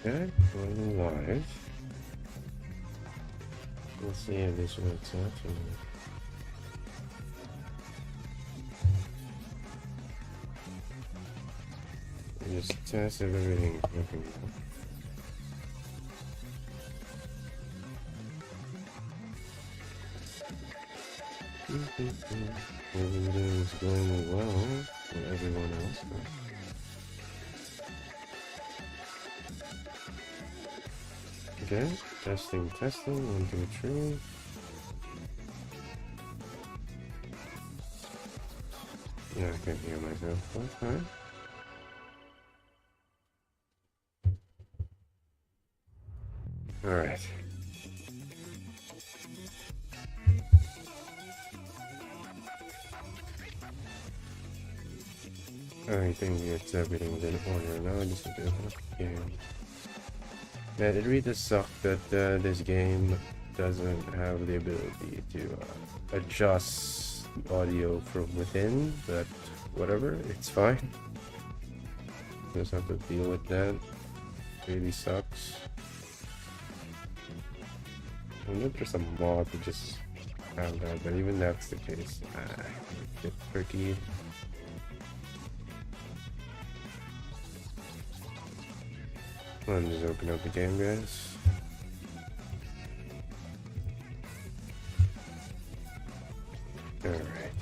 Okay, going live. Let's see if this works out for me. Just test if everything's working. Everything's going well for everyone else. Okay, testing, 1, 2, 3. Yeah, I can hear myself. Okay. Alright. I think it's everything's in order now. Just a bit of a game. Yeah, it really does suck that this game doesn't have the ability to adjust the audio from within, but whatever, it's fine. Just have to deal with that. Really sucks. I wonder if there's a mod to just have that, but even that's the case. A bit tricky. Let me just open up the game, guys. Alright.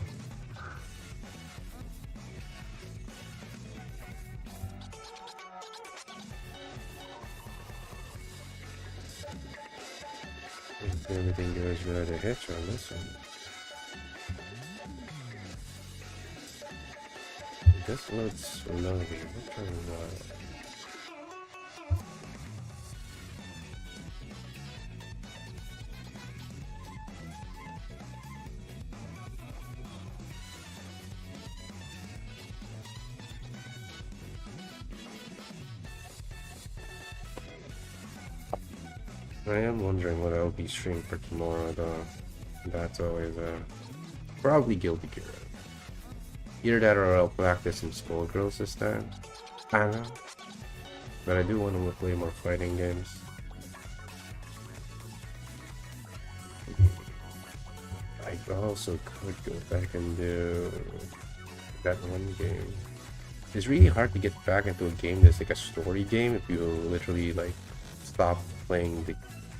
If everything goes without a hitch on this one. This loads slowly. What kind of I am wondering what I'll be streaming for tomorrow, though. That's always probably Guilty Gear. Either that or I'll practice some Skullgirls this time. I don't know. But I do want to play more fighting games. I also could go back and do that one game. It's really hard to get back into a game that's like a story game if you literally like stop playing the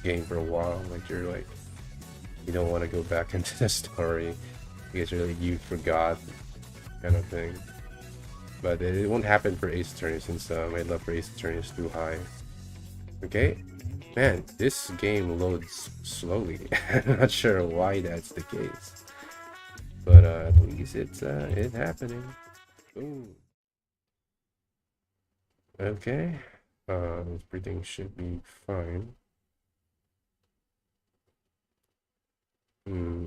game for a while. Like you don't want to go back into the story because you forgot kind of thing. But it won't happen for Ace Attorney since my love for Ace Attorney is too high. Okay, man, this game loads slowly. I'm not sure why that's the case, but at least it's happening. Ooh. Okay, everything should be fine.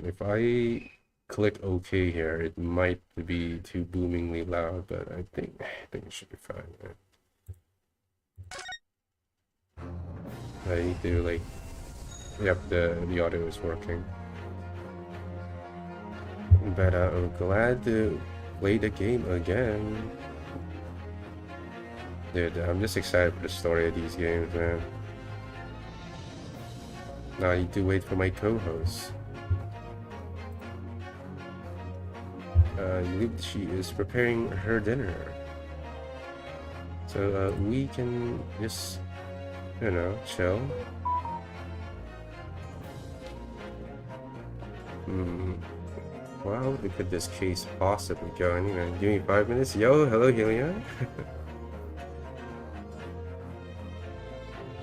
If I click OK here, it might be too boomingly loud, but I think it should be fine. I need to like, yep, the audio is working. But I'm glad to play the game again. Dude, I'm just excited for the story of these games, man. Now I need to wait for my co-host. I believe she is preparing her dinner. So we can just, you know, chill. Well, how could this case possibly go? Anyway, give me 5 minutes. Yo, hello, Helion.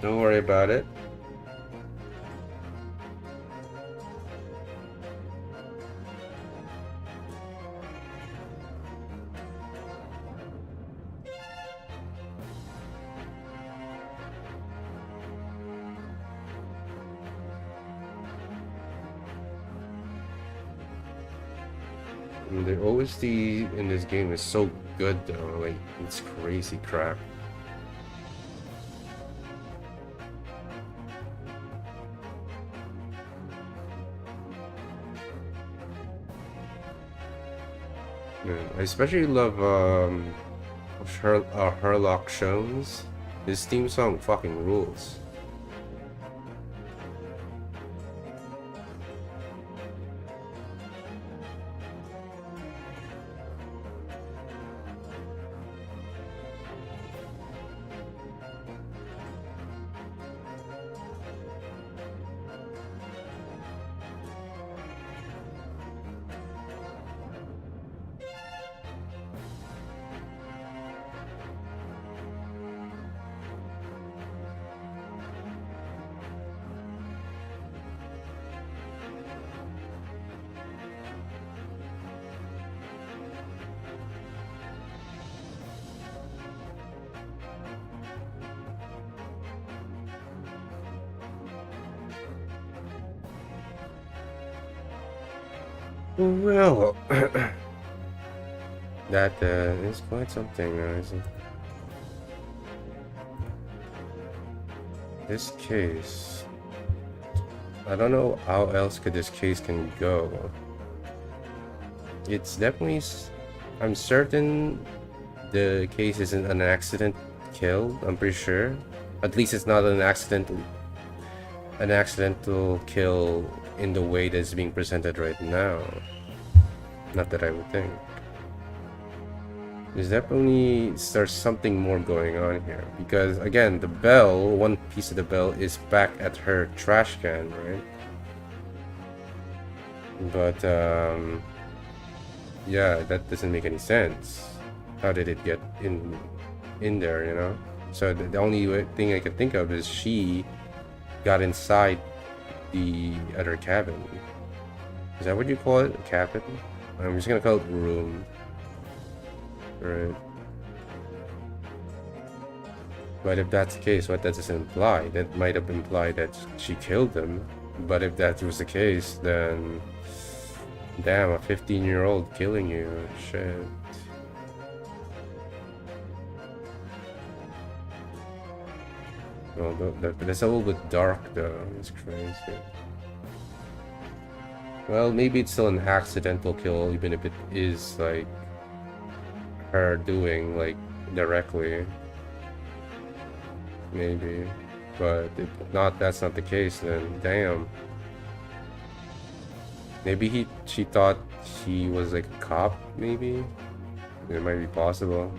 Don't worry about it. The OST in this game is so good though, like it's crazy crap. Yeah, I especially love Sherlock Holmes. This theme song fucking rules. Well, that is quite something, isn't it? This case, I don't know how else could this case can go. It's definitely, I'm certain the case isn't an accident kill. I'm pretty sure. At least it's not an accidental kill in the way that's being presented right now. Not that I would think. There's definitely something more going on here, because again, the bell, one piece of the bell is back at her trash can, right? But yeah, that doesn't make any sense. How did it get in there, you know? So the only thing I can think of is she got inside the other cabin. Is that what you call it? A cabin? I'm just gonna call it room. Right. But if that's the case, what does this imply? That might have implied that she killed him. But if that was the case, then damn, a 15-year-old killing you. Shit. Well, that's a little bit dark though. It's crazy. Well, maybe it's still an accidental kill, even if it is like her doing like directly. Maybe. But if not, that's not the case, then damn. Maybe she thought he was like a cop, maybe? It might be possible.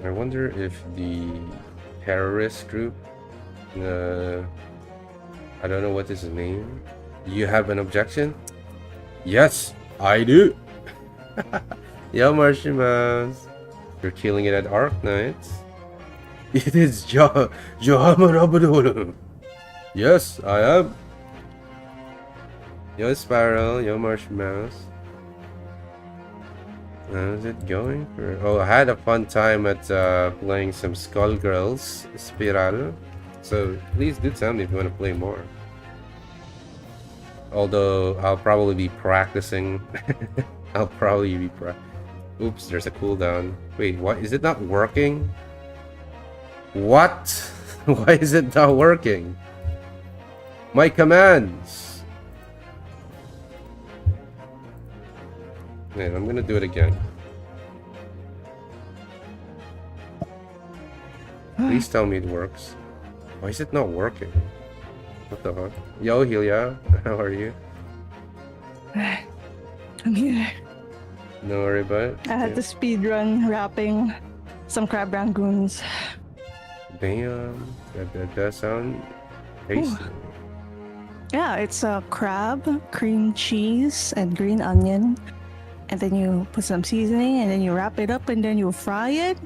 I wonder if the terrorist group, I don't know what is his name. Do you have an objection? Yes, I do. Yo, Martian Mouse. You're killing it at Arc Knights. It is Johamarabadono. Yes, I am. Yo, Spiral. Yo, Martian Mouse. How's it going? Oh, I had a fun time at playing some Skullgirls Spiral. So please do tell me if you want to play more. Although I'll probably be practicing. Oops, there's a cooldown. Wait, what? Is it not working? What? Why is it not working? My commands! Man, I'm gonna do it again. Please tell me it works. Why is it not working? What the fuck? Yo, Helia, how are you? I'm here. No worry about it. I had to speed run wrapping some crab rangoons. Damn, that does sound tasty. Ooh. Yeah, it's a crab, cream cheese, and green onion. And then you put some seasoning, and then you wrap it up, and then you fry it.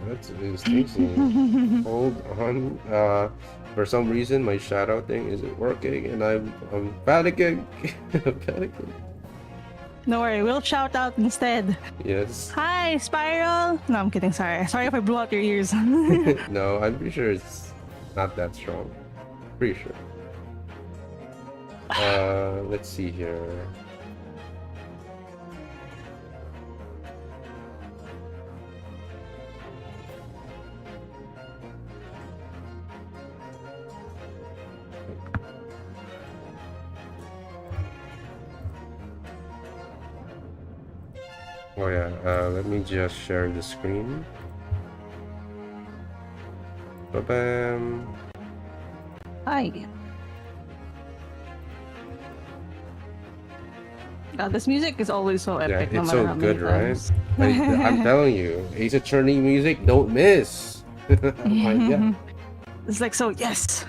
That's tasty. Hold on. For some reason, my shadow thing isn't working, and I'm panicking. I'm panicking. Don't worry, we'll shout out instead. Yes. Hi, Spiral! No, I'm kidding, sorry. Sorry if I blew out your ears. No, I'm pretty sure it's not that strong. Pretty sure. Let's see here. Oh yeah, let me just share the screen. Ba-bam. Hi. This music is always so Yeah, epic, no it's matter so how many good, right? times. I'm telling you, Ace Attorney music, don't miss. My God. It's like so. Yes.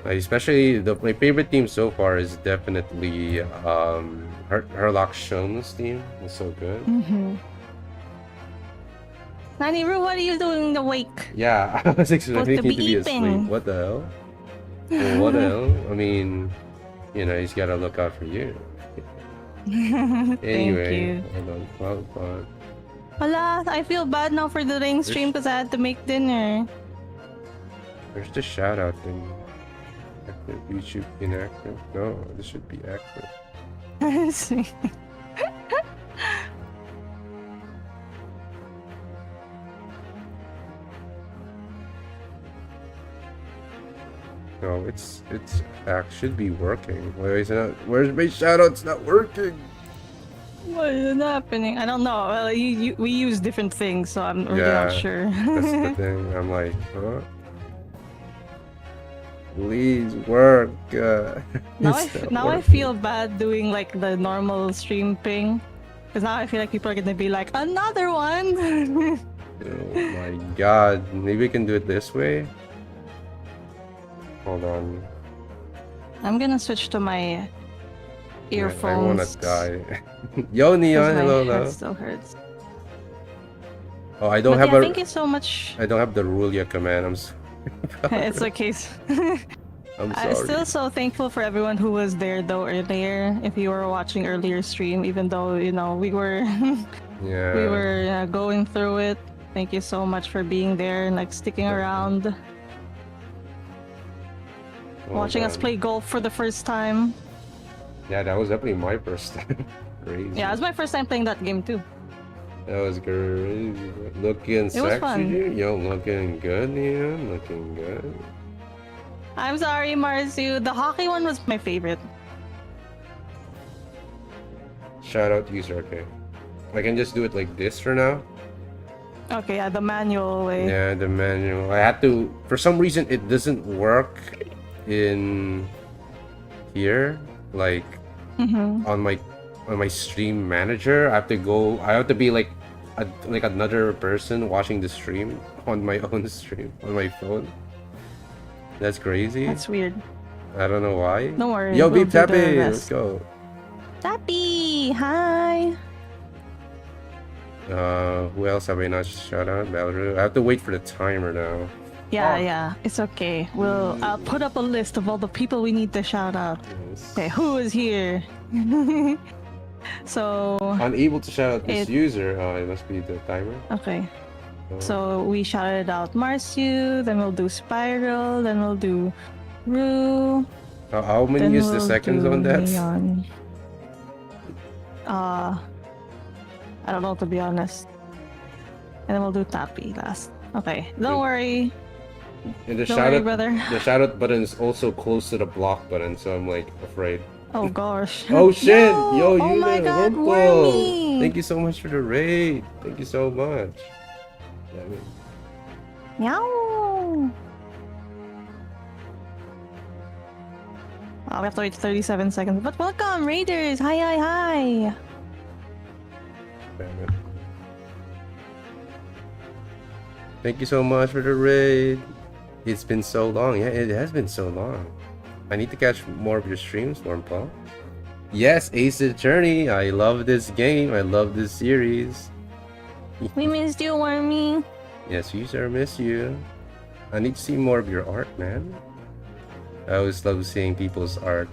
Especially my favorite theme so far is definitely Herlock Sholmes theme. It's so good. Naniru, what are you doing awake? Yeah, I was Supposed expecting to you be to be asleep. eating. What the hell? Well, what the hell? I mean, he's gotta look out for you. Thank Anyway, you. hold on, cloud. Hala, I feel bad now for the rain stream because I had to make dinner. There's the shout out thing. Active YouTube inactive. No, this should be active. No, it's should be working. Why is it not? Where's my shout out? It's not working. What is happening? I don't know. Well, we use different things, so I'm really not sure. That's the thing. I'm like, huh? Please work. Now I feel bad doing like the normal stream ping, because now I feel like people are gonna be like, another one. Oh my God! Maybe we can do it this way. Hold on. I'm gonna switch to my earphones. I wanna die. Yo, Neon, hello. My head still hurts. Oh, I don't have a. Thank you so much. I don't have the Rulia command. I'm sorry. It's okay. I'm sorry. I'm still so thankful for everyone who was there though earlier. If you were watching earlier stream, even though we were we were going through it. Thank you so much for being there and like sticking around. Watching us play golf for the first time. Yeah, that was definitely my first time. Crazy. Yeah, it was my first time playing that game too. That was crazy. Looking sexy. Yo, looking good, Neon. Looking good. I'm sorry, Marzu. The hockey one was my favorite. Shout out user, okay. I can just do it like this for now. Okay, yeah, the manual way. Yeah, the manual. I had to, for some reason, it doesn't work in here. Like on my stream manager, I have to be like another person watching the stream on my own stream on my phone. That's crazy. That's weird. I don't know why. Don't worry. Yo, Beep Tappy, let's go. Tappy, hi. Who else have I not shout out? Valerie. I have to wait for the timer now. Yeah, it's okay. I'll put up a list of all the people we need to shout out. Yes. Okay, who is here? So unable to shout out this user. It must be the timer. Okay. So we shouted out Marsu, then we'll do Spiral, then we'll do Rue. How many is the seconds on that? Neon. I don't know, to be honest. And then we'll do Tappy last. Okay, don't worry. And the the shout out button is also close to the block button, so I'm like afraid. Oh gosh. Oh shit! No! Yo, oh you my there, God, Wormhole! Thank you so much for the raid. Thank you so much. Meow. Oh, we have to wait 37 seconds. But welcome, Raiders! Hi! Damn it. Thank you so much for the raid. It's been so long. Yeah, it has been so long. I need to catch more of your streams, Wormpaw. Yes, Ace Attorney. I love this game. I love this series. We missed you, Wormy. Yes, we sure miss you. I need to see more of your art, man. I always love seeing people's art.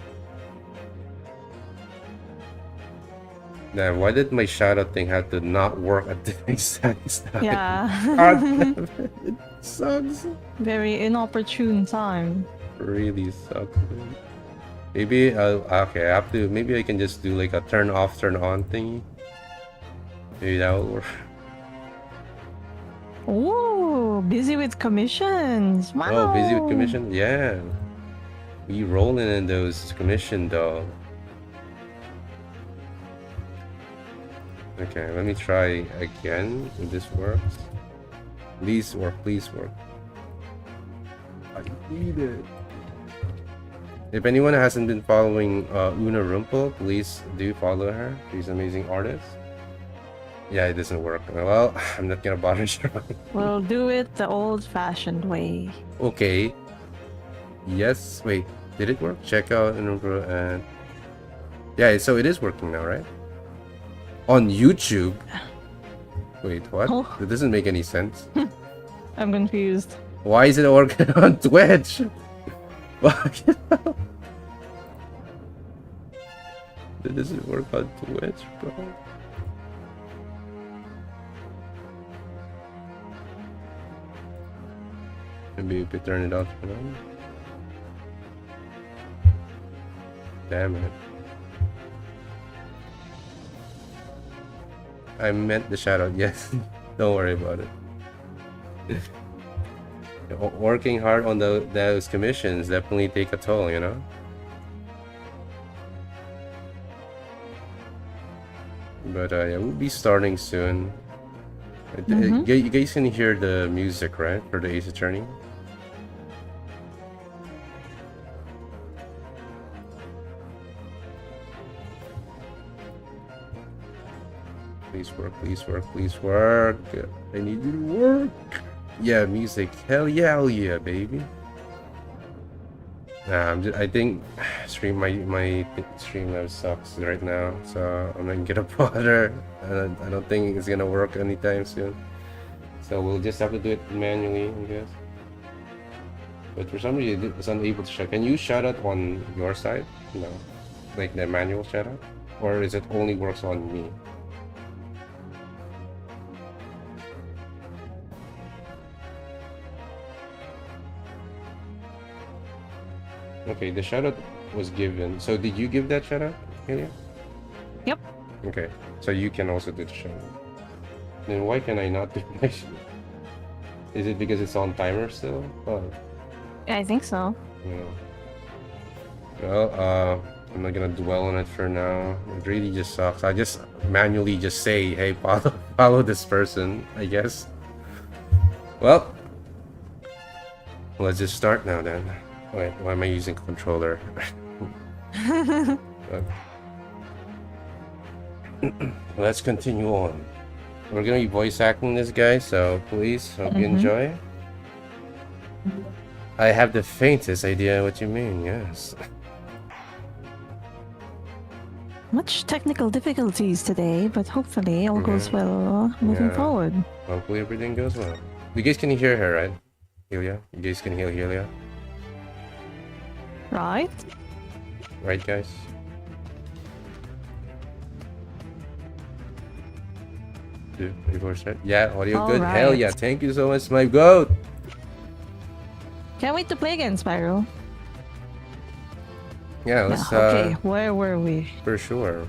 Now, why did my shoutout thing have to not work at the exact time? Yeah. It sucks. Very inopportune time. Really sucks. Maybe okay, I have to. Maybe I can just do like a turn off, turn on thingy. Maybe that will work. Ooh, busy with commissions. Wow. Oh, busy with commission? Yeah. We rolling in those commission though. Okay, let me try again if this works. Please work, please work. I need it. If anyone hasn't been following Una Rumpel, please do follow her. She's an amazing artist. Yeah, it doesn't work. Well, I'm not gonna bother trying. We'll do it the old-fashioned way. Okay. Yes. Wait. Did it work? Check out and yeah. So it is working now, right? On YouTube. Wait. What? Oh. That doesn't make any sense. I'm confused. Why is it working on Twitch? That doesn't work on Twitch, bro. Maybe if we turn it off for now. Damn it. I meant the shout out, yes. Don't worry about it. Working hard on those commissions definitely take a toll, you know? But yeah, we'll be starting soon. You guys can hear the music, right? For the Ace Attorney? Please work, please work, please work. I need you to work. Yeah, music. Hell yeah, baby. Nah, I think my Streamlabs sucks right now, so I'm not gonna bother. I don't think it's gonna work anytime soon. So we'll just have to do it manually, I guess. But for some reason, it's unable to check. Can you shout out on your side? No, like the manual shout out, or is it only works on me? Okay, the shoutout was given. So did you give that shoutout, Ilya? Yep. Okay, so you can also do the shoutout. Then why can I not do my shoutout? Is it because it's on timer still? Oh. I think so. Yeah. Well, I'm not gonna dwell on it for now. It really just sucks. I just manually just say, hey, follow this person, I guess. Well, let's just start now then. Wait, why am I using controller? Let's continue on. We're gonna be voice acting this guy, so please hope you enjoy. I have the faintest idea what you mean, yes. Much technical difficulties today, but hopefully all goes well moving forward. Hopefully everything goes well. You guys can hear her, right? Ilya? You guys can hear Ilya? Right? Right, guys? Before start? Yeah, audio good. Right. Hell yeah, thank you so much, my goat! Can't wait to play again, Spyro. Yeah, let's okay, where were we? For sure.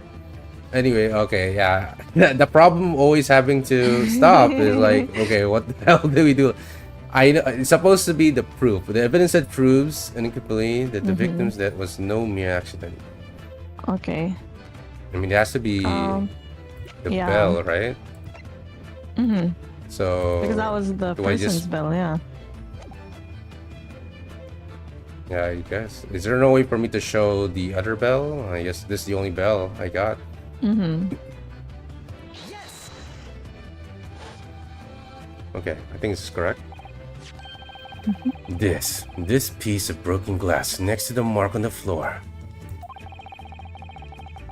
Anyway, okay, yeah. The problem always having to stop is like, okay, what the hell do we do? I know it's supposed to be the proof. The evidence that proves unequivocally that the victim's death was no mere accident. Okay. I mean, it has to be the bell, right? So because that was the person's bell, yeah. Yeah, I guess. Is there no way for me to show the other bell? I guess this is the only bell I got. Okay, I think this is correct. This piece of broken glass next to the mark on the floor.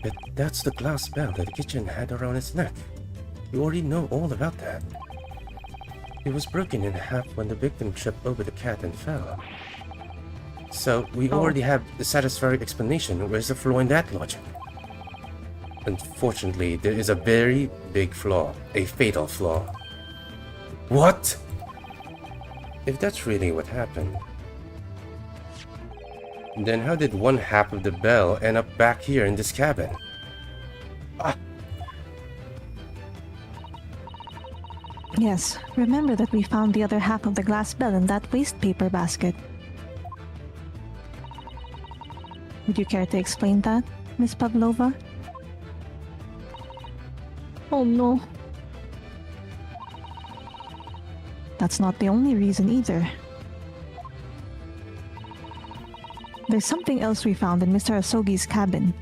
But that's the glass bell that the kitchen had around its neck. You already know all about that. It was broken in half when the victim tripped over the cat and fell. So we already have the satisfactory explanation. Where's the flaw in that logic? Unfortunately, there is a very big flaw. A fatal flaw. What? If that's really what happened, then how did one half of the bell end up back here in this cabin? Yes, remember that we found the other half of the glass bell in that waste paper basket. Would you care to explain that, Miss Pavlova? Oh no. That's not the only reason either. There's something else we found in Mr. Asogi's cabin.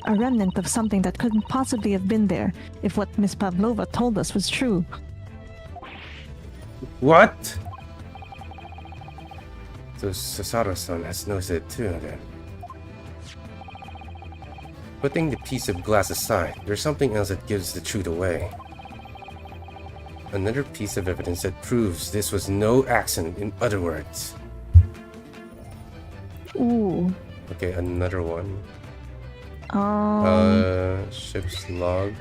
A remnant of something that couldn't possibly have been there if what Miss Pavlova told us was true. What? So Sasaro-san has noticed it too, then. Putting the piece of glass aside, there's something else that gives the truth away. Another piece of evidence that proves this was no accident, in other words. Ooh. Okay, another one. Ship's log.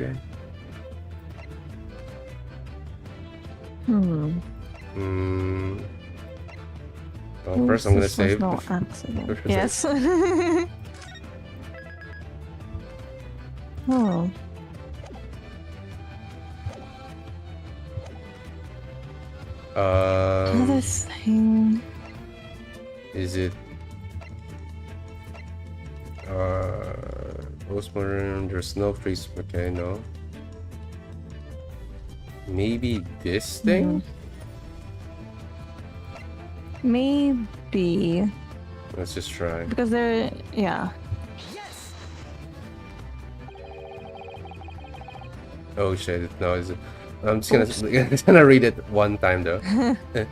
Well, first I'm gonna save. No accident. Yes. Oh. Another thing. Is it? Postmodern. There's no freeze. Okay, no. Maybe this thing. Maybe. Let's just try. Because they're yeah. Oh shit! No, is it? I'm just gonna read it one time though.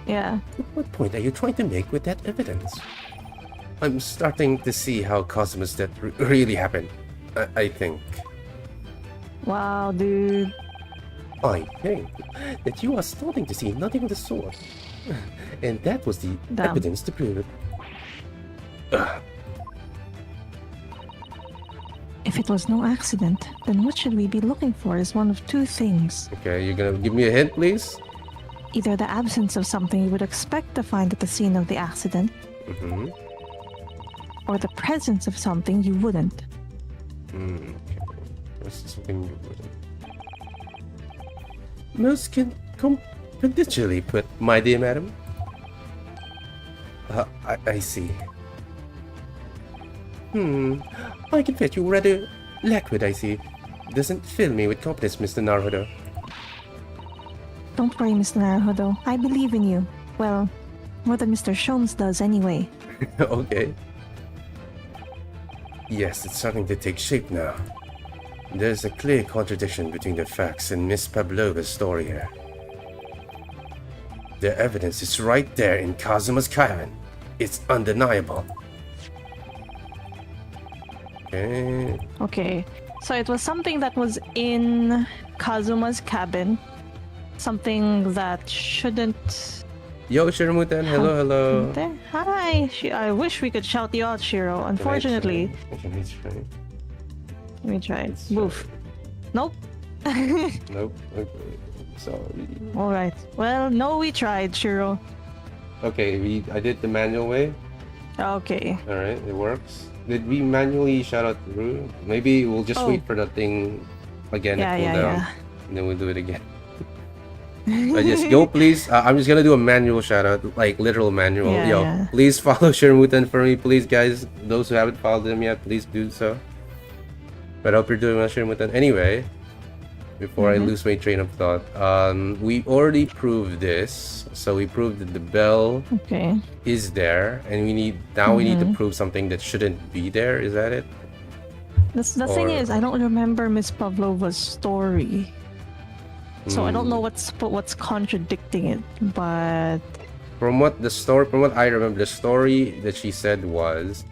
Yeah. What point are you trying to make with that evidence? I'm starting to see how Cosmo's death really happened. I think. Wow, dude. I think that you are starting to see nothing of the sort. And that was the evidence to prove it. If it was no accident, then what should we be looking for is one of two things. Okay, you're gonna give me a hint, please? Either the absence of something you would expect to find at the scene of the accident, or the presence of something you wouldn't. Okay. What's something you wouldn't? Most confidentially put, my dear madam. I see. I confess you rather liquid, I see. Doesn't fill me with confidence, Mr. Naruhodo. Don't worry, Mr. Naruhodo. I believe in you. Well, more than Mr. Sholmes does anyway. Okay. Yes, it's starting to take shape now. There's a clear contradiction between the facts and Miss Pavlova's story here. The evidence is right there in Kazuma's cabin. It's undeniable. Okay. So it was something that was in Kazuma's cabin. Something that shouldn't... Yo, Shiramutan. Hello. Hi. I wish we could shout you out, Shiro. Unfortunately... Let me try. Move. Nope. Nope. Okay. Sorry. Alright. Well, no, we tried, Shiro. Okay, I did the manual way. Okay. Alright, it works. Did we manually shout out the room? Maybe we'll just wait for the thing again to cool down. And then we'll do it again. Just go, please. I'm just gonna do a manual shout out, like literal manual. Please follow Shiramutan for me, please, guys. Those who haven't followed him yet, please do so. But I hope you're doing well, Shiramutan. Anyway, before I lose my train of thought, we already proved this. So we proved that the bell is there, and we need to prove something that shouldn't be there. Is that it? The thing is, I don't remember Miss Pavlova's story, so I don't know what's contradicting it. But from what I remember, the story that she said was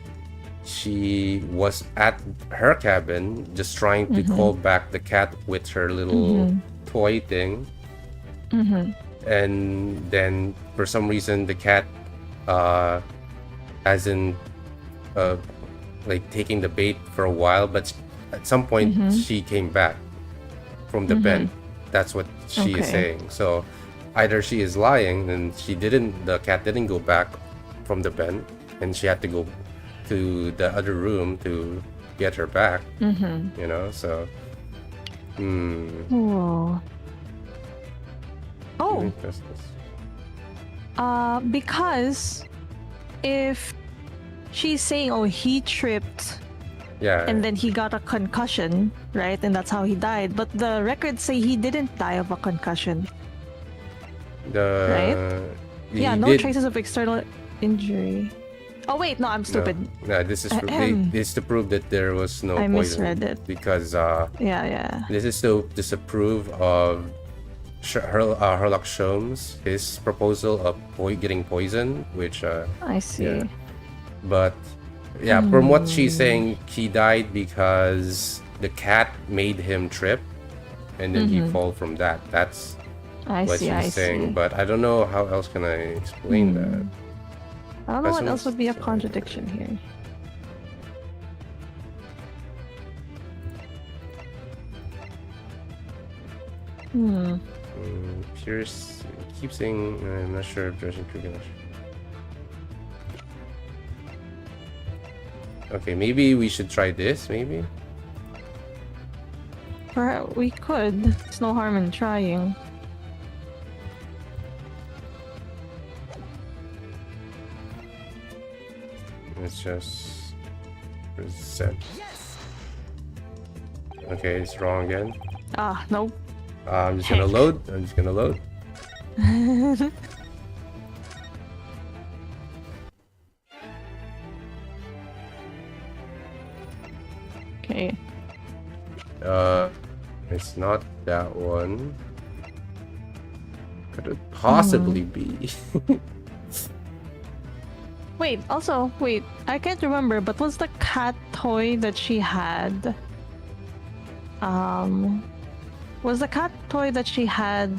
she was at her cabin just trying to call back the cat with her little toy thing. And then for some reason the cat hasn't like taking the bait for a while, but at some point she came back from the bed. That's what she is saying. So either she is lying and the cat didn't go back from the bed and she had to go to the other room to get her back. You know, so because if she's saying, he tripped Yeah. And then he got a concussion, right? And that's how he died. But the records say he didn't die of a concussion. Right? Yeah, no traces of external injury. Oh wait, no, I'm stupid. No, this is this to prove that there was no poison. I misread it. Because yeah. This is to disapprove of Sherlock Holmes, his proposal of getting poison, which I see. Yeah. But yeah, from what she's saying, he died because the cat made him trip, and then he fall from that. That's what she's saying. But I don't know how else can I explain that. I don't know what else would be a contradiction here. Pierce keeps saying, I'm not sure if there's a Okay, maybe we should try this, maybe? Perhaps we could. There's no harm in trying. Let's just reset. Okay, it's wrong again. Nope. I'm just gonna load. Okay. It's not that one. Could it possibly be? Wait, I can't remember, but was the cat toy that she had, was the cat toy that she had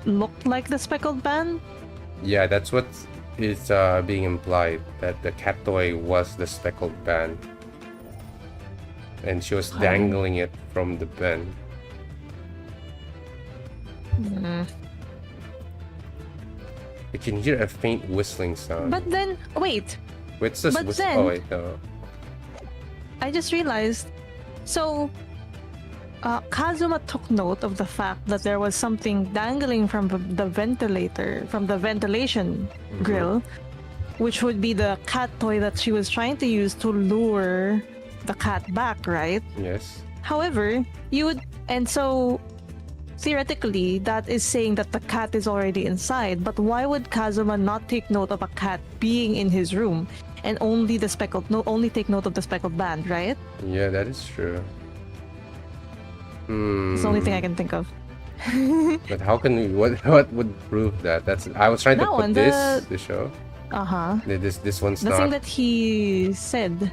looked like the Speckled band? Yeah, that's what is being implied, that the cat toy was the Speckled band. And she was dangling it from the band. You can hear a faint whistling sound. But then, wait. Wait, it's just whistling. Oh, wait, no. I just realized. So, Kazuma took note of the fact that there was something dangling from the ventilator, from the ventilation grill, which would be the cat toy that she was trying to use to lure the cat back, right? Yes. However, so theoretically, that is saying that the cat is already inside. But why would Kazuma not take note of a cat being in his room and only take note of the Speckled band, right? Yeah, that is true. It's the only thing I can think of. But how can we? What would prove that? I was trying to put the show. This one's the not. thing that he said.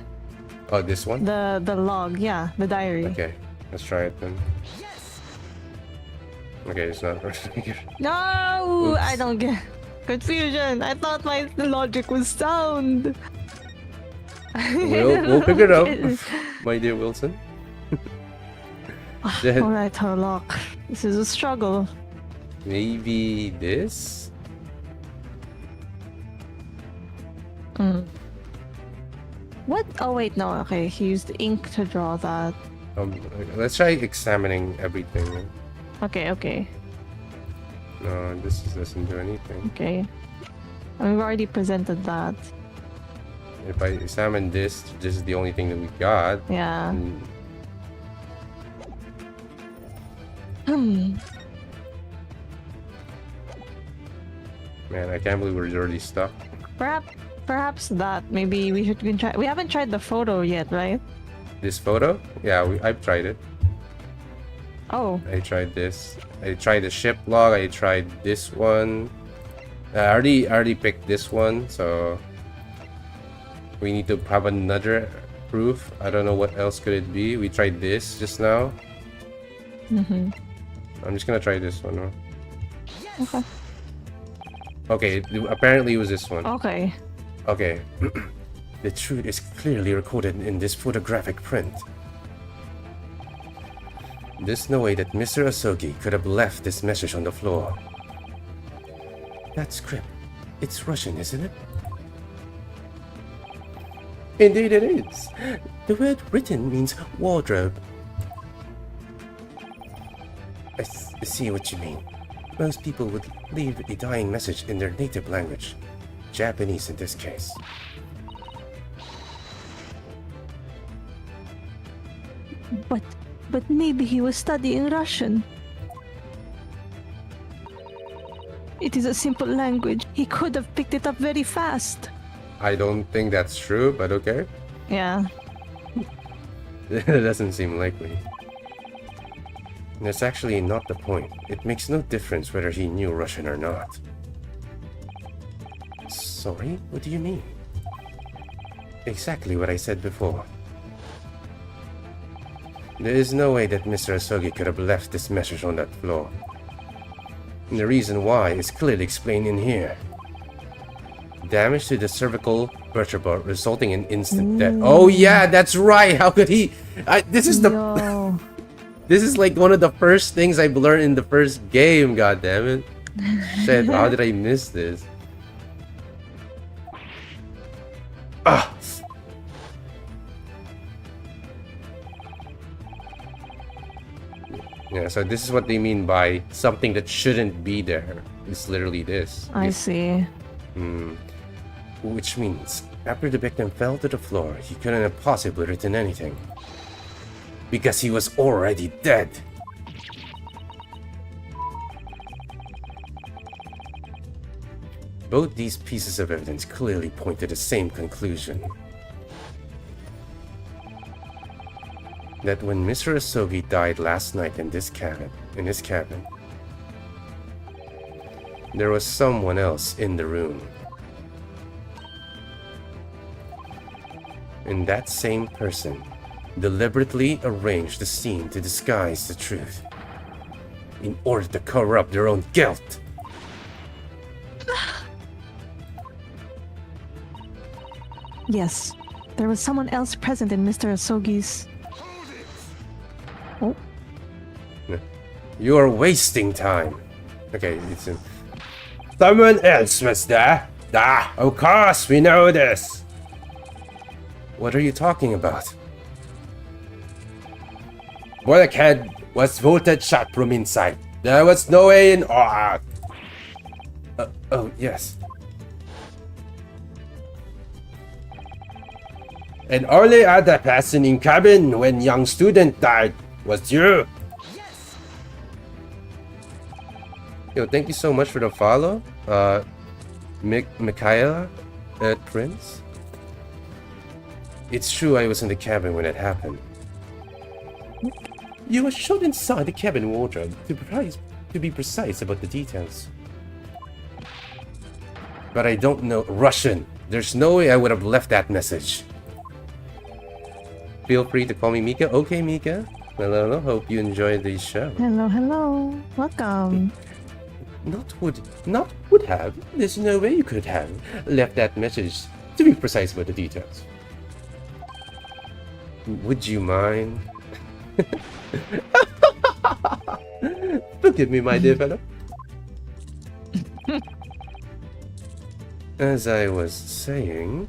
Oh, this one. The log, yeah, the diary. Okay, let's try it then. Okay, it's not working. No, oops. I don't get confusion. I thought my logic was sound. We'll figure it out, my dear Wilson. Alright, Harlock. This is a struggle. Maybe this? What? Oh wait, no, okay. He used ink to draw that. Let's try examining everything. Okay. No, this doesn't do anything. Okay. We've already presented that. If I examine this is the only thing that we got. Yeah. Man, I can't believe we're already stuck. Perhaps that. Maybe we should try. We haven't tried the photo yet, right? This photo? Yeah, I've tried it. Oh. I tried this. I tried the ship log. I tried this one. I already picked this one, so we need to have another proof. I don't know what else could it be. We tried this just now. I'm just gonna try this one. Okay. Okay, apparently it was this one. Okay. Okay. The truth is clearly recorded in this photographic print. There's no way that Mr. Asogi could have left this message on the floor. That script, it's Russian, isn't it? Indeed it is. The word written means wardrobe. I see what you mean. Most people would leave a dying message in their native language. Japanese in this case. But maybe he was studying Russian. It is a simple language. He could have picked it up very fast. I don't think that's true, but okay. Yeah. It doesn't seem likely. That's actually not the point. It makes no difference whether he knew Russian or not. Sorry? What do you mean? Exactly what I said before. There is no way that Mr. Asogi could have left this message on that floor. And the reason why is clearly explained in here. Damage to the cervical vertebra resulting in instant death. Oh yeah, that's right! How could he... this is the... This is like one of the first things I've learned in the first game, god damn it. Shit, how did I miss this? Ah! Yeah, so this is what they mean by something that shouldn't be there. It's literally this. I see. Which means, after the victim fell to the floor, he couldn't have possibly written anything. Because he was already dead. Both these pieces of evidence clearly point to the same conclusion. That when Mr. Asogi died last night in his cabin, there was someone else in the room. And that same person deliberately arranged the scene to disguise the truth in order to cover up their own guilt. Yes, there was someone else present in Mr. Asogi's... Oh. You are wasting time. Okay, it's in... Someone else was there. Of course, we know this. What are you talking about? Bullockhead was voted shot from inside. There was no way in or out. Oh, yes. And only other person in cabin when young student died was you. Yes. Yo, thank you so much for the follow. Michaela Prince. It's true I was in the cabin when it happened. You were shot inside the cabin wardrobe, to be precise about the details. But I don't know Russian. There's no way I would have left that message. Feel free to call me Mika. Okay, Mika. Hello, hope you enjoyed the show. Hello. Welcome. Not would have. There's no way you could have left that message, to be precise about the details. Would you mind? Forgive me, my dear fellow. As I was saying,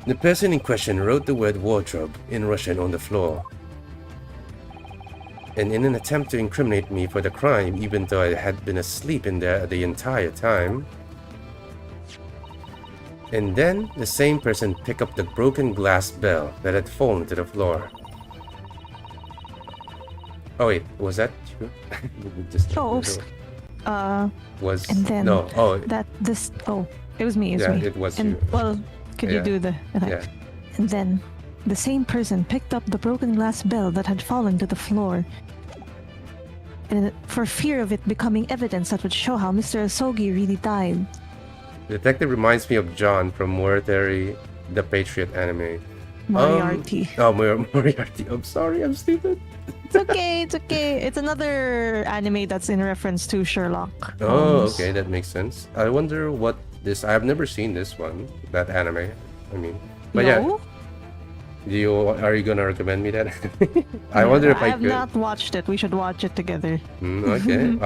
the person in question wrote the word wardrobe in Russian on the floor. And in an attempt to incriminate me for the crime, even though I had been asleep in there the entire time. And then, the same person picked up the broken glass bell that had fallen to the floor. Oh wait, was that you? Was... And then... No, oh... it was me, it was you. Well, could you do the... Yeah. And then, the same person picked up the broken glass bell that had fallen to the floor. And for fear of it becoming evidence that would show how Mr. Asogi really died. The detective reminds me of John from Moriarty, the Patriot anime. Moriarty. Moriarty. I'm sorry, I'm stupid. It's okay. It's another anime that's in reference to Sherlock. Oh, okay, that makes sense. I wonder what this... I've never seen this one, that anime. I mean, but no? Yeah. Are you gonna recommend me that? I wonder if I could. I have not watched it. We should watch it together. Okay.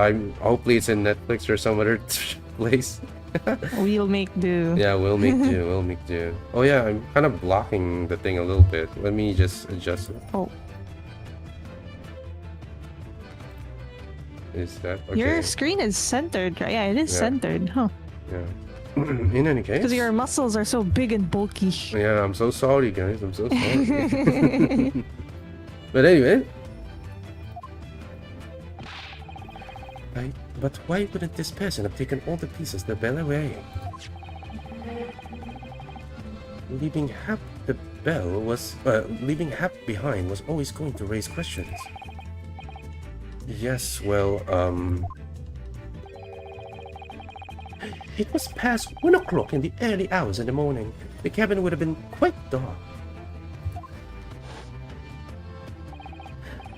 Hopefully it's in Netflix or some other place. We'll make do. Yeah, we'll make do. We'll make do. Oh yeah, I'm kind of blocking the thing a little bit. Let me just adjust it. Oh. Is that okay? Your screen is centered, right? Yeah, it is centered, huh? Yeah. In any case. Because your muscles are so big and bulky. Yeah, I'm so sorry, guys. I'm so sorry. But anyway. But why wouldn't this person have taken all the pieces the bell away? Leaving half behind was always going to raise questions. Yes, well, it was past 1 o'clock in the early hours in the morning. The cabin would have been quite dark.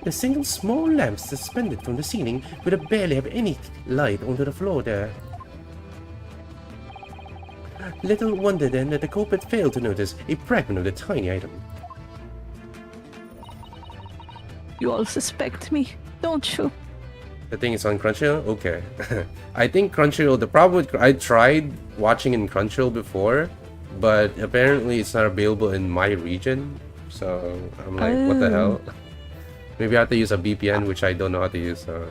The single small lamp suspended from the ceiling would have barely have any light onto the floor there. Little wonder then that the culprit failed to notice a fragment of the tiny item. You all suspect me, don't you? I think it's on Crunchyroll? Okay. I think Crunchyroll, the problem with... I tried watching in Crunchyroll before, but apparently it's not available in my region. So I'm like, what the hell? Maybe I have to use a VPN, which I don't know how to use. So.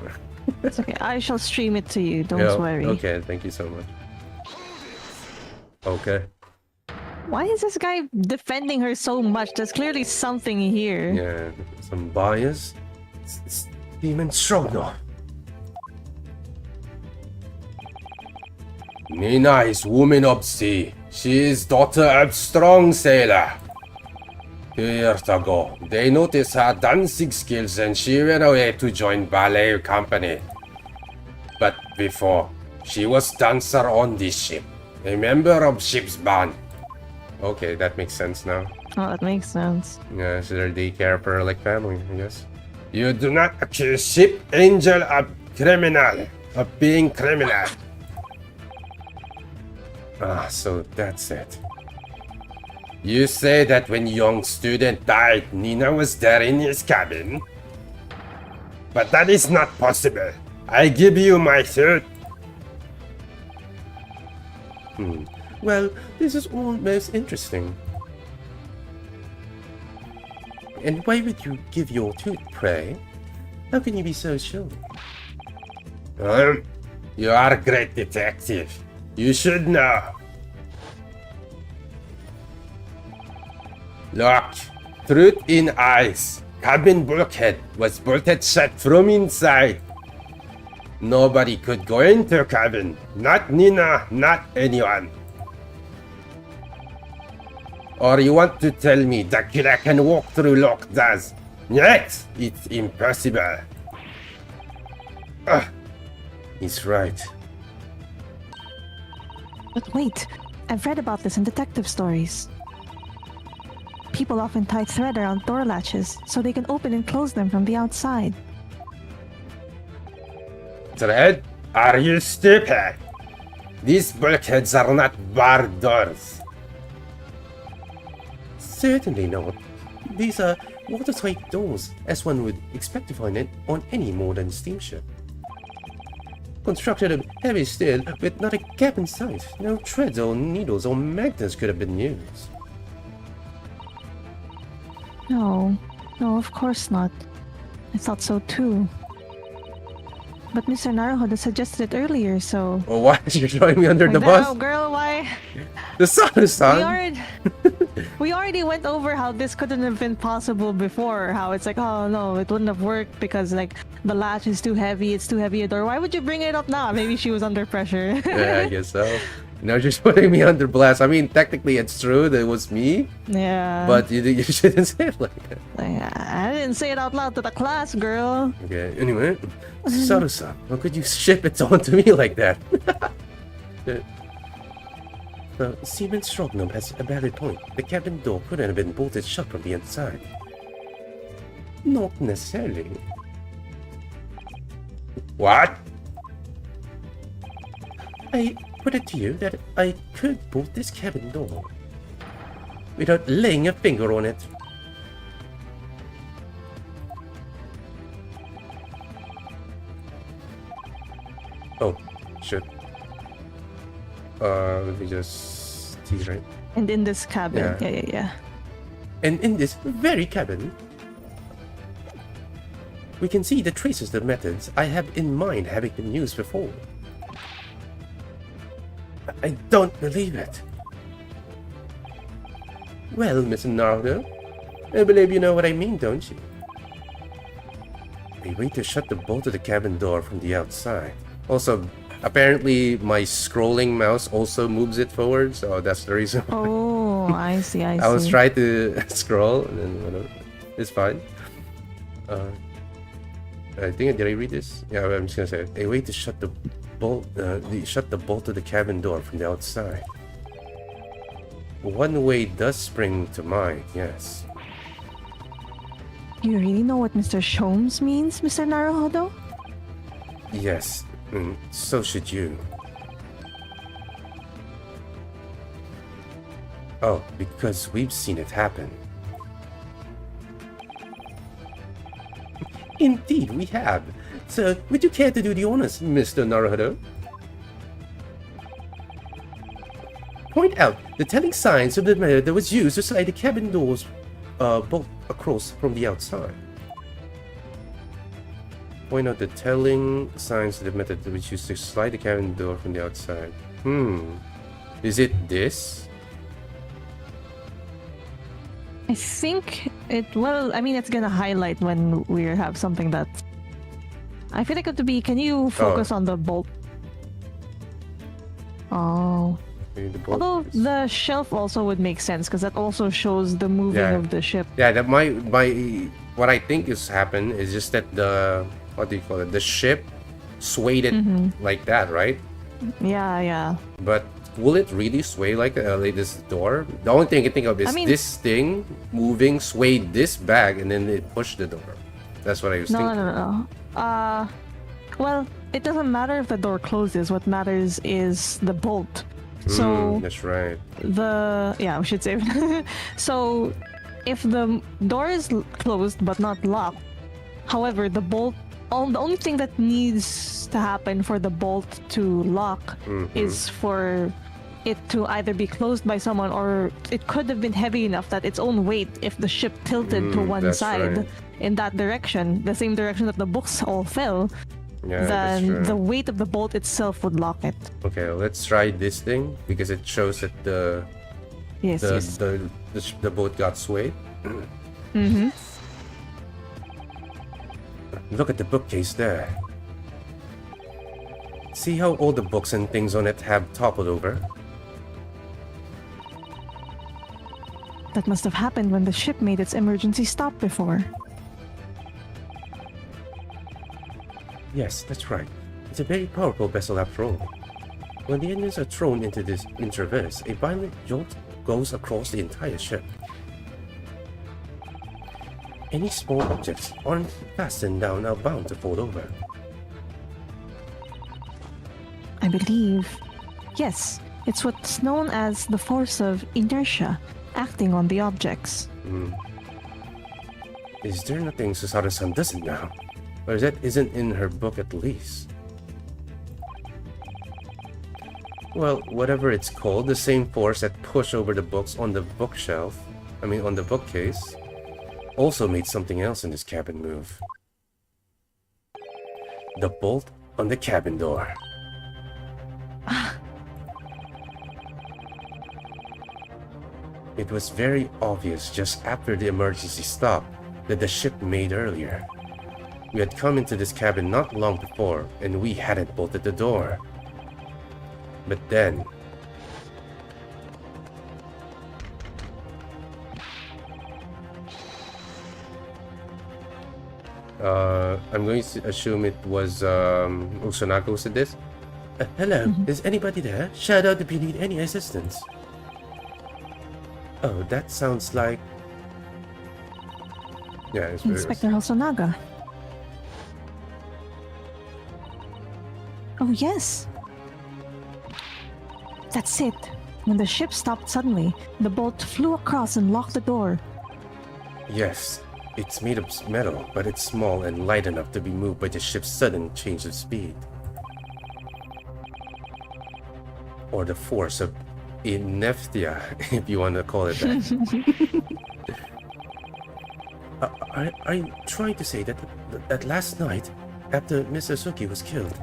It's okay. I shall stream it to you. Don't worry. Okay, thank you so much. Okay. Why is this guy defending her so much? There's clearly something here. Yeah, some bias. Demon Strogno. Nina is woman of sea. She is daughter of strong sailor. 2 years ago, they noticed her dancing skills and she went away to join ballet company. But before, she was dancer on this ship, a member of ship's band. Okay, that makes sense now. Oh, that makes sense. Yeah, so they're daycare for like family, I guess. You do not accuse Ship Angel of being criminal. Ah, so that's it. You say that when young student died, Nina was there in his cabin? But that is not possible. I give you my suit. Well, this is all most interesting. And why would you give your tooth, pray? How can you be so sure? You are a great detective. You should know. Look, truth in eyes. Cabin bulkhead was bolted shut from inside. Nobody could go into cabin. Not Nina, not anyone. Or you want to tell me the killer can walk through locked doors? Yet, it's impossible. He's right. But wait, I've read about this in detective stories. People often tie thread around door latches so they can open and close them from the outside. Thread? Are you stupid? These bulkheads are not barred doors. Certainly not. These are watertight doors, as one would expect to find it on any modern steamship. Constructed of heavy steel with not a gap in sight, no threads or needles or magnets could have been used. No, of course not. I thought so too. But Mr. Naruhodo suggested it earlier, so... Oh, why? You're throwing me under the bus? No, girl, why? The sun! We already went over how this couldn't have been possible before. How it's like, oh no, it wouldn't have worked because like the latch is too heavy, it's too heavy a door. Why would you bring it up now? Maybe she was under pressure. Yeah, I guess so. Now you're just putting me under blast. I mean, technically it's true that it was me. Yeah. But you shouldn't say it like that. I didn't say it out loud to the class, girl. Okay, anyway. Sarusa, how could you ship it onto me like that? Seaman Strognum has a valid point. The cabin door couldn't have been bolted shut from the inside. Not necessarily. What? I put it to you that I could bolt this cabin door without laying a finger on it. Oh, shit. Let me just see, right? And in this cabin. Yeah. And in this very cabin, we can see the traces of methods I have in mind having been used before. I don't believe it. Well, Mr. Naruto, I believe you know what I mean, don't you? A way to shut the bolt of the cabin door from the outside. Also, apparently my scrolling mouse also moves it forward, so that's the reason why. Oh, I see, I see. I was trying to scroll, and then it's fine. I think, did I read this? Yeah, I'm just gonna say it. A way to shut the bolt of the cabin door from the outside. One way does spring to mind, yes. Do you really know what Mr. Sholmes means, Mr. Naruhodo? Yes, so should you. Oh, because we've seen it happen. Indeed, we have. So, would you care to do the honors, Mr. Naruhodo? Point out the telling signs of the method that was used to slide the cabin doors bolt across from the outside. Point out the telling signs of the method that was used to slide the cabin door from the outside. Is it this? I think well, I mean, it's gonna highlight when we have something that... I feel like it would be, can you focus on the bolt? Oh. Although the shelf also would make sense, because that also shows the moving of the ship. Yeah, that what I think is happened is just that the, what do you call it? The ship swayed it like that, right? Yeah. But will it really sway like this door? The only thing I can think of is this thing moving swayed this bag and then it pushed the door. That's what I was thinking. No. Well, it doesn't matter if the door closes. What matters is the bolt. So that's right. We should say. So if the door is closed but not locked, however, the bolt, the only thing that needs to happen for the bolt to lock is for it to either be closed by someone, or it could have been heavy enough that its own weight, if the ship tilted to one side in that direction, the same direction that the books all fell, then the weight of the bolt itself would lock it. Okay, let's try this thing because it shows that the boat got swayed. Look at the bookcase there. See how all the books and things on it have toppled over? That must have happened when the ship made its emergency stop before. Yes, that's right. It's a very powerful vessel after all. When the engines are thrown into this traverse, a violent jolt goes across the entire ship. Any small objects aren't fastened down are bound to fall over. I believe, yes, it's what's known as the force of inertia acting on the objects. Is there nothing Susaru-san doesn't know? Or that isn't in her book at least? Well, whatever it's called, the same force that pushed over the books on the on the bookcase, also made something else in this cabin move. The bolt on the cabin door. It was very obvious just after the emergency stop that the ship made earlier. We had come into this cabin not long before, and we hadn't bolted the door. But then... I'm going to assume it was Usunako who said this. Hello, is anybody there? Shout out if you need any assistance. Oh, that sounds like... Yeah, it's Inspector Hosonaga. Oh, yes. That's it. When the ship stopped suddenly, the bolt flew across and locked the door. Yes, it's made of metal, but it's small and light enough to be moved by the ship's sudden change of speed. Or the force of inertia, if you want to call it that. Are you trying to say that last night, after Mr. Suki was killed,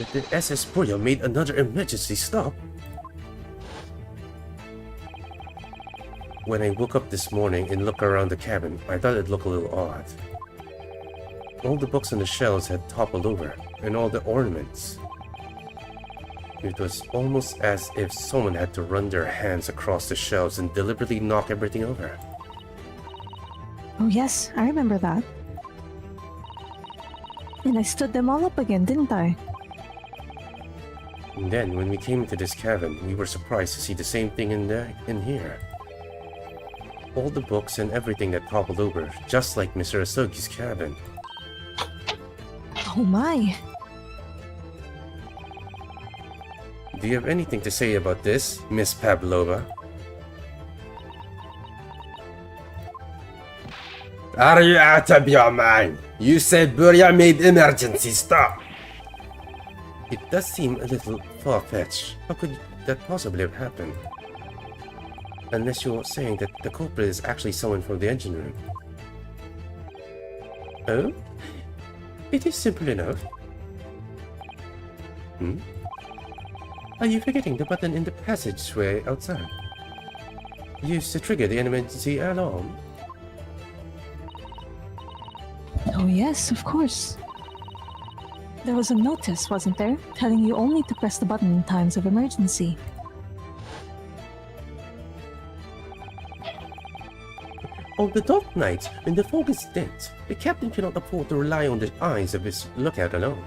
that the SS Burya made another emergency stop. When I woke up this morning and looked around the cabin, I thought it looked a little odd. All the books on the shelves had toppled over, and all the ornaments. It was almost as if someone had to run their hands across the shelves and deliberately knock everything over. Oh yes, I remember that. And I stood them all up again, didn't I? And then, when we came into this cabin, we were surprised to see the same thing in here. All the books and everything that toppled over, just like Mr. Asogi's cabin. Oh my! Do you have anything to say about this, Miss Pavlova? Are you out of your mind? You said Burya made emergency stop. It does seem a little far-fetched. How could that possibly have happened? Unless you're saying that the culprit is actually someone from the engine room. Oh? It is simple enough. Are you forgetting the button in the passageway outside? Used to trigger the emergency alarm? Oh yes, of course. There was a notice, wasn't there, telling you only to press the button in times of emergency. On the dark nights, when the fog is dense, the captain cannot afford to rely on the eyes of his lookout alone.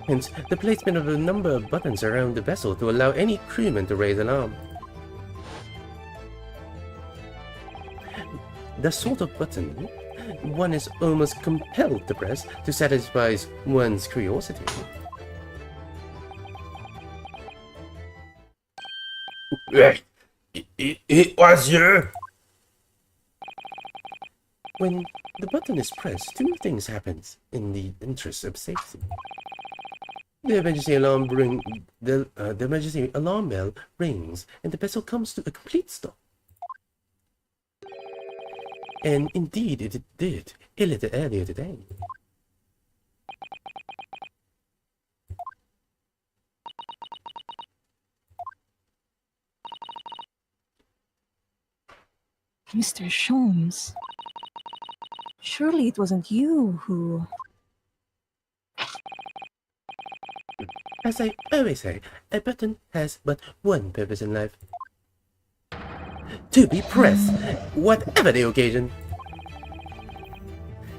Hence, the placement of a number of buttons around the vessel to allow any crewman to raise alarm. The sort of button one is almost compelled to press to satisfy one's curiosity. It was you! When the button is pressed, two things happen in the interest of safety. The emergency alarm bell rings, and the vessel comes to a complete stop. And indeed, it did a little earlier today. Mr. Sholmes. Surely it wasn't you who... As I always say, a button has but one purpose in life. To be pressed, whatever the occasion.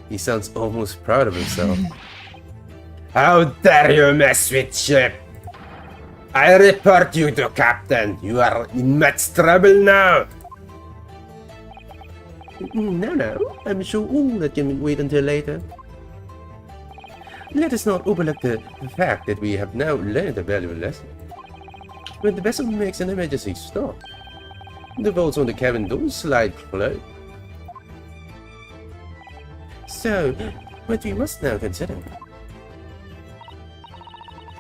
He sounds almost proud of himself. How dare you mess with ship! I report you to Captain. You are in much trouble now. No. I'm sure all that can wait until later. Let us not overlook the fact that we have now learned a valuable lesson. When the vessel makes an emergency stop, the bolts on the cabin doors slide closed. So, what we must now consider...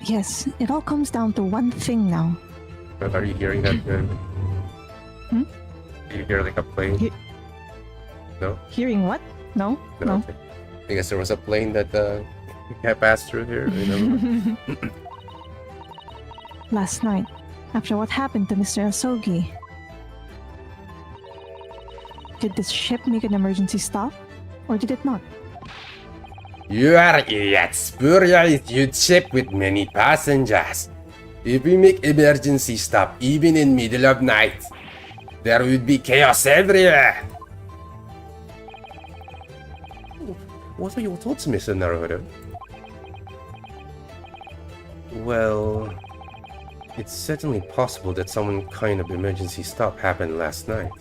Yes, it all comes down to one thing now. Are you hearing that? Do you hear like a plane? No? Hearing what? No? Okay. I guess there was a plane that passed through here. Last night, after what happened to Mr. Asogi, did this ship make an emergency stop, or did it not? You are idiots! Burya is a huge ship with many passengers. If we make emergency stop even in middle of night, there would be chaos everywhere. What are your thoughts, Mr. Naruhodo? Well, it's certainly possible that some kind of emergency stop happened last night.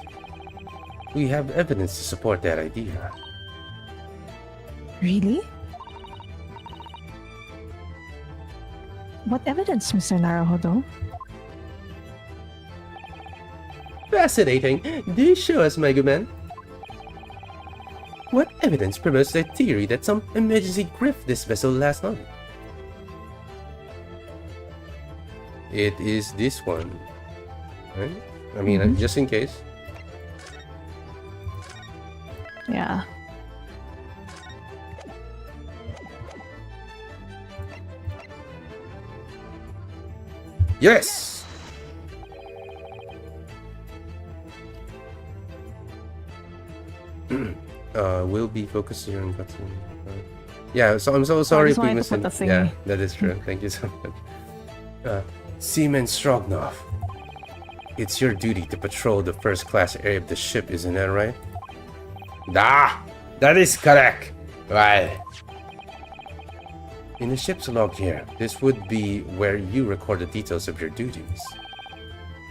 We have evidence to support that idea. Really? What evidence, Mr. Naruhodo? Fascinating! Do show us, my good man. What evidence promotes the theory that some emergency gripped this vessel last night? It is this one. Right? I mean, just in case. Yeah. Yes! We'll be focusing on cutting. Yeah, so I'm so sorry if we missed it. Yeah, that is true. Thank you so much. Seaman Strognov, it's your duty to patrol the first-class area of the ship, isn't that right? Ah, that is correct. Right. In the ship's log here, this would be where you record the details of your duties.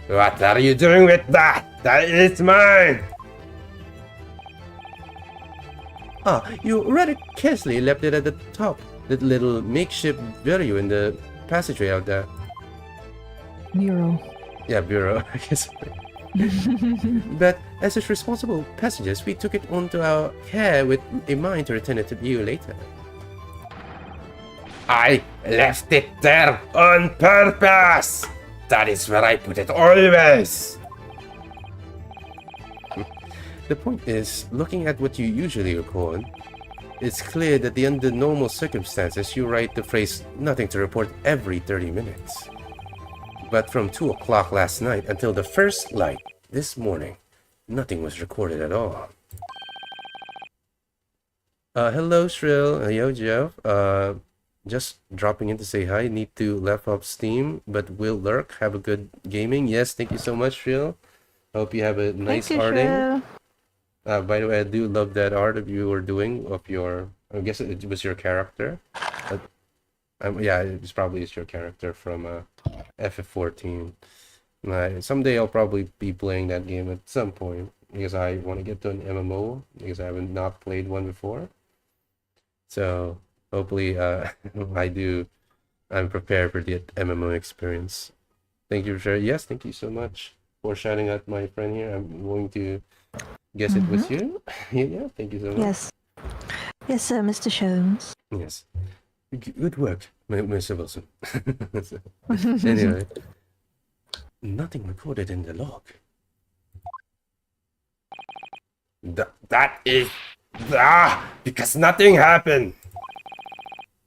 What are you doing with that? That is mine! Ah, you rather carelessly left it at the top. That little makeshift bureau in the passageway out there. Bureau. Yeah, bureau, I guess. But as its responsible passengers, we took it onto our care with a mind to return it to you later. I left it there on purpose! That is where I put it always! The point is, looking at what you usually record, it's clear that under normal circumstances you write the phrase "nothing to report" every 30 minutes. But from 2 o'clock last night until the first light this morning, nothing was recorded at all. Hello Shrill, yo Jeff, just dropping in to say hi. Need to left off Steam, but will lurk. Have a good gaming. Yes, thank you so much Shrill. Hope you have a nice arting. By the way, I do love that art that you were doing of your, I guess it was your character. Yeah, it probably is your character from FF14. Someday I'll probably be playing that game at some point because I want to get to an MMO because I haven't not played one before. So hopefully I'm prepared for the MMO experience. Thank you for sharing. Yes, thank you so much for shouting out my friend here. I'm going to guess it was you. Yeah, thank you so much. Yes. Yes, sir, Mr. Jones. Yes. Good work, Mr. Wilson. Anyway, nothing recorded in the log. That is... because nothing happened.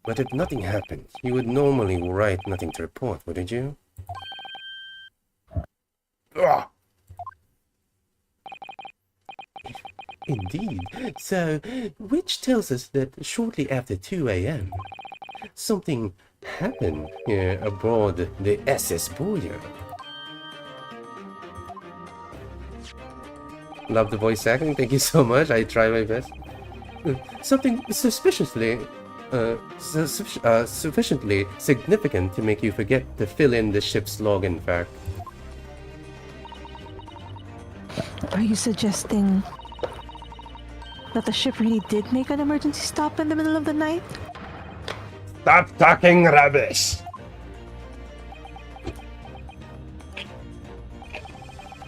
But if nothing happened, you would normally write nothing to report, wouldn't you? Indeed. So, which tells us that shortly after 2 a.m., something happened here aboard the SS Boyer. Love the voice acting, thank you so much. I try my best. Something suspiciously, sufficiently significant to make you forget to fill in the ship's log, in fact. Are you suggesting that the ship really did make an emergency stop in the middle of the night? Stop talking rubbish!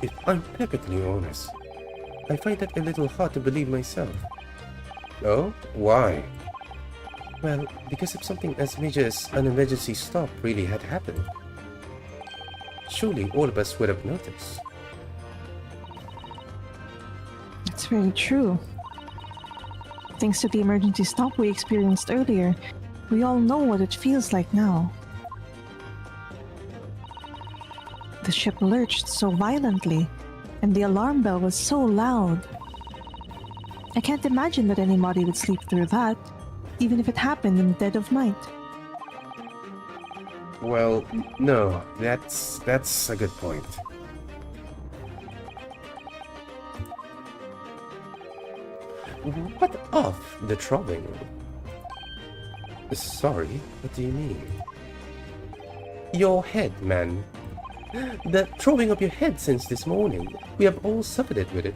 If I'm perfectly honest, I find that a little hard to believe myself. Oh? Why? Well, because if something as major as an emergency stop really had happened, surely all of us would have noticed. That's very true. Thanks to the emergency stop we experienced earlier, we all know what it feels like now. The ship lurched so violently, and the alarm bell was so loud. I can't imagine that anybody would sleep through that, even if it happened in the dead of night. Well, no, that's a good point. What of the throbbing? Sorry, what do you mean? Your head, man. The throbbing of your head since this morning. We have all suffered it with it.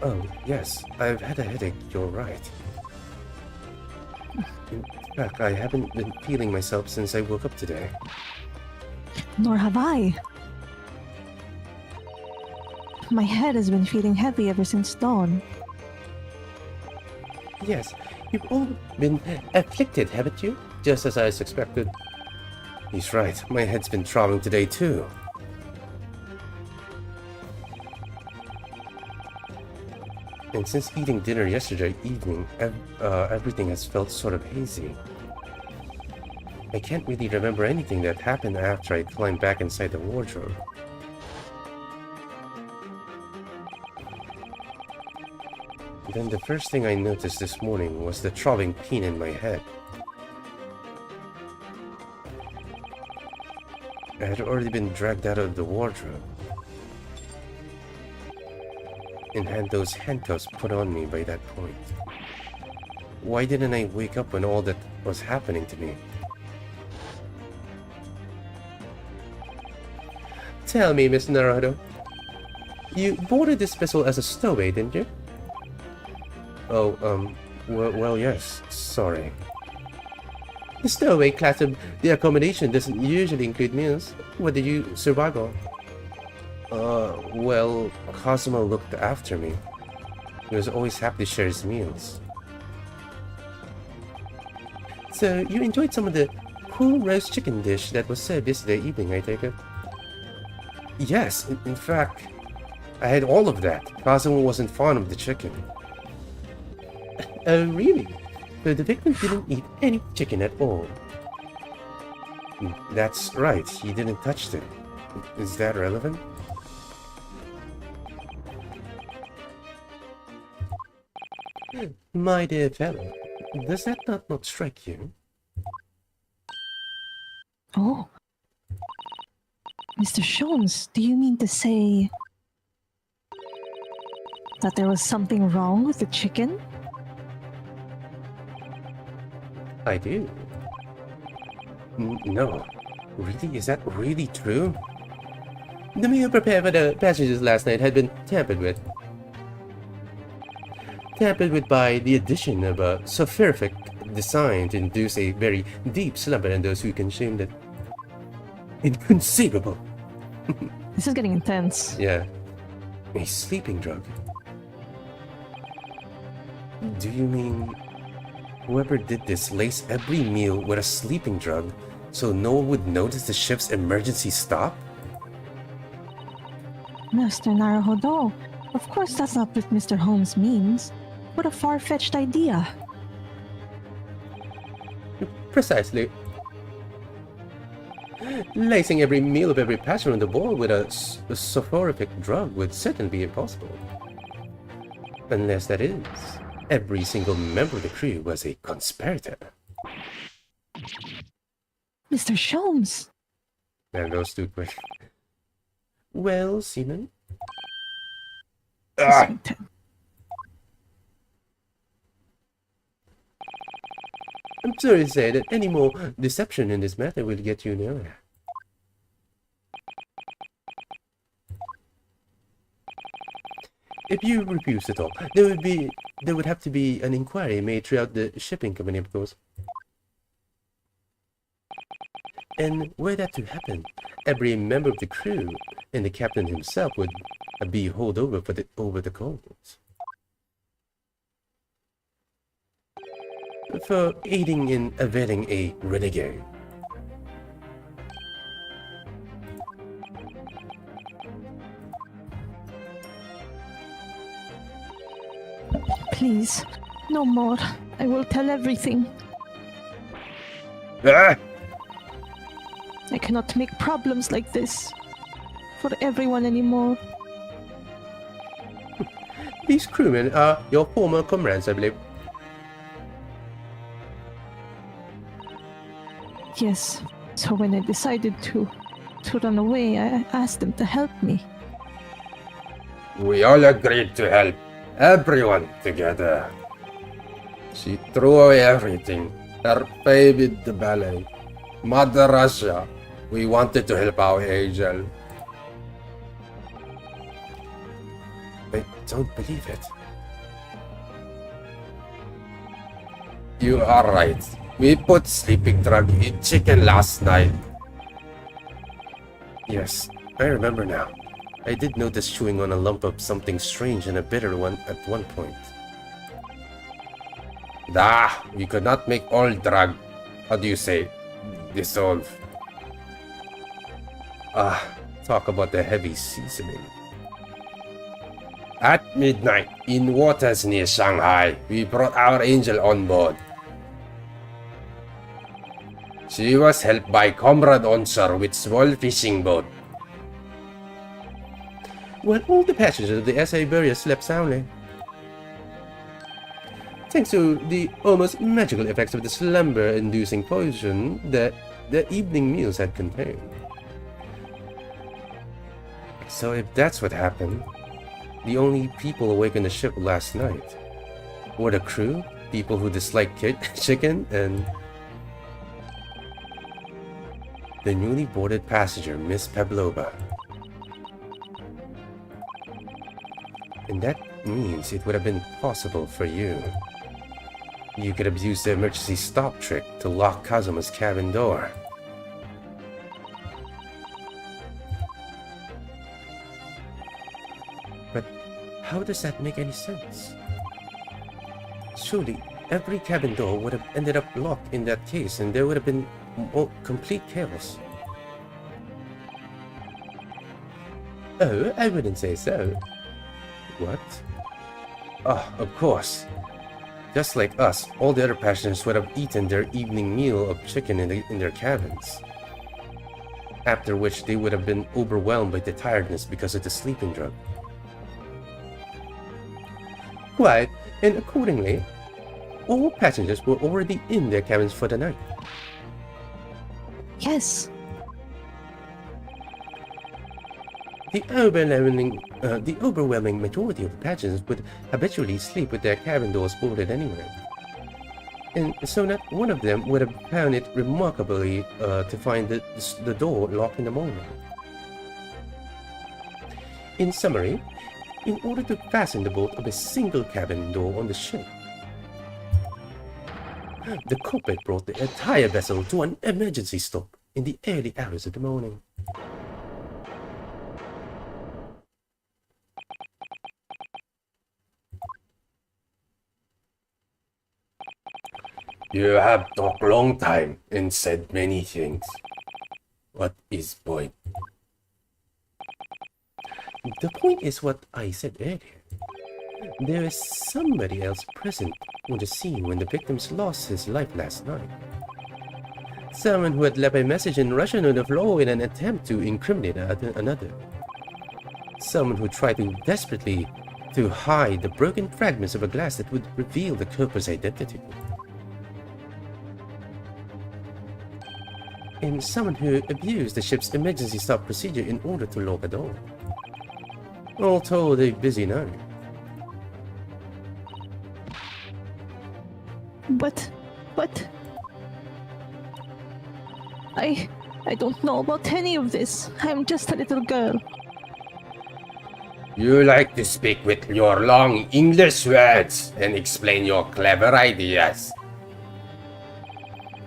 Oh, yes, I've had a headache, you're right. In fact, I haven't been feeling myself since I woke up today. Nor have I. My head has been feeling heavy ever since dawn. Yes, you've all been afflicted, haven't you? Just as I suspected. He's right, my head's been throbbing today too. And since eating dinner yesterday evening, everything has felt sort of hazy. I can't really remember anything that happened after I climbed back inside the wardrobe. Then the first thing I noticed this morning was the throbbing pain in my head. I had already been dragged out of the wardrobe and had those handcuffs put on me by that point. Why didn't I wake up when all that was happening to me? Tell me, Miss Naruto. You boarded this vessel as a stowaway, didn't you? Oh, well, yes. Sorry. The stowaway class of the accommodation doesn't usually include meals. What did you survive on? Well, Cosmo looked after me. He was always happy to share his meals. So, you enjoyed some of the cool roast chicken dish that was served yesterday evening, I take it? Yes, in fact, I had all of that. Cosmo wasn't fond of the chicken. Oh, really? So the victim didn't eat any chicken at all? That's right, he didn't touch it. Is that relevant? My dear fellow, does that not strike you? Oh. Mr. Sholmes, do you mean to say that there was something wrong with the chicken? I do. No. Really? Is that really true? The meal prepared for the passengers last night had been tampered with. Tampered with by the addition of a sulfuric design to induce a very deep slumber in those who consumed it. Inconceivable! This is getting intense. Yeah. A sleeping drug. Do you mean whoever did this laced every meal with a sleeping drug so no one would notice the ship's emergency stop? Master Naruhodo, of course that's not what Mr. Holmes means. What a far-fetched idea. Precisely. Lacing every meal of every passenger on the board with a sulfuric drug would certainly be impossible. Unless that is, every single member of the crew was a conspirator. Mr. Sholmes! There goes too quick. Well, Seaman? I'm sorry to say that any more deception in this matter will get you nowhere. If you refuse to talk, there would have to be an inquiry made throughout the shipping company, of course. And were that to happen, every member of the crew and the captain himself would be hauled over for over the coals. For aiding in availing a renegade. Please, no more. I will tell everything. Ah! I cannot make problems like this for everyone anymore. These crewmen are your former comrades, I believe. Yes, so when I decided to run away, I asked them to help me. We all agreed to help everyone together. She threw away everything. Her favorite ballet. Mother Russia. We wanted to help our angel. I don't believe it. You are right. We put sleeping drug in chicken last night. Yes, I remember now. I did notice chewing on a lump of something strange and a bitter one at one point. We could not make all drug. How do you say? Dissolve. Talk about the heavy seasoning. At midnight, in waters near Shanghai, we brought our angel on board. She was helped by comrade on shore with small fishing boat. Well, all the passengers of the S.A. Iberia slept soundly, thanks to the almost magical effects of the slumber-inducing poison that the evening meals had contained. So if that's what happened, the only people awake on the ship last night were the crew, people who disliked chicken, and the newly boarded passenger, Miss Pavlova. And that means it would have been possible for you. You could have used the emergency stop trick to lock Kazuma's cabin door. But how does that make any sense? Surely every cabin door would have ended up locked in that case and there would have been complete chaos. Oh, I wouldn't say so. What? Oh, of course. Just like us, all the other passengers would have eaten their evening meal of chicken in their cabins. After which they would have been overwhelmed by the tiredness because of the sleeping drug. Quite, and accordingly, all passengers were already in their cabins for the night. Yes. The overwhelming majority of the passengers would habitually sleep with their cabin doors boarded anyway. And so not one of them would have found it remarkably to find the door locked in the morning. In summary, in order to fasten the bolt of a single cabin door on the ship, the culprit brought the entire vessel to an emergency stop in the early hours of the morning. You have talked long time and said many things. What is point? The point is what I said earlier. There is somebody else present on the scene when the victims lost his life last night. Someone who had left a message in Russian on the floor in an attempt to incriminate another. Someone who tried desperately to hide the broken fragments of a glass that would reveal the culprit's identity. And someone who abused the ship's emergency stop procedure in order to lock a door. All told, a busy night. But I don't know about any of this. I'm just a little girl. You like to speak with your long English words and explain your clever ideas.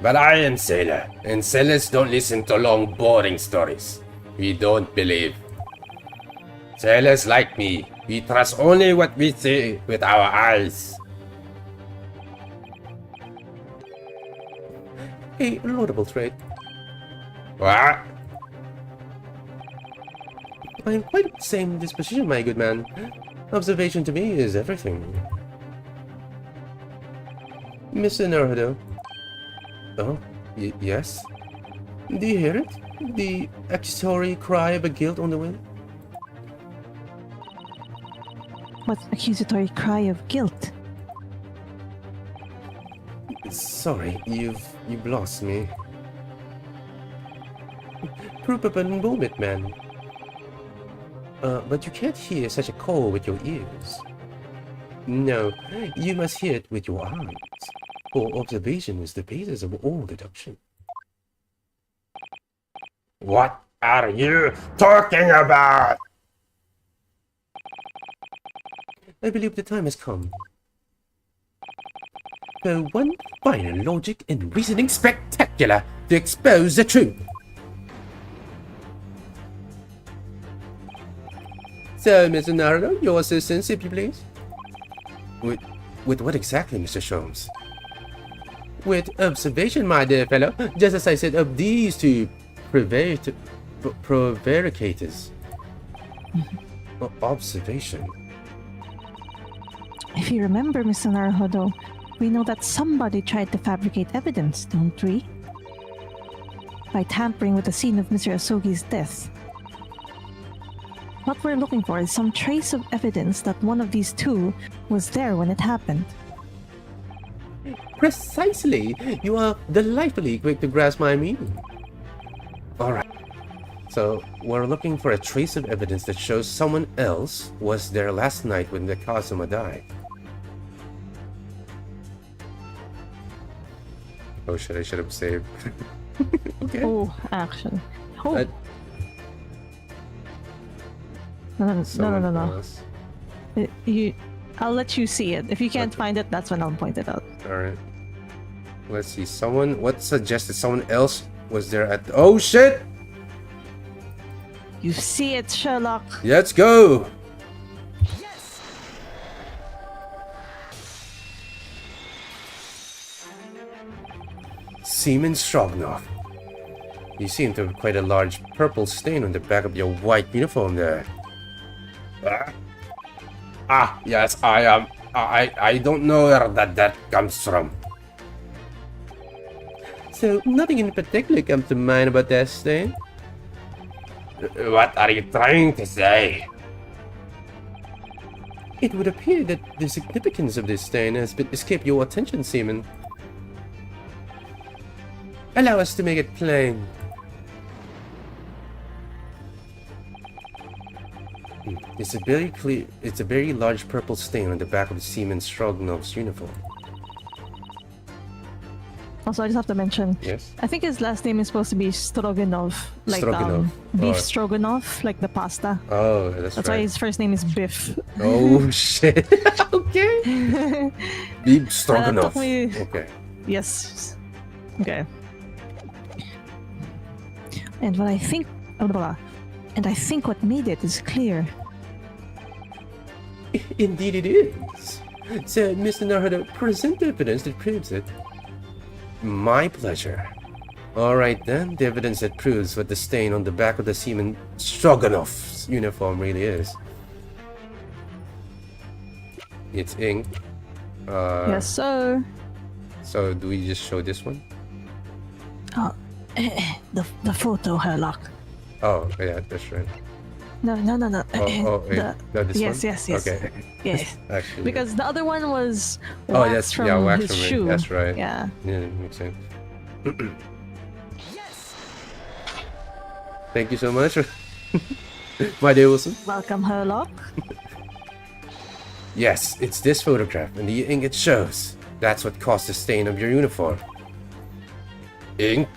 But I am sailor, and sailors don't listen to long, boring stories. We don't believe. Sailors like me, we trust only what we see with our eyes. A laudable trait. What? I am quite of the same disposition, my good man. Observation to me is everything. Mr. Naruto. Oh, yes? Do you hear it? The accusatory cry of a guilt on the wind? What accusatory cry of guilt? Sorry, you've lost me. Proof of an moment, man. But you can't hear such a call with your ears. No, you must hear it with your eyes. For observation is the basis of all deduction. What are you talking about? I believe the time has come for one final logic and reasoning spectacular to expose the truth. So, Mr. Naruto, your assistance, if you please. With what exactly, Mr. Sholmes? With observation, my dear fellow, just as I said of these two prevaricators. Observation? If you remember, Mr. Naruhodo, we know that somebody tried to fabricate evidence, don't we? By tampering with the scene of Mr. Asogi's death. What we're looking for is some trace of evidence that one of these two was there when it happened. Precisely! You are delightfully quick to grasp my meaning. Alright. So, we're looking for a trace of evidence that shows someone else was there last night when the Kazuma died. Oh shit, I should have saved. Okay. Oh, action. Oh. No. I'll let you see it. If you can't find it, that's when I'll point it out. Alright. Let's see. What suggested someone else was there at... Oh shit! You see it, Sherlock. Let's go! Yes. Seaman Stroganoff. You seem to have quite a large purple stain on the back of your white uniform there. Yes, I am. I don't know where that comes from. So, nothing in particular comes to mind about that stain? What are you trying to say? It would appear that the significance of this stain has escaped your attention, Seaman. Allow us to make it plain. It's a very large purple stain on the back of Seaman Stroganoff's uniform. Also, I just have to mention. Yes. I think his last name is supposed to be Stroganov, like Stroganov. beef stroganoff, like the pasta. Oh, that's That's right. why his first name is Biff. Oh shit. Okay. Beef Stroganoff. Okay. Yes. Okay. And what I think, and I think what made it is clear. Indeed it is. So, Mr. Naruhodo, present evidence that proves it. My pleasure. Alright then, the evidence that proves what the stain on the back of the Seaman Stroganoff's uniform really is. It's ink. Yes, sir. So, do we just show this one? Oh, the photo, Herlock. Oh, yeah, that's right. No. Wait. No, this yes, one? yes. Okay. Yes. Actually. Because the other one was Oh, wax yes, from yeah, wax his from it. shoe. That's right. Yeah. Yeah, makes sense. Yes. Thank you so much, my dear Wilson. Welcome, Herlock. Yes, it's this photograph, and the ink it shows. That's what caused the stain of your uniform. Ink?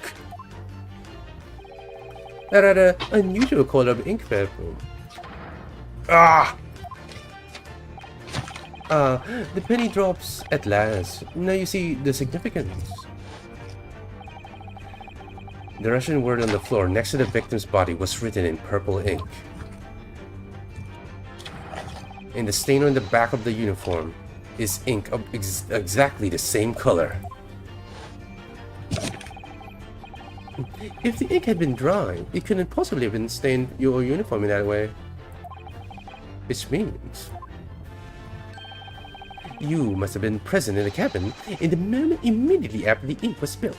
A rather unusual color of ink purple. The penny drops at last. Now you see the significance. The Russian word on the floor next to the victim's body was written in purple ink. And the stain on the back of the uniform is ink of exactly the same color. If the ink had been dry, it couldn't possibly have been stained your uniform in that way. Which means you must have been present in the cabin in the moment immediately after the ink was spilled.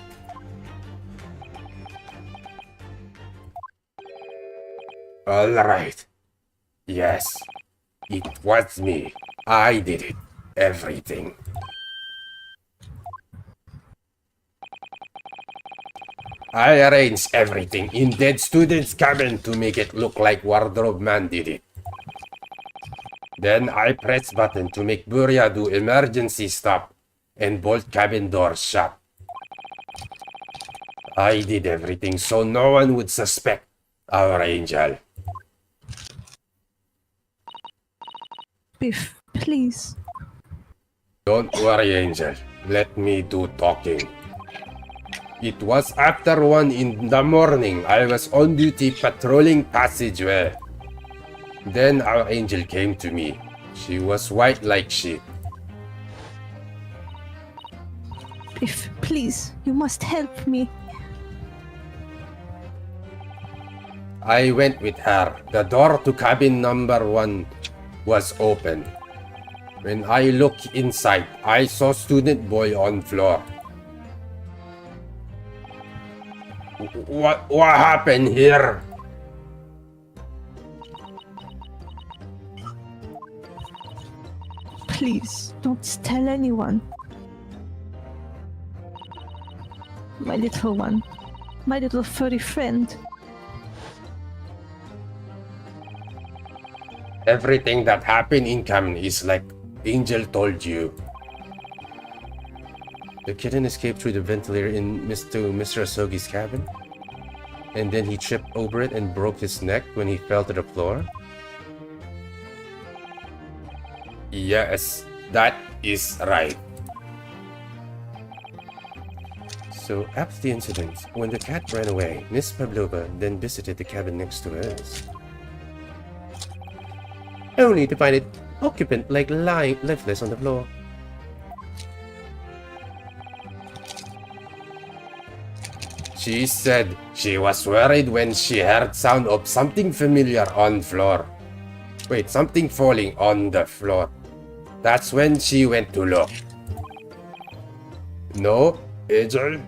Alright. Yes. It was me. I did it. Everything. I arranged everything in Dead Student's cabin to make it look like Wardrobe Man did it. Then I press button to make Burya do emergency stop and bolt cabin doors shut. I did everything so no one would suspect our angel. Biff, please. Don't worry, Angel. Let me do talking. It was after 1 in the morning. I was on duty patrolling passageway. Then our angel came to me. She was white like shit. Biff, please, you must help me. I went with her. The door to cabin number 1 was open. When I look inside, I saw student boy on floor. What happened here? Please, don't tell anyone. My little one. My little furry friend. Everything that happened in Kamen is like Angel told you. The kitten escaped through the ventilator in Mr. Asogi's cabin. And then he tripped over it and broke his neck when he fell to the floor. Yes, that is right. So, after the incident, when the cat ran away, Miss Pavlova then visited the cabin next to hers. Only to find its occupant lying lifeless on the floor. She said she was worried when she heard sound of something familiar on floor. Wait, something falling on the floor. That's when she went to look. No, Angel.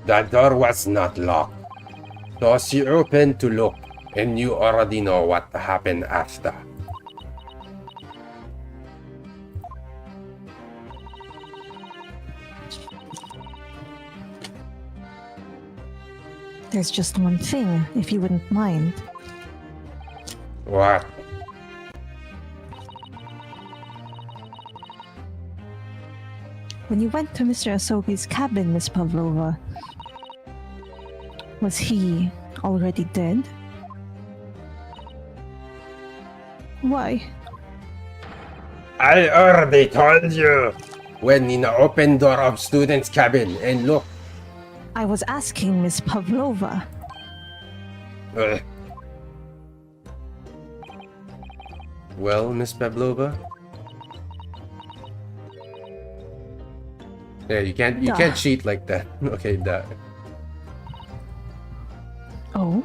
The door was not locked. So she opened to look, and you already know what happened after. There's just one thing, if you wouldn't mind. What? When you went to Mr. Asogi's cabin, Miss Pavlova, was he already dead? Why? I already told you. When in the open door of student's cabin and look. I was asking Miss Pavlova. Well, Miss Pavlova? Yeah, you can't cheat like that. Okay, that. Oh?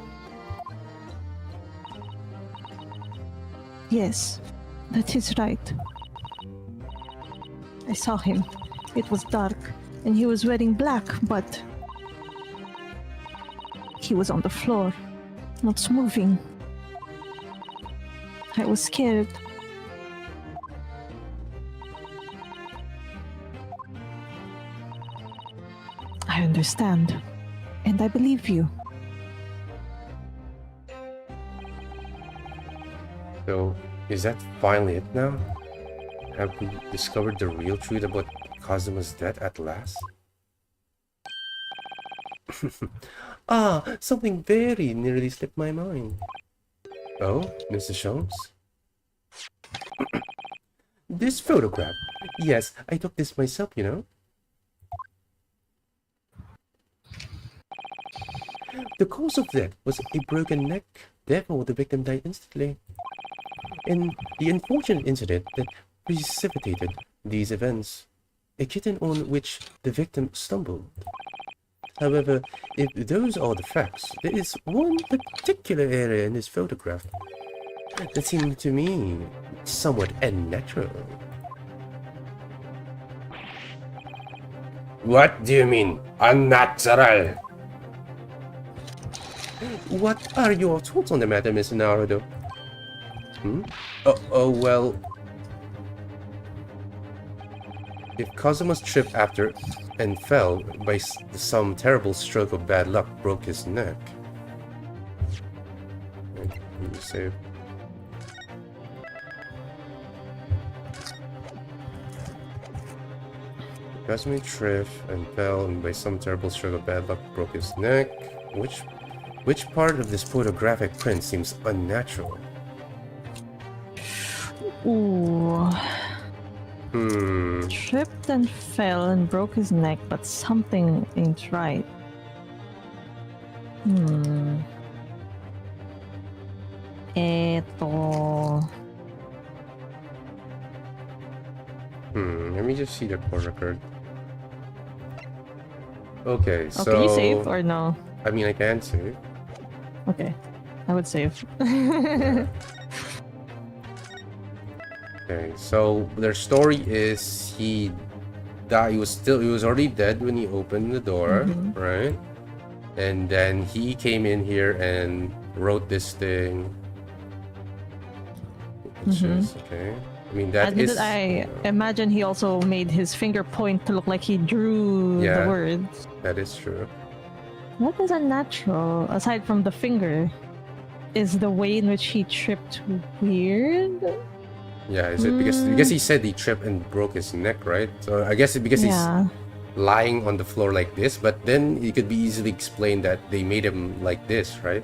Yes, that is right. I saw him. It was dark, and he was wearing black, but he was on the floor, not moving. I was scared. I understand, and I believe you. So, is that finally it now? Have we discovered the real truth about Kazuma's death at last? Something very nearly slipped my mind. Oh, Mr. Sholmes? This photograph. Yes, I took this myself, you know. The cause of death was a broken neck. Therefore, the victim died instantly. In the unfortunate incident that precipitated these events, a kitten on which the victim stumbled. However, if those are the facts, there is one particular area in this photograph that seemed to me somewhat unnatural. What do you mean, unnatural? What are your thoughts on the matter, Mr. Naruto? Well... If Kazuma tripped after and fell by some terrible stroke of bad luck broke his neck... Let me save. Kazuma tripped and fell and by some terrible stroke of bad luck broke his neck. Which part of this photographic print seems unnatural? Ooh. Tripped and fell and broke his neck, but something ain't right. Eto. Let me just see the court record. Okay, so... can you save or no? I mean, I can save. Okay. I would save. Yeah. Okay, so their story is he died. He was already dead when he opened the door, right? And then he came in here and wrote this thing, which is okay. I mean, that is. I imagine he also made his finger point to look like he drew the words. That is true. What is unnatural aside from the finger? Is the way in which he tripped weird? Yeah, is it because he said he tripped and broke his neck, right? So I guess it's because he's lying on the floor like this, but then it could be easily explained that they made him like this, right?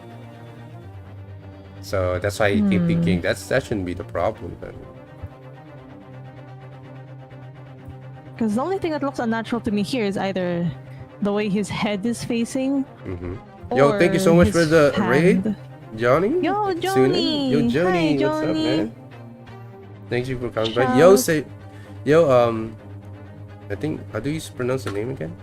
So that's why I keep thinking that shouldn't be the problem then. Because the only thing that looks unnatural to me here is either the way his head is facing. Yo, thank you so much for the raid, Johnny. Yo, Johnny. Yo, Johnny. Hi, what's Johnny. up, man? Thank you for coming by. Shout. I think, how do you pronounce the name again?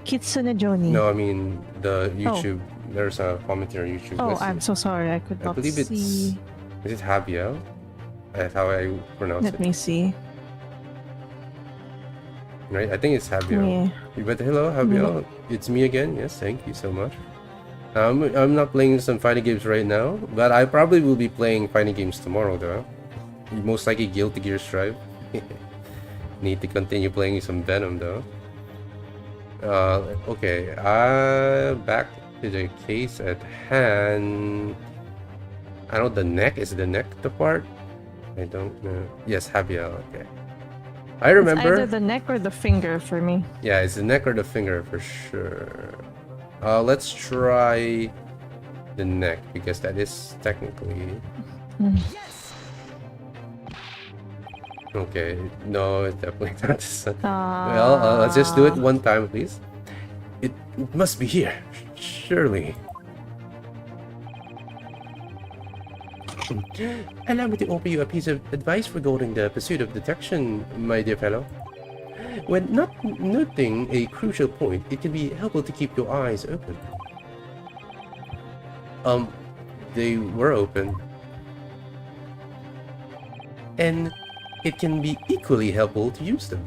Kitsune Johnny. No, I mean the YouTube. There's a commentary on YouTube. Oh, I'm so sorry. I could not believe see. Is it Javier? That's how I pronounce it. Let me see. Right, I think it's Javier. But hello, Javier. It's me again. Yes, thank you so much. I'm not playing some fighting games right now, but I probably will be playing fighting games tomorrow, though. Most likely Guilty Gear Strive. Need to continue playing some Venom, though. Okay, back to the case at hand. I know the neck. Is the neck the part? I don't know. Yes, Javier. Okay. I remember. It's either the neck or the finger for me. Yeah, it's the neck or the finger for sure. Let's try the neck because that is technically. Okay, no, it's definitely not the sun. Well, let's just do it one time, please. It must be here, surely. Allow me to offer you a piece of advice regarding the pursuit of detection, my dear fellow. When not noting a crucial point, it can be helpful to keep your eyes open. They were open. And it can be equally helpful to use them.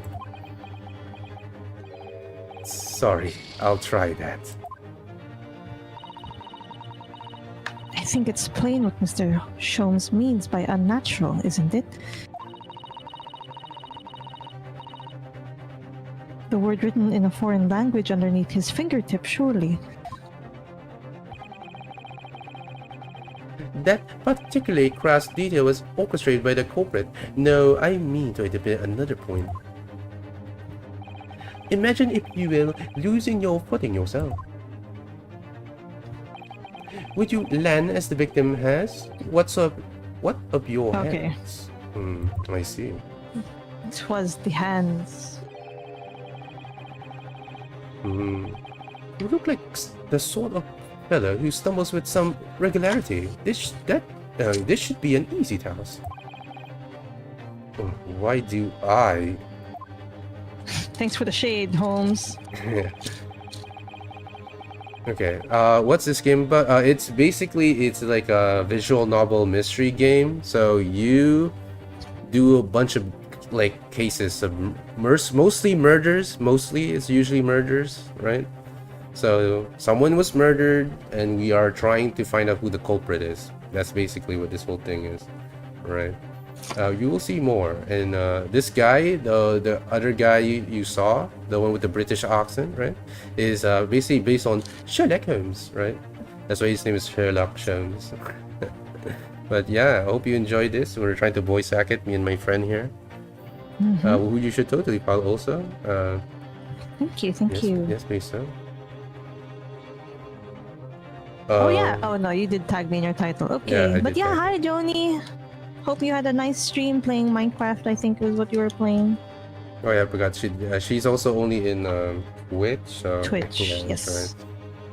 Sorry, I'll try that. I think it's plain what Mr. Sholmes means by unnatural, isn't it? The word written in a foreign language underneath his fingertip, surely. That particularly crass detail was orchestrated by the culprit. No, I mean to interpret another point. Imagine, if you will, losing your footing yourself. Would you land as the victim has? What of your hands? I see. It was the hands. You look like the sort of fellow who stumbles with some regularity. This should be an easy task. Why do I? Thanks for the shade, Holmes. Okay, what's this game about? It's like a visual novel mystery game. So you do a bunch of like cases of mostly murders. Mostly, it's usually murders, right? So someone was murdered, and we are trying to find out who the culprit is. That's basically what this whole thing is, right? You will see more. And this guy, the other guy you saw, the one with the British accent, right, is basically based on Sherlock Holmes, right? That's why his name is Sherlock Holmes. But yeah, I hope you enjoyed this. We're trying to voice act it, me and my friend here. Who you should totally follow also. Thank you. Yes, please so. Oh yeah. Oh no, you did tag me in your title. Okay. Yeah, hi Joni. Hope you had a nice stream playing Minecraft. I think is what you were playing. Oh yeah, I forgot. She's also only in Twitch. So Twitch, yeah, yes. right.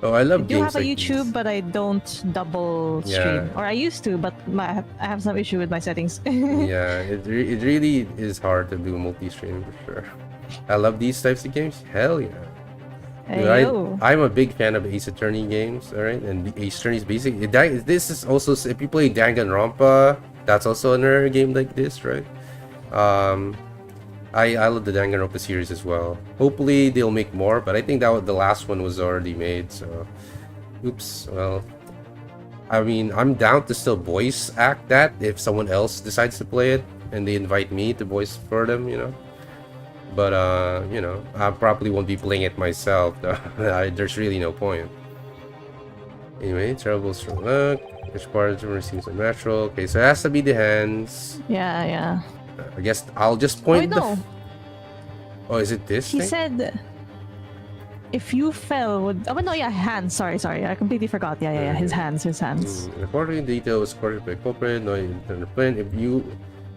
Oh, I love I do games have a like YouTube, these. but I don't double stream. Or I used to, but I have some issue with my settings. Yeah, it really is hard to do multi-stream for sure. I love these types of games. Hell yeah. Dude, Ayo. I'm a big fan of Ace Attorney games, alright? And the Ace Attorney is basically... This is also... If you play Danganronpa, that's also another game like this, right? I love the Danganronpa series as well. Hopefully they'll make more, but I think that the last one was already made, so... Oops, well... I mean, I'm down to still voice act that if someone else decides to play it and they invite me to voice for them, you know? But, you know, I probably won't be playing it myself. There's really no point. Anyway, terrible stroke luck. Which part seems unnatural? Okay, so it has to be the hands. Yeah. I guess I'll just point Wait, no. Oh, is it this He thing? said if you fell would... Oh, but no, yeah, hands. Sorry. I completely forgot. Yeah. His hands. According to detail was recorded by culprit. No, you don't plan. If you...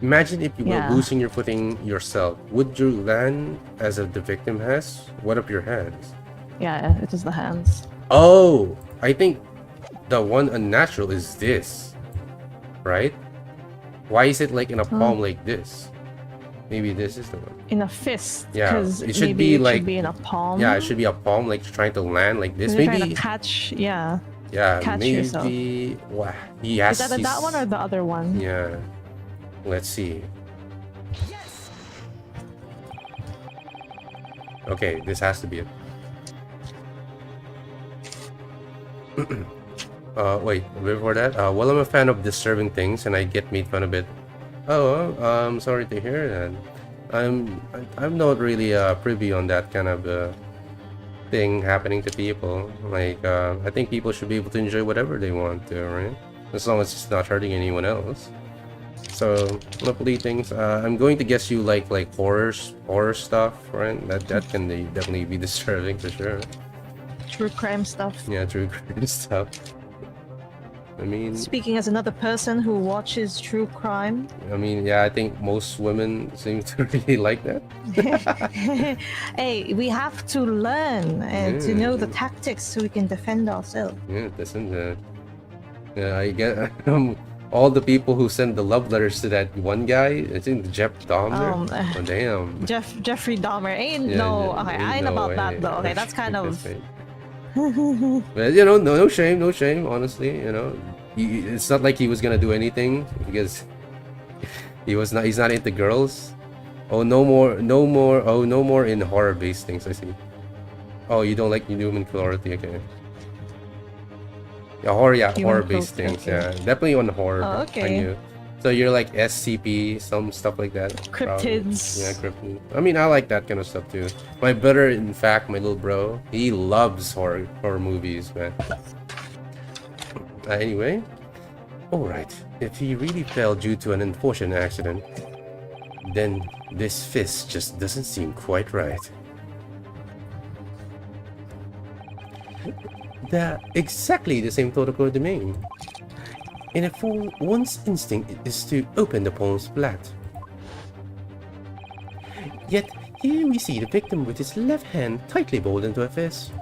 Imagine if you were losing your footing yourself. Would you land as the victim has? What of your hands? Yeah, it is the hands. Oh! I think the one unnatural is this. Right? Why is it like in a palm like this? Maybe this is the one. In a fist. Yeah, it should be like... Should be in a palm. Yeah, it should be a palm, like trying to land like this. Maybe Maybe... trying to catch, yeah. Yeah, catch maybe... yourself. Wow, he has... Is that that one or the other one? Yeah. Let's see. Yes. Okay, this has to be it. Wait, before that, well, I'm a fan of disturbing things and I get made fun of it. Oh, I'm sorry to hear that. I'm not really privy on that kind of thing happening to people. Like, I think people should be able to enjoy whatever they want to, right? As long as it's not hurting anyone else. So, luckily things, I'm going to guess you like horror stuff, right? That can definitely be disturbing for sure. True crime stuff. Yeah, true crime stuff. I mean... Speaking as another person who watches true crime. I mean, yeah, I think most women seem to really like that. Hey, we have to learn and to know the tactics so we can defend ourselves. Yeah, yeah, I get all the people who send the love letters to that one guy. I think Jeff Dahmer. Oh damn. Jeffrey Dahmer. Okay, I ain't about that though. Okay, that's kind of... But you know, no shame, honestly, you know. It's not like he was gonna do anything because he's not into girls. Oh, no more in horror based things, I see. Oh, you don't like human cruelty, okay. Yeah, horror based things, yeah. Definitely on horror. Oh, okay. So you're like SCP, some stuff like that. Cryptids. Yeah, cryptids. I mean, I like that kind of stuff too. My brother, in fact, my little bro, he loves horror movies, man. Anyway, alright. If he really fell due to an unfortunate accident, then this fist just doesn't seem quite right. They're exactly the same thought occurred to me. In a fool, one's instinct is to open the palms flat. Yet, here we see the victim with his left hand tightly balled into a fist.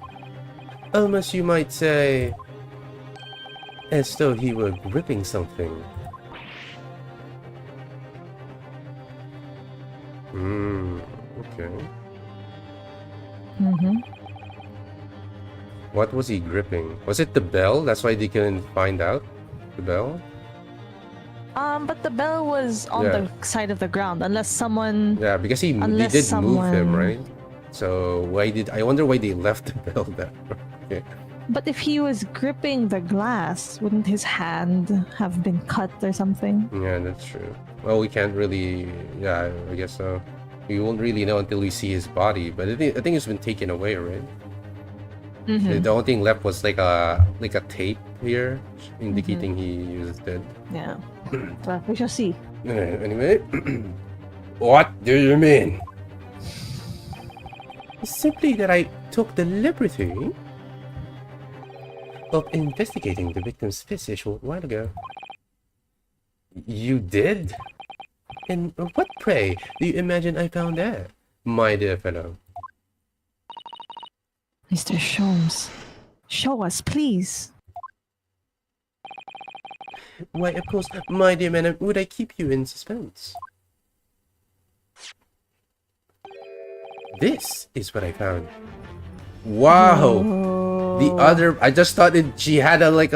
Almost, you might say, as though he were gripping something. Okay. What was he gripping? Was it the bell? That's why they couldn't find out? The bell? But the bell was on the side of the ground, unless someone... Yeah, because they did move him, right? So I wonder why they left the bell there. Okay. But if he was gripping the glass, wouldn't his hand have been cut or something? Yeah, that's true. Well, we can't really... Yeah, I guess so. We won't really know until we see his body, but I think it's been taken away, right? The only thing left was like a tape here, indicating he was dead. Yeah. Well, we shall see. Anyway, what do you mean? Simply that I took the liberty of investigating the victim's fist a short while ago. You did? And what, pray, do you imagine I found there, my dear fellow? Mr. Sholmes, show us, please. Why, of course, my dear man, would I keep you in suspense? This is what I found. Wow. The Oh. other, I just thought she had a like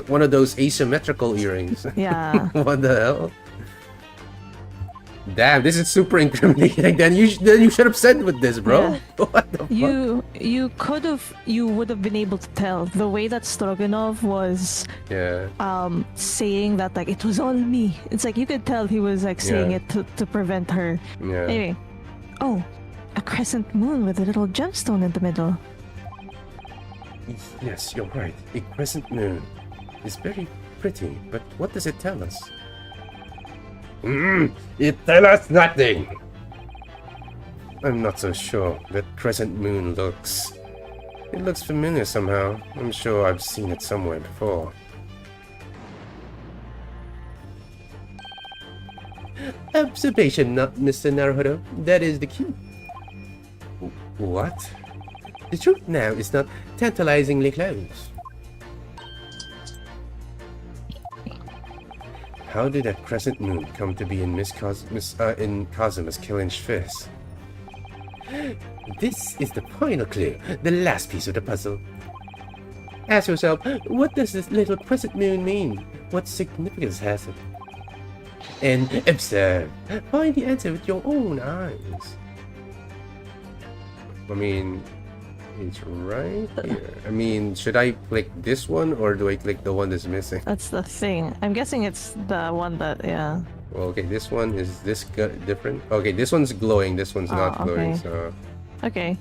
one of those asymmetrical earrings. Yeah. What the hell? Damn, this is super incriminating. Then you should have said with this, bro. Yeah. What the fuck? You would have been able to tell the way that Stroganov was saying that like it was all me. It's like you could tell he was like saying it to prevent her. Yeah. Anyway. Oh, a crescent moon with a little gemstone in the middle. Yes, you're right. A crescent moon is very pretty, but what does it tell us? It tells us nothing. I'm not so sure. That crescent moon looks... It looks familiar somehow. I'm sure I've seen it somewhere before. Observation, Mr. Naruhodo. That is the key. What? The truth now is not tantalizingly close. How did that crescent moon come to be in Kazuma's killing fist? This is the final clue, the last piece of the puzzle. Ask yourself, what does this little crescent moon mean? What significance has it? And observe. Find the answer with your own eyes. I mean, it's right here. I mean, should I click this one or do I click the one that's missing? That's the thing. I'm guessing it's the one that, yeah. Well, okay, this one is different. Okay, this one's glowing. This one's not glowing. Okay. So. Okay.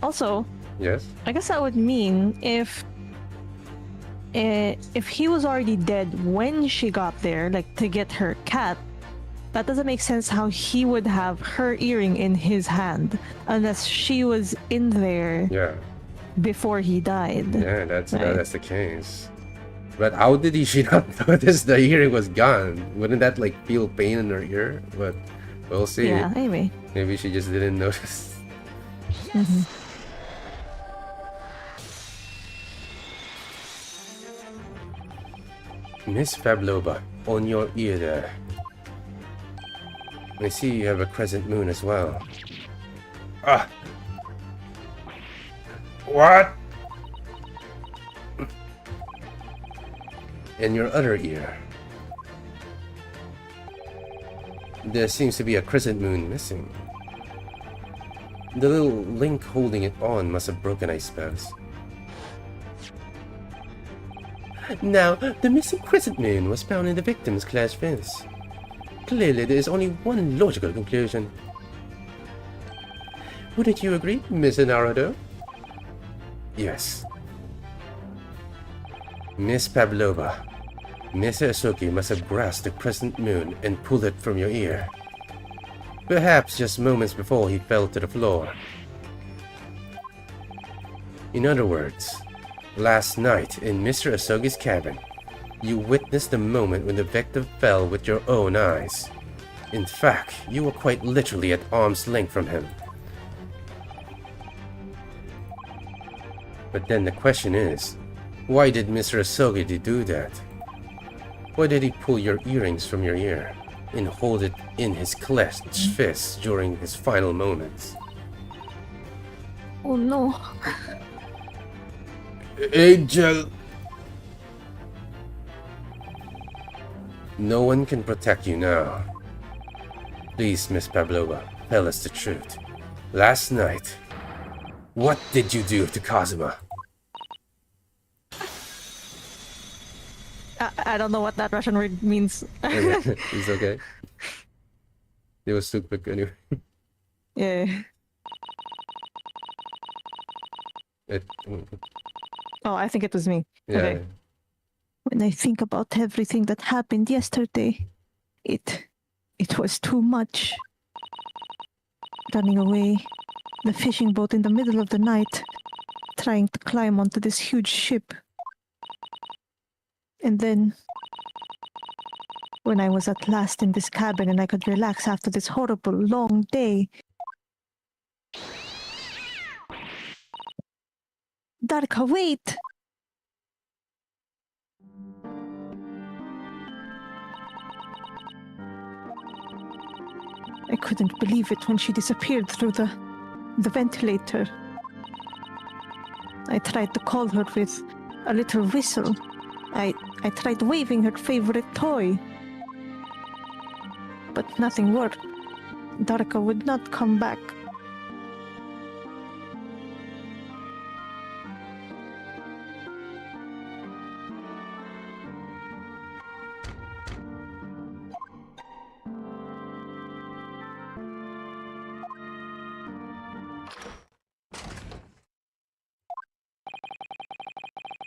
Also. Yes. I guess that would mean if he was already dead when she got there, like to get her cat, that doesn't make sense how he would have her earring in his hand unless she was in there before he died. Yeah, that's the case. But how did she not notice the earring was gone? Wouldn't that like feel pain in her ear? But we'll see. Yeah, maybe. Maybe she just didn't notice. Mm-hmm. Miss Pavlova, on your ear there. I see you have a crescent moon as well. Ah! What? In your other ear. There seems to be a crescent moon missing. The little link holding it on must have broken, I suppose. Now, the missing crescent moon was found in the victim's class fence. Clearly, there is only one logical conclusion. Wouldn't you agree, Mr. Naruto? Yes. Miss Pavlova, Mr. Asuki must have grasped the crescent moon and pulled it from your ear. Perhaps just moments before he fell to the floor. In other words, last night in Mr. Asogi's cabin, you witnessed the moment when the victim fell with your own eyes. In fact, you were quite literally at arm's length from him. But then the question is, why did Mr. Asogi do that? Why did he pull your earrings from your ear and hold it in his clenched fist during his final moments? Oh no. Angel! No one can protect you now. Please, Miss Pavlova, tell us the truth. Last night, what did you do to Kazuma? I don't know what that Russian word means. It's okay. It was too quick anyway. Yeah. Oh, I think it was me. Yeah. Okay. When I think about everything that happened yesterday, it was too much. Running away, the fishing boat in the middle of the night, trying to climb onto this huge ship. And then, when I was at last in this cabin and I could relax after this horrible long day, Darka, wait! I couldn't believe it when she disappeared through the ventilator. I tried to call her with a little whistle. I tried waving her favorite toy. But nothing worked. Darka would not come back.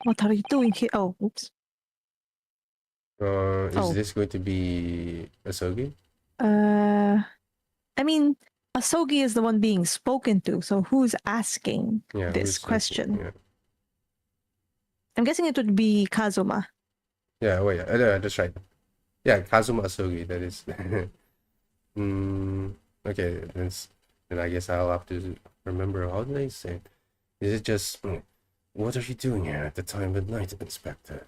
What are you doing here? Oh, oops. Is this going to be Asogi? I mean, Asogi is the one being spoken to, so who's asking this question? Yeah. I'm guessing it would be Kazuma. Yeah, wait, that's right. Yeah, Kazuma Asogi, that is. Okay, then I guess I'll have to remember, how did I say it? Is it just, what are you doing here at the time of night, Inspector?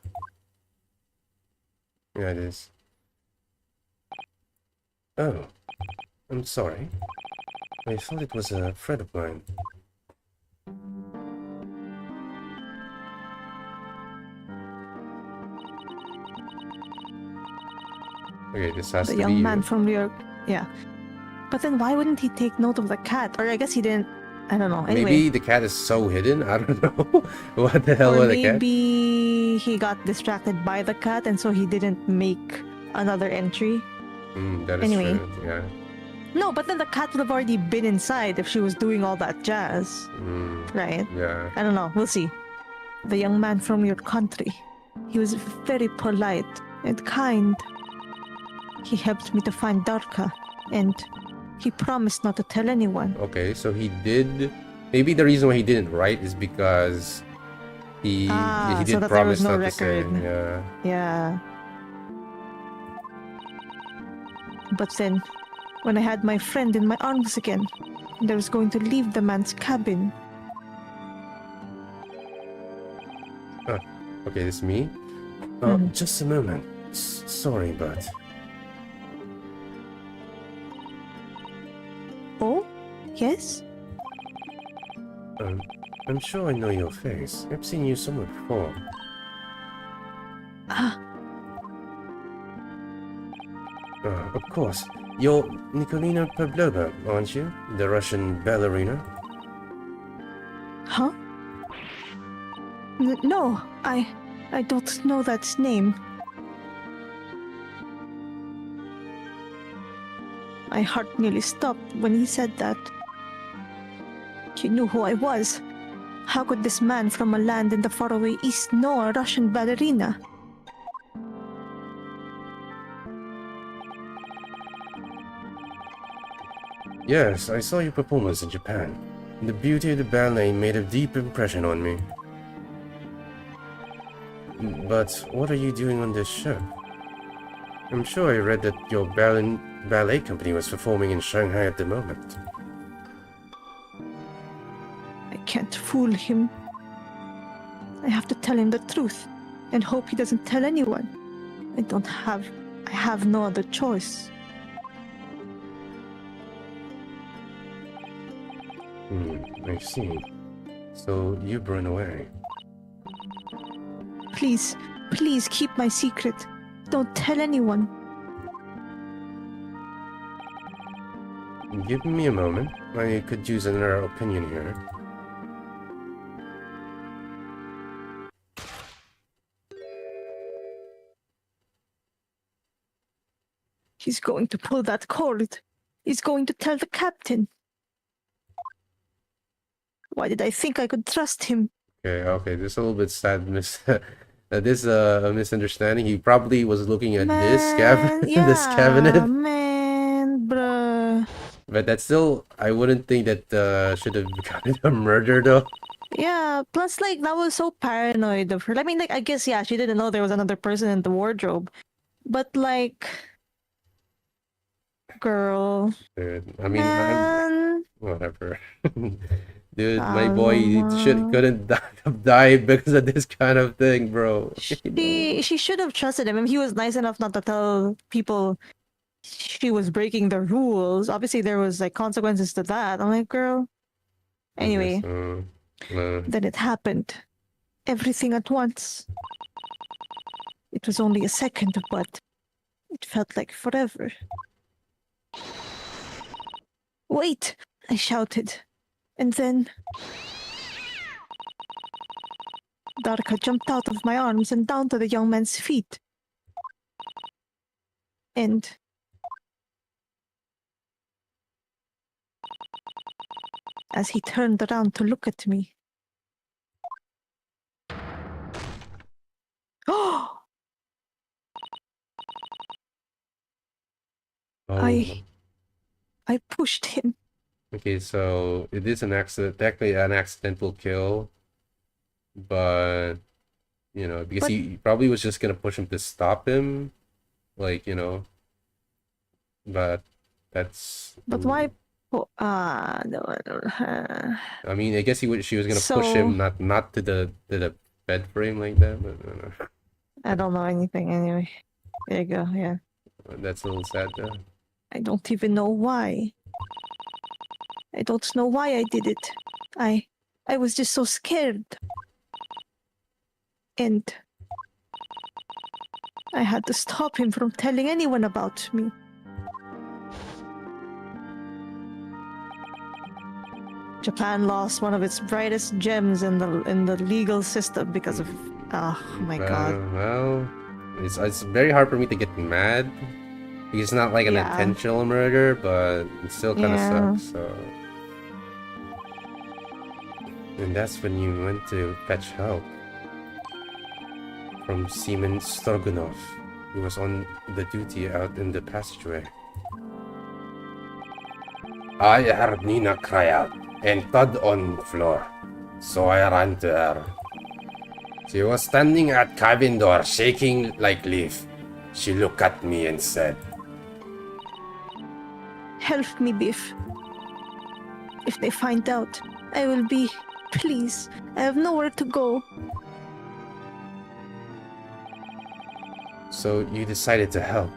Yeah, it is. Oh, I'm sorry. I thought it was a friend of mine. Okay, this has to be you. The young man from New York. Yeah. But then why wouldn't he take note of the cat? Or I guess he didn't. I don't know. Anyway. Maybe the cat is so hidden. I don't know. What the hell with the cat? Maybe he got distracted by the cat and so he didn't make another entry. That is true. Yeah. No, but then the cat would have already been inside if she was doing all that jazz. Right? Yeah. I don't know. We'll see. The young man from your country. He was very polite and kind. He helped me to find Darka, and he promised not to tell anyone. Okay, so he did. Maybe the reason why he didn't write is because he did so promise no not record. to say. Yeah. Yeah. But then, when I had my friend in my arms again, and I was going to leave the man's cabin. Okay, this is me. Just a moment. Sorry, but. Oh? Yes? I'm sure I know your face. I've seen you somewhere before. Of course. You're Nikolina Pavlova, aren't you? The Russian ballerina? Huh? No, I don't know that name. My heart nearly stopped when he said that. He knew who I was. How could this man from a land in the faraway east know a Russian ballerina? Yes, I saw your performance in Japan. The beauty of the ballet made a deep impression on me. But what are you doing on this ship? I'm sure I read that your ballet company was performing in Shanghai at the moment. I can't fool him. I have to tell him the truth and hope he doesn't tell anyone. I have no other choice. I see. So you've run away. Please, please keep my secret. Don't tell anyone. Give me a moment. I could use another opinion here. He's going to pull that cord. He's going to tell the captain. Why did I think I could trust him? Okay, this is a little bit sad, this a misunderstanding. He probably was looking at this cabinet, yeah, this cabinet. Man, bruh. But that's still, I wouldn't think that should have gotten a murder though. Yeah, plus like that was so paranoid of her. I mean, like I guess yeah, she didn't know there was another person in the wardrobe, but like, girl. Dude, I mean, whatever. Dude, my Kazuma. boy couldn't have died because of this kind of thing, bro. She should have trusted him. I mean, he was nice enough not to tell people she was breaking the rules. Obviously, there was like consequences to that. I'm like, girl. Anyway, Then it happened. Everything at once. It was only a second, but it felt like forever. Wait! I shouted. And then Darka jumped out of my arms and down to the young man's feet. And as he turned around to look at me, oh! I pushed him. Okay, so it is an accident, technically an accidental kill, but you know, because he probably was just gonna push him to stop him, like, you know, but that's. But why? No, I mean, I guess she was gonna push him not to the bed frame like that, but I don't know. I don't know anything anyway. There you go. Yeah. That's a little sad though. I don't even know why. I don't know why I did it. I was just so scared. And I had to stop him from telling anyone about me. Japan lost one of its brightest gems in the legal system because of oh my god. Well, it's very hard for me to get mad. It's not like an intentional murder, but it still kind of sucks. So, and that's when you went to fetch help from Seaman Stroganov, who was on the duty out in the passageway. I heard Nina cry out and thud on the floor, so I ran to her. She was standing at cabin door, shaking like leaf. She looked at me and said, "Help me, Biff. If they find out, I will be... Please, I have nowhere to go." So you decided to help.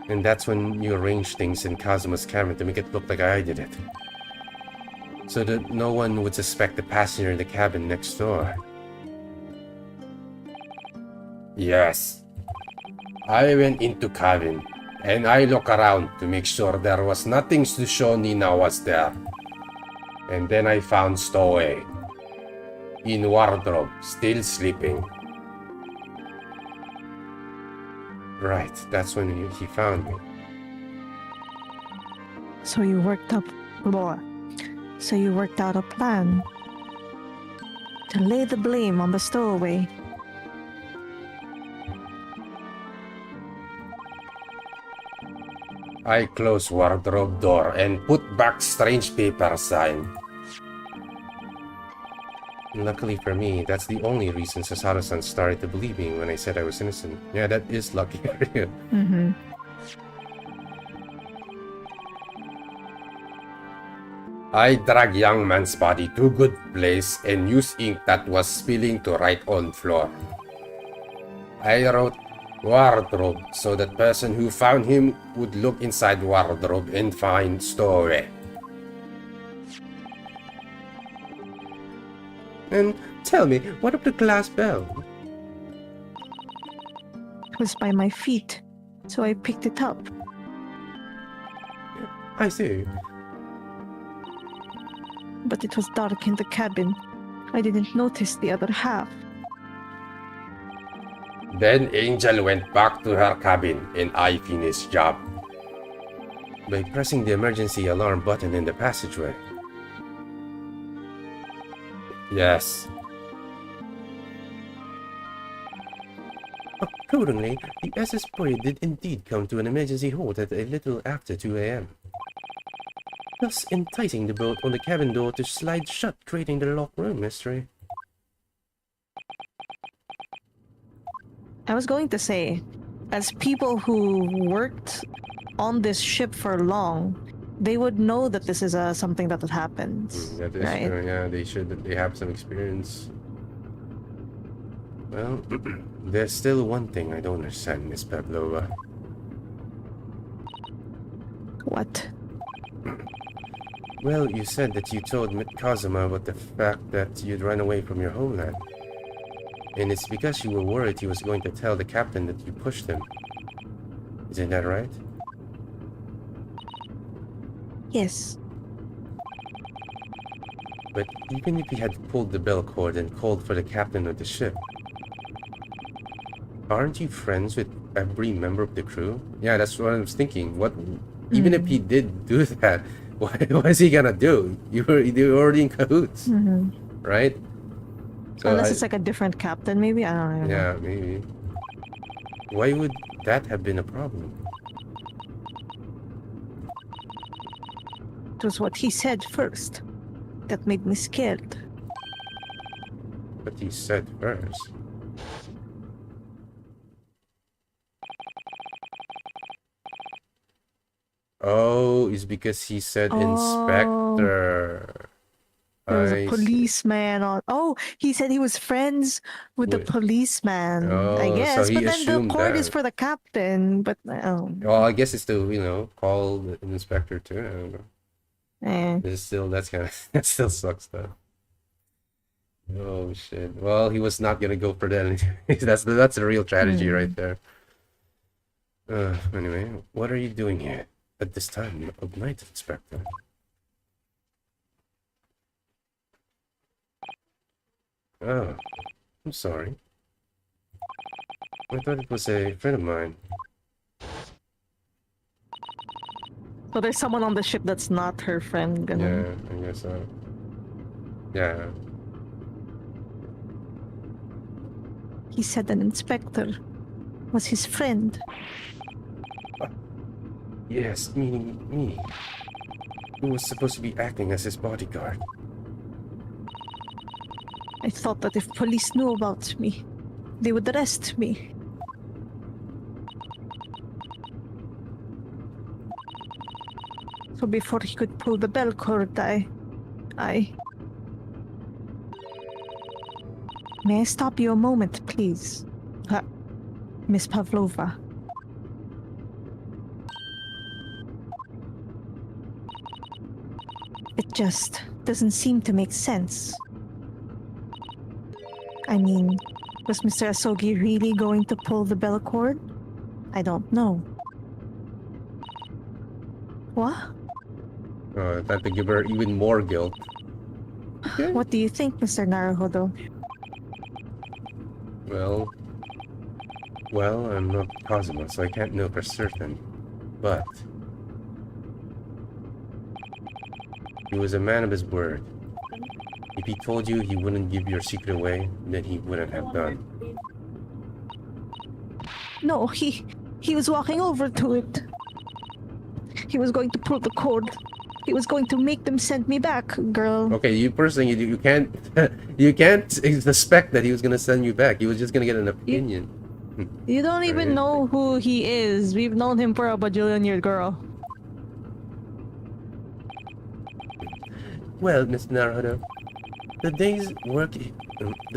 And that's when you arranged things in Kazuma's cabin to make it look like I did it. So that no one would suspect the passenger in the cabin next door. Yes. I went into cabin, and I looked around to make sure there was nothing to show Nina was there. And then I found Stowaway in wardrobe, still sleeping. Right, that's when he found me. So you worked out a plan to lay the blame on the stowaway. I closed wardrobe door and put back strange paper sign. Luckily for me, that's the only reason Sasaru-san started to believe me when I said I was innocent. Yeah, that is lucky for you. Mm-hmm. I dragged young man's body to a good place and used ink that was spilling to write on floor. I wrote wardrobe so that person who found him would look inside wardrobe and find stowaway. And tell me, what of the glass bell? It was by my feet, so I picked it up. I see. But it was dark in the cabin. I didn't notice the other half. Then Angel went back to her cabin and I finished job by pressing the emergency alarm button in the passageway. Yes. Accordingly, the SS Boy did indeed come to an emergency halt at a little after 2 a.m. thus enticing the bolt on the cabin door to slide shut, creating the locked room mystery. I was going to say, as people who worked on this ship for long, they would know that this is something that happens. That is right? true, yeah, they have some experience. Well, there's still one thing I don't understand, Miss Pavlova. What? Well, you said that you told Kazuma about the fact that you'd run away from your homeland. And it's because you were worried he was going to tell the captain that you pushed him. Isn't that right? Yes. But even if he had pulled the bell cord and called for the captain of the ship, aren't you friends with every member of the crew? Yeah, that's what I was thinking. What, even if he did do that, what is he gonna do? You were already in cahoots, right? So Unless it's like a different captain, maybe? I don't know. Yeah, maybe. Why would that have been a problem? It was what he said first that made me scared. What he said first. Oh, it's because he said inspector. There was a policeman on. Oh, he said he was friends with the policeman. I Oh, so guess, he but then the assumed cord is that. for the captain. But Well, I guess it's still, you know, call the inspector too. I don't know. It's still, that's kind of, that still sucks though. Oh shit. Well, he was not gonna go for that. That's a real tragedy right there. Anyway, what are you doing here at this time of night, Inspector? Oh, I'm sorry. I thought it was a friend of mine. So there's someone on the ship that's not her friend. Yeah, I guess so. Yeah. He said an inspector was his friend. Yes, meaning me. Who was supposed to be acting as his bodyguard. I thought that if police knew about me, they would arrest me. So before he could pull the bell cord, I... May I stop you a moment, please? Miss Pavlova. It just doesn't seem to make sense. I mean, was Mr. Asogi really going to pull the bell cord? I don't know. What? That to give her even more guilt. Okay. What do you think, Mr. Naruhodo? Well, I'm not Kazuma, so I can't know for certain. But he was a man of his word. If he told you he wouldn't give your secret away, then he wouldn't have done. No, he was walking over to it. He was going to pull the cord. He was going to make them send me back, girl. Okay, you personally, you can't you can't suspect that he was gonna send you back. He was just gonna get an opinion. You don't even know who he is. We've known him for a bajillion years, girl. Well, Mr. Naruhodo, the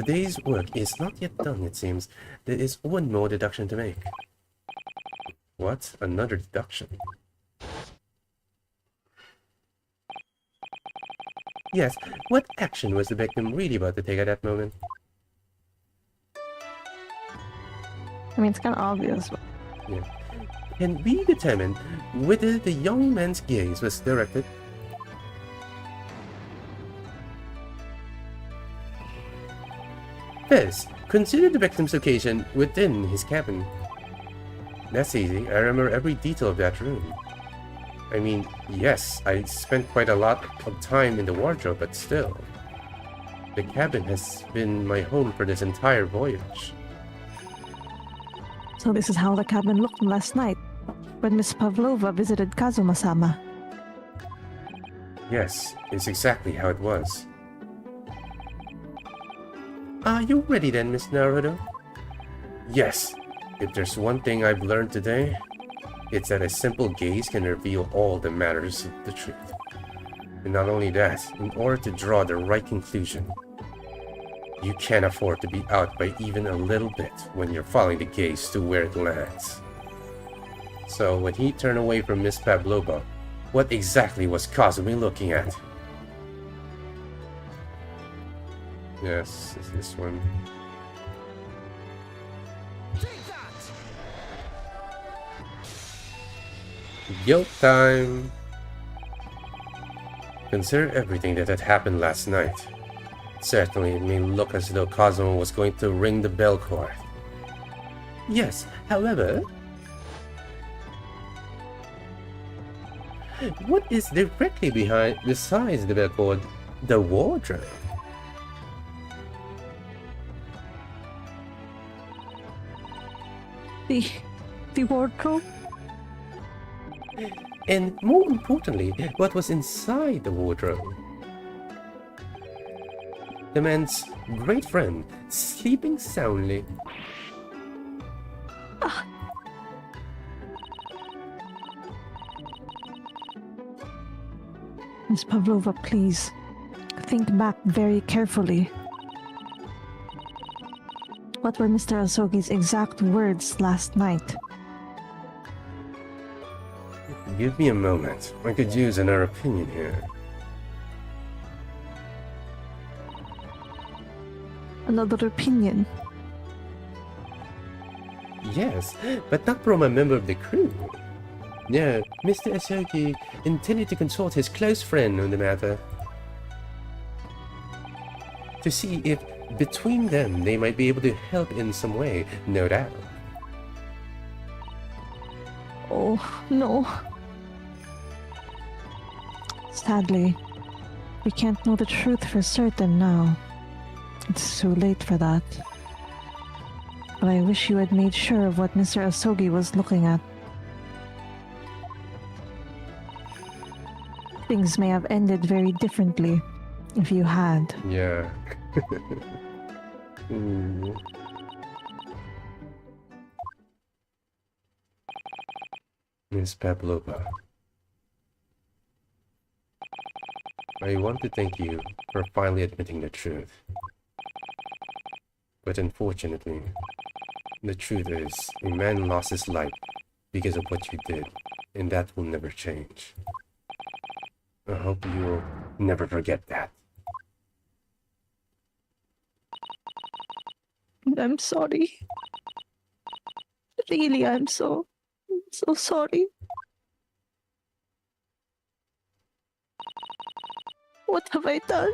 day's work is not yet done, it seems. There is one more deduction to make. What? Another deduction? Yes, what action was the victim really about to take at that moment? I mean, it's kind of obvious. Yeah. Can we determine whether the young man's gaze was directed? First, consider the victim's location within his cabin. That's easy. I remember every detail of that room. I mean, yes, I spent quite a lot of time in the wardrobe, but still. The cabin has been my home for this entire voyage. So this is how the cabin looked last night, when Miss Pavlova visited Kazuma-sama. Yes, it's exactly how it was. Are you ready then, Miss Naruto? Yes. If there's one thing I've learned today, it's that a simple gaze can reveal all the matters of the truth. And not only that, in order to draw the right conclusion, you can't afford to be out by even a little bit when you're following the gaze to where it lands. So when he turned away from Miss Pavlova, What exactly was Kazumi looking at? Yes, it's this one. Guilt time. Consider everything that had happened last night. Certainly, it may look as though Kazuma was going to ring the bell cord. Yes, however, what is directly besides the bell cord? The wardrobe. The wardrobe? And more importantly, what was inside the wardrobe? The man's great friend, sleeping soundly. Miss Pavlova, please. Think back very carefully. What were Mr. Asogi's exact words last night? Give me a moment. I could use another opinion here. Another opinion? Yes, but not from a member of the crew. No, Mr. Asogi intended to consult his close friend on the matter. To see if between them they might be able to help in some way, no doubt. Oh, no. Sadly, we can't know the truth for certain now. It's too late for that. But I wish you had made sure of what Mr. Asogi was looking at. Things may have ended very differently if you had. Yeah. Ooh. Miss Pavlova, I want to thank you for finally admitting the truth. But unfortunately, the truth is, a man lost his life because of what you did, and that will never change. I hope you'll never forget that. I'm sorry. Really, I'm so sorry. What have I done?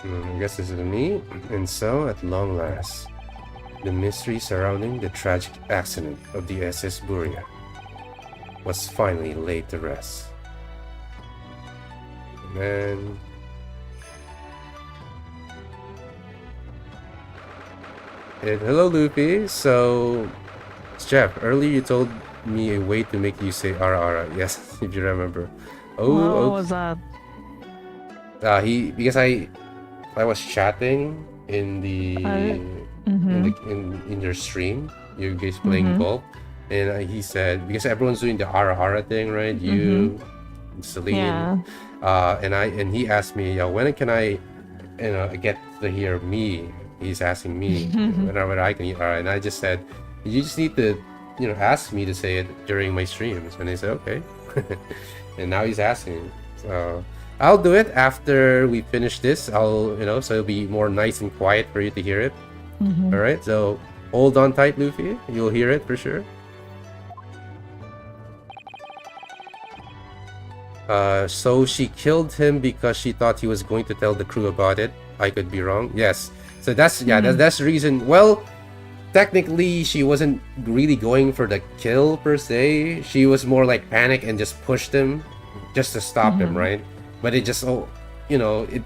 I guess this is me. And so, at long last, the mystery surrounding the tragic accident of the SS Buria was finally laid to rest. And hello, Luffy. So, Jeff, earlier you told me a way to make you say ara ara. Yes, if you remember. What was that? Because I was chatting in the in your stream. You guys playing golf, and he said because everyone's doing the ara ara thing, right? You, Celine, and he asked me, when can I, get to hear me? He's asking me whenever I can hear ara, and I just said, you just need to, ask me to say it during my streams, and he said okay, and now he's asking, so. I'll do it after we finish this. I'll, so it'll be more nice and quiet for you to hear it. All right, so hold on tight, Luffy. You'll hear it for sure. So she killed him because she thought he was going to tell the crew about it. I could be wrong. Yes. So that's that's the reason. Well, technically, she wasn't really going for the kill per se. She was more like panic and just pushed him, just to stop him, right? But it just, it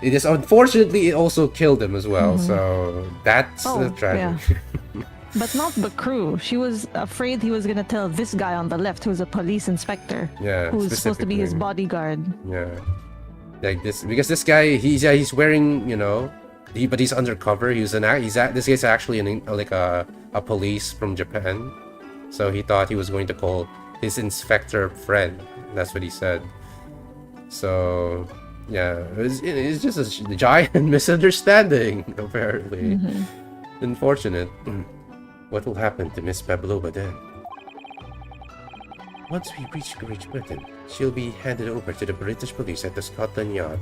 it just unfortunately it also killed him as well. So that's tragic. Yeah. But not the crew. She was afraid he was gonna tell this guy on the left, who's a police inspector. Yeah, who's supposed to be his bodyguard. Yeah, like this because this guy he's wearing but he's undercover. This guy's actually a police from Japan. So he thought he was going to call his inspector friend. That's what he said. So, yeah, it's just a giant misunderstanding, apparently. Unfortunate. What will happen to Miss Pavlova then? Once we reach Great Britain, she'll be handed over to the British police at the Scotland Yard.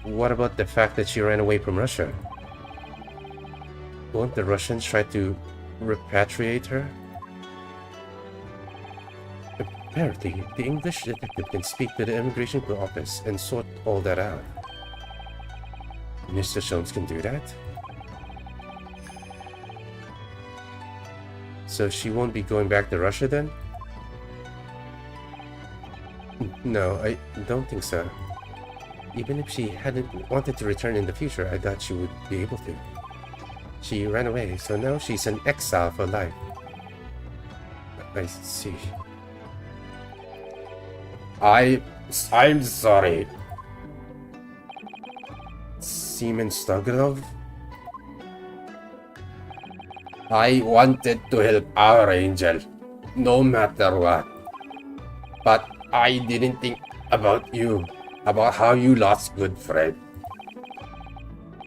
What about the fact that she ran away from Russia? Won't the Russians try to repatriate her? Apparently, the English detective can speak to the immigration office and sort all that out. Mr. Jones can do that? So she won't be going back to Russia then? No, I don't think so. Even if she hadn't wanted to return in the future, I thought she would be able to. She ran away, so now she's an exile for life. I see. I'm sorry. Seaman Stoglov? I wanted to help our angel, no matter what. But I didn't think about you, about how you lost good friend.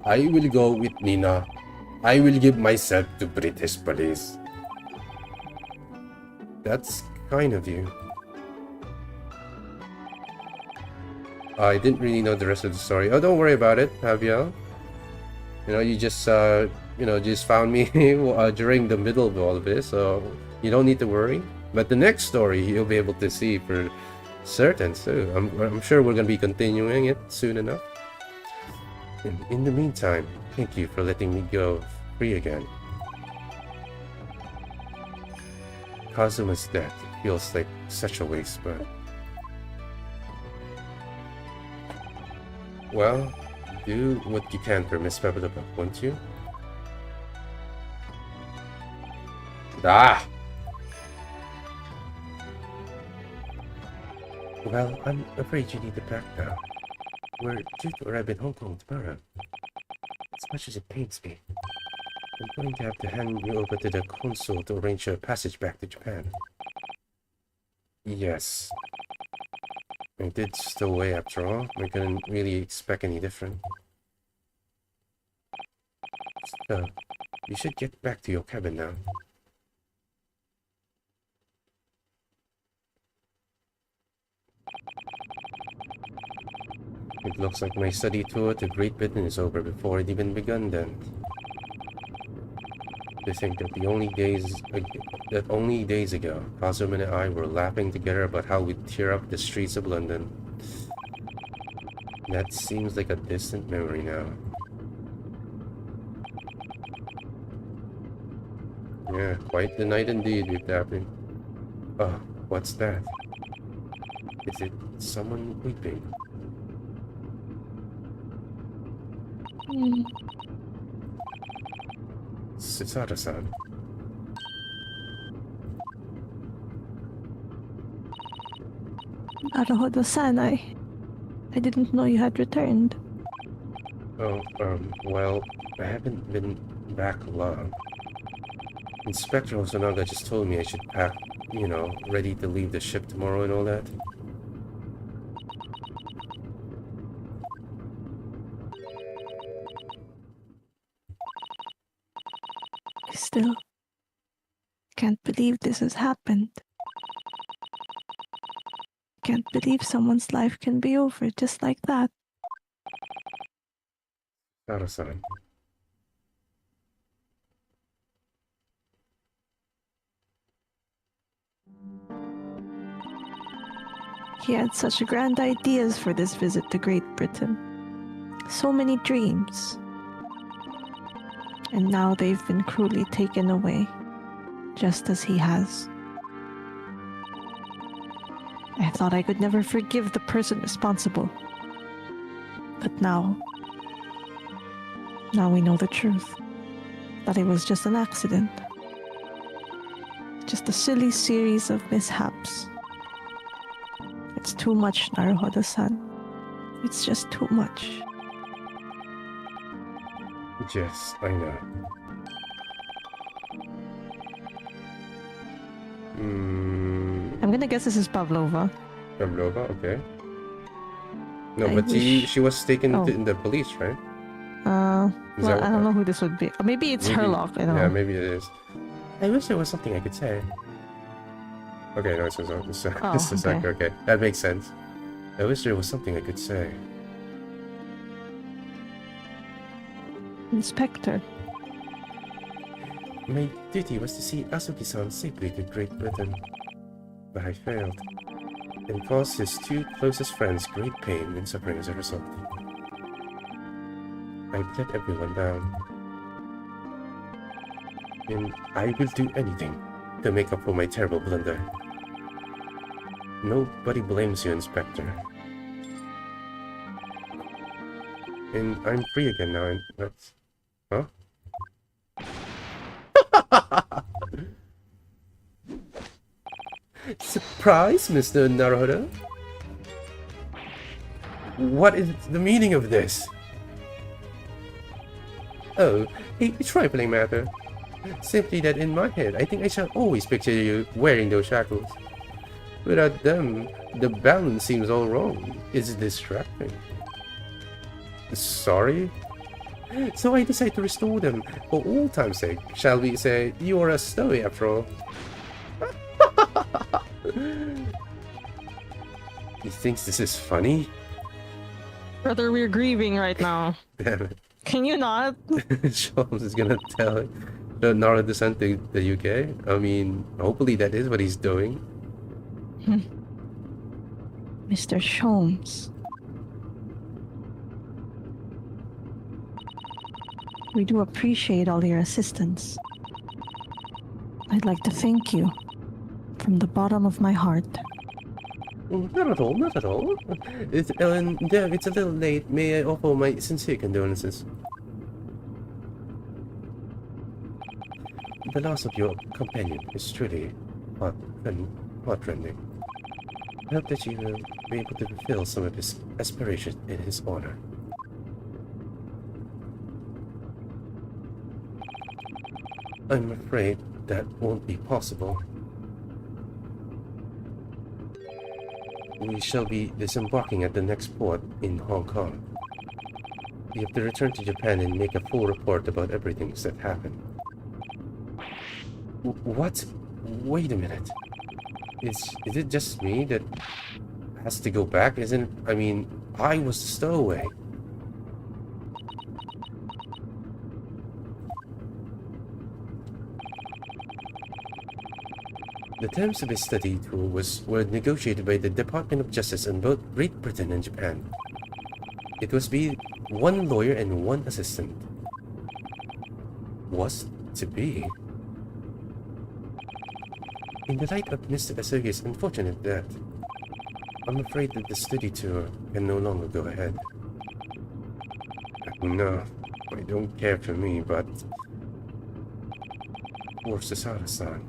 I will go with Nina. I will give myself to British police. That's kind of you. I didn't really know the rest of the story. Oh, don't worry about it, Javier. You know, you just just found me during the middle of all of this, so you don't need to worry. But the next story you'll be able to see for certain too. I'm sure we're gonna be continuing it soon enough. In the meantime, thank you for letting me go free again. Kazuma's death feels like such a waste, but well, do what you can for Miss Pavlova, won't you? Ah! Well, I'm afraid you need to pack now. We're due to arrive in Hong Kong tomorrow. As much as it pains me, I'm going to have to hand you over to the consul to arrange your passage back to Japan. Yes. I did stow away after all. I couldn't really expect any different. So, you should get back to your cabin now. It looks like my study tour to Great Britain is over before it even begun then. To think that only days ago, Kazuma and I were laughing together about how we'd tear up the streets of London. That seems like a distant memory now. Yeah, quite the night indeed we've happened. Oh, what's that? Is it someone weeping? Sisada-san. Naruhodo-san, I didn't know you had returned. Oh, well, I haven't been back long. Inspector Hosonaga just told me I should pack, ready to leave the ship tomorrow and all that. I still can't believe this has happened. Can't believe someone's life can be over just like that. Sara-san. He had such grand ideas for this visit to Great Britain. So many dreams. And now they've been cruelly taken away, just as he has. I thought I could never forgive the person responsible. But now we know the truth. That it was just an accident. Just a silly series of mishaps. It's too much, Naruhodo-san. It's just too much. Yes, I know. I'm gonna guess this is Pavlova. Pavlova, okay. No, but she was taken Oh. in the police, right? Well, I don't know who this would be. Maybe it's Herlock, you know. Yeah, maybe it is. I wish there was something I could say. Okay, no, it's a sec. Okay, that makes sense. I wish there was something I could say. Inspector. My duty was to see Azuki-san safely to Great Britain, but I failed, and caused his two closest friends great pain and suffering as a result. I let everyone down, and I will do anything to make up for my terrible blunder. Nobody blames you, Inspector. And I'm free again now, and that's... Huh? Surprise, Mr. Naruhodo? What is the meaning of this? Oh, a trifling matter. Simply that in my head, I think I shall always picture you wearing those shackles. Without them, the balance seems all wrong. It's distracting. Sorry? So I decide to restore them for all time's sake. Shall we say you are a stowaway after all? He thinks this is funny? Brother, we're grieving right now. Damn it. Can you not? Sholmes is gonna tell the Naruto-san to the UK. I mean, hopefully that is what he's doing. Mr. Sholmes. We do appreciate all your assistance. I'd like to thank you from the bottom of my heart. Not at all, not at all. It's a little late. May I offer my sincere condolences? The loss of your companion is truly heartrending. I hope that you will be able to fulfill some of his aspirations in his honor. I'm afraid that won't be possible. We shall be disembarking at the next port in Hong Kong. We have to return to Japan and make a full report about everything that happened. What? Wait a minute. Is it just me that has to go back? Isn't... I mean, I was the stowaway. The terms of his study tour were negotiated by the Department of Justice in both Great Britain and Japan. It was be one lawyer and one assistant. Was to be. In the light of Mr. Asogi's unfortunate death, I'm afraid that the study tour can no longer go ahead. No, I don't care for me, but for Sasara-san.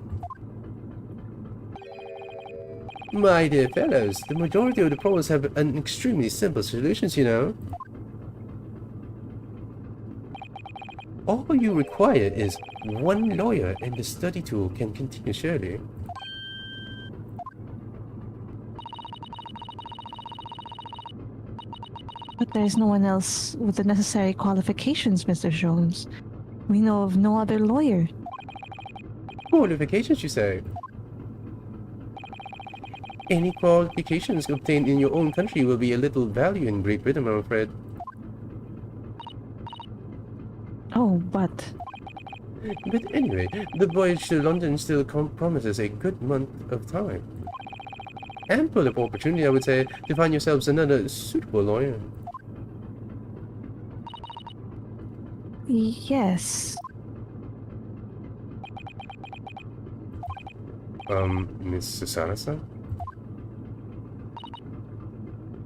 My dear fellows, the majority of the problems have an extremely simple solutions, you know. All you require is one lawyer and the study tool can continue surely. But there is no one else with the necessary qualifications, Mr. Jones. We know of no other lawyer. Qualifications, you say? Any qualifications obtained in your own country will be a little value in Great Britain, I'm afraid. Oh, but... But anyway, the voyage to London still promises a good month of time. Ample of opportunity, I would say, to find yourselves another suitable lawyer. Yes. Miss Sasara-san?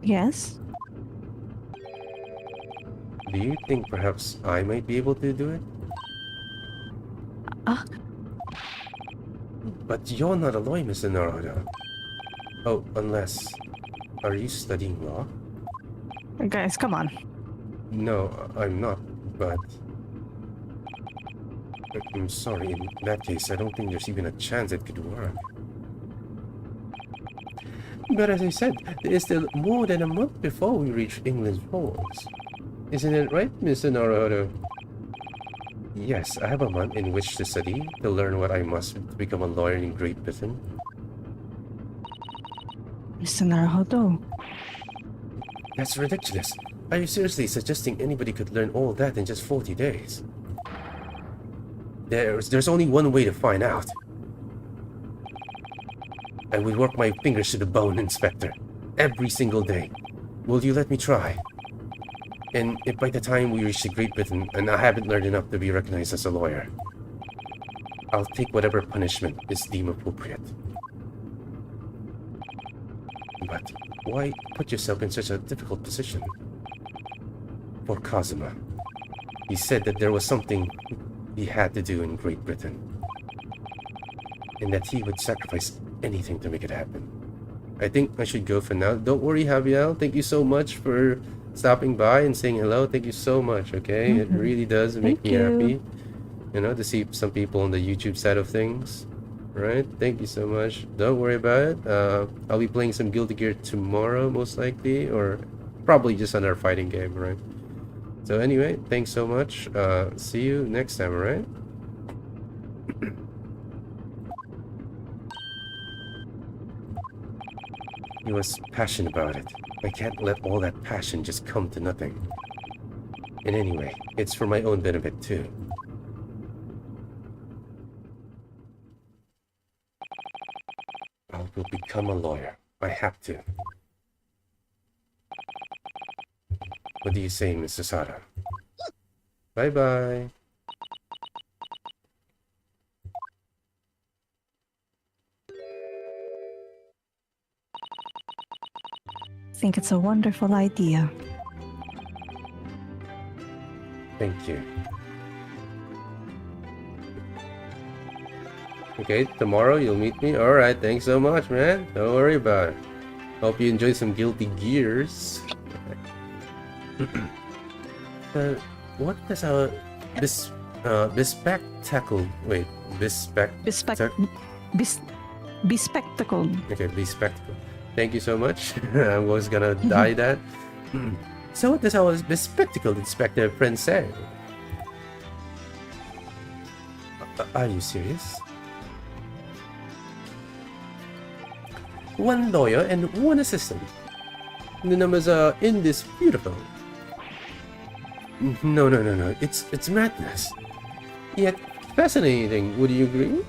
Yes? Do you think perhaps I might be able to do it? But you're not a lawyer, Mr. Naruto. Oh, unless... Are you studying law? Guys, come on. No, I'm not, but... I'm sorry, in that case, I don't think there's even a chance it could work. But as I said, there is still more than a month before we reach England's shores. Isn't it right, Mr. Naruto? Yes, I have a month in which to study, to learn what I must to become a lawyer in Great Britain. Mr. Naruto. That's ridiculous. Are you seriously suggesting anybody could learn all that in just 40 days? There's only one way to find out. I will work my fingers to the bone, Inspector. Every single day. Will you let me try? And if by the time we reach the Great Britain and I haven't learned enough to be recognized as a lawyer, I'll take whatever punishment is deemed appropriate. But why put yourself in such a difficult position? For Kazuma. He said that there was something he had to do in Great Britain. And that he would sacrifice anything to make it happen. I think I should go for now. Don't worry, Javier. Thank you so much for stopping by and saying hello. Thank you so much, okay? It really does make me happy, you know, to see some people on the YouTube side of things. Right? Thank you so much. Don't worry about it. I'll be playing some Guilty Gear tomorrow, most likely, or probably just another fighting game, right? So anyway, thanks so much. See you next time, alright? He was passionate about it. I can't let all that passion just come to nothing. And anyway, it's for my own benefit too. I will become a lawyer. I have to. What do you say, Mr. Sada? Bye-bye. I think it's a wonderful idea. Thank you. Okay, tomorrow you'll meet me? Alright, thanks so much, man. Don't worry about it. Hope you enjoy some Guilty Gears. What does our... bespectacled... Wait, bespectacled? Bespectacled. Okay, bespectacled. Thank you so much. I was gonna die that. So what does our bespectacled inspector friend say? Are you serious? One lawyer and one assistant. The numbers are indisputable. No. It's madness. Yet fascinating, would you agree?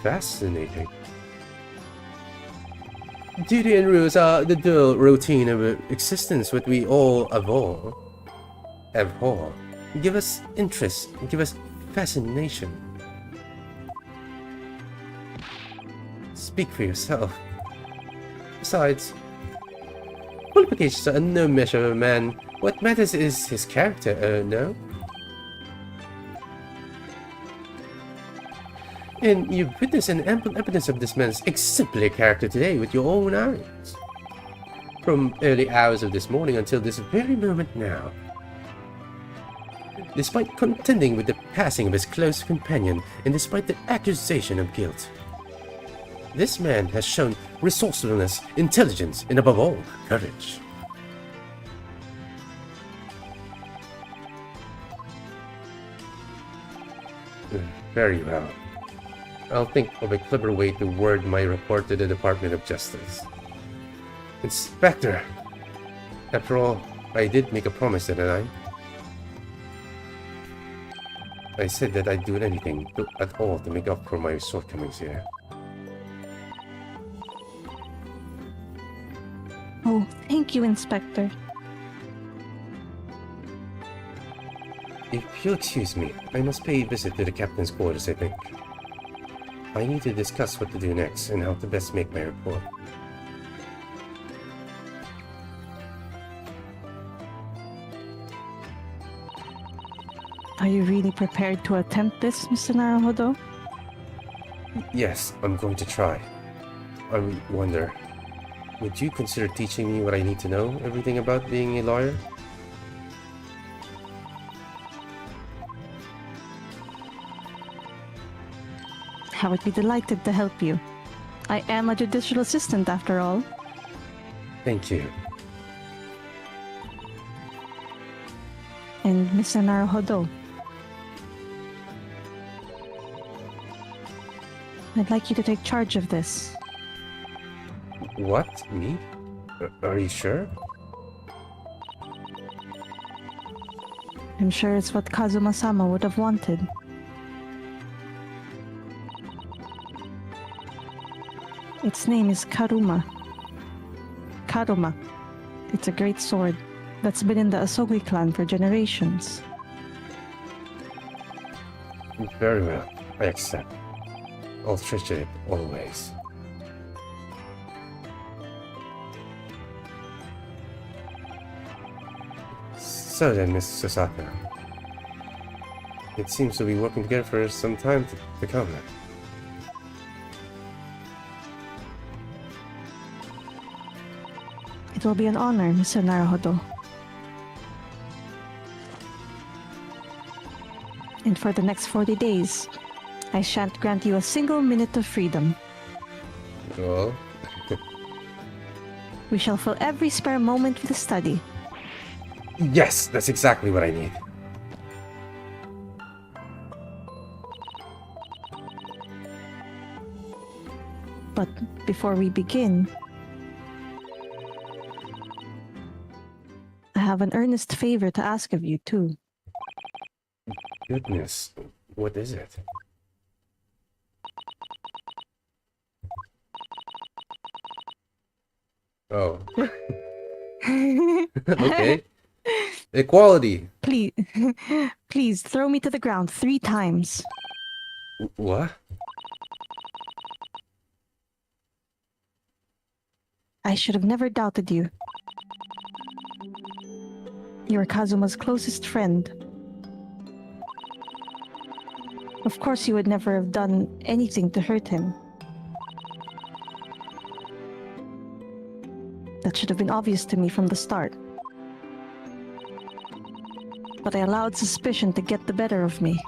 Fascinating. Duty and rules are the dull routine of existence that we all abhor. Give us interest, give us fascination. Speak for yourself. Besides, qualifications are no measure of a man. What matters is his character, no? And you've witnessed an ample evidence of this man's exemplary character today with your own eyes. From early hours of this morning until this very moment now. Despite contending with the passing of his close companion, and despite the accusation of guilt, this man has shown resourcefulness, intelligence, and above all, courage. Very well. I'll think of a clever way to word my report to the Department of Justice. Inspector! After all, I did make a promise, didn't I? I said that I'd do anything at all to make up for my shortcomings here. Oh, thank you, Inspector. If you'll excuse me, I must pay a visit to the captain's quarters, I think. I need to discuss what to do next and how to best make my report. Are you really prepared to attempt this, Mr. Naruhodo? Yes, I'm going to try. I wonder, would you consider teaching me what I need to know, everything about being a lawyer? I would be delighted to help you. I am a judicial assistant after all. Thank you. And Mr. Naruhodo. I'd like you to take charge of this. What? Me? Are you sure? I'm sure it's what Kazuma-sama would have wanted. Its name is Karuma. Karuma. It's a great sword that's been in the Asogi clan for generations. Very well. I accept. I'll treasure it always. So then, Miss Sasaka. It seems to be working together for some time to come. It will be an honor, Mr. Naruhodo. And for the next 40 days, I shan't grant you a single minute of freedom. Well, We shall fill every spare moment with study. yes, that's exactly what I need. But before we begin, I have an earnest favor to ask of you, too. Goodness, what is it? Oh. Okay. Equality. Please, please throw me to the ground 3 times. What? I should have never doubted you. You are Kazuma's closest friend. Of course, you would never have done anything to hurt him. That should have been obvious to me from the start. But I allowed suspicion to get the better of me.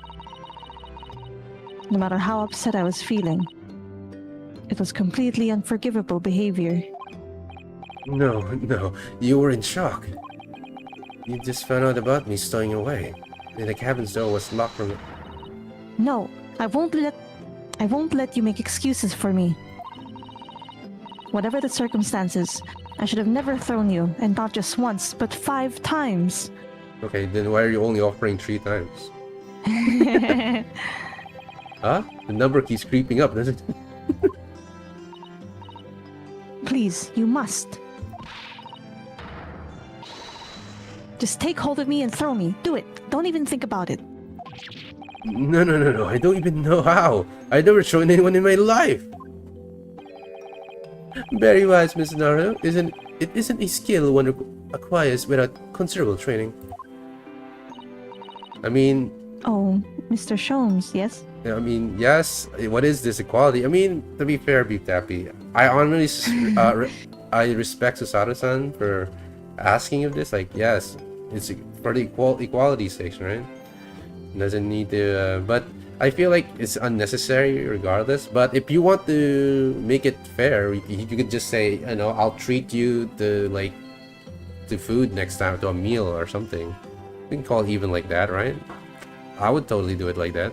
No matter how upset I was feeling, it was completely unforgivable behavior. No, you were in shock. You just found out about me stowing away. And the cabin's door was locked from... No, I won't let you make excuses for me. Whatever the circumstances, I should have never thrown you, and not just once, but 5 times. Okay, then why are you only offering 3 times? Huh? The number keeps creeping up, doesn't it? Please, you must. Just take hold of me and throw me. Do it. Don't even think about it. No. I don't even know how. I've never shown anyone in my life. Very wise, Miss Naruto. It isn't a skill one acquires without considerable training. I mean... Oh, Mr. Sholmes, yes? I mean, yes. What is this equality? I mean, to be fair, Beef Tappy, I honestly, I respect Susato-san for asking of this. Like, yes, it's for the equality sake, right? Doesn't need to, but I feel like it's unnecessary regardless. But if you want to make it fair, you could just say, you know, I'll treat you to food next time, to a meal or something. You can call it even like that, right? I would totally do it like that.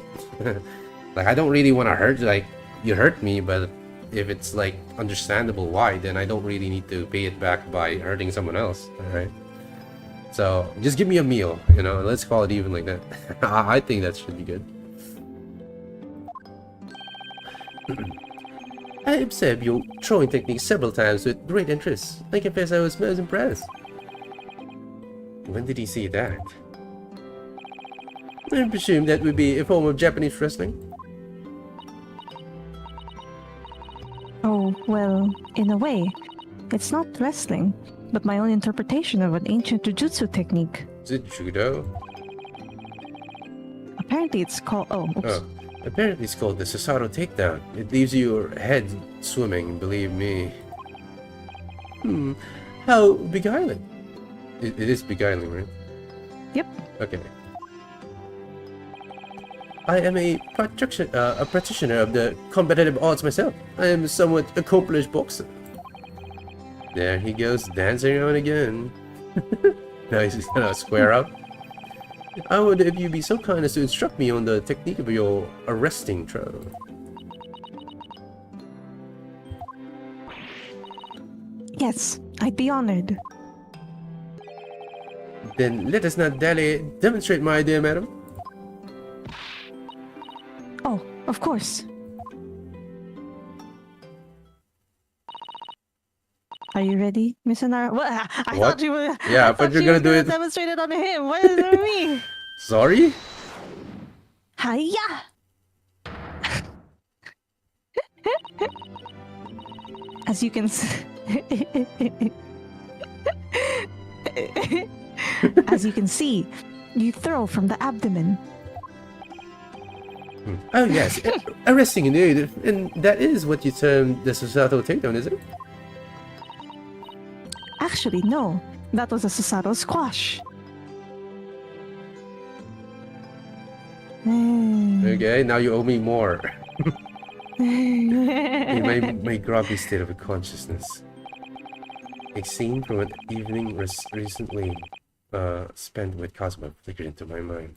Like, I don't really want to hurt, like, you hurt me, but if it's like understandable why, then I don't really need to pay it back by hurting someone else, alright? So, just give me a meal, you know, let's call it even like that. I think that should be good. I observed your throwing technique several times with great interest. I confess I was most impressed. When did he see that? I presume that would be a form of Japanese wrestling. Oh, well, in a way, it's not wrestling, but my own interpretation of an ancient jujutsu technique. Is it judo? Apparently it's called... Oh, oops. Oh, apparently it's called the Susato takedown. It leaves your head swimming, believe me. How beguiling. It is beguiling, right? Yep. Okay. I am a practitioner of the competitive arts myself. I am a somewhat accomplished boxer. There he goes, dancing around again. Now he's gonna square up. I would if you be so kind as to instruct me on the technique of your arresting trial. Yes, I'd be honored. Then let us not dally. Demonstrate, my dear madam. Oh, of course. Are you ready, Miss Anara? What? I What? thought you were. Yeah, I I thought thought you were she gonna was do gonna it. demonstrate it on him. What is it me? Sorry? Hiya! As you can as you can see, you throw from the abdomen. Oh yes, arresting indeed. And that is what you term the societal takedown, is it? Actually, no. That was a Susato squash. Okay, now you owe me more. In my groggy state of consciousness. A scene from an evening recently spent with Cosmo flickered into my mind.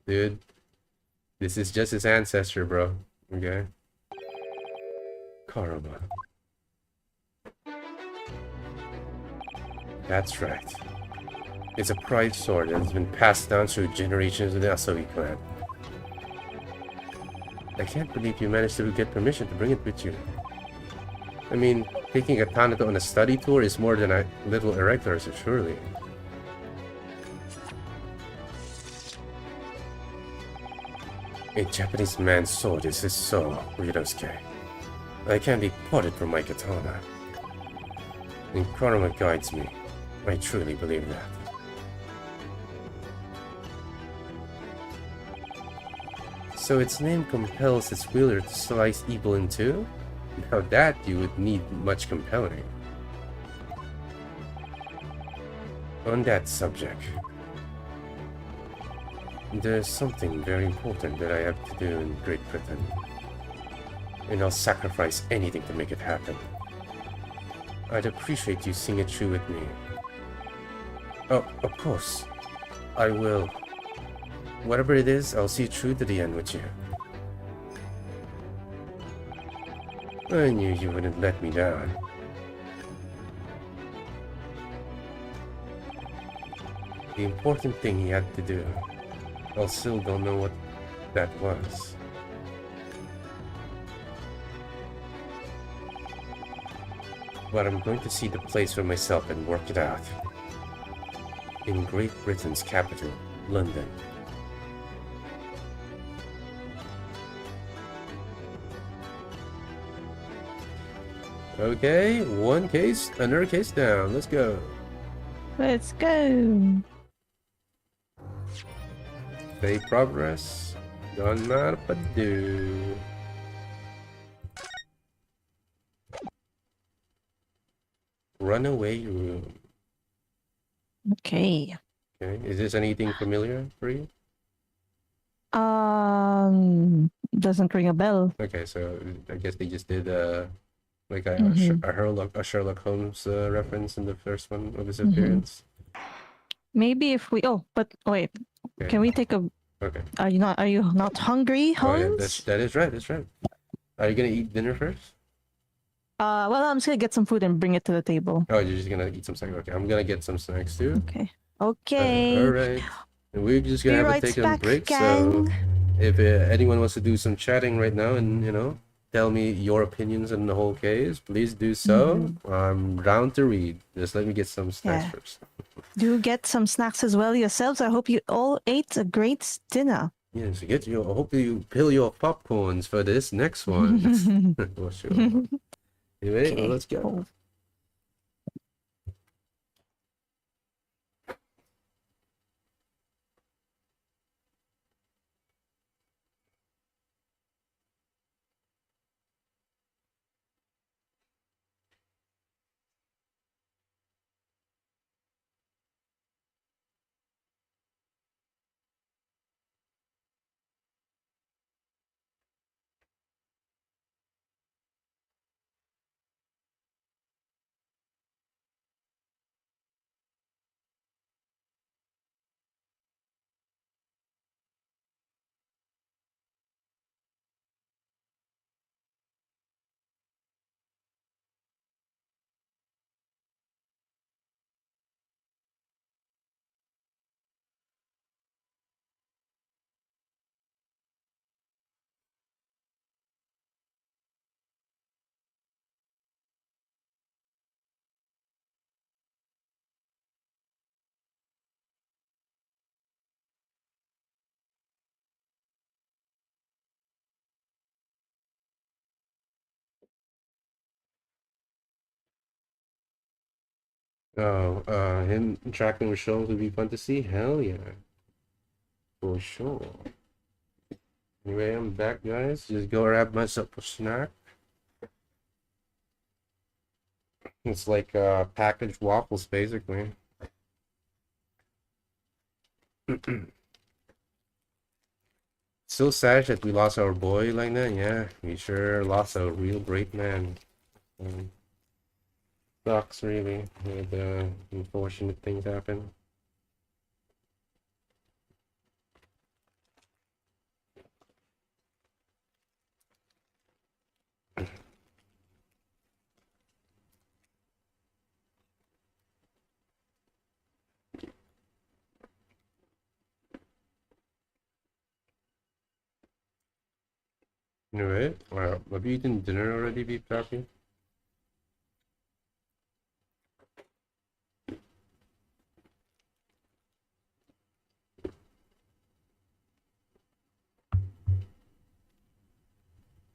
Dude, this is just his ancestor, bro. Okay? Karma. That's right. It's a pride sword that has been passed down through generations of the Asogi clan. I can't believe you managed to get permission to bring it with you. I mean, taking a Tanato on a study tour is more than a little irregular, so surely. A Japanese man's sword is so Ryunosuke. I can't be parted from my katana. And karma guides me. I truly believe that. So its name compels its wielder to slice evil in two? Now that you would need much compelling. On that subject, there's something very important that I have to do in Great Britain. And I'll sacrifice anything to make it happen. I'd appreciate you seeing it through with me. Oh, of course. I will. Whatever it is, I'll see it through to the end with you. I knew you wouldn't let me down. The important thing he had to do. I still don't know what that was. But I'm going to see the place for myself and work it out. In Great Britain's capital, London. Okay, one case, another case down. Let's go. Let's go. Save progress. Done not but do. Runaway room. Okay. Okay, is this anything familiar for you? Doesn't ring a bell. Okay, so I guess they just did like a, Mhm. a Sherlock Holmes reference in the first one of his Mhm. appearance. Maybe if we. Oh, but wait. Okay. Can we take a? Okay. Are you not? Are you not hungry, Oh yeah, Holmes? that is right. That's right. Are you gonna eat dinner first? Well, I'm just gonna get some food and bring it to the table. Oh, you're just gonna eat some snacks. Okay, I'm gonna get some snacks too. Okay. Okay. All right. And we're just gonna Be have to right take a back, break. gang. So, if anyone wants to do some chatting right now and tell me your opinions on the whole case, please do so. I'm down to read. Just let me get some snacks Yeah. first. Do get some snacks as well yourselves. I hope you all ate a great dinner. Yes, get your. I hope you peel your popcorns for this next one. For sure. Anyway, Okay. let's go. Oh. Oh, him interacting with shows would be fun to see. Hell yeah, for sure. Anyway, I'm back, guys. Just go grab myself a snack. It's like packaged waffles, basically. So sad that we lost our boy like that. Yeah, we sure lost a real great man. Um, Sucks really with unfortunate things happen. Anyway, have you eaten dinner already, Beef Pappy?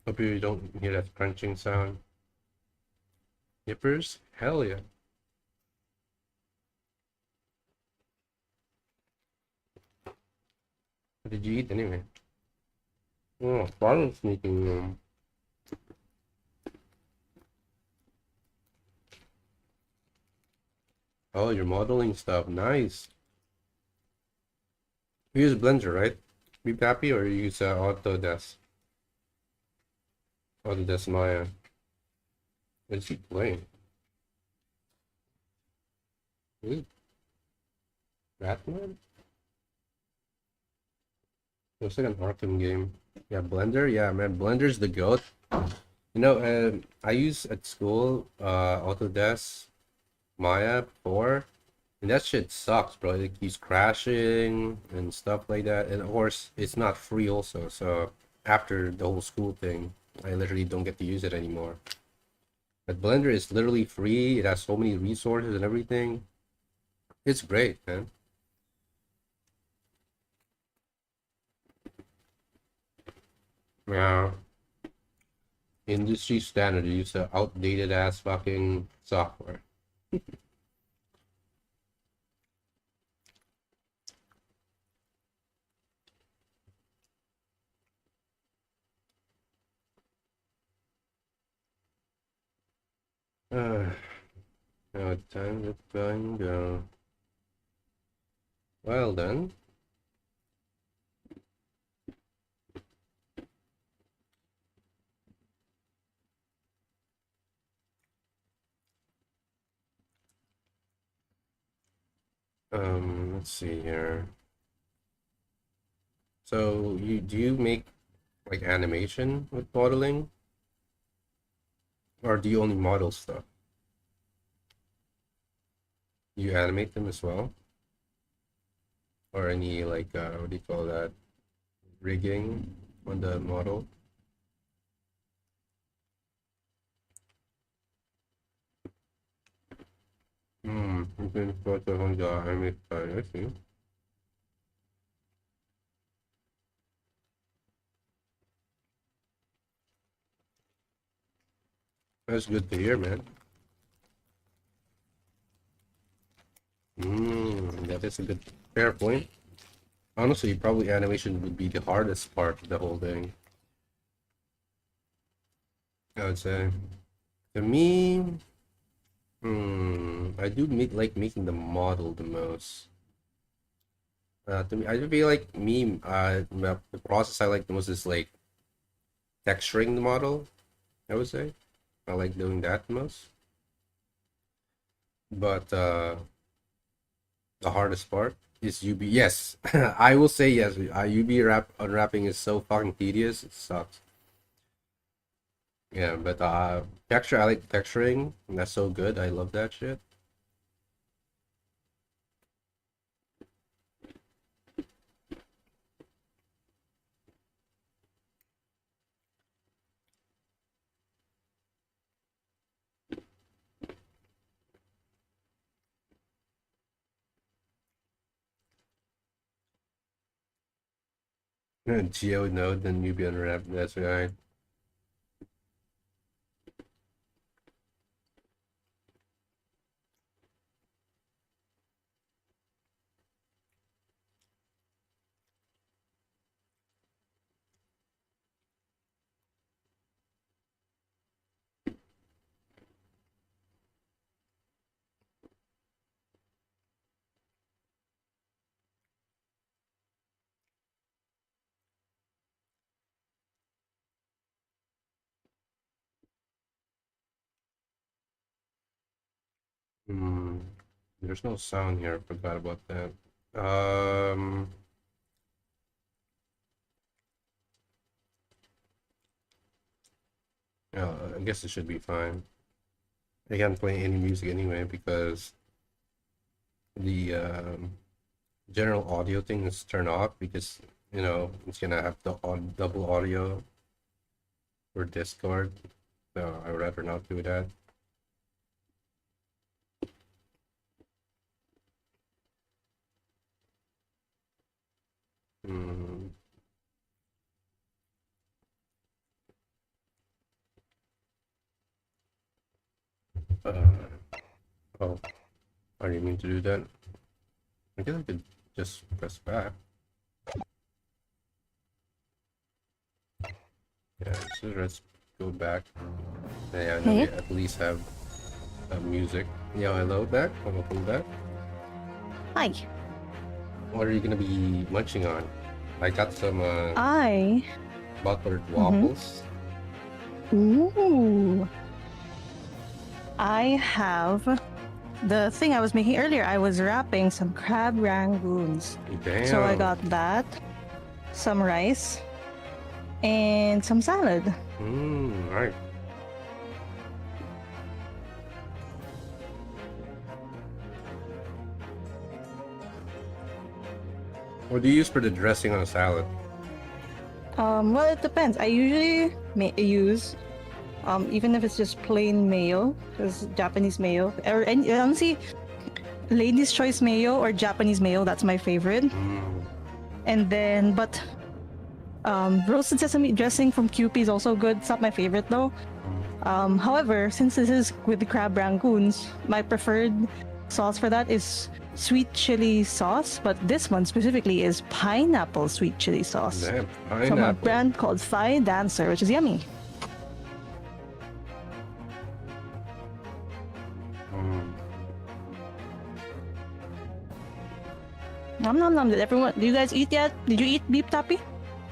Hope you don't hear that crunching sound. Yippers? Hell yeah. What did you eat anyway? Oh, bottle sneaking room. Oh, you're modeling stuff. Nice. You use Blender, right? Beef Pappy, or you use Autodesk? Autodesk Maya. What is he playing? Ooh, Batman? Looks like an Arkham game. Yeah, Blender. Yeah, man, Blender's the goat. You know, I use at school Autodesk Maya before, and that shit sucks, bro. It keeps crashing and stuff like that. And of course, it's not free also. So after the whole school thing, I literally don't get to use it anymore. But Blender is literally free. It has so many resources and everything. It's great, man. Yeah. Industry standard. You use the outdated ass fucking software. Uh, now time to go. Well then. Let's see here. So you do you make like animation with modeling, or do you only model stuff? You animate them as well, or any like what do you call that? Rigging on the model? You can put it on the animate side. I see. That's good to hear, man. That is a good fair point. Honestly, probably animation would be the hardest part of the whole thing. I would say. To me, I do like making the model the most. To me, I feel like the process I like the most is like texturing the model. I would say I like doing that the most. But the hardest part is UB. Yes, I will say yes. UB unwrapping is so fucking tedious. It sucks. Yeah, but texture, I like texturing. And that's so good. I love that shit. Geo node, then UB unwrap. That's right. Hmm. There's no sound here. I forgot about that. Um. Yeah, I guess it should be fine. I can't play any music anyway because the general audio thing is turned off because it's gonna have the double audio for Discord. So I would rather not do that. Hmm. Oh, I didn't mean to do that. I guess I could just press back. Yeah, so let's go back. Yeah, now we Hey. at least have music. Yeah, hello back. Welcome back. Hi. What are you gonna be munching on? I got some I. buttered Mm-hmm. waffles. Ooh. I have the thing I was making earlier. I was wrapping some crab rangoons. Damn. So I got that, some rice, and some salad. Right. What do you use for the dressing on a salad? Well, it depends. I usually use, even if it's just plain mayo, because Japanese mayo, or honestly, ladies' choice mayo or Japanese mayo. That's my favorite. And then, but roasted sesame dressing from Kewpie is also good. It's not my favorite though. However, since this is with the crab rangoons, my preferred sauce for that is sweet chili sauce, but this one specifically is pineapple sweet chili sauce Damn, from a pineapple. brand called Thai Dancer, which is yummy. Nom nom nom. Did you guys eat yet? Did you eat beef tappy?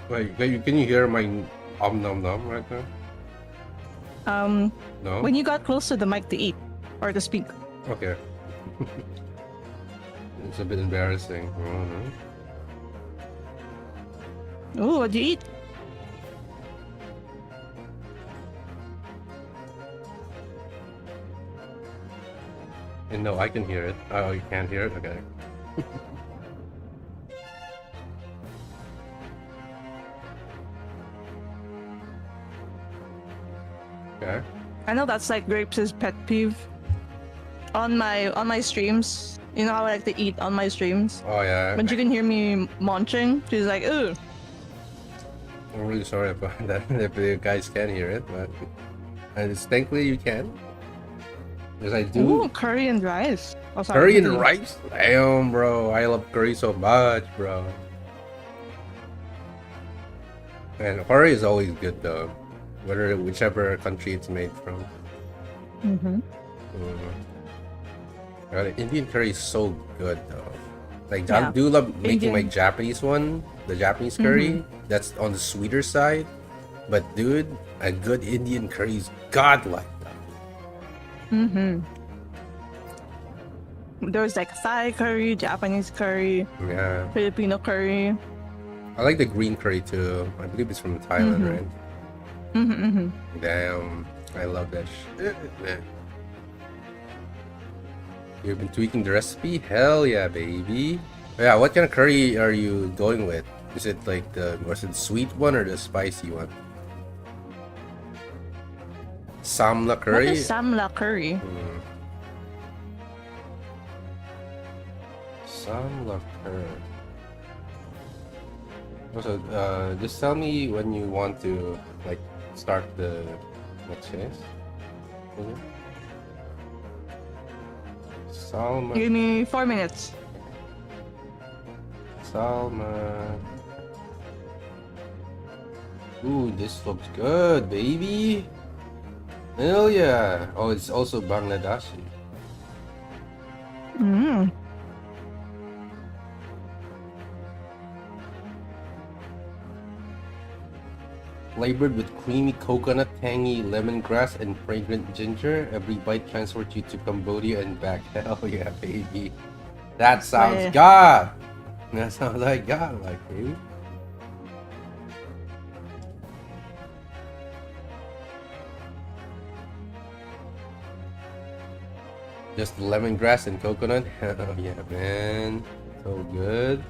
Wait, can you hear my nom nom right now? No? When you got close to the mic to eat or to speak. Okay. It's a bit embarrassing. I don't know. Ooh, what'd you eat? And no, I can hear it. Oh, you can't hear it? Okay. Okay. I know that's like Grapes' pet peeve. On my streams, you know how I like to eat on my streams? Oh, yeah. When you can hear me munching, she's like, ooh. I'm really sorry about that if you guys can hear it, but thankfully you can. Because I do. Ooh, curry and rice. Oh, sorry, Curry and continue. rice? Damn, bro. I love curry so much, bro. And curry is always good, though. Whichever country it's made from. God, Indian curry is so good, though. Like, I Yeah. do love making my Indian. Japanese one, the Japanese curry. That's on the sweeter side. But, dude, a good Indian curry is godlike. There's like Thai curry, Japanese curry, Yeah. Filipino curry. I like the green curry, too. I believe it's from Thailand, right? Damn. I love that shit, man. You've been tweaking the recipe? Hell yeah, baby. Yeah, what kind of curry are you going with? Is it like was it sweet one or the spicy one? Samla curry? What is samla curry? Samla curry. Also, just tell me when you want to like start the what's this? Salma. Give me 4 minutes. Salma. Ooh, this looks good, baby. Hell yeah. Oh, it's also Bangladeshi. Flavored with creamy coconut, tangy lemongrass, and fragrant ginger. Every bite transports you to Cambodia and back. Hell yeah, baby. That sounds Wait. God. That sounds like God, like, baby. Just lemongrass and coconut. Hell yeah, man. So good.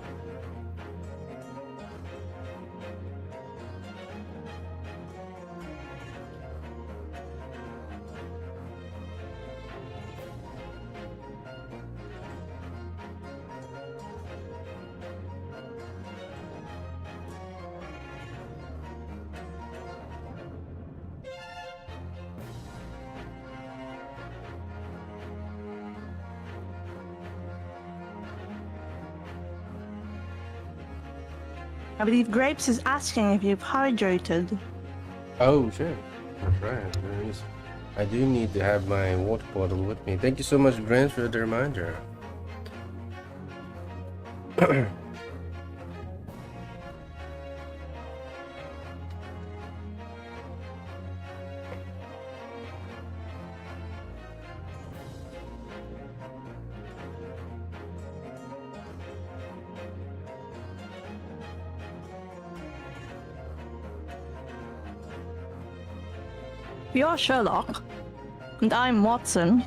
I believe Grapes is asking if you've hydrated. Oh shit. That's right. I do need to have my water bottle with me. Thank you so much, Grant, for the reminder. You're Sherlock, and I'm Watson.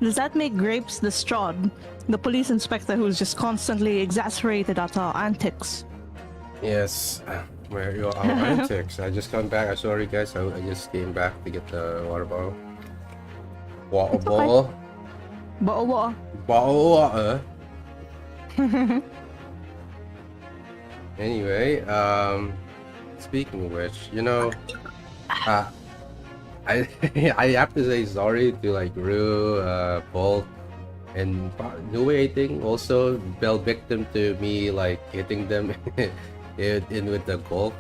Does that make Grapes the Strahd, the police inspector who's just constantly exasperated at our antics? Yes. Where are your antics? I just come back. I'm sorry, guys. I just came back to get the water bottle. Water It's okay. bottle. Bottle water. Bottle of water. Anyway, speaking of which, you know, I I have to say sorry to like Rue, Bolt, and Dewey, I think also fell victim to me like hitting them in with the golf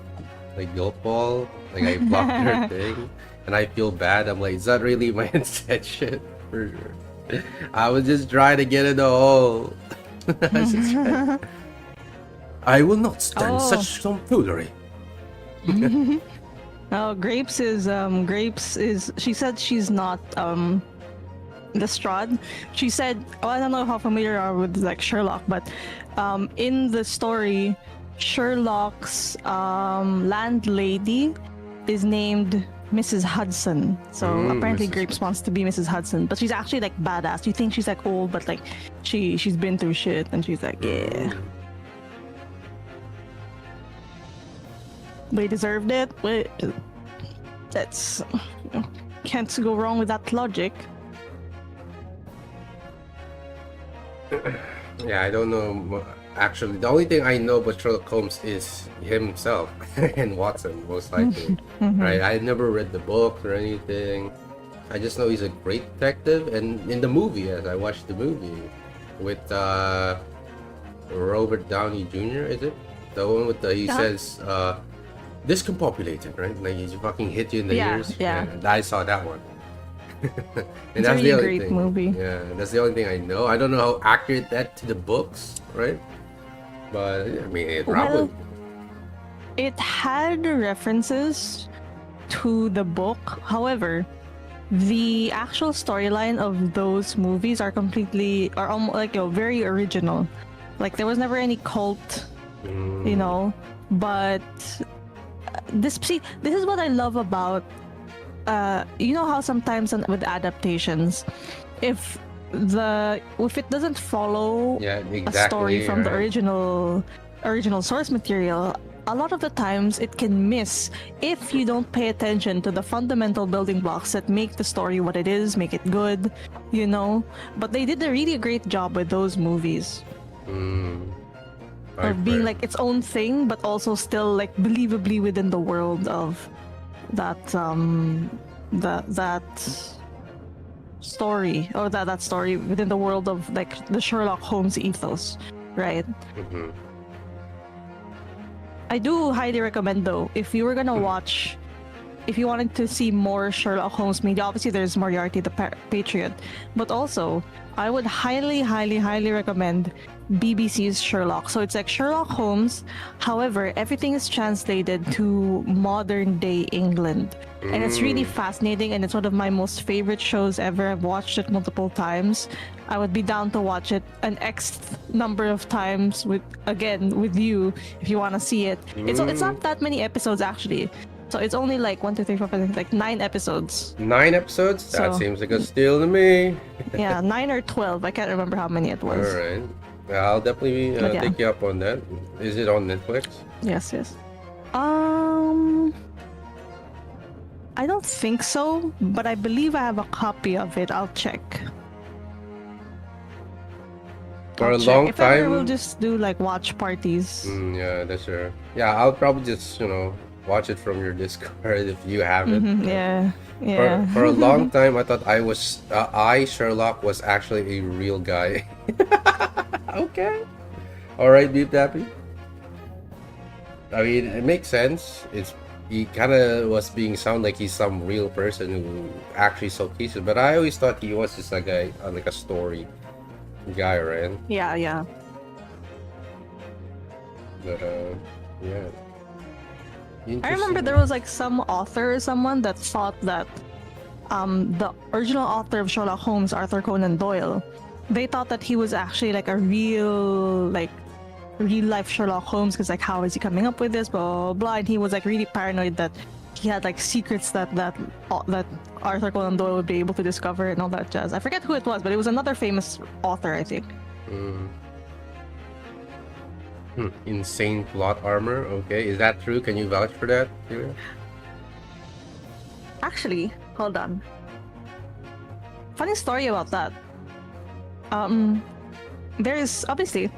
ball. Like I blocked her thing, and I feel bad. I'm like, is that really my intention? For sure. I was just trying to get in the hole. I will not stand such tomfoolery. Oh, Grapes is she said she's not the Strahd. She said, oh, I don't know how familiar you are with like Sherlock, but in the story, Sherlock's landlady is named Mrs. Hudson. So apparently Grapes wants to be Mrs. Hudson, but she's actually like badass. You think she's like old, but like she's been through shit, and she's like, yeah. They deserved it. But that's can't go wrong with that logic. Yeah, I don't know. Actually, the only thing I know about Sherlock Holmes is himself and Watson, most likely. Right? I never read the book or anything. I just know he's a great detective. And in the movie, as I watched the movie with Robert Downey Jr., is it? The one with he says, discombobulated, right? Like he fucking hit you in the ears. Yeah. And I saw that one. And It's that's a really the only great thing. movie. Yeah, that's the only thing I know. I don't know how accurate that to the books, right? But I mean, it probably. It had references to the book. However, the actual storyline of those movies are like very original. Like there was never any cult, you know. But this is what I love about you know how sometimes with adaptations, if it doesn't follow a story from the original source material, a lot of the times it can miss if you don't pay attention to the fundamental building blocks that make the story what it is, make it good, you know. But they did a really great job with those movies. Of being like its own thing, but also still like believably within the world of that that story, or that story within the world of like the Sherlock Holmes ethos, right? I do highly recommend though, if you were gonna watch if you wanted to see more Sherlock Holmes media, obviously there's Moriarty the Patriot, but also I would highly, highly, highly recommend BBC's Sherlock. So it's like Sherlock Holmes, however, everything is translated to modern day England. And it's really fascinating, and it's one of my most favorite shows ever. I've watched it multiple times. I would be down to watch it an X number of times with you if you want to see it. It's not that many episodes actually. So it's only like 1, 2, 3, 4, 5, 6, like 9 episodes. 9 episodes? That So- seems like a steal to me. Yeah, 9 or 12. I can't remember how many it was. Alright. Yeah, I'll definitely But yeah. take you up on that. Is it on Netflix? Yes. I don't think so, but I believe I have a copy of it. I'll check. For I'll a check. long If ever, time. we'll just do like watch parties. Yeah, that's sure. Yeah, I'll probably just, watch it from your Discord if you have it. Yeah. For a long time, I thought Sherlock, was actually a real guy. Okay. Alright, Beep Dappy. I mean, it makes sense. He kind of was being sound like he's some real person who actually solved cases, but I always thought he was just a guy, like a story guy, right? Yeah. But yeah. I remember there was like some author or someone that thought that the original author of Sherlock Holmes, Arthur Conan Doyle, they thought that he was actually like a real life Sherlock Holmes, because like how is he coming up with this, blah blah blah, and he was like really paranoid that he had like secrets that Arthur Conan Doyle would be able to discover and all that jazz. I forget who it was, but it was another famous author, I think. Insane plot armor. Okay, is that true? Can you vouch for that, Julia? Actually, hold on. Funny story about that. There's obviously,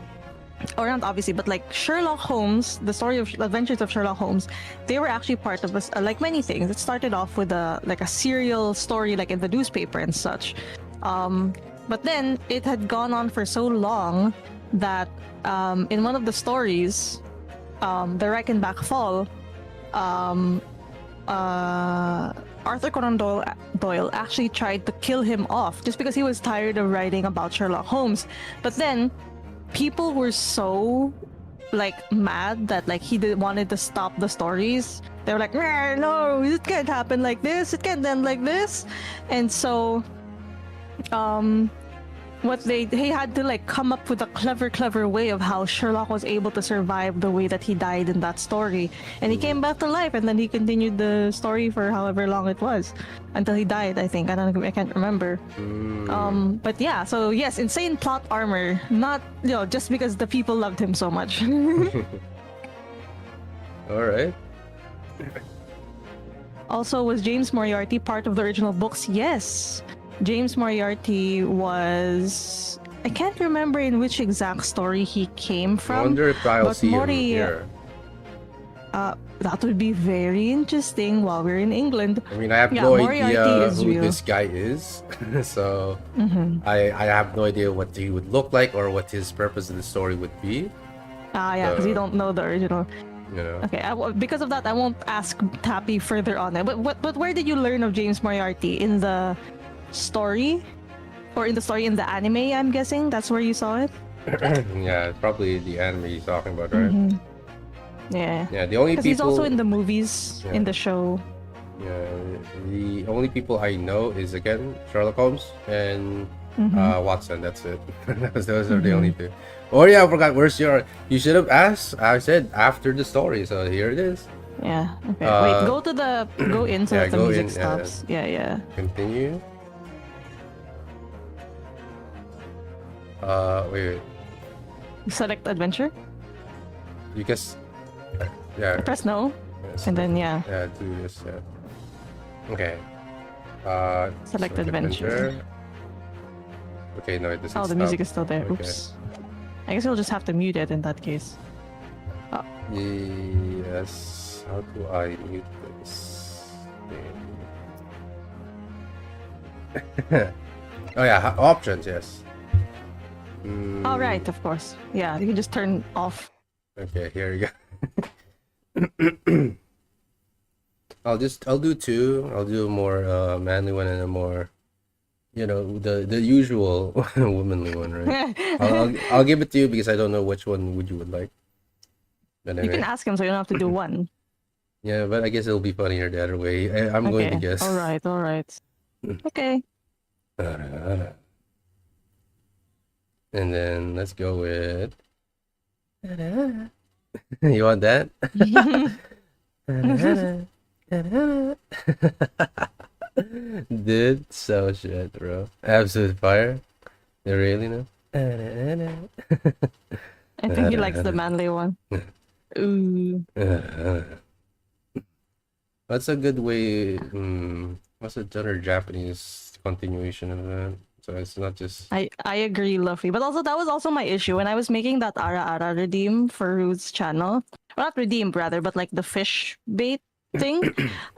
or not obviously, but like Sherlock Holmes, the story of Adventures of Sherlock Holmes, they were actually part of us, like many things. It started off with a serial story, like in the newspaper and such. But then it had gone on for so long that in one of the stories, the Reichenbach Fall, Arthur Conan Doyle actually tried to kill him off just because he was tired of writing about Sherlock Holmes. But then people were so like mad that like he wanted to stop the stories. They were like, no, it can't happen like this. It can't end like this. And so what they had to like come up with a clever way of how Sherlock was able to survive the way that he died in that story, and he came back to life, and then he continued the story for however long it was until he died, I think. I can't remember. But yeah, so yes, insane plot armor, not just because the people loved him so much. All right. Also, was James Moriarty part of the original books? Yes. James Moriarty was... I can't remember in which exact story he came I from. wonder if I'll but see him here. That would be very interesting while we're in England. I mean, I have Yeah, no Moriarty idea is who real. this guy is, so I have no idea what he would look like or what his purpose in the story would be. Yeah, because you don't know the original. Okay, because of that, I won't ask Tappy further on it. But where did you learn of James Moriarty? In the story? Or in the story in the anime, I'm guessing? That's where you saw it? Yeah, it's probably the anime he's talking about, right? Yeah. Yeah, the only Because people... he's also in the movies, in the show. Yeah, the only people I know is, again, Sherlock Holmes and Watson. That's it. Those are the only two. Oh yeah, I forgot. Where's your... You should have asked. I said after the story, so here it is. Yeah, okay. Wait, go in so yeah, that the go music in, stops. Yeah. Continue. Wait. Select adventure. You guess... Yeah. Press no. And then, yeah. Yeah, do this, yeah. Okay. Select adventure. Okay, no, it doesn't Oh, the stop. music is still there. Okay. Oops. I guess we'll just have to mute it in that case. Yes. How do I mute this thing? Oh yeah, options, yes. Oh, right, of course. Yeah, you can just turn off. Okay, here we go. I'll do two. I'll do a more manly one and a more, the usual womanly one, right? I'll give it to you because I don't know which one would like. But You can anyway, ask him, so you don't have to do one. yeah, but I guess it'll be funnier the other way. I'm going to Okay. guess. All right. All right. Okay. And then let's go with. You want that? Dude, so shit, bro. Absolute fire. You really know? I think he likes the manly one. Ooh. That's a good way. What's another Japanese continuation of that? So it's not just. I agree, Luffy. But also that was also my issue when I was making that Ara Ara redeem for Ruth's channel. Well, not redeem rather, but like the fish bait thing.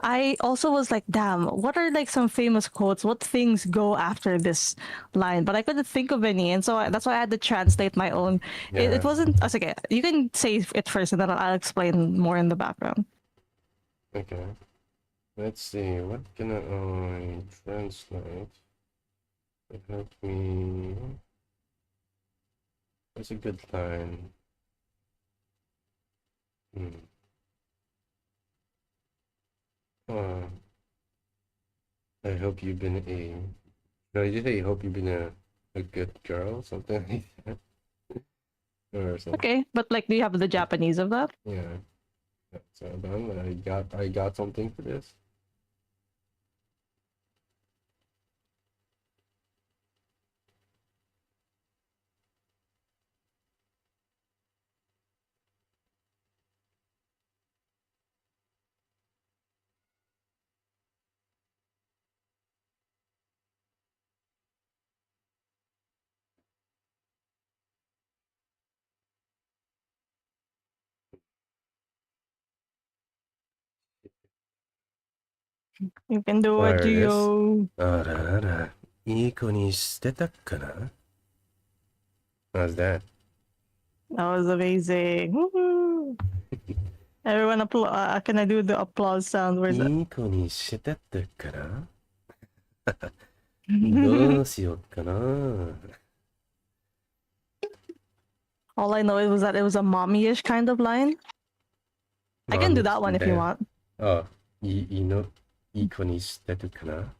I also was like, damn, what are like some famous quotes? What things go after this line? But I couldn't think of any, and so that's why I had to translate my own. It wasn't. It's okay. You can say it first, and then I'll explain more in the background. Okay. Let's see. What can I translate? It helped me. That's a good line. Uh, I hope you've been a. No, you say I hope you've been a good girl, something like that, or something. Okay, but like, do you have the Japanese of that? Yeah. So done. I got something for this. You can do it, Fire this. Gio. How's that? That was amazing. Woohoo. Everyone applaud. Can I do the applause sound? Where's that? いい子にしてたかなどうしようかな All I know was that it was a mommy-ish kind of line. I can do that one if you want. Oh, いい子にしてたかな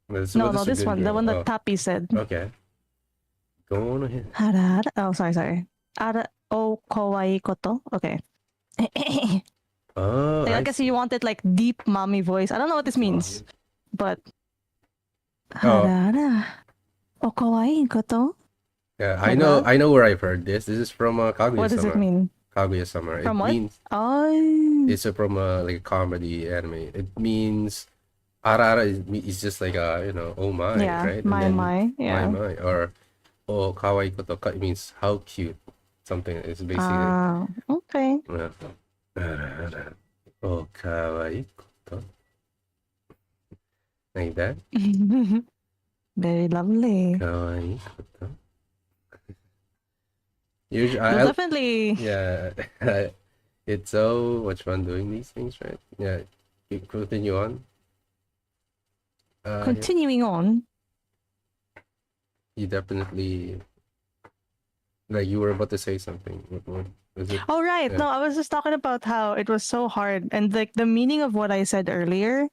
No, this one, the one that Tappy said. Okay. Go on ahead. Oh, sorry. Kawaii koto. Okay. Oh, I guess you want it like deep mommy voice. I don't know what this means, but. Kawaii koto. Yeah, I know where I've heard this. This is from Kaguya-sama. What does it mean? Kaguya-sama. From it what? Means, it's from like a comedy anime. It means arara is just like oh my, yeah, right? My, yeah. My, or oh kawaii koto it means how cute. Something. It's basically. Okay. Oh kawaii koto. Like that. Very lovely. Kawaii koto. Usually, definitely. Yeah, it's so much fun doing these things, right? Yeah, you continue on. Continuing on. You definitely, like, you were about to say something. What was it? Oh right, Yeah. no, I was just talking about how it was so hard, and like the meaning of what I said earlier,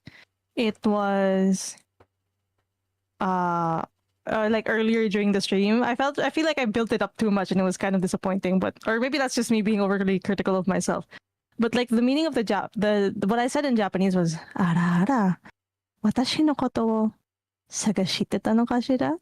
it was, like earlier during the stream, I feel like I built it up too much and it was kind of disappointing, or maybe that's just me being overly critical of myself. But like the meaning of the what I said in Japanese was ara, watashi no koto wo sagashite ta no kashira?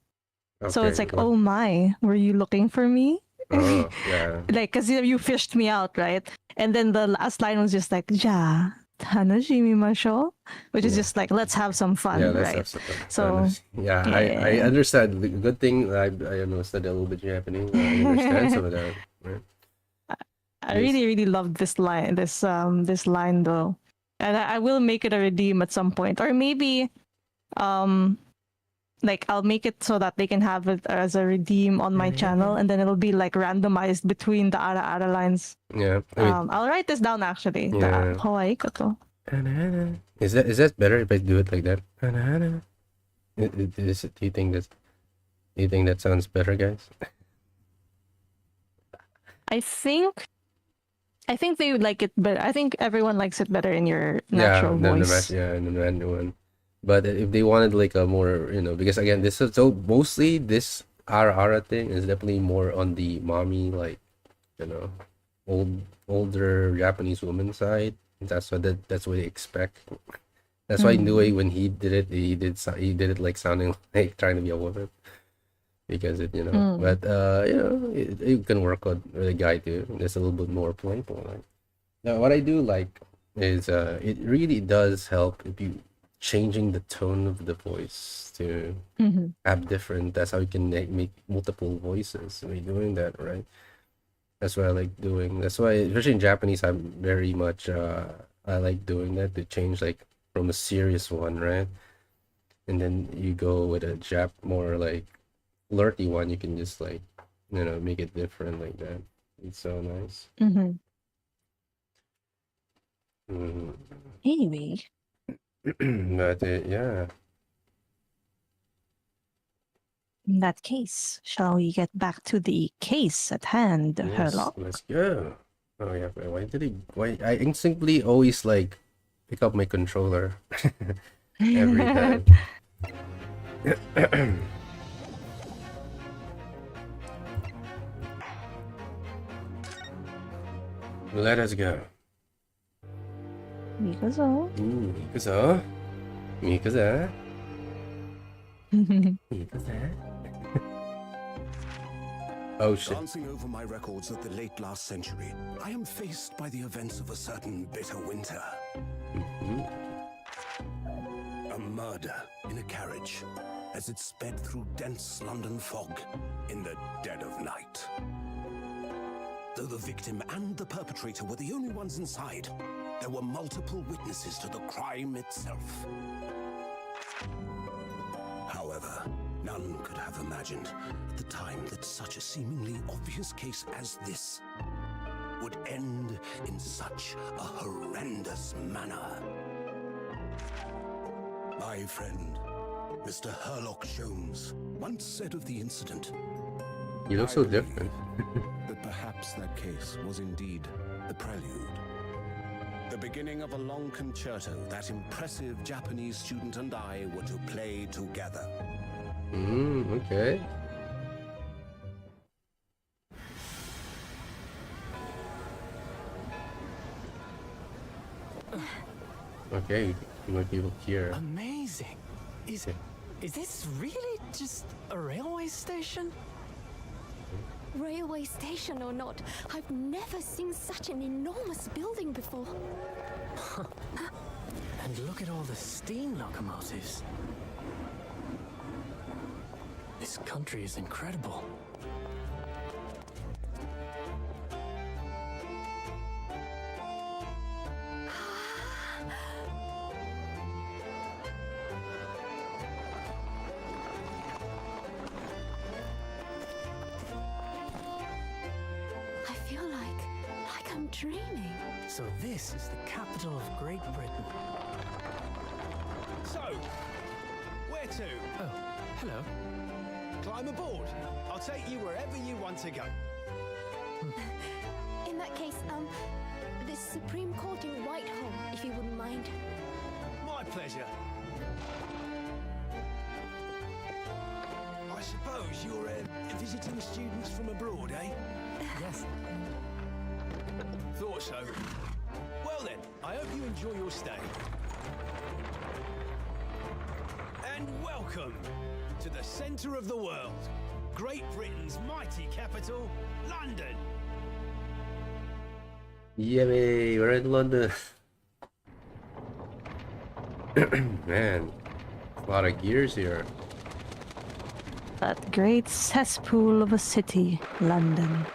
Okay, so it's like, oh my, were you looking for me? Oh, yeah. Like, because you fished me out, right? And then the last line was just like, ja, tanojimimashou, which is just like, let's have some fun, yeah, let's right? have some fun. So, yeah, I understand. The good thing I understand a little bit Japanese. I understand some of that. Right? I really loved this line, this line though, and I will make it a redeem at some point, or maybe, like I'll make it so that they can have it as a redeem on my channel, and then it'll be like randomized between the ara lines. Yeah. I'll write this down actually. Yeah. The kawaii koto. Is that better if I do it like that? Do you think that sounds better, guys? I think they would like it better. I think everyone likes it better in your Yeah, natural the voice. and the manual one. But if they wanted like a more, because again, this is so mostly this ara thing is definitely more on the mommy, like, you know, older Japanese woman side. That's what they expect. That's why in the way when he did it, he did it like sounding like trying to be a woman because but it can work with a guy too. It's a little bit more playful. Like. Now, what I do like is it really does help if you changing the tone of the voice to have different. That's how you can make multiple voices when you're doing that, right? That's what I like doing. That's why, especially in Japanese, I'm very much I like doing that to change like from a serious one, right? And then you go with a more like flirty one. You can just like make it different like that. It's so nice. Anyway. But yeah. In that case, shall we get back to the case at hand, Herlock? Let's go. Oh yeah, why I instinctively always like pick up my controller every time. Let us go. Mikazo. Mikazo. Mikazo. Mikazo. Oh shit. Glancing over my records of the late last century, I am faced by the events of a certain bitter winter. A murder in a carriage as it sped through dense London fog in the dead of night. Though the victim and the perpetrator were the only ones inside, there were multiple witnesses to the crime itself. However, none could have imagined at the time that such a seemingly obvious case as this would end in such a horrendous manner. My friend, Mr. Herlock Sholmes, once said of the incident, "You look so different." That perhaps that case was indeed the prelude. The beginning of a long concerto that impressive Japanese student and I were to play together. Okay. Okay, more people here. Amazing. Is this really just a railway station? Railway station or not, I've never seen such an enormous building before. And look at all the steam locomotives. This country is incredible. I feel like I'm dreaming. So this is the capital of Great Britain. So, where to? Oh, hello. Climb aboard. I'll take you wherever you want to go. In that case, the Supreme Court in Whitehall, if you wouldn't mind. My pleasure. I suppose you're visiting students from abroad, eh? Yes. Thought so. Well then, I hope you enjoy your stay. And welcome to the centre of the world, Great Britain's mighty capital, London. Yeah, babe, we're in London. Man, a lot of gears here. That great cesspool of a city, London.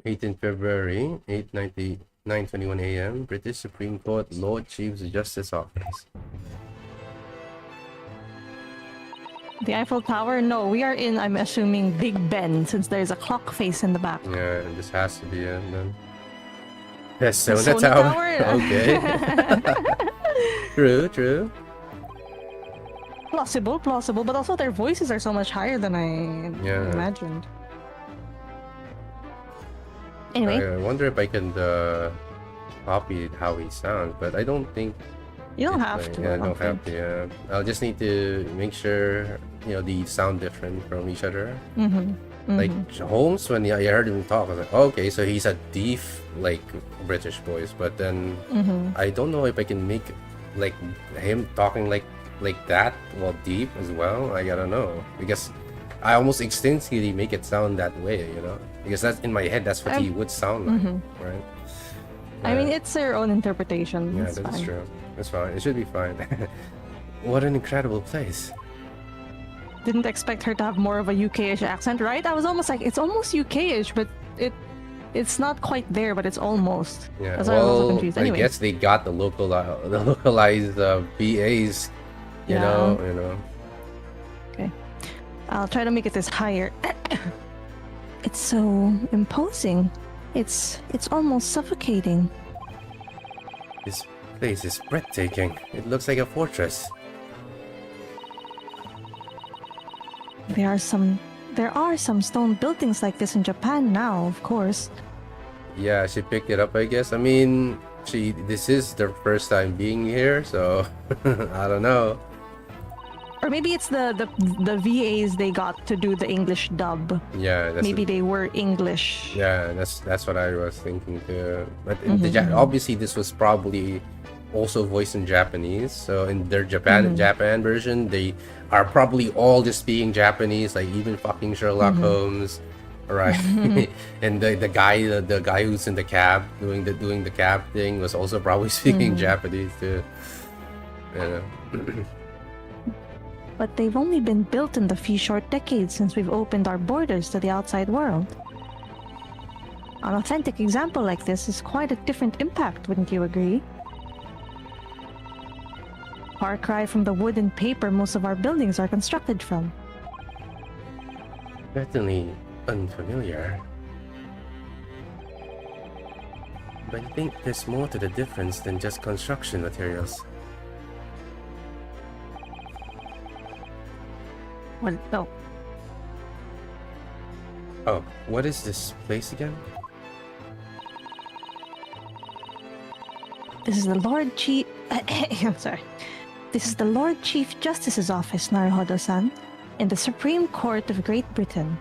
18th February, 9:21 a.m. British Supreme Court Lord Chief Justice Office. The Eiffel Tower? No, we are in, I'm assuming, Big Ben, since there's a clock face in the back. Yeah, this has to be it then. The Sona Sona Tower? Tower? Okay. True. Plausible, but also their voices are so much higher than I imagined. Anyway. I wonder if I can copy how he sounds, but I don't think... You don't have to. Yeah, I don't have to, yeah. I'll just need to make sure, they sound different from each other. Like, Holmes, when I heard him talk, I was like, oh, okay, so he's a deep, like, British voice, but then I don't know if I can make, like, him talking like that, well, deep as well. I don't know, because I almost instinctively make it sound that way, because that's in my head, that's what he would sound like, right? I mean, it's their own interpretation. Yeah, that's true. That's fine. It should be fine. What an incredible place. Didn't expect her to have more of a UK-ish accent, right? I was almost like, it's almost UK-ish, but it's not quite there, but it's almost. Yeah, that's why I was also confused. I Anyway. guess they got the localized BAs, you know. Okay. I'll try to make it this higher. It's so imposing. It's almost suffocating. This place is breathtaking. It looks like a fortress. There are some stone buildings like this in Japan now, of course. Yeah, she picked it up, I guess. I mean, this is their first time being here, so I don't know. Or maybe it's the VAs they got to do the English dub. Yeah, maybe they were English. Yeah, that's what I was thinking too. But obviously this was probably also voiced in Japanese. So in their Japan version, they are probably all just speaking Japanese, like even fucking Sherlock Holmes, right? And the guy who's in the cab doing the cab thing was also probably speaking Japanese too. But they've only been built in the few short decades since we've opened our borders to the outside world. An authentic example like this is quite a different impact, wouldn't you agree? Far cry from the wood and paper most of our buildings are constructed from. Certainly unfamiliar. But I think there's more to the difference than just construction materials. Well, no. Oh, what is this place again? This is the Lord Chief... I'm sorry. This is the Lord Chief Justice's office, Naruhodo-san, in the Supreme Court of Great Britain.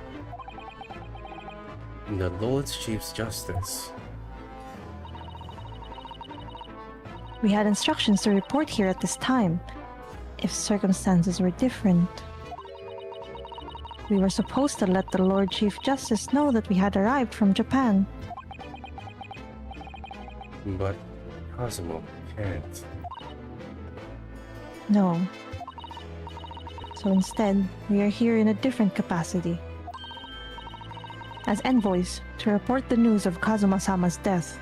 The Lord Chief Justice. We had instructions to report here at this time, if circumstances were different. We were supposed to let the Lord Chief Justice know that we had arrived from Japan. But Cosmo can't. No. So instead, we are here in a different capacity. As envoys, to report the news of Kazuma-sama's death.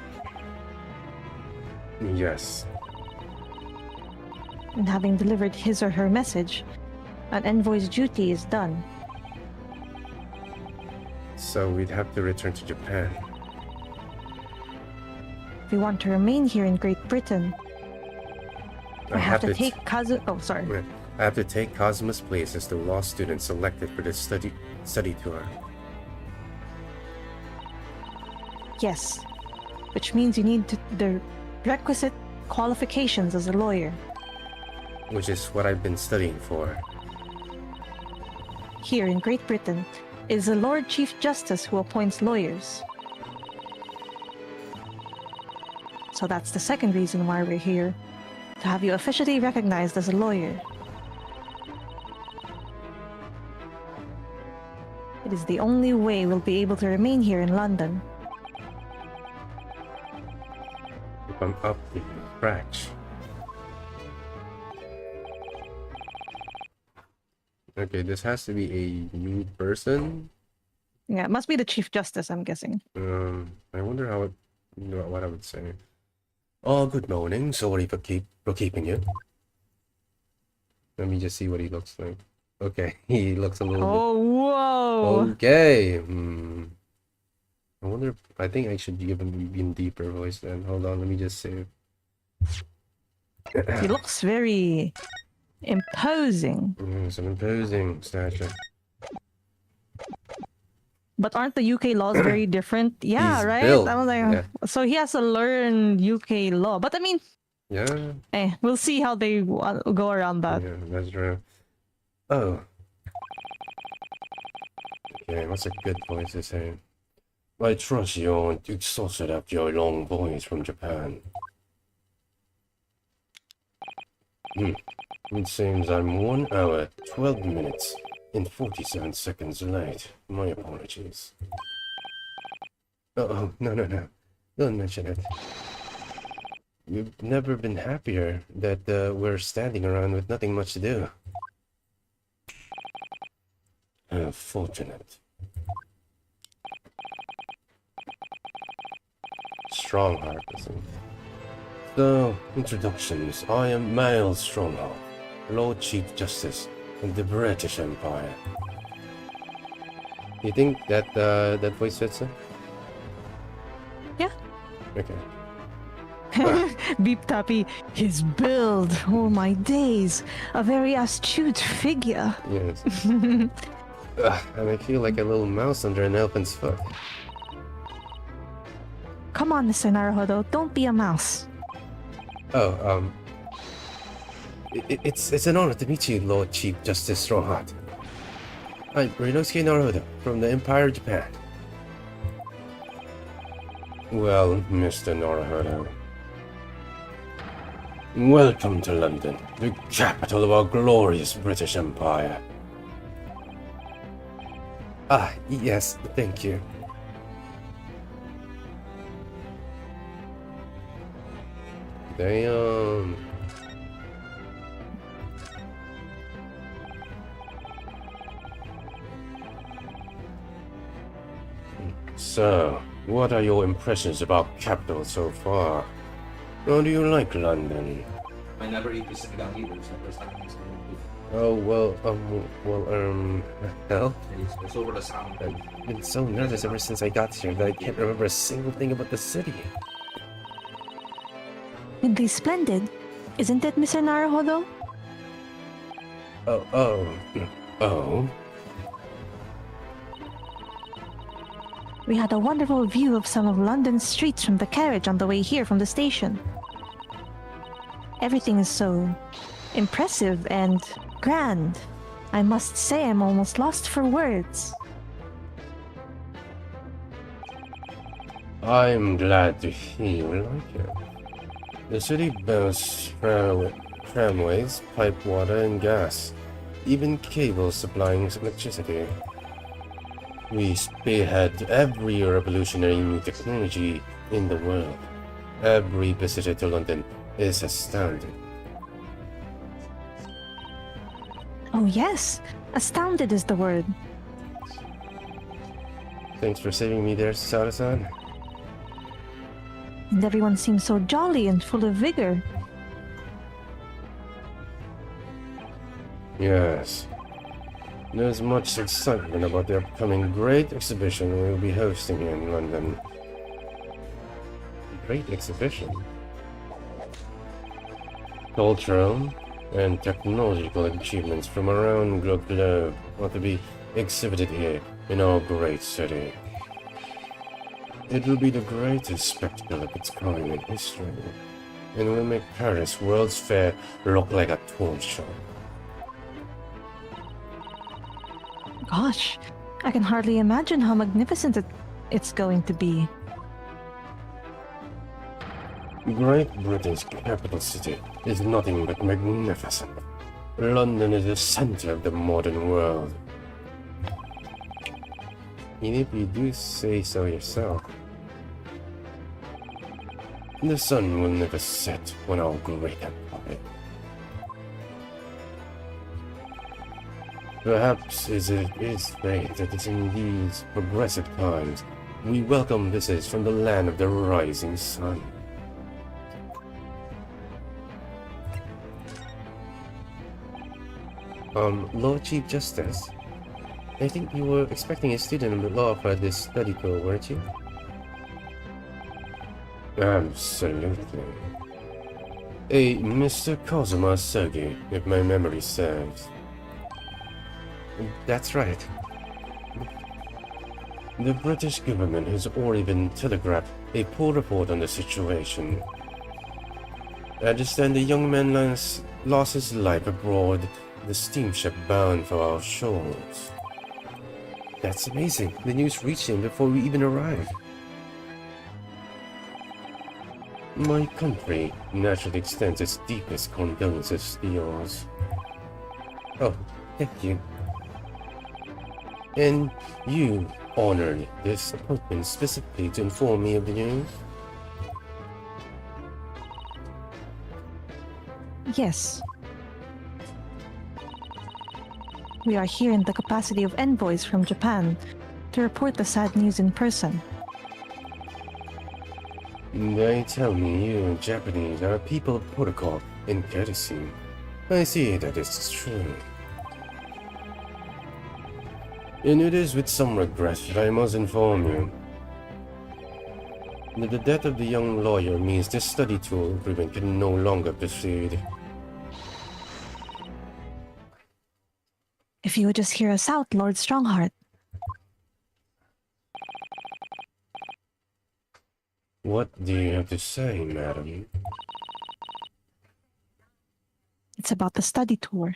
Yes. And having delivered his or her message, an envoy's duty is done. So we'd have to return to Japan. If we want to remain here in Great Britain, I have to take I have to take Kazuma's place as the law student selected for the study tour. Yes, which means you need the requisite qualifications as a lawyer. Which is what I've been studying for. Here in Great Britain, it is the Lord Chief Justice who appoints lawyers. So that's the second reason why we're here, to have you officially recognized as a lawyer. It is the only way we'll be able to remain here in London. If I'm up to scratch. Okay, this has to be a new person. Yeah, it must be the Chief Justice, I'm guessing. I wonder what I would say. Oh, good morning. Sorry for keeping you. Let me just see what he looks like. Okay, he looks a little Oh, whoa. bit... Okay. I wonder if... I think I should give him even deeper voice then. Hold on, let me just save. He looks very imposing. Some imposing stature. But aren't the UK laws very different? Yeah, He's right? built. I was like, Yeah. so he has to learn UK law. But I mean, Yeah. we'll see how they go around that. Yeah, that's true. Oh. Okay, what's a good voice to say? I trust you aren't exhausted after your long voyage from Japan. It seems I'm 1 hour, 12 minutes, and 47 seconds late. My apologies. Oh, no. Don't mention it. We've never been happier that we're standing around with nothing much to do. How fortunate. Strongheart, isn't. So, introductions. I am Miles Strongheart, Lord Chief Justice of the British Empire. You think that that voice fits him? Yeah. Okay. Beep Tappy, his build, oh my days, a very astute figure. Yes. And I feel like a little mouse under an elephant's foot. Come on, Mr. Naruhodo, don't be a mouse. Oh, it's an honor to meet you, Lord Chief Justice Strongheart. I'm Ryunosuke Naruhodo from the Empire of Japan. Well, Mr. Naruhodo, welcome to London, the capital of our glorious British Empire. Ah, yes, thank you. Damn. So, what are your impressions about capital so far? How do you like London? I never eat this down either. It's the first time I'm seeing it. Oh, well, hell? It's over the sound. I've been so nervous ever since I got here that I can't remember a single thing about the city. Simply splendid, isn't it, Mr. Naruhodo? Oh. We had a wonderful view of some of London's streets from the carriage on the way here from the station. Everything is so impressive and grand. I must say I'm almost lost for words. I'm glad to hear you like it. The city boasts tramways, pipe water, and gas, even cables supplying electricity. We spearhead every revolutionary new technology in the world. Every visitor to London is astounded. Oh yes, astounded is the word. Thanks for saving me there, Sada-san. And everyone seems so jolly and full of vigor. Yes. There's much excitement about the upcoming great exhibition we'll be hosting here in London. Great exhibition? Cultural and technological achievements from around the globe are to be exhibited here in our great city. It will be the greatest spectacle of its kind in history, and will make Paris World's Fair look like a toy show. Gosh, I can hardly imagine how magnificent it's going to be. Great Britain's capital city is nothing but magnificent. London is the center of the modern world. And if you do say so yourself, the sun will never set on our great empire. Perhaps it is fate that it's in these progressive times we welcome visitors from the land of the rising sun. Lord Chief Justice, I think you were expecting a student of law for this study tour, weren't you? Absolutely. A Mr. Kozuma Sergei, if my memory serves. That's right. The British government has already been telegraphed a full report on the situation. I understand the young man lost his life aboard the steamship bound for our shores. That's amazing. The news reached him before we even arrived. My country naturally extends its deepest condolences to yours. Oh, thank you. And you honored this appointment specifically to inform me of the news? Yes. We are here in the capacity of envoys from Japan to report the sad news in person. They tell me you Japanese are people of protocol and courtesy. I see that it's true. And it is with some regret that I must inform you that the death of the young lawyer means this study tour agreement can no longer proceed. If you would just hear us out, Lord Strongheart. What do you have to say, madam? It's about the study tour.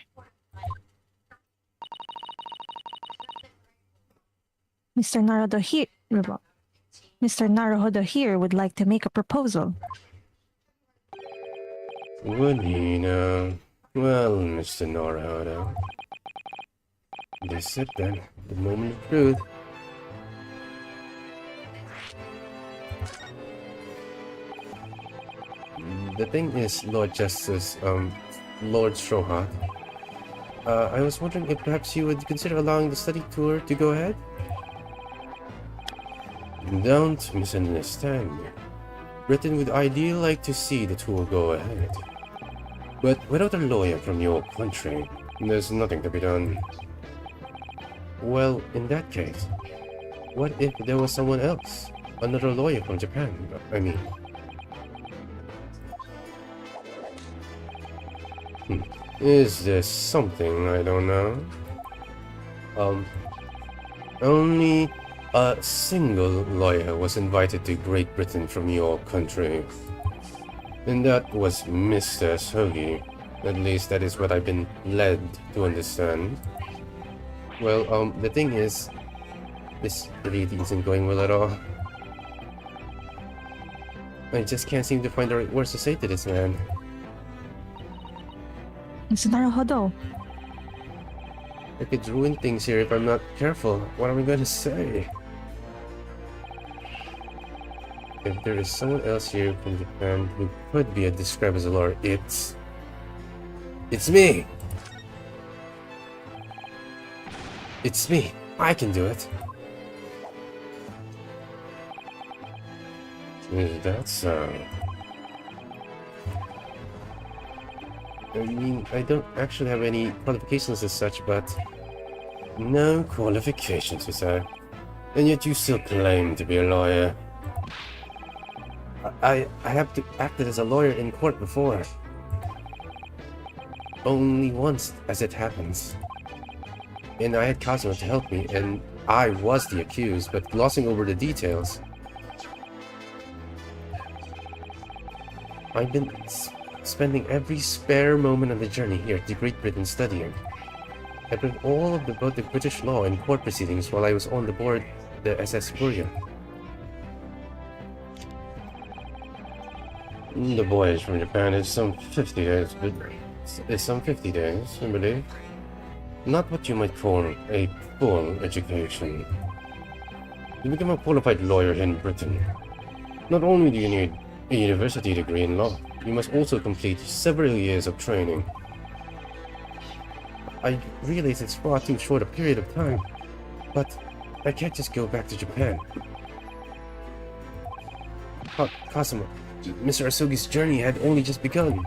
Mr. Naruhodo here would like to make a proposal. Would he now? Well, Mr. Naruhodo. This it then, the moment of truth. The thing is, Lord Justice, Lord Strongheart, I was wondering if perhaps you would consider allowing the study tour to go ahead? Don't misunderstand me. Britain would ideally like to see the tour go ahead. But without a lawyer from your country, there's nothing to be done. Well, in that case, what if there was someone else? Another lawyer from Japan, I mean. Is there something I don't know? Only a single lawyer was invited to Great Britain from your country. And that was Mr. Sogi. At least that is what I've been led to understand. Well, the thing is, this really isn't going well at all. I just can't seem to find the right words to say to this man. Mr. Naruhodo. I could ruin things here if I'm not careful. What am I going to say? If there is someone else here from Japan who could be described as a lawyer, it's me! It's me! I can do it! Is that so? I mean, I don't actually have any qualifications as such, but... No qualifications, you say? And yet you still claim to be a lawyer. I have acted as a lawyer in court before. Only once, as it happens. And I had Kazuma to help me, and I was the accused, but glossing over the details. I've been spending every spare moment of the journey here to Great Britain studying. I've read all about the British law and court proceedings while I was on the board the SS Courier. The voyage from Japan is some 50 days, I believe. Not what you might call a full education. To become a qualified lawyer in Britain, not only do you need a university degree in law, you must also complete several years of training. I realize it's far too short a period of time, but I can't just go back to Japan. Kazuma, Mr. Asugi's journey had only just begun.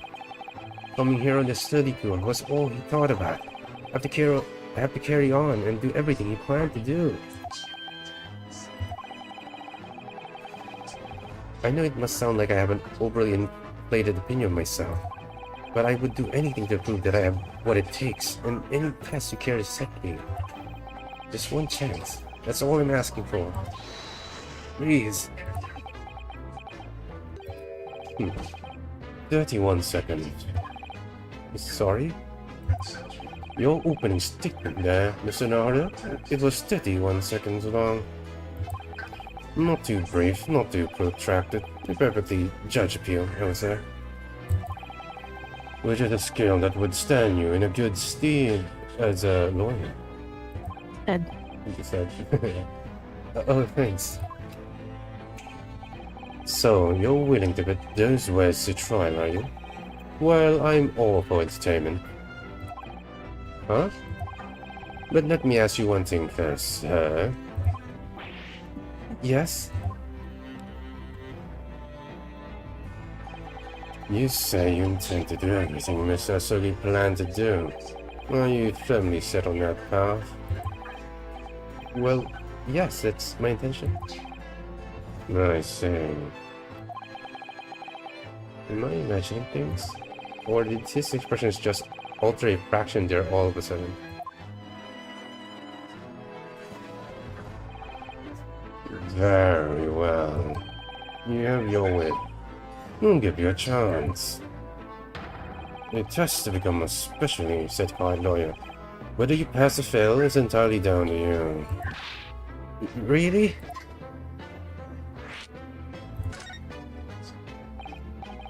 Coming here on the study tour was all he thought about. I have to carry on and do everything you plan to do. I know it must sound like I have an overly inflated opinion of myself, but I would do anything to prove that I have what it takes, and any test you care to set me. Just one chance. That's all I'm asking for. Please. 31 seconds. Sorry? Your opening statement there, Mr. Naruto, it was 31 seconds long. Not too brief, not too protracted. A perfectly judgeable, I would say. Which is a skill that would stand you in a good stead as a lawyer. Ed. You said. Oh, thanks. So, you're willing to put those words to trial, are you? Well, I'm all for entertainment. Huh? But let me ask you one thing first, Yes? You say you intend to do everything Mr. Asogi planned to do. Are you firmly set on that path? Well, yes, that's my intention. I see. Am I imagining things? Or did his expressions just alter a fraction there all of a sudden? Very well. You have your way. I'll give you a chance. A test to become a specially certified lawyer. Whether you pass or fail is entirely down to you. Really?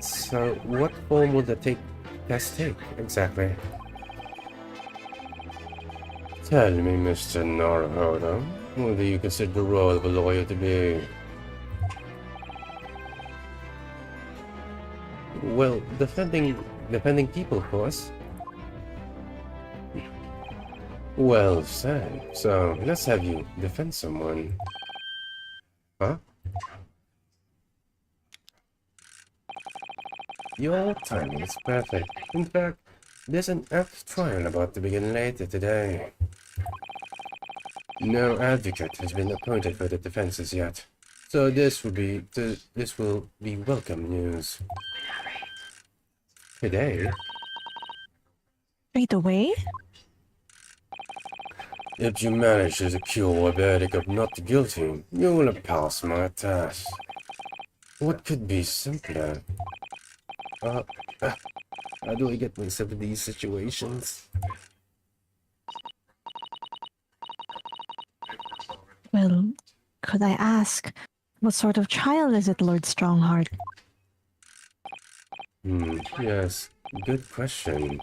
So, what form would the test take, exactly? Tell me, Mr. Naruto, what do you consider the role of a lawyer to be? Well, defending people, of course. Well said. So, let's have you defend someone. Huh? Your timing is perfect. In fact, there's an apt trial about to begin later today. No advocate has been appointed for the defenses yet, so this will be welcome news. Today? Straight away? If you manage to secure a verdict of not guilty, you will have passed my test. What could be simpler? How do I get myself in these situations? Well, could I ask, what sort of trial is it, Lord Strongheart? Yes, good question.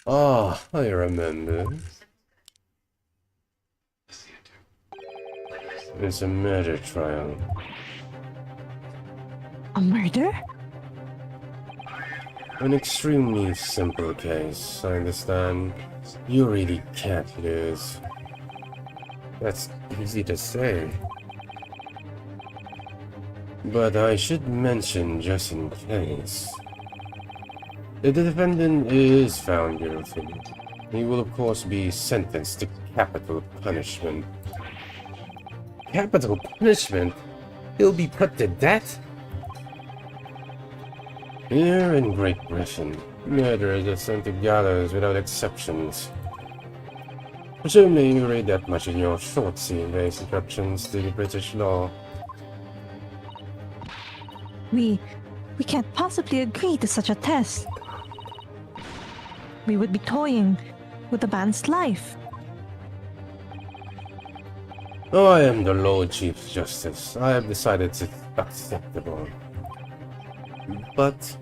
Ah, I remember. It's a murder trial. A murder? An extremely simple case, I understand. You really can't lose. That's easy to say. But I should mention just in case. If the defendant is found guilty, he will of course be sentenced to capital punishment. Capital punishment? He'll be put to death? Here in Great Britain, murderers are sent to gallows without exceptions. Presumably you read that much in your short scene-based introductions to the British law. We can't possibly agree to such a test. We would be toying with a man's life. I am the Lord Chief Justice. I have decided it's acceptable. But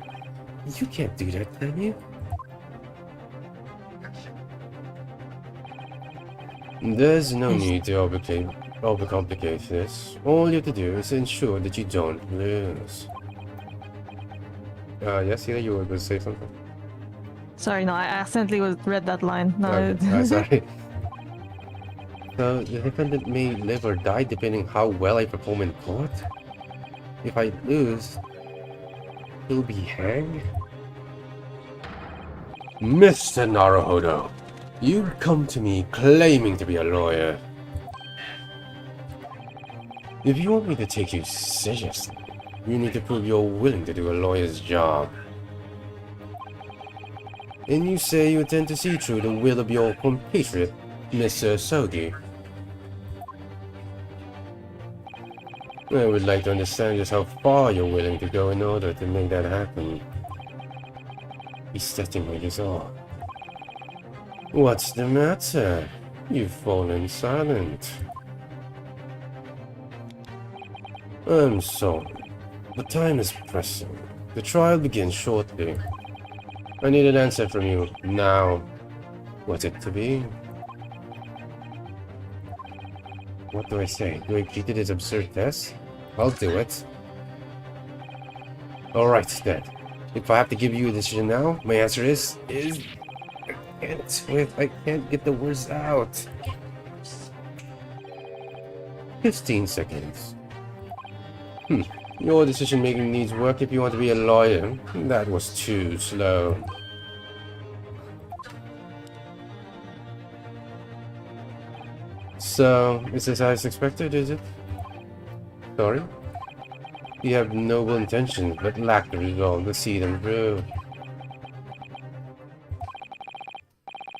you can't do that, can you? There's no need to overcomplicate this. All you have to do is ensure that you don't lose. Yes, yeah, you were going to say something. Sorry, no, I accidentally read that line. No, Okay. Sorry. So, the defendant may live or die depending how well I perform in court? If I lose, he'll be hanged? Mr. Naruhodo, You come to me claiming to be a lawyer. If you want me to take you seriously, you need to prove you're willing to do a lawyer's job. And you say you intend to see through the will of your compatriot, Mr. Sogi. I would like to understand just how far you're willing to go in order to make that happen. He's setting me this off. What's the matter? You've fallen silent. I'm sorry. The time is pressing. The trial begins shortly. I need an answer from you now. What's it to be? What do I say? Do I treat it as absurd test? I'll do it. Alright then. If I have to give you a decision now, my answer is I can't get the words out. 15 seconds. Your decision making needs work if you want to be a lawyer. That was too slow. So, is this as expected, is it? Sorry? You have noble intentions, but lack the resolve to see them through.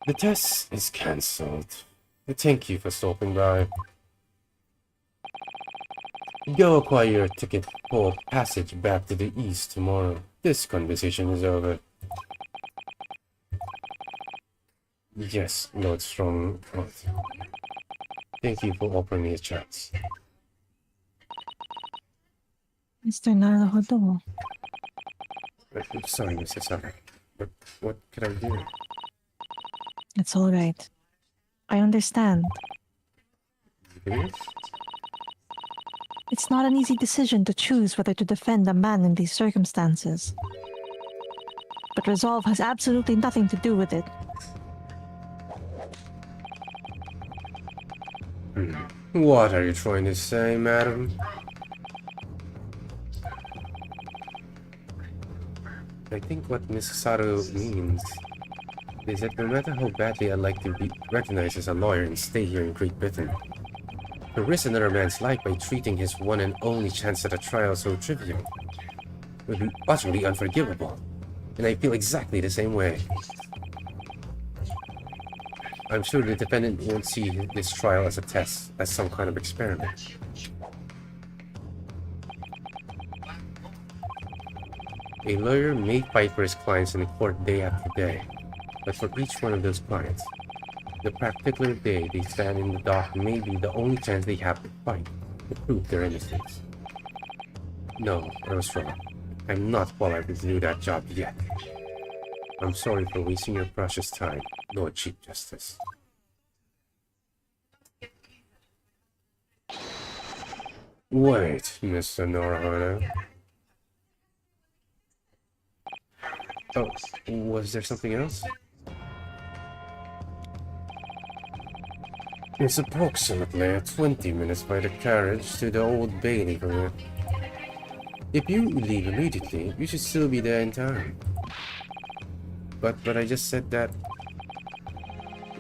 The test is cancelled. Thank you for stopping by. Go acquire your ticket for passage back to the east tomorrow. This conversation is over. Yes, Lord Strongworth. Thank you for offering me a chance. Mr. Naruhodo. I'm sorry, Mr. Sara, but what could I do? It's all right. I understand. Yes? It's not an easy decision to choose whether to defend a man in these circumstances. But resolve has absolutely nothing to do with it. What are you trying to say, madam? I think what Miss Sato means is that no matter how badly I'd like to be recognized as a lawyer and stay here in Great Britain, to risk another man's life by treating his one and only chance at a trial so trivial would be utterly unforgivable, and I feel exactly the same way. I'm sure the defendant won't see this trial as a test, as some kind of experiment. A lawyer may fight for his clients in court day after day, but for each one of those clients, the particular day they stand in the dock may be the only chance they have to fight to prove their innocence. No, I was wrong. I'm not qualified to do that job yet. I'm sorry for wasting your precious time, Lord Chief Justice. Wait, Mr. Naruhodo. Oh, was there something else? It's approximately 20 minutes by the carriage to the Old Bailey from here. If you leave immediately, you should still be there in time. But I just said that...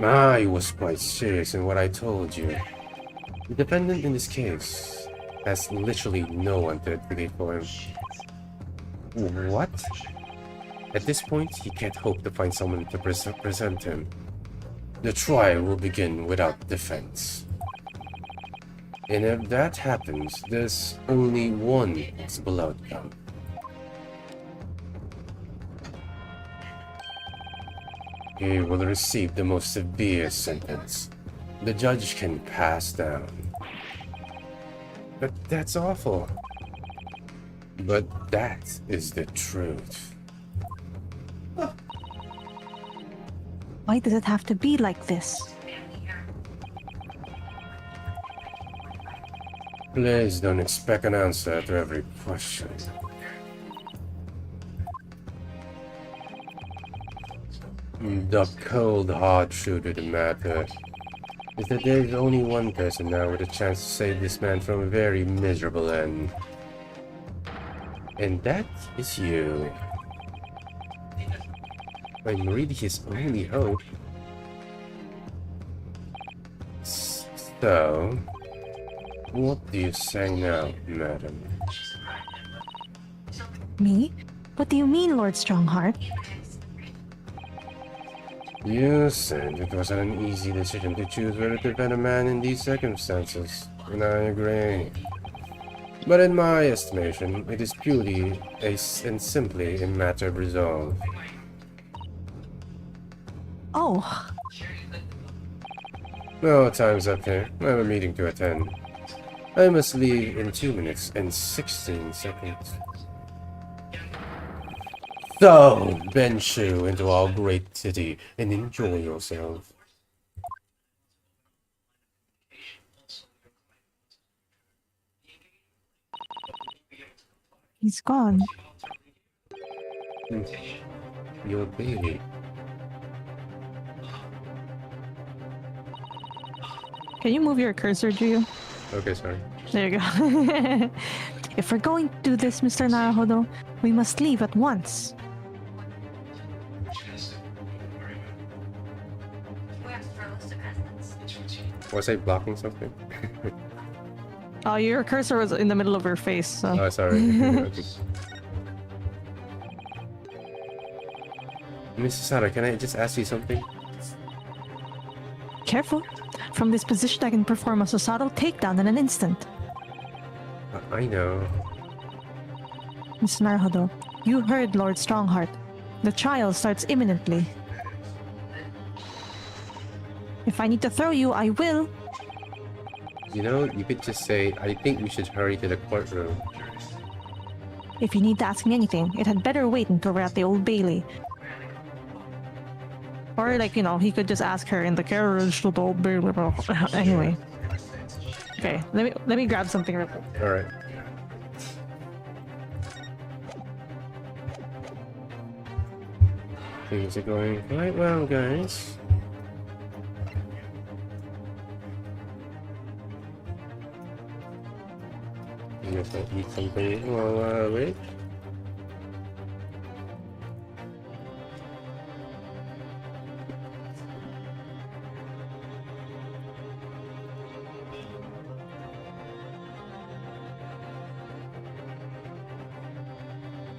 I was quite serious in what I told you. The defendant in this case has literally no one to advocate for him. What? At this point, he can't hope to find someone to present him. The trial will begin without defense. And if that happens, there's only one possible outcome. He will receive the most severe sentence the judge can pass down. But that's awful. But that is the truth. Why does it have to be like this? Please don't expect an answer to every question. The cold hard truth of the matter is that there's only one person now with a chance to save this man from a very miserable end. And that is you. I'm really his only hope. So, what do you say now, madam? Me? What do you mean, Lord Strongheart? You said it was an easy decision to choose whether to defend a man in these circumstances, and I agree. But in my estimation, it is purely and simply a matter of resolve. Oh. No, time's up here. I have a meeting to attend. I must leave in 2 minutes and 16 seconds. So, venture into our great city and enjoy yourself. He's gone. Your baby. Can you move your cursor, Gio? Okay, sorry. There you go. If we're going to do this, Mr. Naruhodo, we must leave at once. Was I blocking something? Oh, your cursor was in the middle of her face, so... Oh, sorry. Okay. Mrs. Sara, can I just ask you something? Careful. From this position, I can perform a Susato takedown in an instant. I know. Mr. Naruhodo, you heard Lord Strongheart. The trial starts imminently. If I need to throw you, I will. You know, you could just say, I think we should hurry to the courtroom. If you need to ask me anything, it had better wait until we're at the Old Bailey. Or, like, you know, he could just ask her in the carriage to the Old Bailey. Anyway. Okay, let me grab something real quick. Alright. Things are going quite well, guys. I guess I'll eat something while I wait.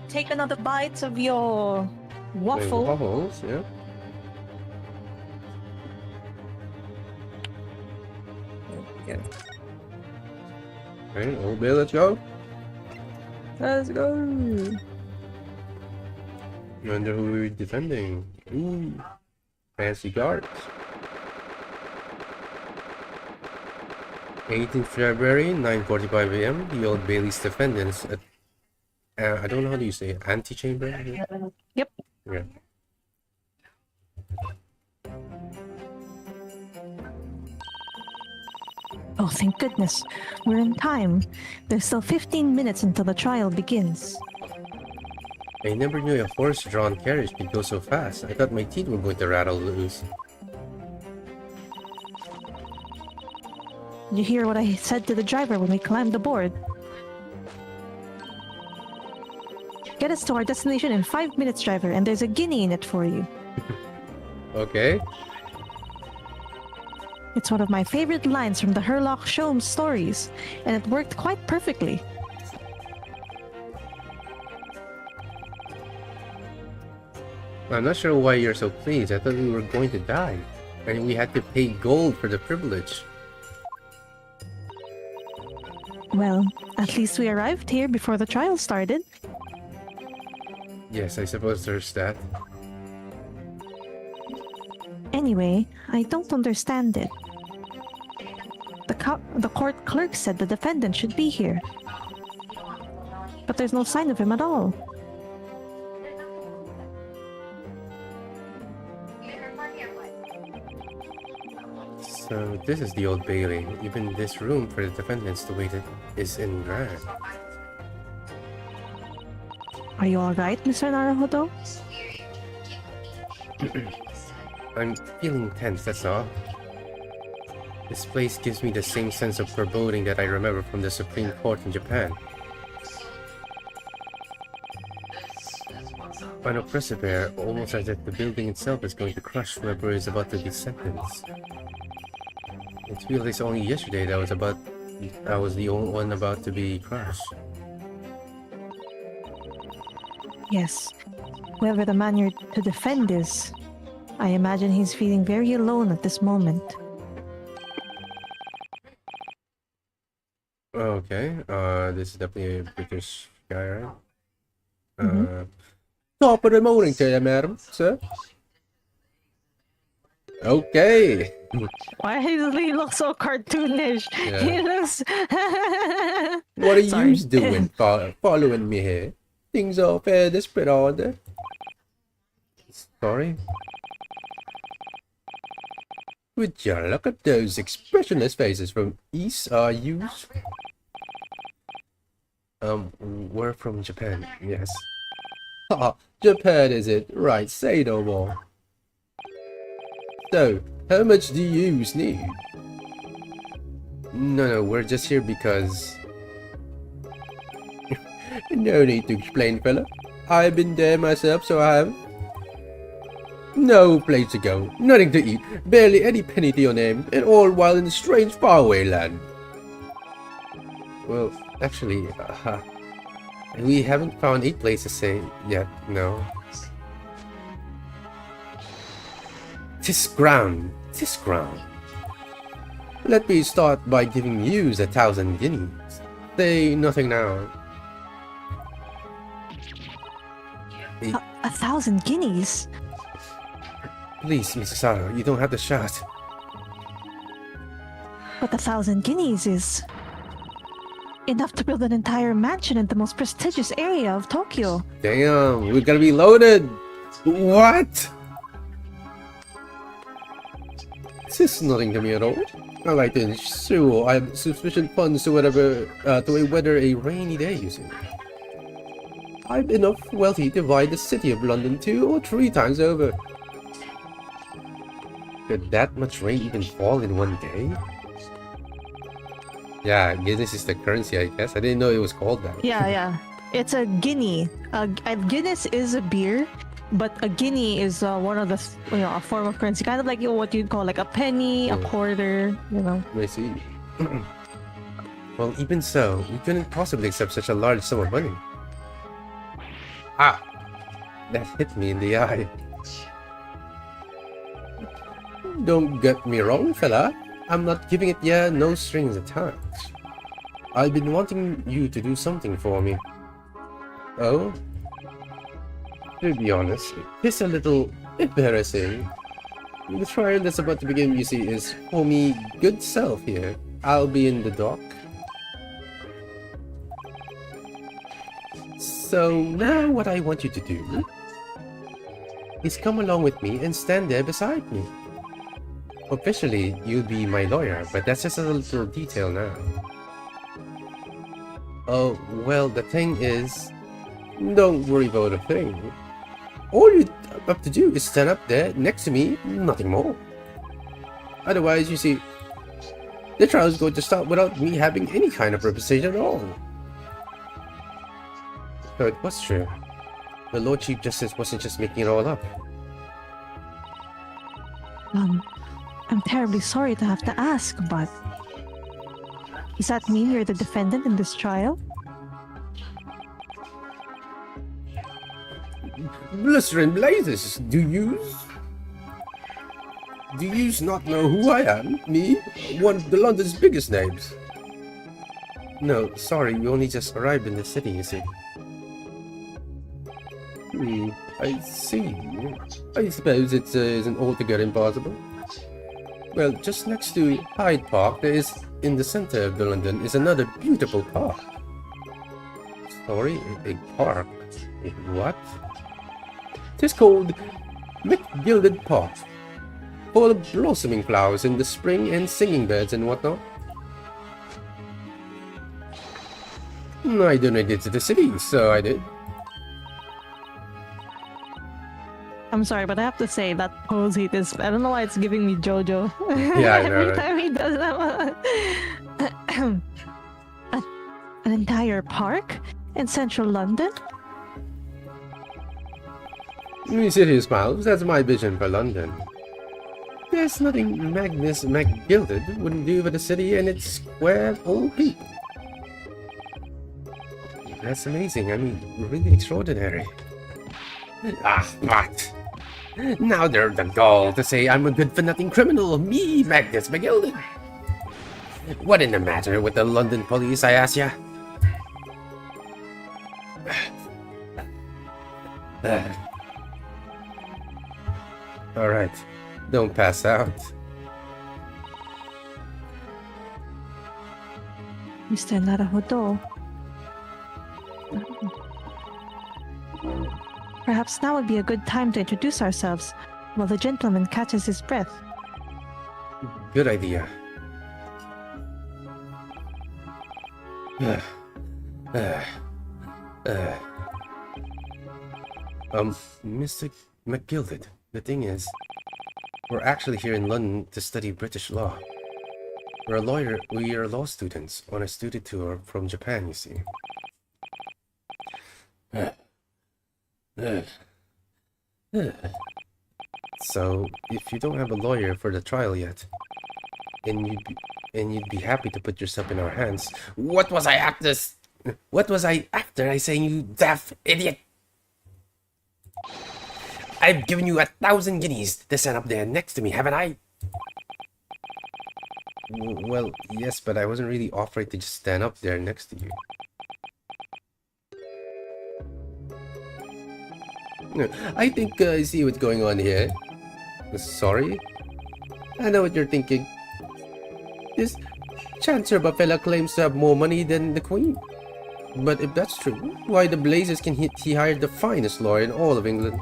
Take another bite of your waffle. Waffles, yeah. Okay, Old Bay, let's go. Let's go! Wonder who we're defending. Ooh, fancy guards. 18th February, 9:45 a.m. The Old Bailey's defendants at I don't know how do you say it. Antechamber? Yep. Yeah. Oh, thank goodness. We're in time. There's still 15 minutes until the trial begins. I never knew a horse-drawn carriage could go so fast. I thought my teeth were going to rattle loose. You hear what I said to the driver when we climbed aboard? Get us to our destination in 5 minutes, driver, and there's a guinea in it for you. Okay. It's one of my favorite lines from the Herlock Sholmes stories, and it worked quite perfectly. I'm not sure why you're so pleased. I thought we were going to die. And we had to pay gold for the privilege. Well, at least we arrived here before the trial started. Yes, I suppose there's that. Anyway, I don't understand it. The court clerk said the defendant should be here. But there's no sign of him at all. So this is the Old Bailey. Even this room for the defendants to wait in is in drag. Are you alright, Mr. Naruhodo? I'm feeling tense, that's all. This place gives me the same sense of foreboding that I remember from the Supreme Court in Japan. On a precipice, almost as if the building itself is going to crush whoever is about to be sentenced. It feels like only yesterday that I was the only one about to be crushed. Yes. Whoever the man you're to defend is, I imagine he's feeling very alone at this moment. Okay, this is definitely a British guy, right? Mhm. Top of the morning to you, madam, sir. Okay. Why does he look so cartoonish? Yeah. He looks. What are Sorry. you doing following me here? Things are fair desperate, aren't they? Sorry? Would you look at those expressionless faces from East are you? We're from Japan, yes. Ha! Japan is it? Right, say no more. So, how much do you need? No, we're just here because... No need to explain, fella. I've been there myself, so I have. No place to go, nothing to eat, barely any penny to your name, and all while in a strange faraway land. Well, actually, we haven't found a place to stay yet, no. This ground. Let me start by giving you 1,000 guineas. Say nothing now. 1,000 guineas? Please, Mrs. Saro, you don't have the shot. But 1,000 guineas is enough to build an entire mansion in the most prestigious area of Tokyo. Damn, we're gonna be loaded! What? This is nothing to me at all. I like to ensure I have sufficient funds to weather a rainy day, you see. I've enough wealthy to buy the city of London 2 or 3 times over. Could that much rain even fall in one day? Yeah, Guinness is the currency, I guess. I didn't know it was called that. Yeah. It's a guinea. A Guinness is a beer, but a guinea is one of the, a form of currency. Kind of like what you'd call like a penny, a quarter, I see. Well, even so, we couldn't possibly accept such a large sum of money. Ah! That hit me in the eye. Don't get me wrong, fella. I'm not giving it no strings attached. I've been wanting you to do something for me. Oh? To be honest, it's a little embarrassing. The trial that's about to begin, you see, is for me good self here. I'll be in the dock. So now what I want you to do is come along with me and stand there beside me. Officially, you'll be my lawyer, but that's just a little detail now. Oh, well, the thing is, don't worry about a thing. All you have to do is stand up there next to me, nothing more. Otherwise, you see, the trial is going to start without me having any kind of representation at all. So it was true. The Lord Chief Justice wasn't just making it all up. I'm terribly sorry to have to ask, but does that mean you're the defendant in this trial? Blistering blazes, do yous not know who I am? Me? One of the London's biggest names. No, sorry, we only just arrived in the city, you see. I see. I suppose it isn't altogether impossible. Well, just next to Hyde Park, there is, in the center of London, is another beautiful park. Sorry, a park? What? It is called McGilded Park, full of blossoming flowers in the spring and singing birds and whatnot. I donated to the city, so I did. I'm sorry, but I have to say that pose he is. I don't know why it's giving me JoJo. Yeah, I know, Every right? time he does that. An entire park in central London? You see, he smiles. That's my vision for London. There's nothing Magnus McGilded wouldn't do for the city and its square old people. That's amazing. I mean, really extraordinary. Ah, what? Now they're the gall to say I'm a good-for-nothing criminal. Me, Magnus McGilded. What in the matter with the London police, I ask ya? Alright, don't pass out. Mr. Naruhodo. Perhaps now would be a good time to introduce ourselves while the gentleman catches his breath. Good idea. Mr. McGilded, the thing is, we're actually here in London to study British law. We are law students on a study tour from Japan, you see. So, if you don't have a lawyer for the trial yet, and you'd be happy to put yourself in our hands. What was I after? I saying, you daft idiot? I've given you 1,000 guineas to stand up there next to me, haven't I? Well, yes, but I wasn't really offering to just stand up there next to you. I think I see what's going on here. Sorry? I know what you're thinking. This Chancellor Bafella claims to have more money than the Queen. But if that's true, why the blazes can he hired the finest lawyer in all of England?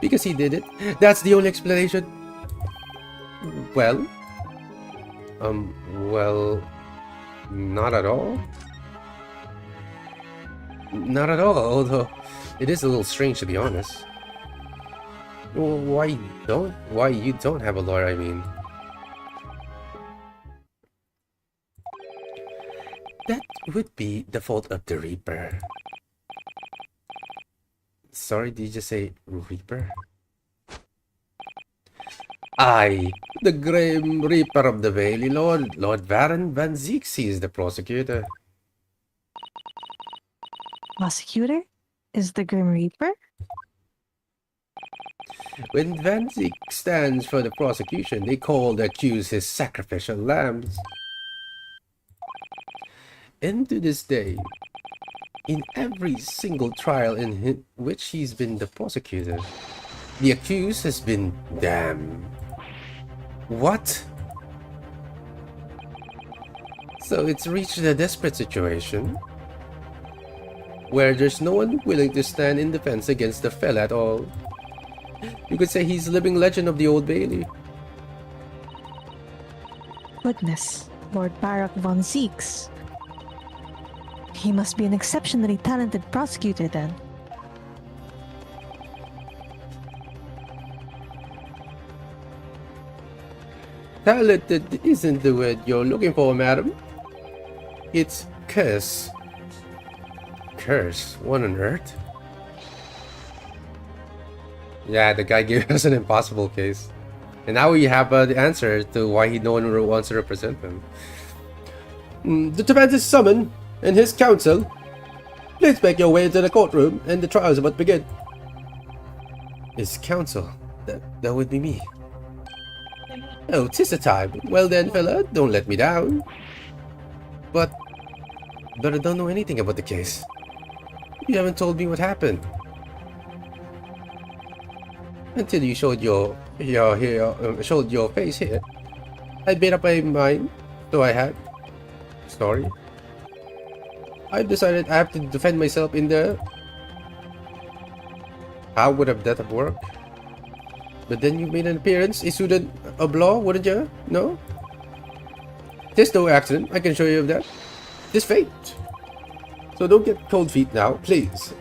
Because he did it. That's the only explanation. Well, not at all. Not at all, although it is a little strange to be honest. Well, why you don't have a lawyer, I mean? That would be the fault of the Reaper. Sorry, did you just say Reaper? I, the Grim Reaper of the Valley, Lord Varen Van Zieksy is the prosecutor. Prosecutor? Is the Grim Reaper? When Van Ziek stands for the prosecution, they call the accused his sacrificial lambs. And to this day, in every single trial in which he's been the prosecutor, the accused has been damned. What? So it's reached a desperate situation where there's no one willing to stand in defense against the fella at all. You could say he's a living legend of the Old Bailey. Goodness, Lord Barak von Zieks. He must be an exceptionally talented prosecutor then. Talented isn't the word you're looking for, madam. It's curse. Curse? What on earth? Yeah, the guy gave us an impossible case. And now we have the answer to why no one wants to represent him. The defense is summoned, and his counsel. Please make your way into the courtroom, and the trial is about to begin. His counsel? That would be me. Oh, 'tis a time. Well then, fella, don't let me down. But I don't know anything about the case. You haven't told me what happened. Until you showed your face here. I made up my mind, so I had. Sorry. I've decided I have to defend myself in the... How would that have worked? But then you made an appearance, a student of law, wouldn't you? No? There's no accident, I can show you of that. It's fate. So don't get cold feet now, please.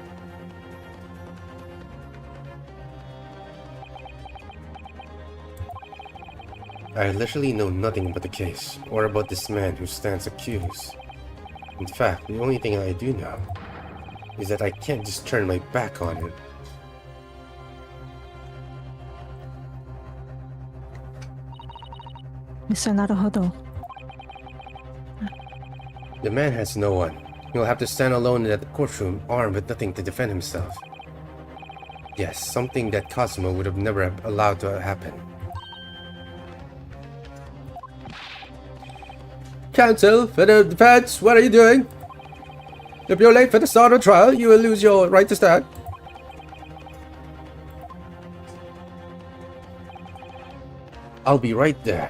I literally know nothing about the case, or about this man who stands accused. In fact, the only thing I do know is that I can't just turn my back on him. Mr. Naruhodo. The man has no one. He'll have to stand alone in that courtroom, armed with nothing to defend himself. Yes, something that Cosmo would have never allowed to happen. Counsel for the defense, what are you doing? If you're late for the start of the trial, you will lose your right to stand. I'll be right there.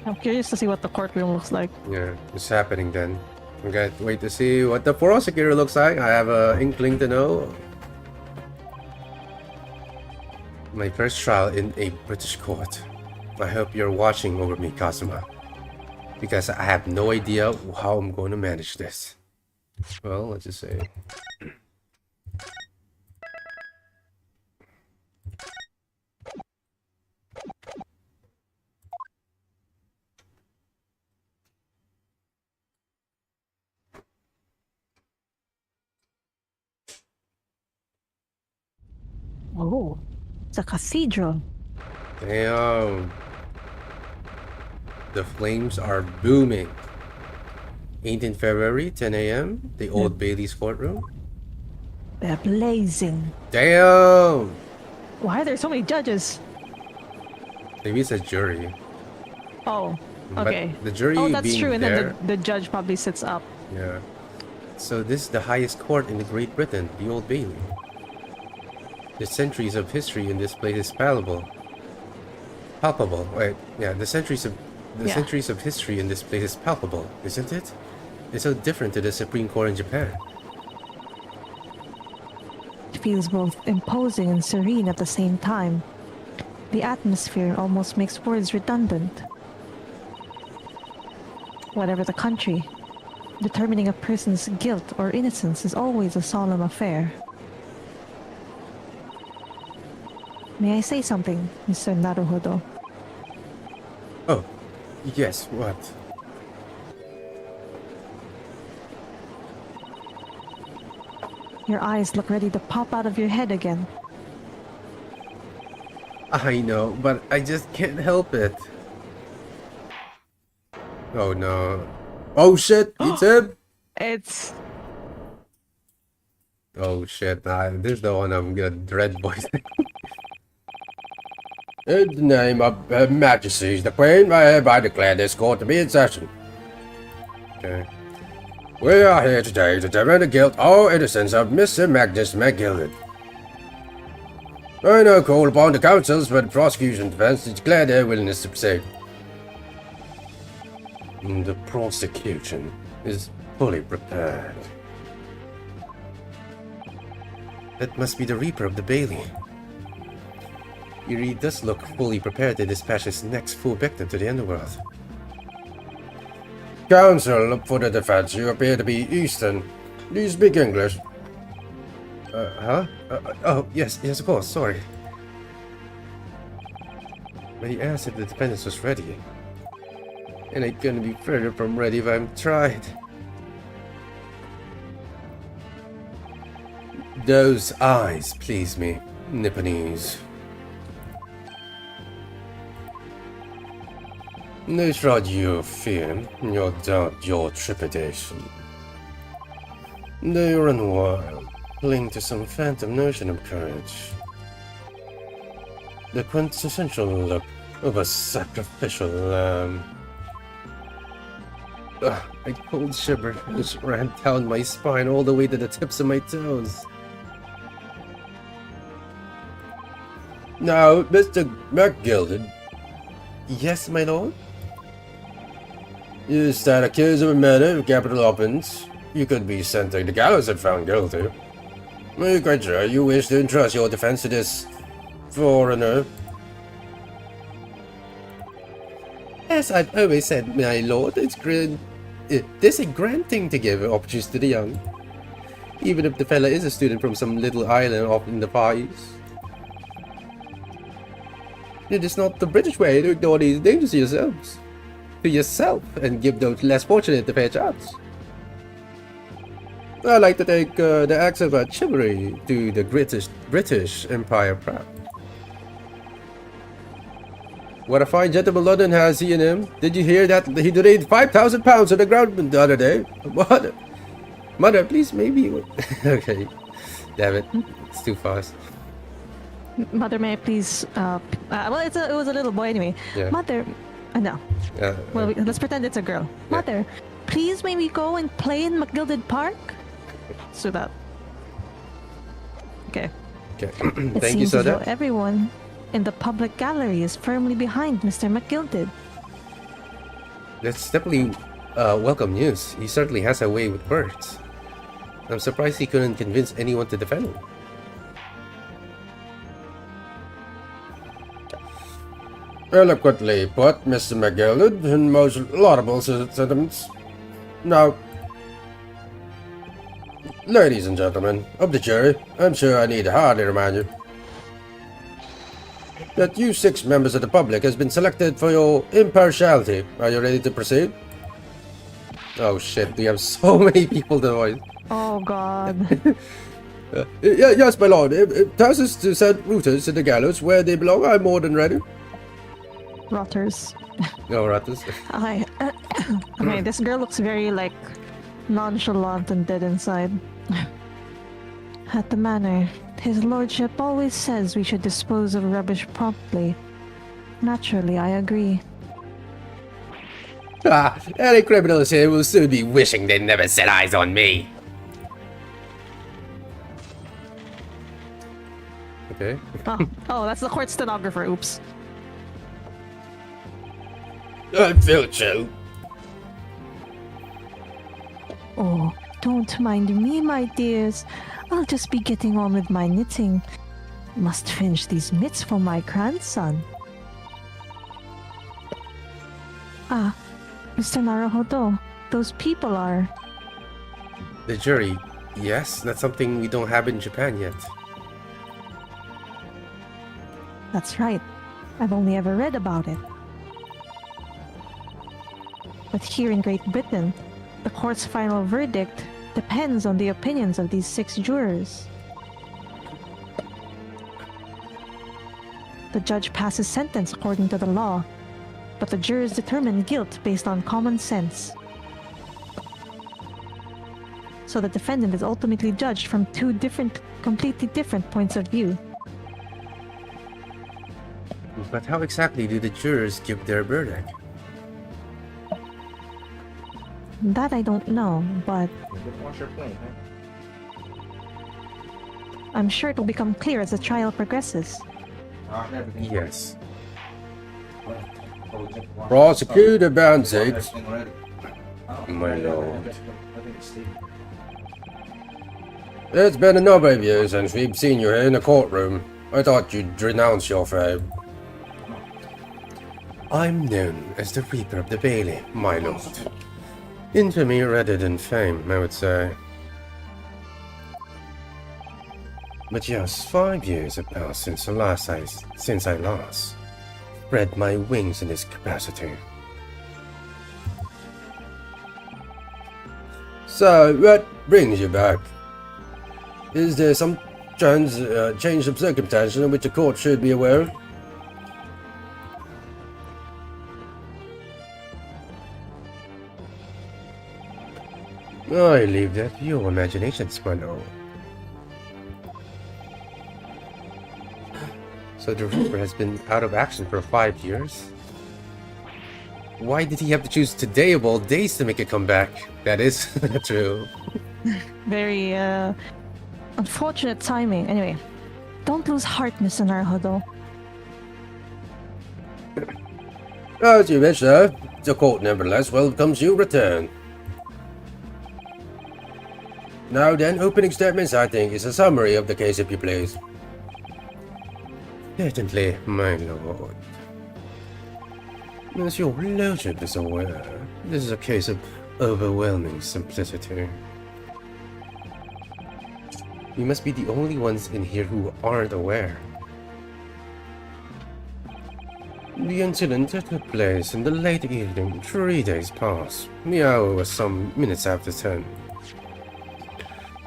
I'm curious to see what the courtroom looks like. Yeah, it's happening then. We gotta wait to see what the prosecutor looks like. I have an inkling to know. My first trial in a British court. I hope you're watching over me, Kazuma. Because I have no idea how I'm going to manage this. Well, let's just say... Oh, it's a cathedral. Damn. The flames are booming. 18th February, 10 a.m. The Old Bailey's courtroom. They're blazing. Damn! Why are there so many judges? Maybe it's a jury. Oh, But okay. the jury Oh, that's being true. And there, then the judge probably sits up. yeah. So this is the highest court in Great Britain, the Old Bailey. The centuries of history in this place is palpable. Palpable. Wait, yeah. The centuries of history in this place is palpable, isn't it? It's so different to the Supreme Court in Japan. It feels both imposing and serene at the same time. The atmosphere almost makes words redundant. Whatever the country, determining a person's guilt or innocence is always a solemn affair. May I say something, Mr. Naruhodo? Oh, yes, what? Your eyes look ready to pop out of your head again. I know, but I just can't help it. Oh no. Oh shit, it's him! It's Oh shit, nah, this is the one I'm gonna dread voice. In the name of Her Majesty the Queen, I hereby declare this court to be in session. Okay. We are here today to determine the guilt or innocence of Mr. Magnus McGilded. I now call upon the counsels for the prosecution and defense to declare their willingness to proceed. The prosecution is fully prepared. That must be the Reaper of the Bailey. He really does look fully prepared to dispatch his next full victim to the underworld. Counsel, for the defense, you appear to be Eastern. Do you speak English? Oh, yes, of course, sorry. But he asked if the defense was ready. And I couldn't be further from ready if I'm tried. Those eyes please me, Nipponese. They shroud your fear, your doubt, your trepidation. They run wild, cling to some phantom notion of courage. The quintessential look of a sacrificial lamb. A cold shiver which ran down my spine all the way to the tips of my toes. Now, Mr. McGilded. Yes, my lord? You stand accused of a murder of capital offense. You could be sent to the gallows if found guilty. Are you quite sure you wish to entrust your defense to this foreigner? As I've always said, my lord, this is a grand thing to give opportunities to the young. Even if the fella is a student from some little island off in the Far East. It is not the British way to ignore these dangers to yourself, and give those less fortunate a fair chance. I like to take the acts of chivalry to the British Empire proud. What a fine gentleman London has, he and him. Did you hear that he donated £5,000 on the ground the other day? What? Mother, please, maybe. Okay. Damn it. It's too fast. Mother, may I please? Well, it was a little boy anyway. Yeah. Mother, no. Well, let's pretend it's a girl. Yeah. Mother, please, may we go and play in McGilded Park? So that. Okay. Okay. It Thank you, seems as though Soda. everyone in the public gallery is firmly behind Mr. McGilded. That's definitely welcome news. He certainly has a way with words. I'm surprised he couldn't convince anyone to defend him. Eloquently put, Mr. McGilded, in most laudable sentiments. Now, ladies and gentlemen of the jury, I'm sure I need hardly remind you that you 6 members of the public has been selected for your impartiality. Are you ready to proceed? Oh shit, we have so many people to voice. Oh God. Yes, my lord. It tells us to send rooters to the gallows where they belong. I'm more than ready. Rotters. No, rotters. Okay. Okay, this girl looks very like nonchalant and dead inside. At the manor, his lordship always says we should dispose of rubbish promptly. Naturally, I agree. Any criminals here will soon be wishing they never set eyes on me. Okay. Oh, that's the court stenographer. Oops. I feel chill. Oh, don't mind me, my dears. I'll just be getting on with my knitting. Must finish these mitts for my grandson. Ah, Mr. Naruhodo, those people are... The jury. Yes, that's something we don't have in Japan yet. That's right. I've only ever read about it. But here in Great Britain, the court's final verdict depends on the opinions of these 6 jurors. The judge passes sentence according to the law, but the jurors determine guilt based on common sense. So the defendant is ultimately judged from 2 completely different points of view. But how exactly do the jurors give their verdict? That I don't know, but I'm sure it will become clear as the trial progresses. Yes. Prosecutor Banzig. My lord. It's been a number of years since we've seen you here in the courtroom. I thought you'd renounce your fame. I'm known as the Reaper of the Bailey, my lord. Infamy rather than fame, I would say. But yes, 5 years have passed since I last spread my wings in this capacity. So, what brings you back? Is there some change of circumstances in which the court should be aware? I leave that to your imaginations, my lord. So the Reaper has been out of action for 5 years? Why did he have to choose today of all days to make a comeback? That is true. Very, unfortunate timing. Anyway, don't lose heart, Mr. Naruhodo. As you wish, sir. The court nevertheless welcomes your return. Now then, opening statements, I think, is a summary of the case, if you please. Certainly, my lord. As your lordship is aware, this is a case of overwhelming simplicity. We must be the only ones in here who aren't aware. The incident took place in the late evening, 3 days past. The hour was some minutes after 10.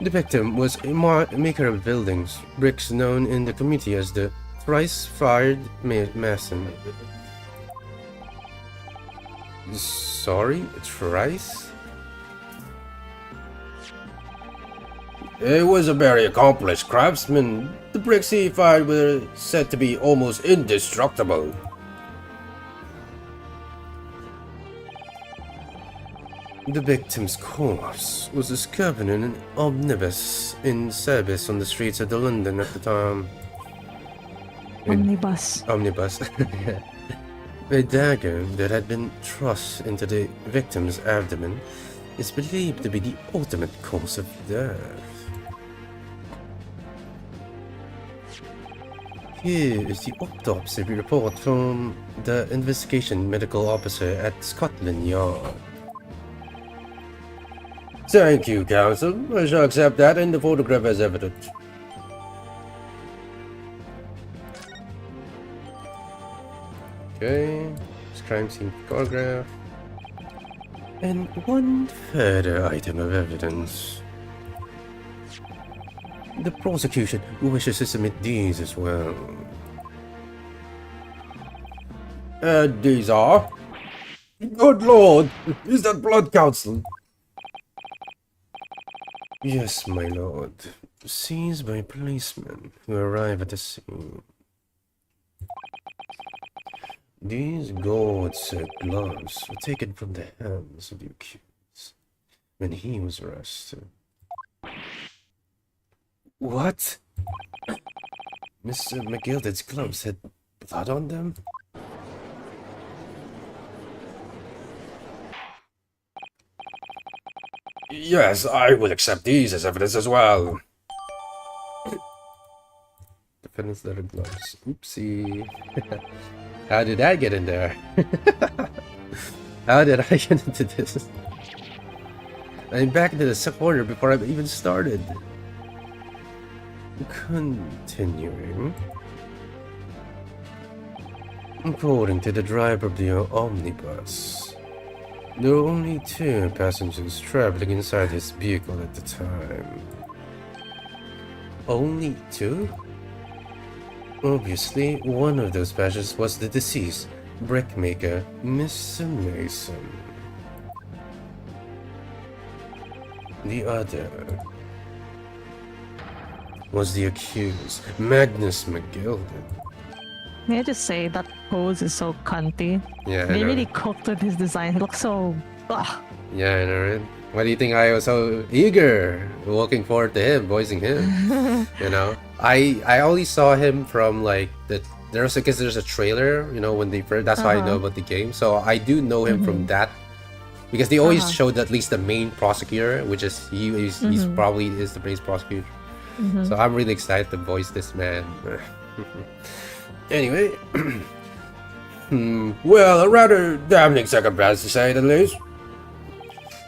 The victim was a maker of buildings, bricks known in the community as the thrice-fired mason. Sorry, it's rice? He was a very accomplished craftsman. The bricks he fired were said to be almost indestructible. The victim's corpse was discovered in an omnibus in service on the streets of London at the time. Omnibus. Omnibus. A dagger that had been thrust into the victim's abdomen is believed to be the ultimate cause of death. Here is the autopsy report from the investigation medical officer at Scotland Yard. Thank you, Counsel. I shall accept that and the photograph as evidence. Okay, this crime scene photograph. And one further item of evidence. The prosecution wishes to submit these as well. These are... Good lord! Is that blood, Counsel? Yes, my lord. Seized by policemen who arrive at the scene. These gold-set gloves were taken from the hands of the accused when he was arrested. What? Mr. McGilded's gloves had blood on them? Yes, I will accept these as evidence as well. Defendant's leather gloves. Oopsie. How did I get in there? How did I get into this? I'm back into the corner before I've even started. Continuing. According to the driver of the omnibus, there were only 2 passengers traveling inside his vehicle at the time. Only 2? Obviously, one of those passengers was the deceased brickmaker, Mr. Mason. The other was the accused, Magnus McGilded. May I just say that pose is so cunty? Yeah, they really cooked with his design. It looks so... Ugh. Yeah, I know, right? Why do you think I was so eager, looking forward to him, voicing him? You know, I only saw him from like there's a trailer, you know, when they first. That's how I know about the game. So I do know him from that because they always showed at least the main prosecutor, which is he's probably is the main prosecutor. So I'm really excited to voice this man. Anyway, well, a rather damning circumstance to say the least.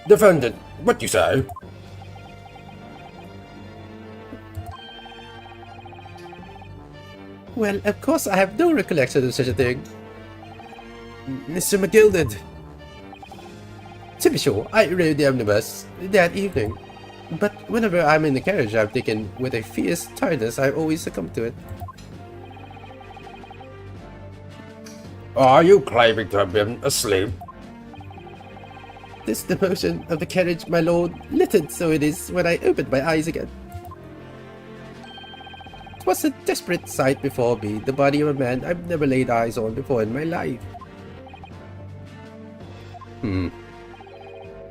Defendant, what you say? Well, of course I have no recollection of such a thing. Mr. McGilded. To be sure, I rode the omnibus that evening. But whenever I'm in the carriage I've taken with a fierce tiredness, I always succumb to it. Are you claiming to have been asleep? This the motion of the carriage, my lord, littered so it is when I opened my eyes again. It was a desperate sight before me, the body of a man I've never laid eyes on before in my life.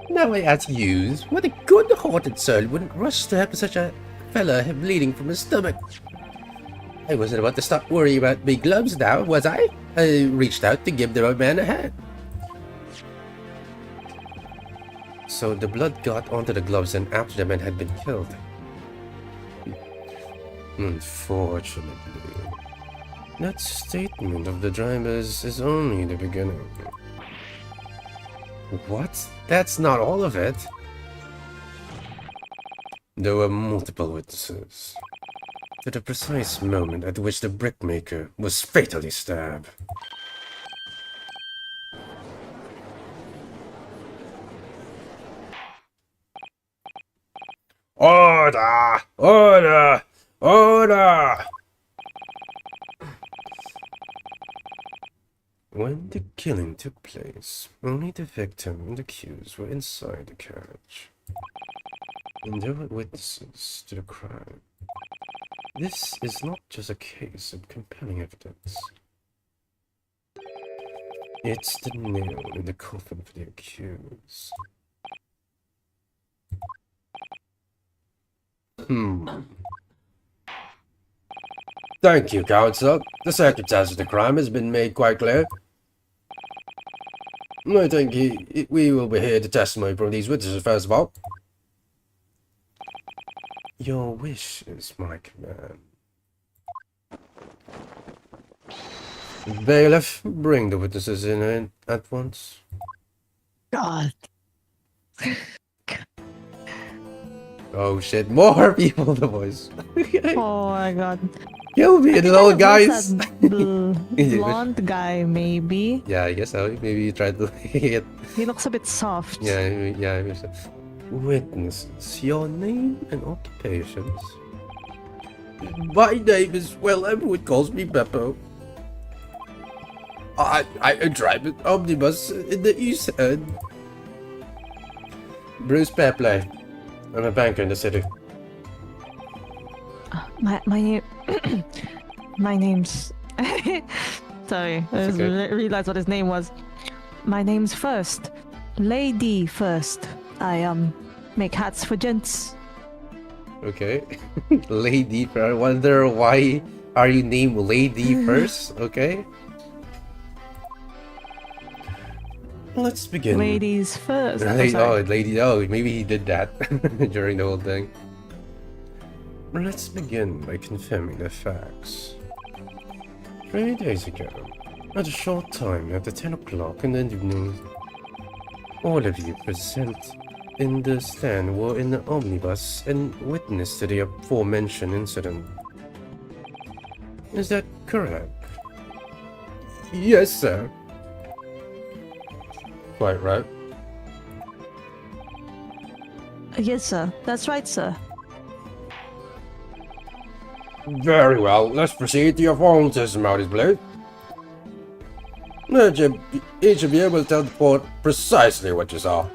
Now I ask yous, what a good-hearted soul wouldn't rush to have such a fella bleeding from his stomach? I wasn't about to stop worrying about big gloves now, was I? I reached out to give the man a hand. So the blood got onto the gloves and after the man had been killed. Unfortunately, that statement of the drivers is only the beginning. What? That's not all of it. There were multiple witnesses to the precise moment at which the brickmaker was fatally stabbed. Order! Order! Order! When the killing took place, only the victim and the accused were inside the carriage. And there were witnesses to the crime. This is not just a case of compelling evidence. It's the nail in the coffin for the accused. Thank you, Counsel. The circumstances of the crime has been made quite clear. I think we will be here to testimony from these witnesses first of all. Your wish is my command. Bailiff, bring the witnesses in at once. God. Oh shit, more people, the voice. Oh my god. Kill me, the old guys. Blonde guy, maybe. Yeah, I guess so. Maybe you tried to get. He looks a bit soft. Yeah. Witnesses, your name and occupations. My name is, well, everyone calls me Beppo. I drive an omnibus in the East End. Bruce Pepley. I'm a banker in the city. My name. My name's. Sorry, I just realized what his name was. My name's First. Lady First. I make hats for gents. Okay. Lady, I wonder why are you named Lady First? Okay. Let's begin. Ladies first. Lady. Oh, maybe he did that during the whole thing. Let's begin by confirming the facts. 3 days ago, at a short time after 10 o'clock in the evening, all of you present in the stand were in the omnibus and witness to the aforementioned incident. Is that correct? Yes, sir. Quite right. Yes, sir. That's right, sir. Very well. Let's proceed to your formal testimonies, please. Each of you will tell the court precisely what you saw.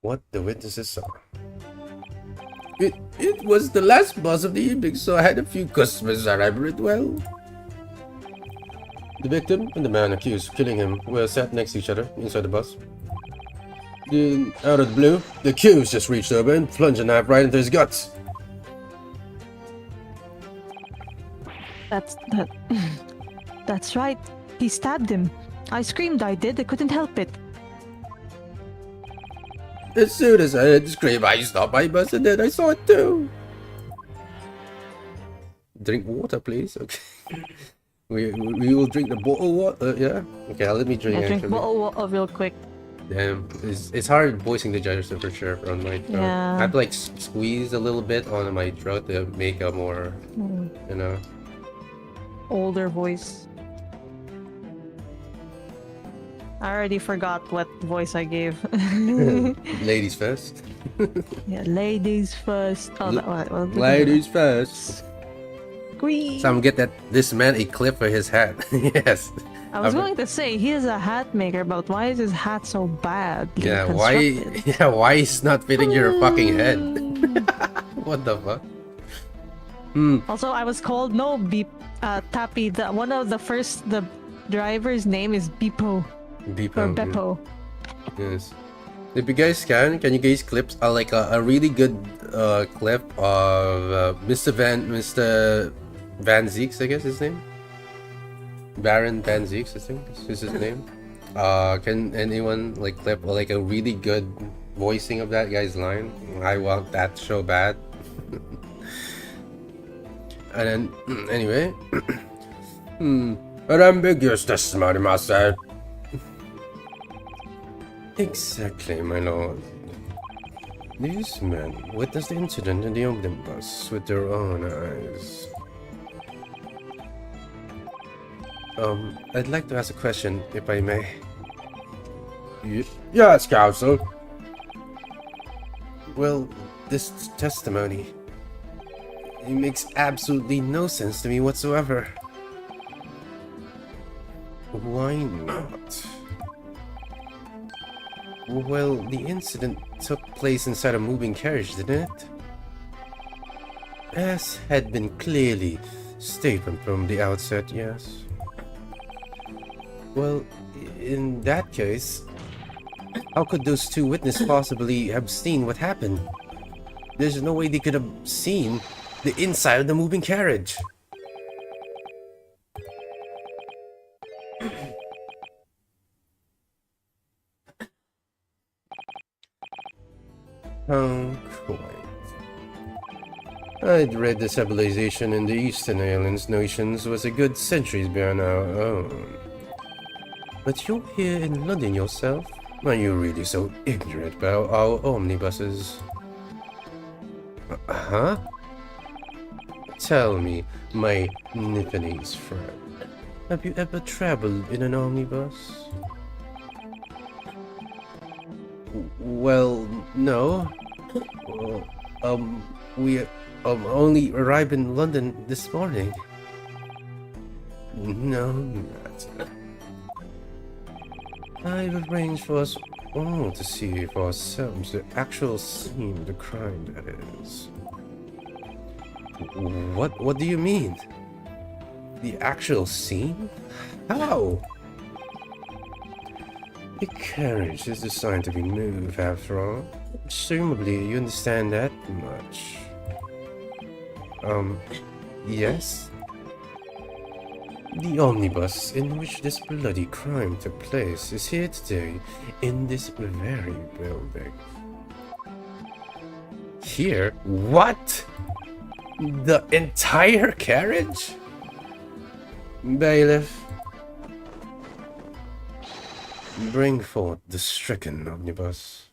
What the witnesses saw. It was the last bus of the evening, so I had a few customers arrive it well. The victim and the man accused of killing him were sat next to each other inside the bus. Then, out of the blue, the accused just reached over and plunged a knife right into his guts. That's right. He stabbed him. I screamed, I did. I couldn't help it. As soon as I heard the scream, I stopped my bus and then I saw it too. Drink water, please. Okay. we will drink the bottle water. Yeah. Okay, let me drink. Yeah, drink bottle water real quick. Damn, it's hard voicing the gesture for sure on my throat. Yeah. I have to like squeeze a little bit on my throat to make a more, you know, older voice. I already forgot what voice I gave. Ladies first. Yeah, ladies first. Oh, ladies first. Squeeze. Someone get this man a clip for his hat. Yes. I was going to say he is a hat maker, but why is his hat so bad? Yeah, why? Yeah, why is not fitting your fucking head? What the fuck? Also, I was called Tappy. One of the driver's name is Beepo. Or Beppo. Yes. If you guys can you guys clip like a really good clip of Mr. Van Zeeks, I guess his name? Baron Van Zeeks, I think is his name. Can anyone like clip like a really good voicing of that guy's line? I want that so bad. And then anyway, an ambiguous testimony, master. Exactly, my lord. These men witnessed the incident in the omnibus with their own eyes. I'd like to ask a question, if I may. Yes, counsel. Well, this testimony, It makes absolutely no sense to me whatsoever. Why not? Well, the incident took place inside a moving carriage, didn't it? As had been clearly stated from the outset, yes. Well, in that case, how could those two witnesses possibly have seen what happened? There's no way they could have seen the inside of the moving carriage. How quaint. I'd read the civilization in the Eastern Islands nations was a good centuries beyond our own. But you're here in London yourself? Are you really so ignorant about our omnibuses? Huh? Tell me, my Nipponese friend, have you ever traveled in an omnibus? Well, no. We only arrived in London this morning. No matter. I've arranged for us all to see for ourselves the actual scene of the crime, that is. What do you mean? The actual scene? How? The carriage is designed to be moved, after all. Presumably, you understand that much. Yes? The omnibus in which this bloody crime took place is here today, in this very building. Here? What? The entire carriage? Bailiff, bring forth the stricken omnibus.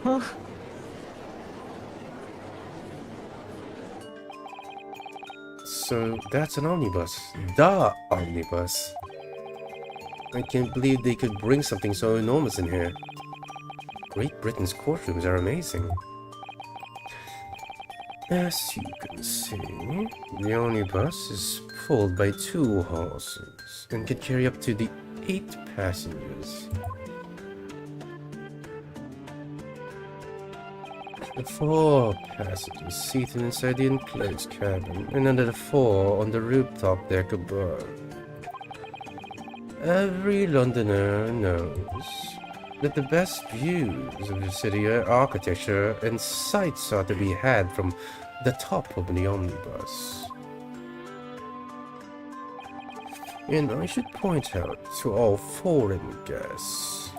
Huh? So that's an omnibus. The omnibus. I can't believe they could bring something so enormous in here. Great Britain's courtrooms are amazing. As you can see, the omnibus is pulled by 2 horses and can carry up to the 8 passengers. The 4 passengers seated inside the enclosed cabin, and another 4 on the rooftop deck above. Every Londoner knows that the best views of the city architecture and sights are to be had from the top of the omnibus. And I should point out to all foreign guests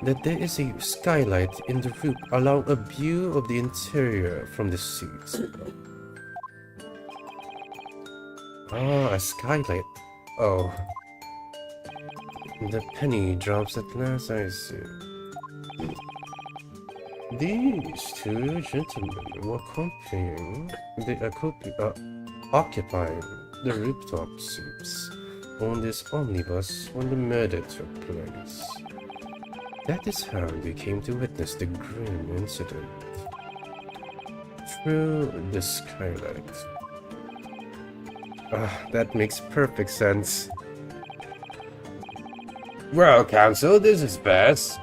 that there is a skylight in the roof allowing a view of the interior from the seats. Ah, a skylight. Oh. The penny drops at last, I see. These 2 gentlemen were occupying the rooftop seats on this omnibus when the murder took place. That is how we came to witness the grim incident. Through the skylight. That makes perfect sense. Well, Counsel, this is best.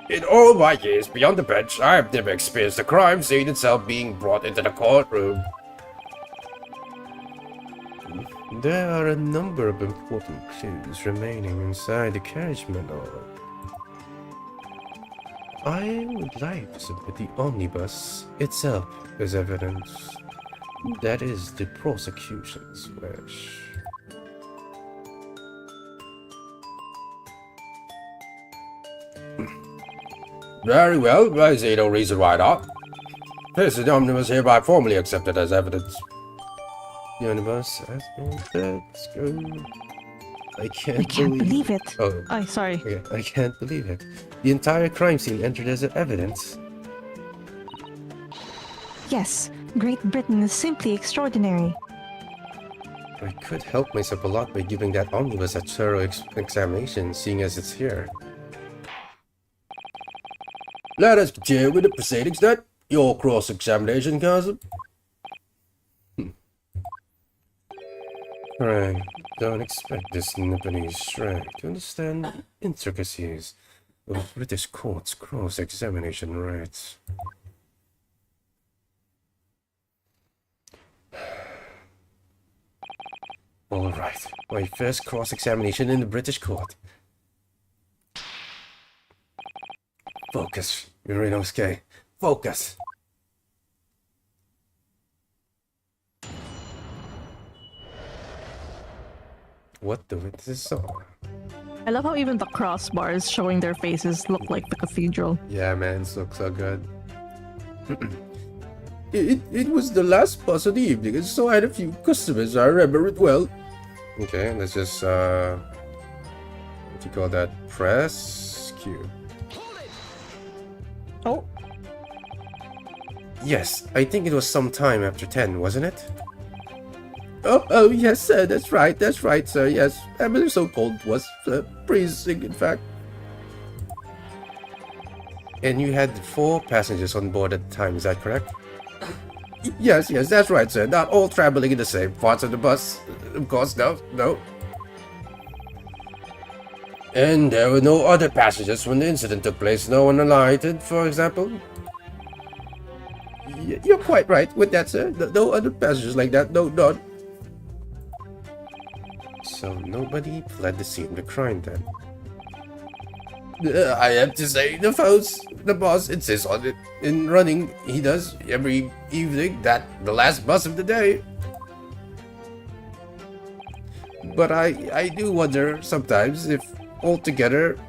In all my years beyond the bench, I have never experienced a crime scene itself being brought into the courtroom. There are a number of important clues remaining inside the carriage manor. I would like to submit the omnibus itself as evidence. That is the prosecution's wish. Very well, I see no reason why not. This omnibus hereby formally accepted as evidence. The omnibus has been let's go. I can't believe it. Oh, sorry. Okay, I can't believe it. The entire crime scene entered as evidence. Yes, Great Britain is simply extraordinary. I could help myself a lot by giving that omnibus a thorough examination, seeing as it's here. Let us continue with the proceedings then. Your cross-examination, cousin. Right. Don't expect this Nipponese shrag to understand the intricacies of British courts' cross-examination rights. Alright, my first cross-examination in the British court. Focus, Yorinosuke. Focus! What the witnesses saw? I love how even the crossbars showing their faces look like the cathedral. Yeah, man, this looks so good. It was the last bus of the evening, and so I had a few customers. I remember it well. Okay, let's just, what do you call that? Press Q. Oh. Yes, I think it was some time after 10, wasn't it? Oh, yes, sir, that's right, sir, yes. I believe so cold was freezing, in fact. And you had 4 passengers on board at the time, is that correct? Yes, that's right, sir. Not all traveling in the same parts of the bus. Of course, no. And there were no other passengers when the incident took place. No one alighted, for example? You're quite right with that, sir. No other passengers like that. No, none. So nobody fled the scene of the crime then? I have to say, the boss insists on it in running. He does every evening, that the last bus of the day. But I do wonder sometimes if altogether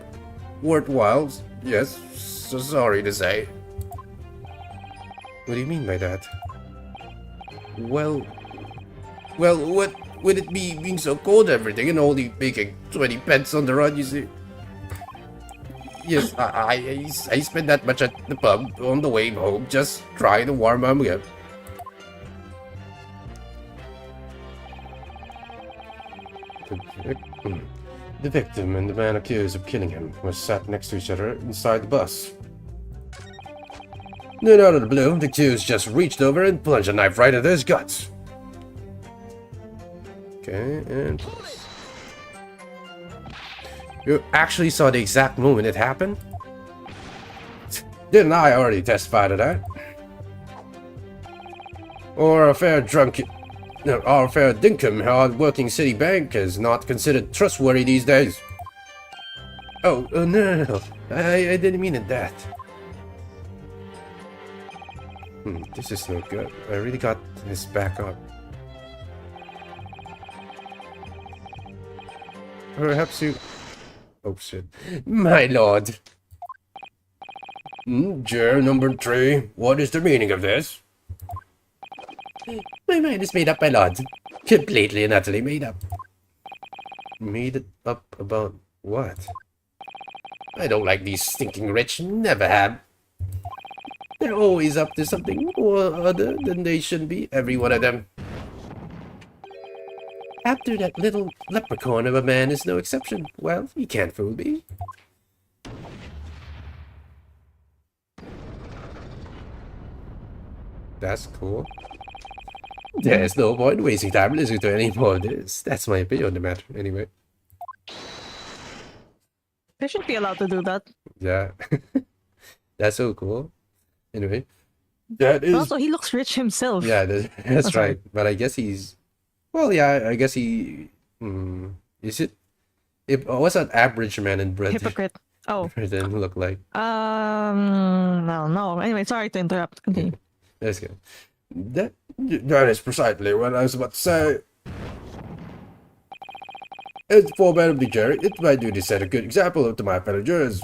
worthwhile. Yes, so sorry to say. What do you mean by that? Well, what would it be being so cold and everything and only making 20 pence on the run, you see? Yes, I spent that much at the pub on the way home, just trying to warm up again. The victim and the man accused of killing him were sat next to each other inside the bus. Then out of the blue, the accused just reached over and plunged a knife right into his guts. Okay, and plus. You actually saw the exact moment it happened? Didn't I already testify to that? Or a fair dinkum hard-working city bank is not considered trustworthy these days. Oh, no. I didn't mean it that. This is no good. I really got this back up. Perhaps you... Oh shit. My lord. Juror number 3, what is the meaning of this? My mind is made up, my lord. Completely and utterly made up. Made it up about what? I don't like these stinking rich, never have. They're always up to something or other than they should be, every one of them. After that little leprechaun of a man is no exception. Well, you can't fool me. That's cool. There's no point wasting time listening to any more of this. That's my opinion on the matter, anyway. They should be allowed to do that. Yeah. That's so cool. Anyway. That is... Also, he looks rich himself. Yeah, that's right. But I guess he's... Well, yeah, I guess he... Is it... What's an average man in Britain? Hypocrite. Oh. Britain look like? No. Anyway, sorry to interrupt. Continue. That's good. That is precisely what I was about to say. As the foreman of the jury, it's my duty to set a good example to my fellow jurors.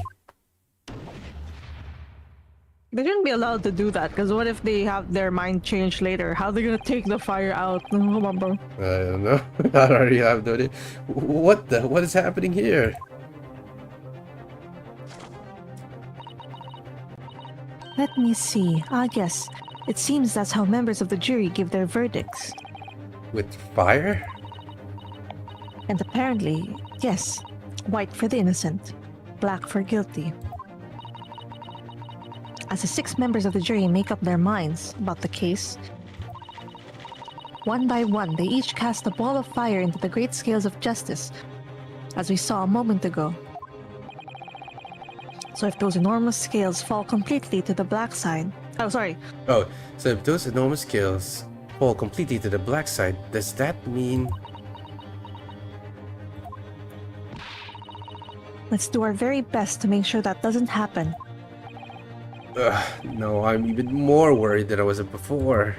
They shouldn't be allowed to do that, because what if they have their mind changed later? How are they gonna take the fire out? I don't know. I already have no idea. What is happening here? Let me see. Yes. It seems that's how members of the jury give their verdicts. With fire? And apparently, yes, white for the innocent, black for guilty. As the 6 members of the jury make up their minds about the case, one by one, they each cast a ball of fire into the great scales of justice, as we saw a moment ago. So if those enormous scales fall completely to the black side... Oh, sorry. Oh, so if those enormous scales fall completely to the black side, does that mean... Let's do our very best to make sure that doesn't happen. No, I'm even more worried than I was before.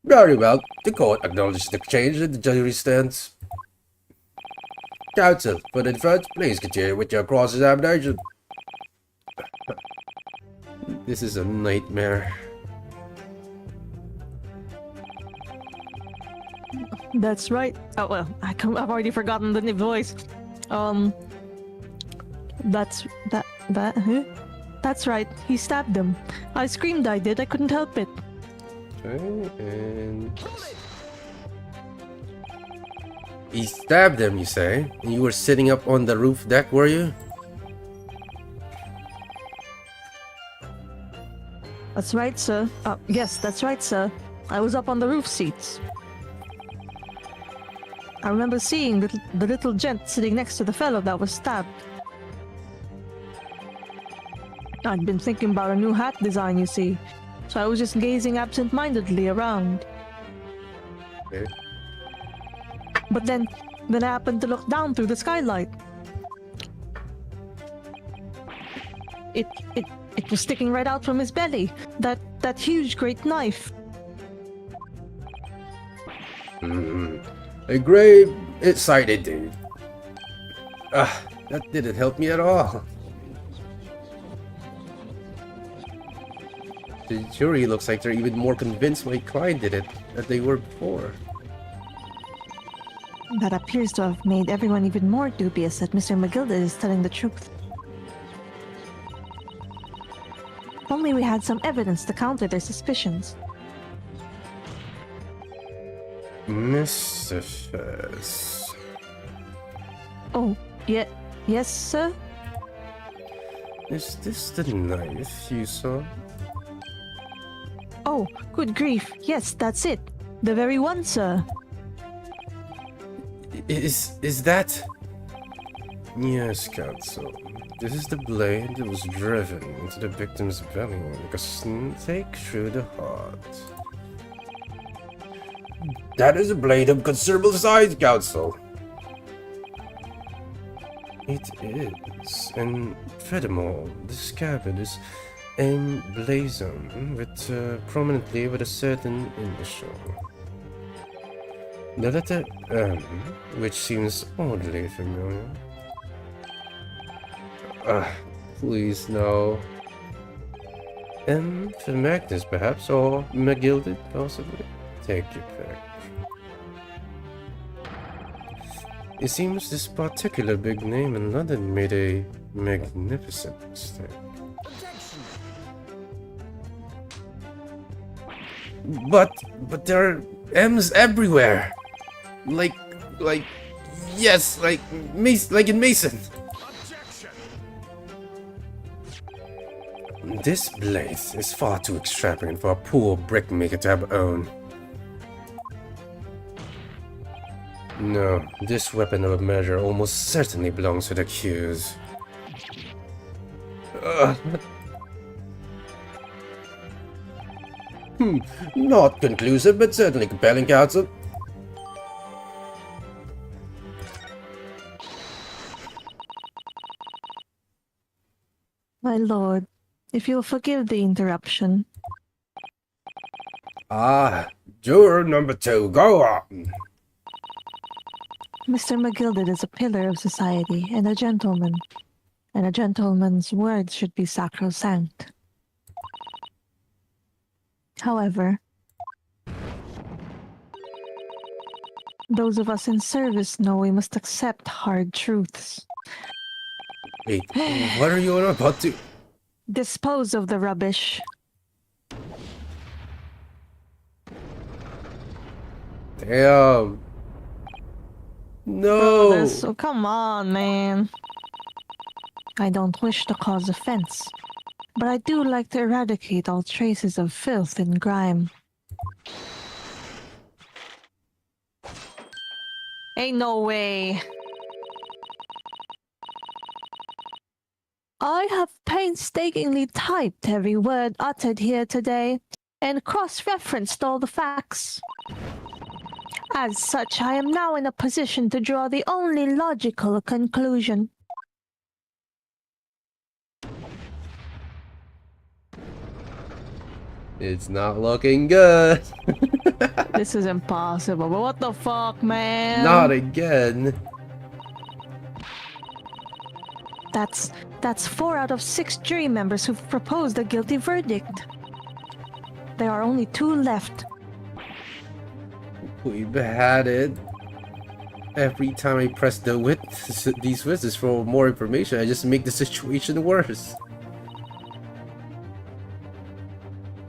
Very well, the court acknowledges the change in the jury stance. Counsel, for the defense, please continue with your cross-examination. This is a nightmare. That's right. Oh, well, I've already forgotten the voice. That's right. He stabbed him. I screamed, I did. I couldn't help it. Okay, and... He stabbed him, you say? And you were sitting up on the roof deck, were you? That's right, sir. Yes, that's right, sir. I was up on the roof seats. I remember seeing the little gent sitting next to the fellow that was stabbed. I'd been thinking about a new hat design, you see, so I was just gazing absent-mindedly around. Okay. But then I happened to look down through the skylight. It was sticking right out from his belly. That huge, great knife. A grave sight indeed. That didn't help me at all. The jury looks like they're even more convinced my client did it than they were before. That appears to have made everyone even more dubious that Mr. McGilda is telling the truth. If only we had some evidence to counter their suspicions. Mr. Fez. Oh, yes, sir? Is this the knife you saw? Oh, good grief. Yes, that's it. The very one, sir. Is that... Yes, Counsel. This is the blade that was driven into the victim's belly like a stake through the heart. That is a blade of considerable size, Counsel. It is, and furthermore, the scabbard is emblazoned prominently with a certain initial. The letter M, which seems oddly familiar. Please no. M for Magnus, perhaps, or McGilded, possibly. Take your pick. It seems this particular big name in London made a magnificent mistake. But there are M's everywhere. Like in Mason. This blade is far too extravagant for a poor brickmaker to have owned. No, this weapon of murder almost certainly belongs to the accused. Not conclusive, but certainly compelling, Counsel. My lord, if you'll forgive the interruption. Juror number 2, go on. Mr. McGilded is a pillar of society and a gentleman, and a gentleman's words should be sacrosanct. However, those of us in service know we must accept hard truths. Wait, what are you about to... Dispose of the rubbish. Damn. No! Oh, come on, man. I don't wish to cause offense, but I do like to eradicate all traces of filth and grime. Ain't no way. I have painstakingly typed every word uttered here today and cross-referenced all the facts. As such, I am now in a position to draw the only logical conclusion. It's not looking good. This is impossible, but what the fuck, man? Not again. That's 4 out of 6 jury members who've proposed a guilty verdict. There are only 2 left. We've had it. Every time I press these witnesses for more information, I just make the situation worse.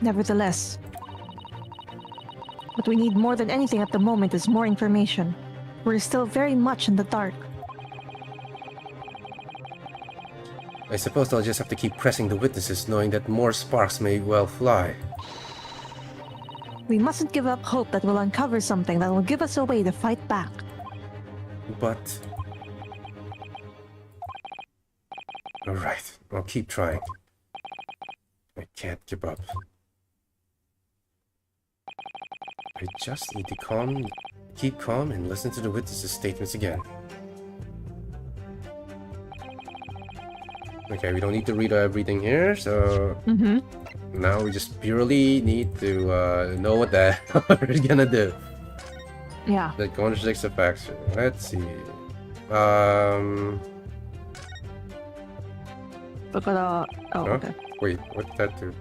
Nevertheless, what we need more than anything at the moment is more information. We're still very much in the dark. I suppose I'll just have to keep pressing the witnesses, knowing that more sparks may well fly. We mustn't give up hope that we'll uncover something that will give us a way to fight back. But... Alright, I'll keep trying. I can't give up. I just need to keep calm and listen to the witnesses' statements again. Okay, we don't need to read everything here, so... Now we just purely need to know what the hell we're gonna do. Yeah. That contradicts the facts. Let's see. Look at oh, okay. Wait, what did that do?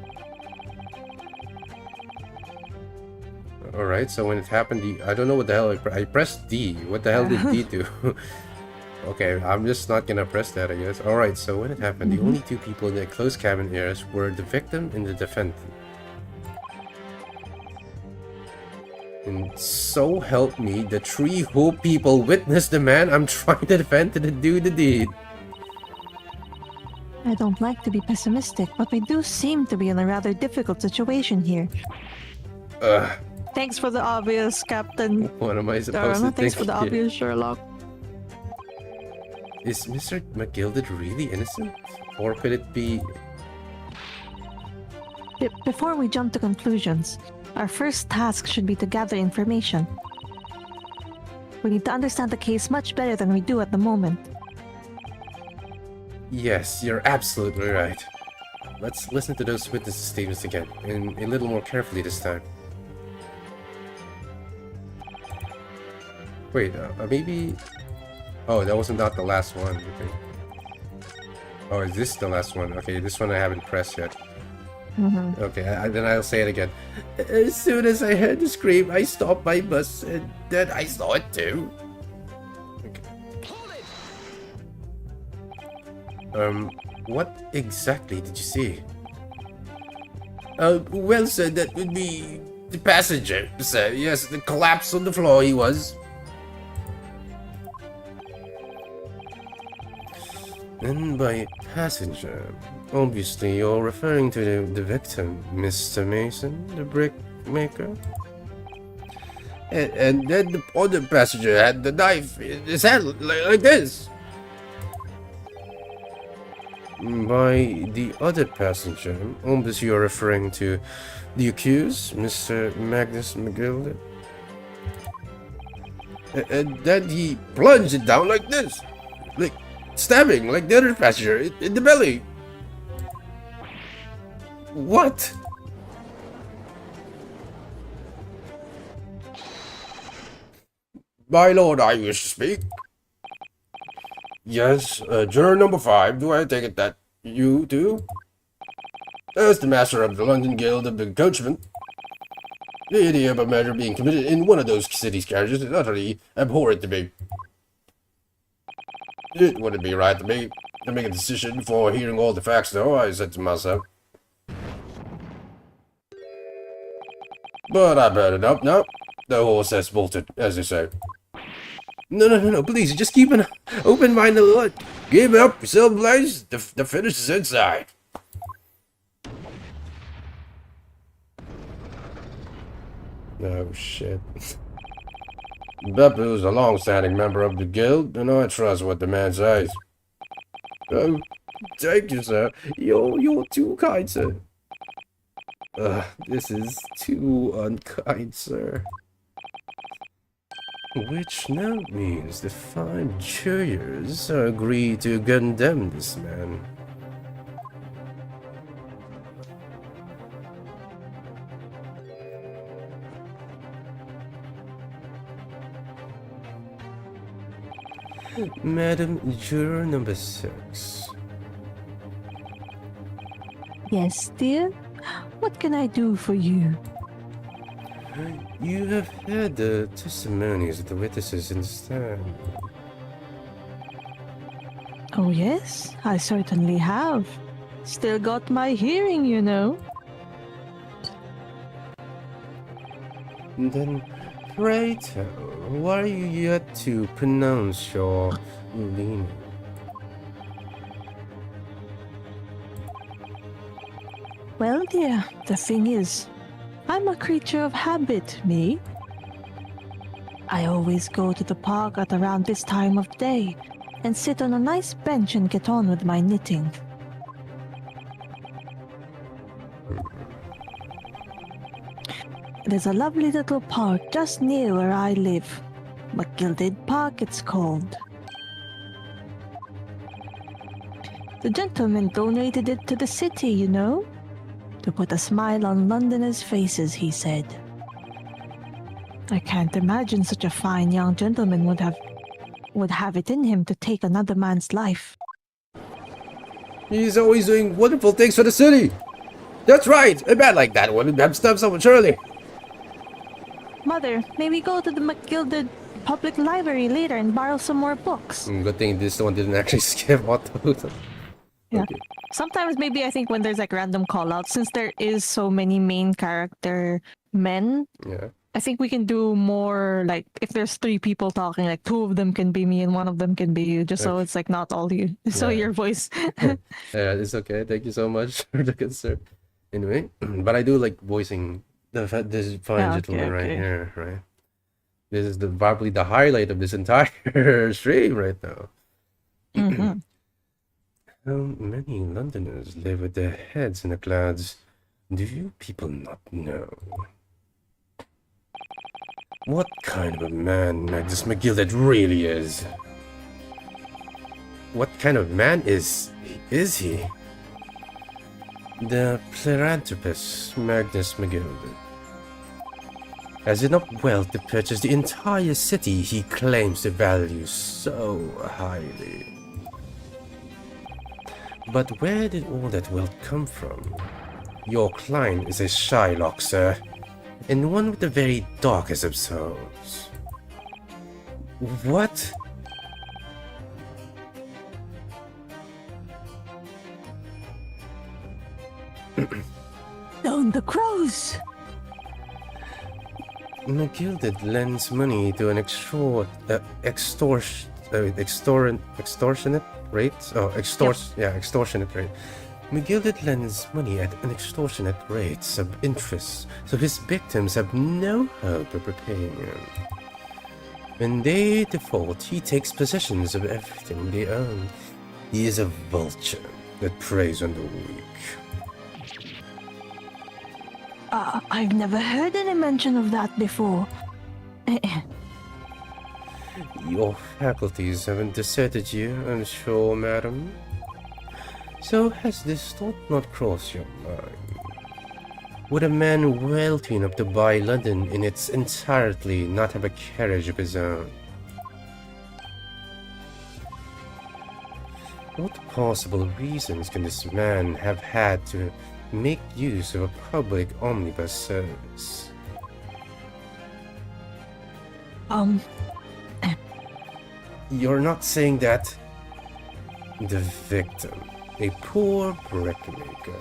Alright, so when it happened, I don't know what the hell I pressed D. What the hell did D do? Okay, I'm just not gonna press that, I guess. Alright, so when it happened, the only 2 people in the closed cabin areas were the victim and the defendant. And so help me, the 3 whole people witnessed the man I'm trying to defend to do the deed. I don't like to be pessimistic, but we do seem to be in a rather difficult situation here. Thanks for the obvious, Captain. What am I supposed to think? Thanks for the obvious, Sherlock. Is Mr. McGilded really innocent? Or could it be... Before we jump to conclusions, our first task should be to gather information. We need to understand the case much better than we do at the moment. Yes, you're absolutely right. Let's listen to those witness statements again, and a little more carefully this time. Wait, maybe... Oh, that wasn't not the last one. Okay. Oh, is this the last one? Okay, this one I haven't pressed yet. Okay, then I'll say it again. As soon as I heard the scream, I stopped my bus, and then I saw it too. Okay. What exactly did you see? Well, sir, that would be the passenger, sir. Yes, the collapse on the floor he was. And by passenger, obviously you're referring to the victim, Mr. Mason, the brick maker. And then the other passenger had the knife in his hand like this. By the other passenger, obviously you're referring to the accused, Mr. Magnus McGilded. And then he plunged it down like this. Like, stabbing like the other passenger in the belly. What? My lord, I wish to speak. Yes, juror number 5, do I take it that you do? As the master of the London Guild of the Coachmen, the idea of a murder being committed in one of those city's carriages is utterly abhorrent to me. It wouldn't be right to make a decision before hearing all the facts, though, I said to myself. But I've heard enough now. The horse has bolted, as they say. No, please, just keep an open mind and look. Give up, Silblaze. The finish is inside. Oh, shit. Beppu's a long-standing member of the guild, and I trust what the man says. Oh, thank you, sir. You're too kind, sir. This is too unkind, sir. Which now means the 5 jurors agree to condemn this man. Madam Juror number 6. Yes, dear? What can I do for you? You have heard the testimonies of the witnesses in the stand. Oh, yes, I certainly have. Still got my hearing, you know. Then, pray tell, why are you yet to pronounce your leaning? Well, dear, the thing is, I'm a creature of habit, me. I always go to the park at around this time of day and sit on a nice bench and get on with my knitting. There's a lovely little park just near where I live. McGilded Park, it's called. The gentleman donated it to the city, you know, to put a smile on Londoners' faces, he said. I can't imagine such a fine young gentleman would have it in him to take another man's life. He's always doing wonderful things for the city. That's right. A man like that wouldn't have stabbed someone, surely. Mother, may we go to the McGilded Public Library later and borrow some more books? Good thing this one didn't actually skip auto. Yeah. Okay. Sometimes maybe I think when there's like random callouts, since there is so many main character men, Yeah. I think we can do more like if there's 3 people talking, like 2 of them can be me and 1 of them can be you, just so it's like not all you. So Yeah. your voice. Yeah, it's okay. Thank you so much for the concern. Anyway, but I do like voicing this fine Yeah, gentleman right okay. here, right? This is probably the highlight of this entire stream right now. Mhm. How many Londoners live with their heads in the clouds? Do you people not know? What kind of a man Magnus McGilded really is? What kind of man is he? The philanthropist Magnus McGilded has enough wealth to purchase the entire city he claims to value so highly. But where did all that wealth come from? Your client is a Shylock, sir, and one with the very darkest of souls. What? Down the crows! McGilded lends money to an extortionate rate. Extortionate rate. McGilded lends money at an extortionate rates of interest, so his victims have no hope of repaying him. When they default, he takes possessions of everything they own. He is a vulture that preys on the weak. I've never heard any mention of that before. Your faculties haven't deserted you, I'm sure, madam. So has this thought not crossed your mind? Would a man wealthy enough to buy London in its entirety not have a carriage of his own? What possible reasons can this man have had to make use of a public omnibus service? You're not saying that the victim, a poor brickmaker,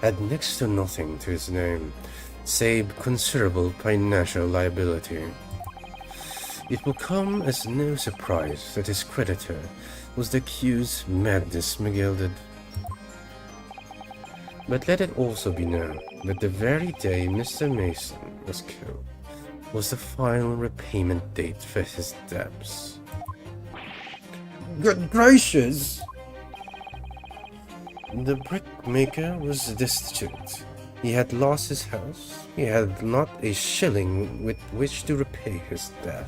had next to nothing to his name, save considerable financial liability. It will come as no surprise that his creditor was the accused Magnus McGilded. But let it also be known that the very day Mr. Mason was killed was the final repayment date for his debts. Good gracious! The brickmaker was destitute. He had lost his house. He had not a shilling with which to repay his debt.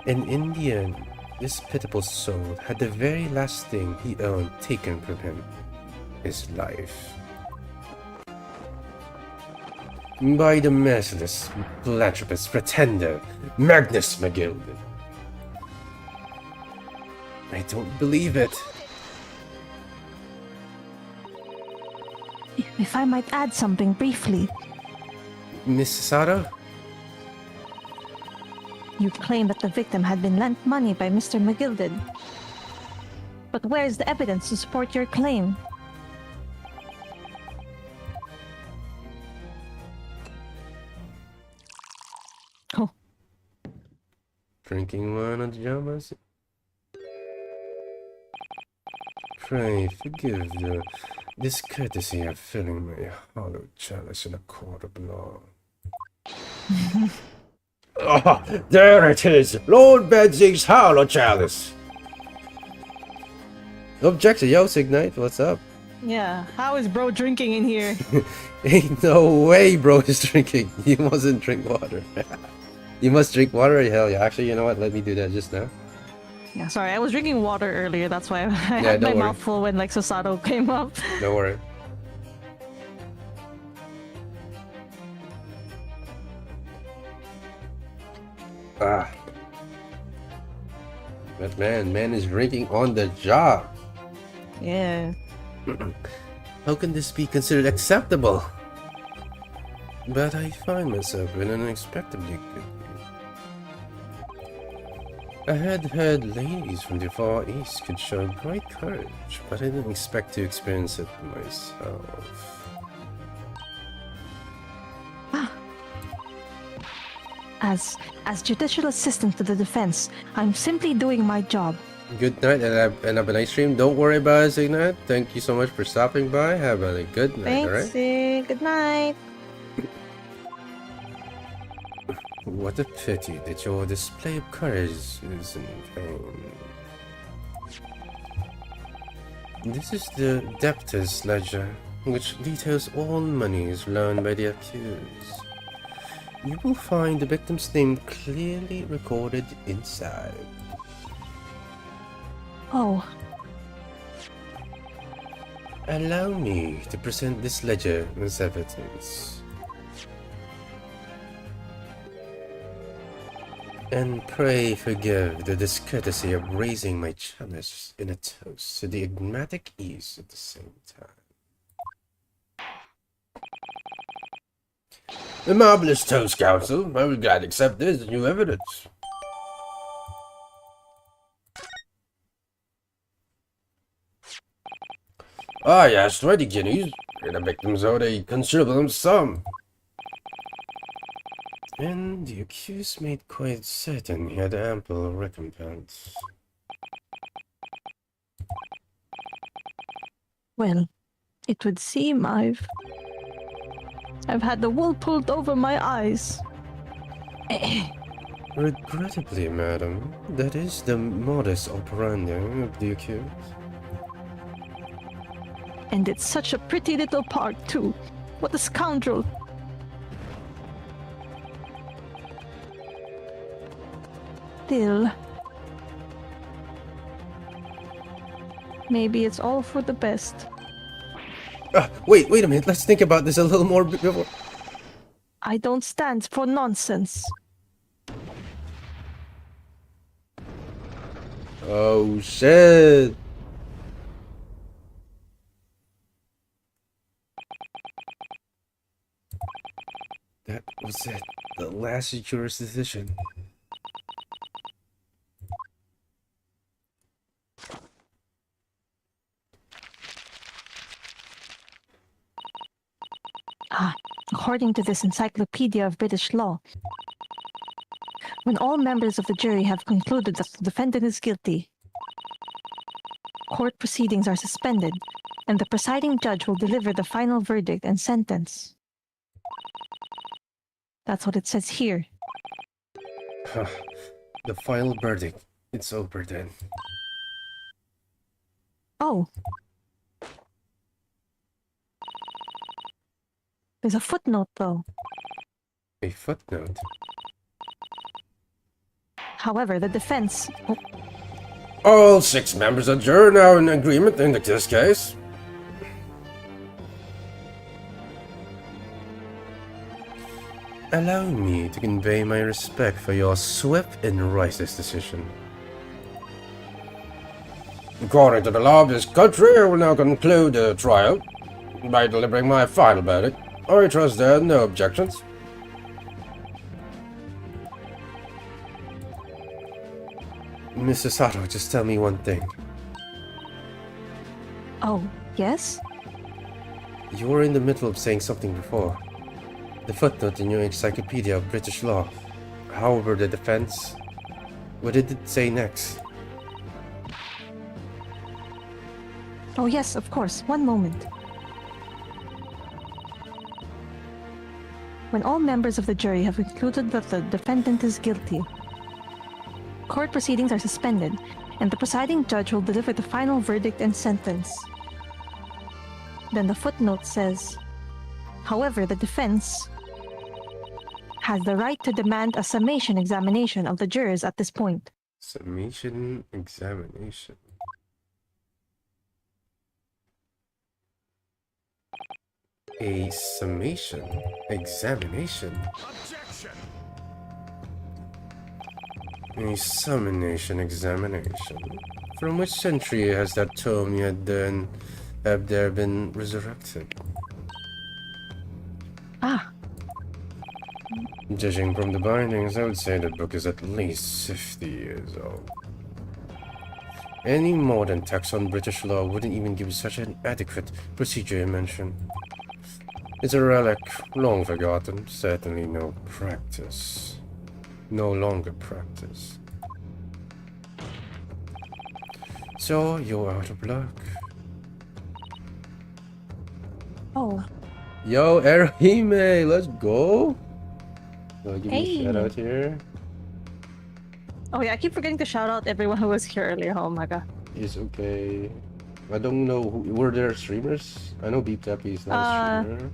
And in the end, this pitiable soul had the very last thing he owned taken from him, his life. By the merciless philanthropist pretender, Magnus McGilded. I don't believe it. If I might add something briefly. Miss Sato? You claim that the victim had been lent money by Mr. McGilded. But where is the evidence to support your claim? Oh. Drinking wine on pajamas? Pray forgive the discourtesy of filling my hollow chalice in a court of law. Oh, there it is! Lord Bedzig's hollow chalice! Objection, yo, Signite, what's up? Yeah, how is bro drinking in here? Ain't no way bro is drinking. He mustn't drink water. You must drink water? Hell yeah. Actually, you know what? Let me do that just now. Yeah, sorry, I was drinking water earlier. That's why I had my don't worry. mouth full when like Susato came up. Don't worry. Ah. But man is drinking on the job. Yeah. How can this be considered acceptable? But I find myself in an unexpectedly good mood. I had heard ladies from the Far East could show great courage, but I didn't expect to experience it myself. As judicial assistant to the defense, I'm simply doing my job. Good night and have a nice stream. Don't worry about it, Ignite. Thank you so much for stopping by. Have a good night, alright? Thanks, good night. What a pity that your display of courage is in vain. This is the debtor's ledger, which details all monies loaned by the accused. You will find the victim's name clearly recorded inside. Oh. Allow me to present this ledger as evidence. And pray forgive the discourtesy of raising my chalice in a toast to the enigmatic ease at the same time. A marvelous toast, Counsel. I will gladly accept this as new evidence. I asked 20 guineas, and the victims owed a considerable sum. And the accused made quite certain he had ample recompense. Well, it would seem I've had the wool pulled over my eyes. Regrettably, madam, that is the modus operandi of the accused. And it's such a pretty little part, too. What a scoundrel! Still, maybe it's all for the best. Wait a minute. Let's think about this a little more before. I don't stand for nonsense. Oh shit. That was it. The last juror's decision. According to this Encyclopedia of British Law, When all members of the jury have concluded that the defendant is guilty, court proceedings are suspended, and the presiding judge will deliver the final verdict and sentence. That's what it says here. The final verdict. It's over then. Oh. There's a footnote, though. A footnote? However, the defense... Oh. All 6 members of the jury are now in agreement in this case. Allow me to convey my respect for your swift and righteous decision. According to the law of this country, I will now conclude the trial by delivering my final verdict. I trust there are no objections. Mr. Sato, just tell me one thing. Oh, yes? You were in the middle of saying something before. The footnote in your encyclopedia of British law. However, the defense... What did it say next? Oh yes, of course. One moment. When all members of the jury have concluded that the defendant is guilty, court proceedings are suspended, and the presiding judge will deliver the final verdict and sentence. Then the footnote says, however, the defense has the right to demand a summation examination of the jurors at this point. Summation examination. A summation examination. Objection! A summation examination. From which century has that tome you had done have there been resurrected? Ah. Judging from the bindings, I would say the book is at least 50 years old. Any modern text on British law wouldn't even give such an adequate procedure you mentioned. It's a relic, long forgotten, certainly no practice. No longer practice. So, you're out of luck. Oh. Yo, Erahime, let's go! I'll give Hey. you a shout out here. Oh yeah, I keep forgetting to shout out everyone who was here earlier. Oh my god. It's okay. I don't know who were there streamers? I know Beep Tappy is not a streamer.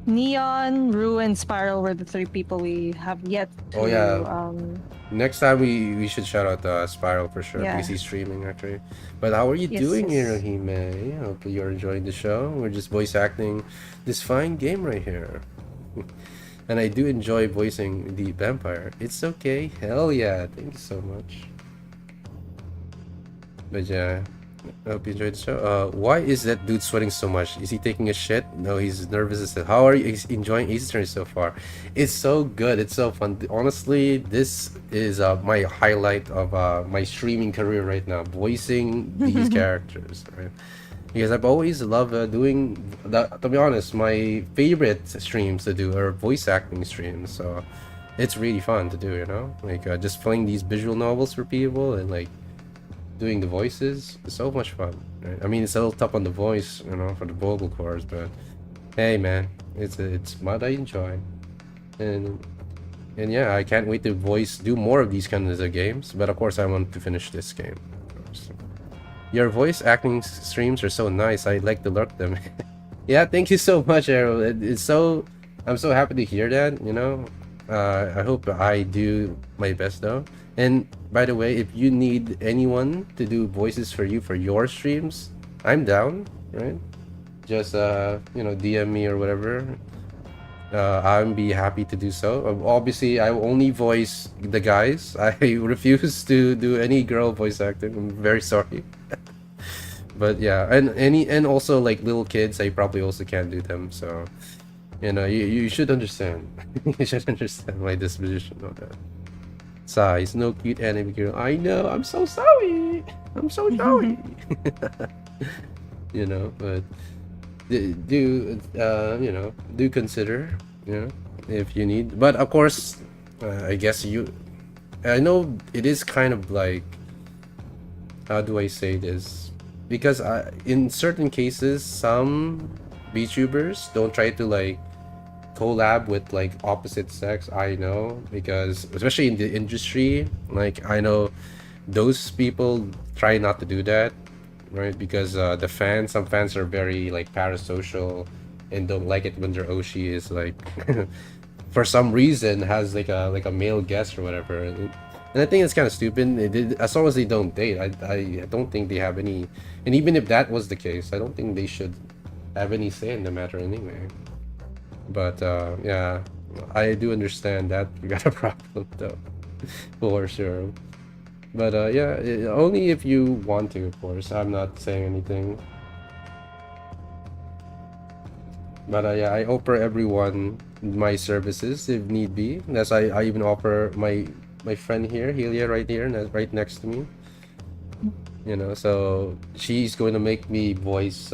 Neon, Rue, and Spiral were the 3 people we have yet to... Oh yeah. Next time we should shout out Spiral for sure, Yeah. because he's streaming actually. But how are you Yes, doing, yes. Hirohime? I hope you're enjoying the show. We're just voice acting this fine game right here. And I do enjoy voicing the vampire. It's okay. Hell yeah. Thank you so much. But yeah, I hope you enjoyed the show. Why is that dude sweating so much? Is he taking a shit? No, he's nervous as hell. How are you enjoying Ace Attorney so far? It's so good. It's so fun. Honestly, this is my highlight of my streaming career right now. Voicing these characters, right? Because I've always loved doing that. To be honest, my favorite streams to do are voice acting streams. So it's really fun to do, you know? Like just playing these visual novels for people and like doing the voices. It's so much fun, right? I mean, it's a little tough on the voice, you know, for the vocal cords, but hey man, it's what I enjoy. And yeah, I can't wait to do more of these kinds of games, but of course I want to finish this game, of course. Your voice acting streams are so nice. I'd like to lurk them. Yeah, thank you so much, Arrow. I'm so happy to hear that, you know. I hope I do my best though. And by the way, if you need anyone to do voices for you for your streams, I'm down, right? Just you know, DM me or whatever. I'll be happy to do so. Obviously, I will only voice the guys. I refuse to do any girl voice acting. I'm very sorry. But yeah, and also like little kids, I probably also can't do them. So, you know, you should understand. You should understand my disposition on that. Size, no cute anime girl. I know. I'm so sorry. I'm so sorry. You know, but do you know, do consider, you know, if you need. But of course, I guess I know it is kind of like, how do I say this? Because in certain cases, some VTubers don't try to like collab with like opposite sex. I know, because especially in the industry, like I know those people try not to do that, right? Because some fans are very like parasocial and don't like it when their Oshi is like for some reason has like a male guest or whatever. And I think it's kind of stupid. As long as they don't date, I don't think they have any. And even if that was the case, I don't think they should have any say in the matter anyway. But yeah, I do understand that you got a problem though, for sure. But yeah, only if you want to, of course. I'm not saying anything. But yeah, I offer everyone my services if need be. As I even offer my friend here, Helia, right here, right next to me. You know, so she's going to make me voice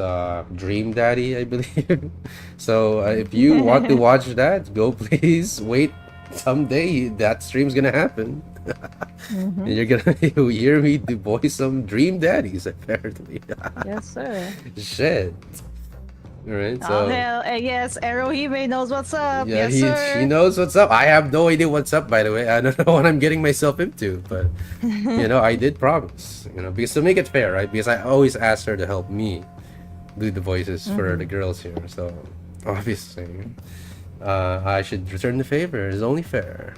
Dream Daddy, I believe. So if you want to watch that, go please. Wait, someday that stream's gonna happen. And you're gonna hear me to voice some Dream Daddies, apparently. Yes, sir. Shit. Alright, so Oh hell, yes, Erohime knows what's up. yeah, Yes, sir. he knows what's up. I have no idea what's up, by the way. I don't know what I'm getting myself into, but you know, I did promise, you know, because to make it fair, right? Because I always asked her to help me do the voices for the girls here, so obviously I should return the favor. It's only fair.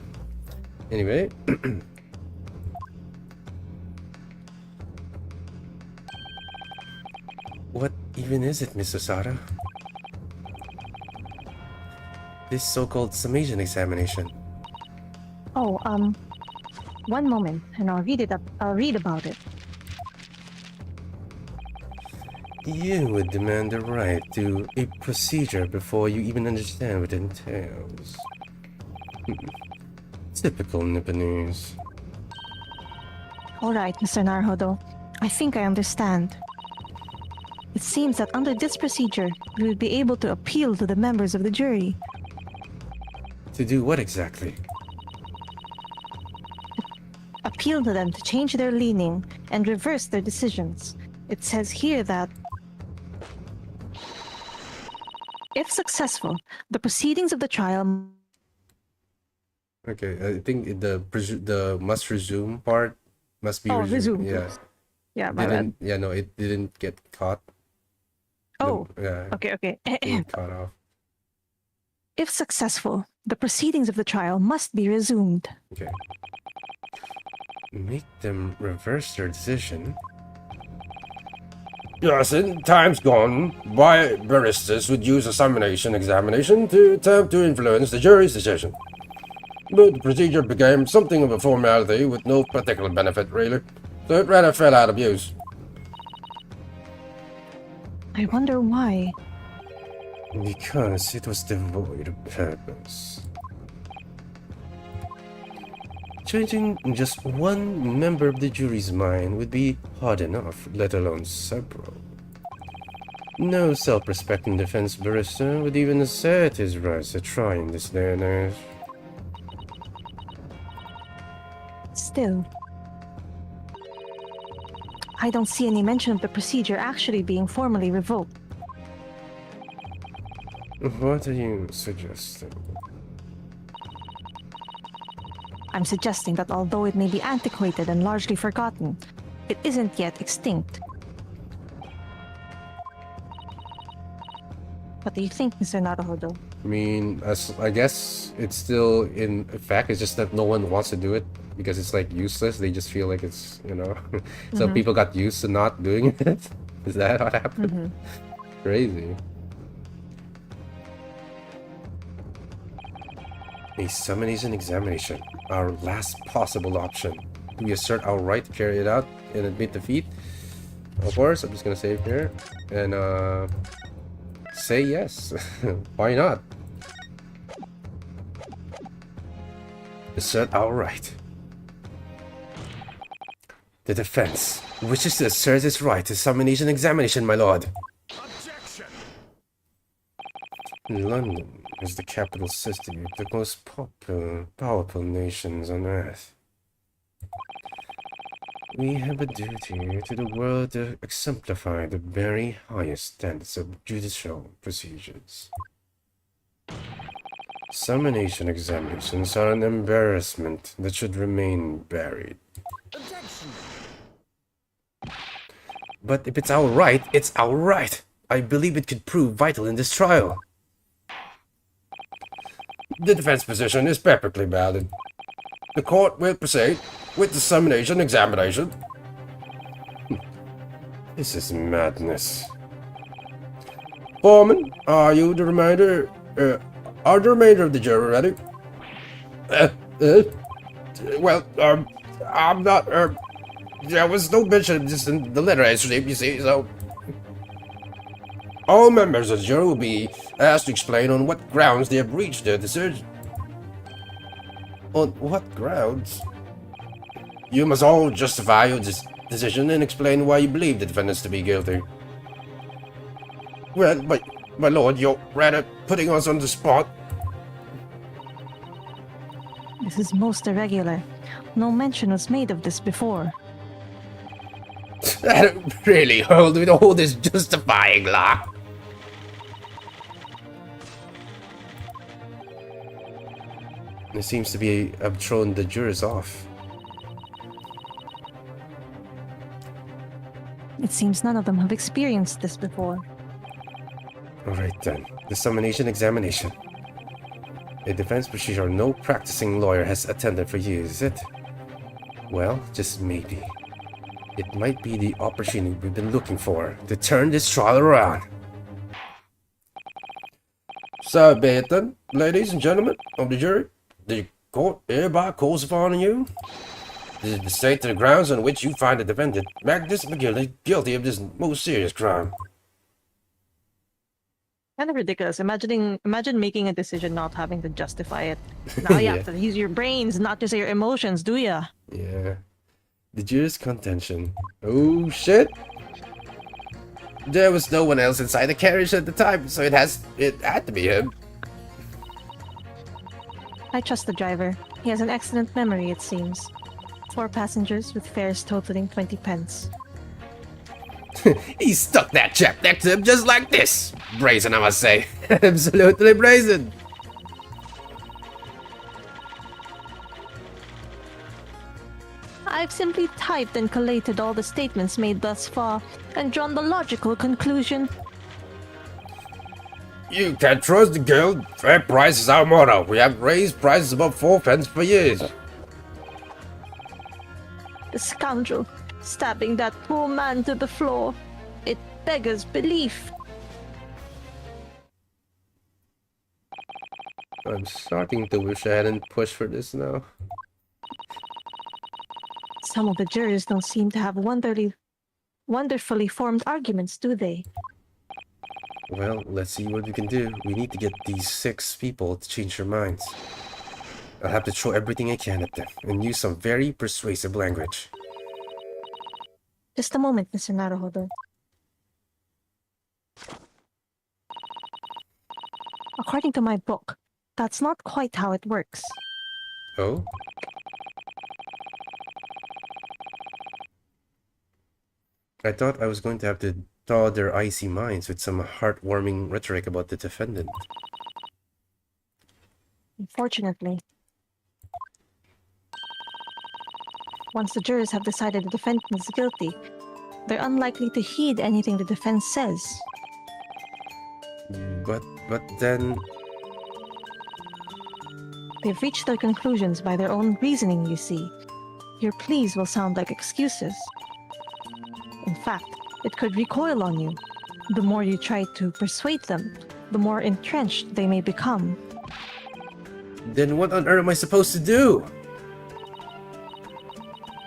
Anyway. What even is it, Miss Osada? This so-called summation examination. Oh, one moment, and I'll read it up. I'll read about it. You would demand the right to a procedure before you even understand what it entails. Typical Nipponese. All right, Mr. Naruhodo. I think I understand. It seems that under this procedure, you will be able to appeal to the members of the jury. To do what exactly? Appeal to them to change their leaning and reverse their decisions. It says here that if successful, the proceedings of the trial... Okay, I think the must resume part must be resumed. resumed. Yeah. Yeah, my bad. Yeah, no, it didn't get caught. Oh, Yeah, okay. it cut off. If successful, the proceedings of the trial must be resumed. Okay. Make them reverse their decision. Yes, in times gone by, barristers would use a summation examination to attempt to influence the jury's decision. But the procedure became something of a formality with no particular benefit, really. So it rather fell out of use. I wonder why. Because it was devoid of purpose. Changing just one member of the jury's mind would be hard enough, let alone several. No self-respecting defense barrister would even assert his rights to try in this day and age. Still, I don't see any mention of the procedure actually being formally revoked. What are you suggesting? I'm suggesting that although it may be antiquated and largely forgotten, it isn't yet extinct. What do you think, Mr. Naruhodo? I mean, I guess it's still in effect. It's just that no one wants to do it because it's like useless. They just feel like it's, you know, so people got used to not doing it. Is that what happened? Crazy. A summonation examination, our last possible option. Do we assert our right to carry it out and admit defeat? Of course, I'm just gonna save here and say yes. Why not? Assert our right. The defense wishes to assert its right to summonation examination, my lord. Objection! London. is the capital city of the most powerful nations on Earth. We have a duty to the world to exemplify the very highest standards of judicial procedures. Summonation examinations are an embarrassment that should remain buried. Objection! But if it's our right, it's our right. I believe it could prove vital in this trial. The defense position is perfectly valid. The court will proceed with the summonation examination. This is madness. Foreman, are the remainder of the jury ready? Well, I'm not, there was no mention of this in the letter I received, you see, so... All members of the jury will be asked to explain on what grounds they have reached their decision. On what grounds? You must all justify your decision and explain why you believe the defendants to be guilty. Well, my lord, you're rather putting us on the spot. This is most irregular. No mention was made of this before. I don't really hold with all this justifying law. It seems to be I've thrown the jurors off. It seems none of them have experienced this before. Alright then, the summonation examination. A defense procedure no practicing lawyer has attended for years, is it? Well, just maybe. It might be the opportunity we've been looking for to turn this trial around. So be it then, ladies and gentlemen of the jury. The court hereby calls upon you to state the grounds on which you find the defendant Magnus McGilly guilty of this most serious crime. Kind of ridiculous. Imagine making a decision not having to justify it. Now you have to use your brains, not just your emotions, do ya? Yeah. The jury's contention. Oh shit! There was no one else inside the carriage at the time, so it had to be him. I trust the driver. He has an excellent memory, it seems. 4 passengers with fares totaling 20 pence. He stuck that chap next to him just like this. Brazen, I must say. Absolutely brazen. I've simply typed and collated all the statements made thus far and drawn the logical conclusion. You can trust the guild. Fair price is our motto. We have raised prices above 4 pence for years. The scoundrel, stabbing that poor man to the floor. It beggars belief. I'm starting to wish I hadn't pushed for this now. Some of the jurors don't seem to have wonderfully formed arguments, do they? Well, let's see what we can do. We need to get these 6 people to change their minds. I'll have to throw everything I can at them and use some very persuasive language. Just a moment, Mr. Naruhodo. According to my book, that's not quite how it works. Oh? I thought I was going to have to thaw their icy minds with some heartwarming rhetoric about the defendant. Unfortunately, once the jurors have decided the defendant is guilty, they're unlikely to heed anything the defense says. But then... They've reached their conclusions by their own reasoning, you see. Your pleas will sound like excuses. In fact, it could recoil on you. The more you try to persuade them, the more entrenched they may become. Then what on earth am I supposed to do?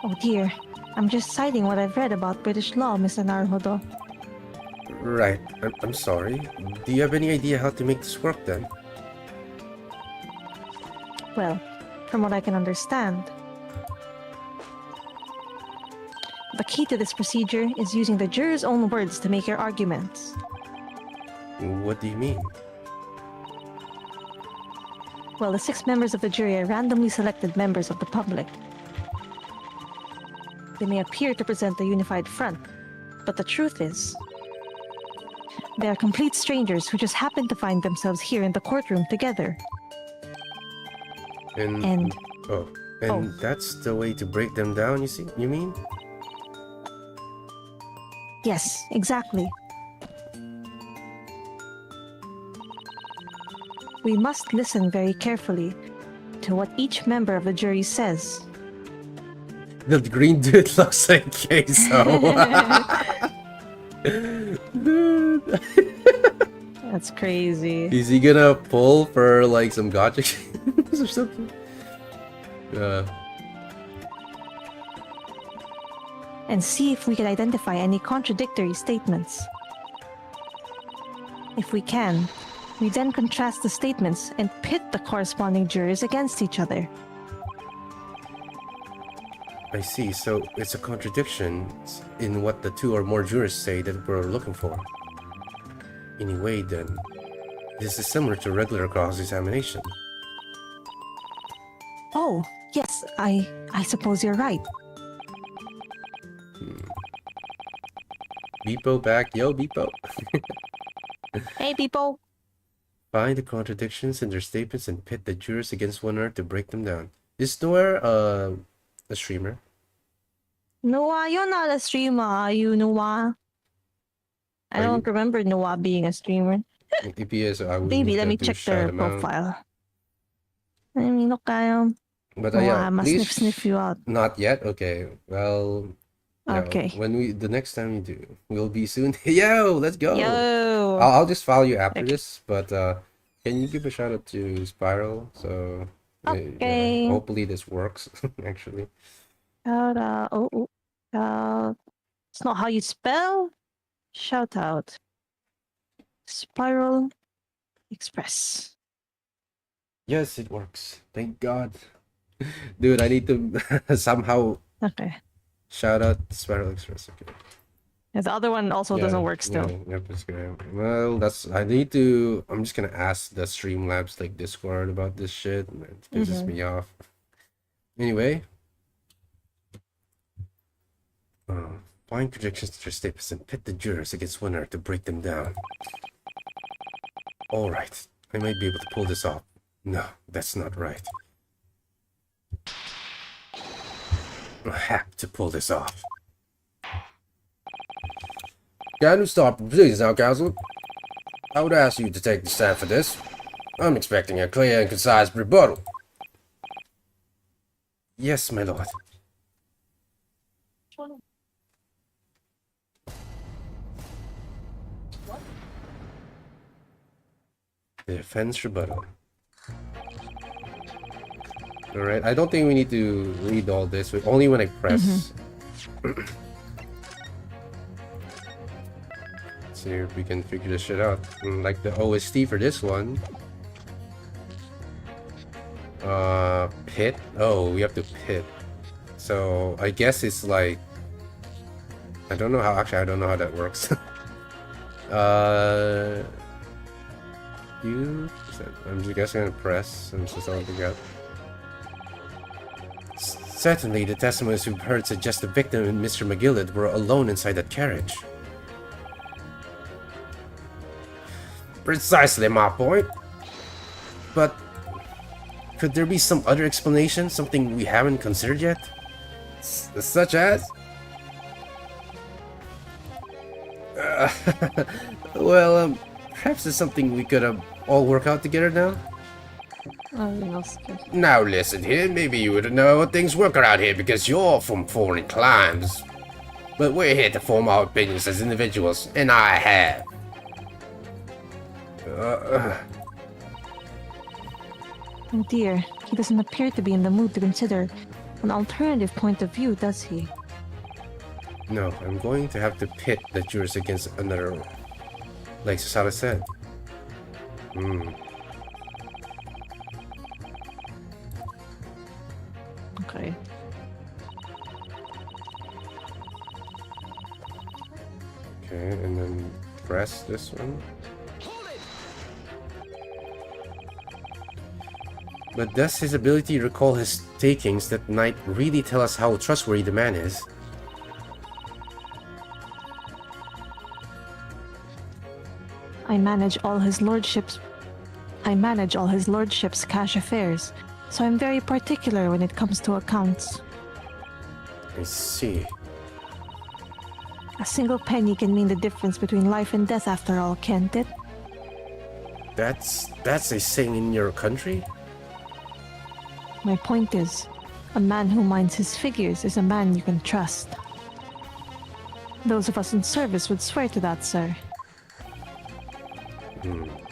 Oh dear, I'm just citing what I've read about British law, Mr. Naruhodo. Right, I'm sorry. Do you have any idea how to make this work then? Well, from what I can understand, the key to this procedure is using the jurors' own words to make your arguments. What do you mean? Well, the 6 members of the jury are randomly selected members of the public. They may appear to present a unified front, but the truth is, they are complete strangers who just happen to find themselves here in the courtroom together. And that's the way to break them down, you mean? Yes, exactly. We must listen very carefully to what each member of the jury says. The green dude looks like queso. Dude. That's crazy. Is he gonna pull for like some gotcha or something? And see if we can identify any contradictory statements. If we can, we then contrast the statements and pit the corresponding jurors against each other. I see, so it's a contradiction in what the 2 or more jurors say that we're looking for. Anyway, then, this is similar to regular cross-examination. Oh, yes, I suppose you're right. Beepo back, yo Beepo. Hey, people! Find the contradictions in their statements and pit the jurors against one another to break them down. Is Noir a streamer? Noah, you're not a streamer, are you, Noah? I Are don't you? remember Noah being a streamer. If he is, I would Baby, need let me to check shout their him out. profile. I mean, look, But Noah, yeah, I must please sniff you out. not yet. Okay, well, no, Okay. when the next time we do, we'll be soon. Yo, let's go. Yo! I'll just follow you after Okay. this, but can you give a shout out to Spiral? So Okay. hopefully this works actually. Shout out. It's not how you spell. Shout out. Spiral Express. Yes, it works. Thank God. Dude, I need to somehow Okay. shout out Spiral Express. Okay. And the other one also doesn't work still. Yeah, yep, it's good. Well, I'm just gonna ask the Streamlabs like Discord about this shit. And it pisses me off. Anyway. Find predictions to their statements and pit the jurors against one another to break them down. Alright, I might be able to pull this off. No, that's not right. I have to pull this off. Can you stop, please now, Counsel? I would ask you to take the stand for this. I'm expecting a clear and concise rebuttal. Yes, my lord. The defense rebuttal. Alright, I don't think we need to read all this, only when I press. Let's see if we can figure this shit out. Like the OST for this one. Pit? Oh, we have to pit. So, I guess it's like... I don't know how that works. I'm just gonna press and just something up. Certainly, the testimonies we've heard suggest the victim and Mr. McGillard were alone inside that carriage. Precisely my point. But could there be some other explanation, something we haven't considered yet? Such as? Well, perhaps it's something we could all work out together now? Now listen here, maybe you wouldn't know how things work around here because you're from foreign climes. But we're here to form our opinions as individuals, and I have. Oh dear, he doesn't appear to be in the mood to consider an alternative point of view, does he? No, I'm going to have to pit the jurors against another, like Susana said. Okay. Okay, and then press this one. But does his ability to recall his takings that night really tell us how trustworthy the man is? I manage all his lordship's cash affairs, so I'm very particular when it comes to accounts. I see. A single penny can mean the difference between life and death after all, can't it? That's a saying in your country? My point is, a man who minds his figures is a man you can trust. Those of us in service would swear to that, sir.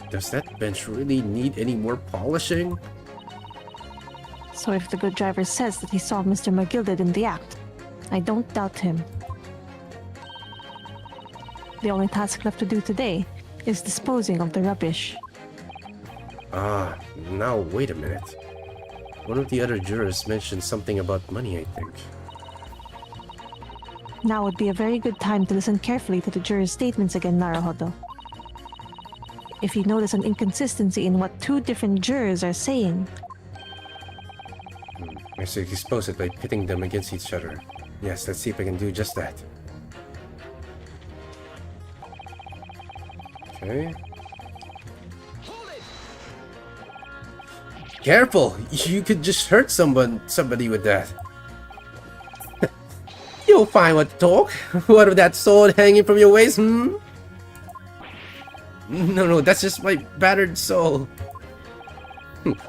Does that bench really need any more polishing? So if the good driver says that he saw Mr. McGilded in the act, I don't doubt him. The only task left to do today is disposing of the rubbish. Now wait a minute. One of the other jurors mentioned something about money, I think. Now would be a very good time to listen carefully to the jurors' statements again, Naruhodo. If you notice an inconsistency in what two different jurors are saying... I should expose it by pitting them against each other. Yes, let's see if I can do just that. Okay. Careful! You could just hurt somebody with that. You'll find what to talk. What of that sword hanging from your waist, No, that's just my battered soul.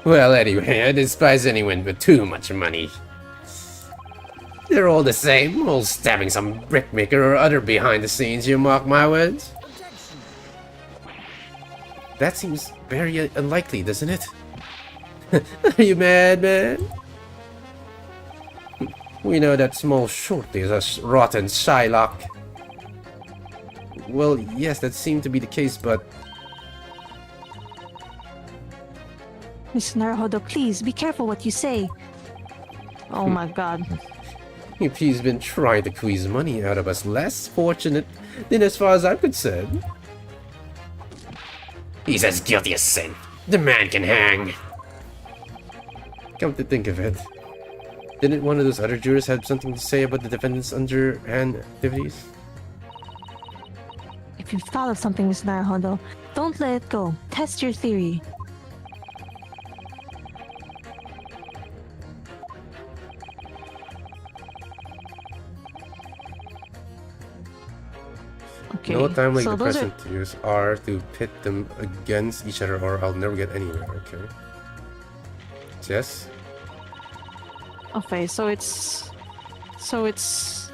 Well, anyway, I despise anyone with too much money. They're all the same, all stabbing some brickmaker or other behind the scenes, you mark my words. That seems very unlikely, doesn't it? Are you mad, man? We know that small short is a rotten Shylock. Well, yes, that seemed to be the case, but... Miss Naruhodo, please, be careful what you say. Oh my god. If he's been trying to squeeze money out of us less fortunate, then as far as I'm concerned... He's as guilty as sin. The man can hang. Come to think of it, didn't one of those other jurors have something to say about the defendant's underhand activities? If you've thought of something, Miss Naruhodo, don't let it go. Test your theory. Okay, no time like so the those present to use R to pit them against each other or I'll never get anywhere, okay. Yes? Okay, so it's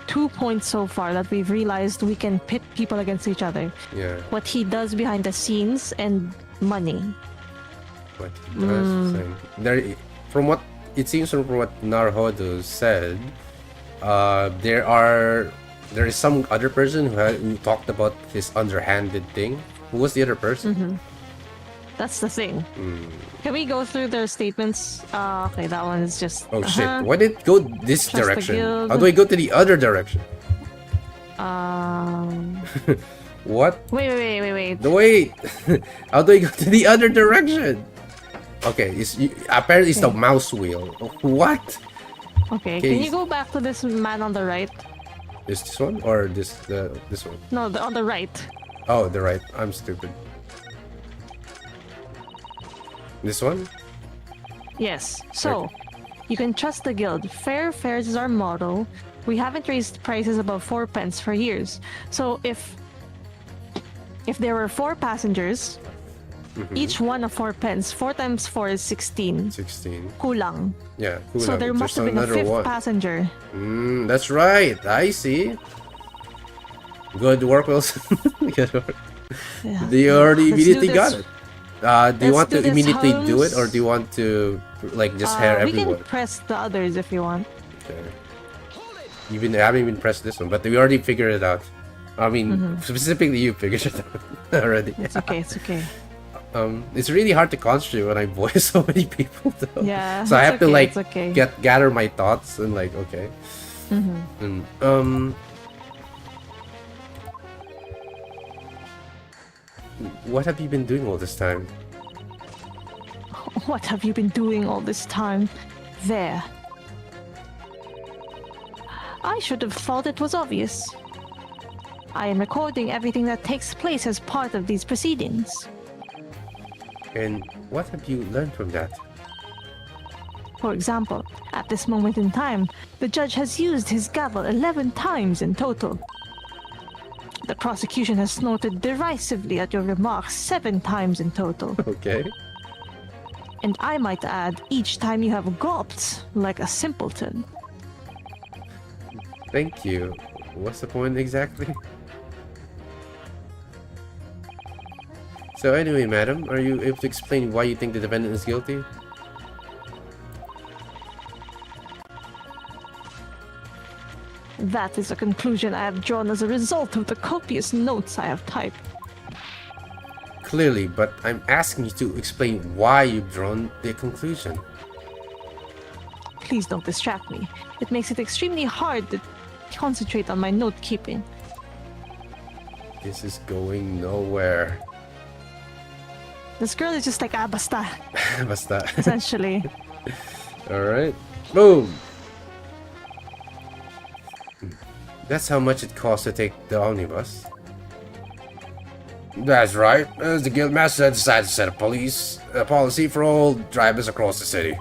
2 points so far that we've realized we can pit people against each other. Yeah. What he does behind the scenes and money. What he does, there, from what it seems from what Naruhodo said, there is some other person who talked about his underhanded thing. Who was the other person? That's the thing. Can we go through their statements? Okay, that one is just... Oh shit, why did it go this Trust the direction? guild. How do I go to the other direction? What? Wait. No, wait! How do I go to the other direction? Okay, apparently it's the mouse wheel. What? Okay, can you go back to this man on the right? Is this one? Or this one? No, on the right. Oh, the right. I'm stupid. This one? Yes. So, Okay. you can trust the guild. Fair fares is our motto. We haven't raised prices above 4 pence for years. So if there were 4 passengers, each one of 4 pence, 4 times 4 is 16. 16. Kulang. Yeah, So there must have been a 5th passenger. That's right. I see. Good work, Wilson. Good work. Yeah. They already Let's do immediately got this. it. Do you Let's want do to this, immediately do it, or Holmes. do you want to like just hair We everyone? can press the others if you want. Okay. I haven't even pressed this one, but we already figured it out. I mean, specifically you figured it out already. It's okay, it's okay. It's really hard to concentrate when I voice so many people, though. Yeah, So I it's have to okay, like it's okay. gather my thoughts and like okay. And what have you been doing all this time? What have you been doing all this time? There. I should have thought it was obvious. I am recording everything that takes place as part of these proceedings. And what have you learned from that? For example, at this moment in time, the judge has used his gavel 11 times in total. The prosecution has snorted derisively at your remarks 7 times in total. Okay. And I might add, each time you have gulped like a simpleton. Thank you. What's the point exactly? So anyway, madam, are you able to explain why you think the defendant is guilty? That is a conclusion I have drawn as a result of the copious notes I have typed. Clearly, but I'm asking you to explain why you've drawn the conclusion. Please don't distract me. It makes it extremely hard to concentrate on my note-keeping. This is going nowhere. This girl is just like, basta, Basta. essentially. Alright. Boom! That's how much it costs to take the omnibus. That's right. As the guildmaster decided to set a policy for all drivers across the city.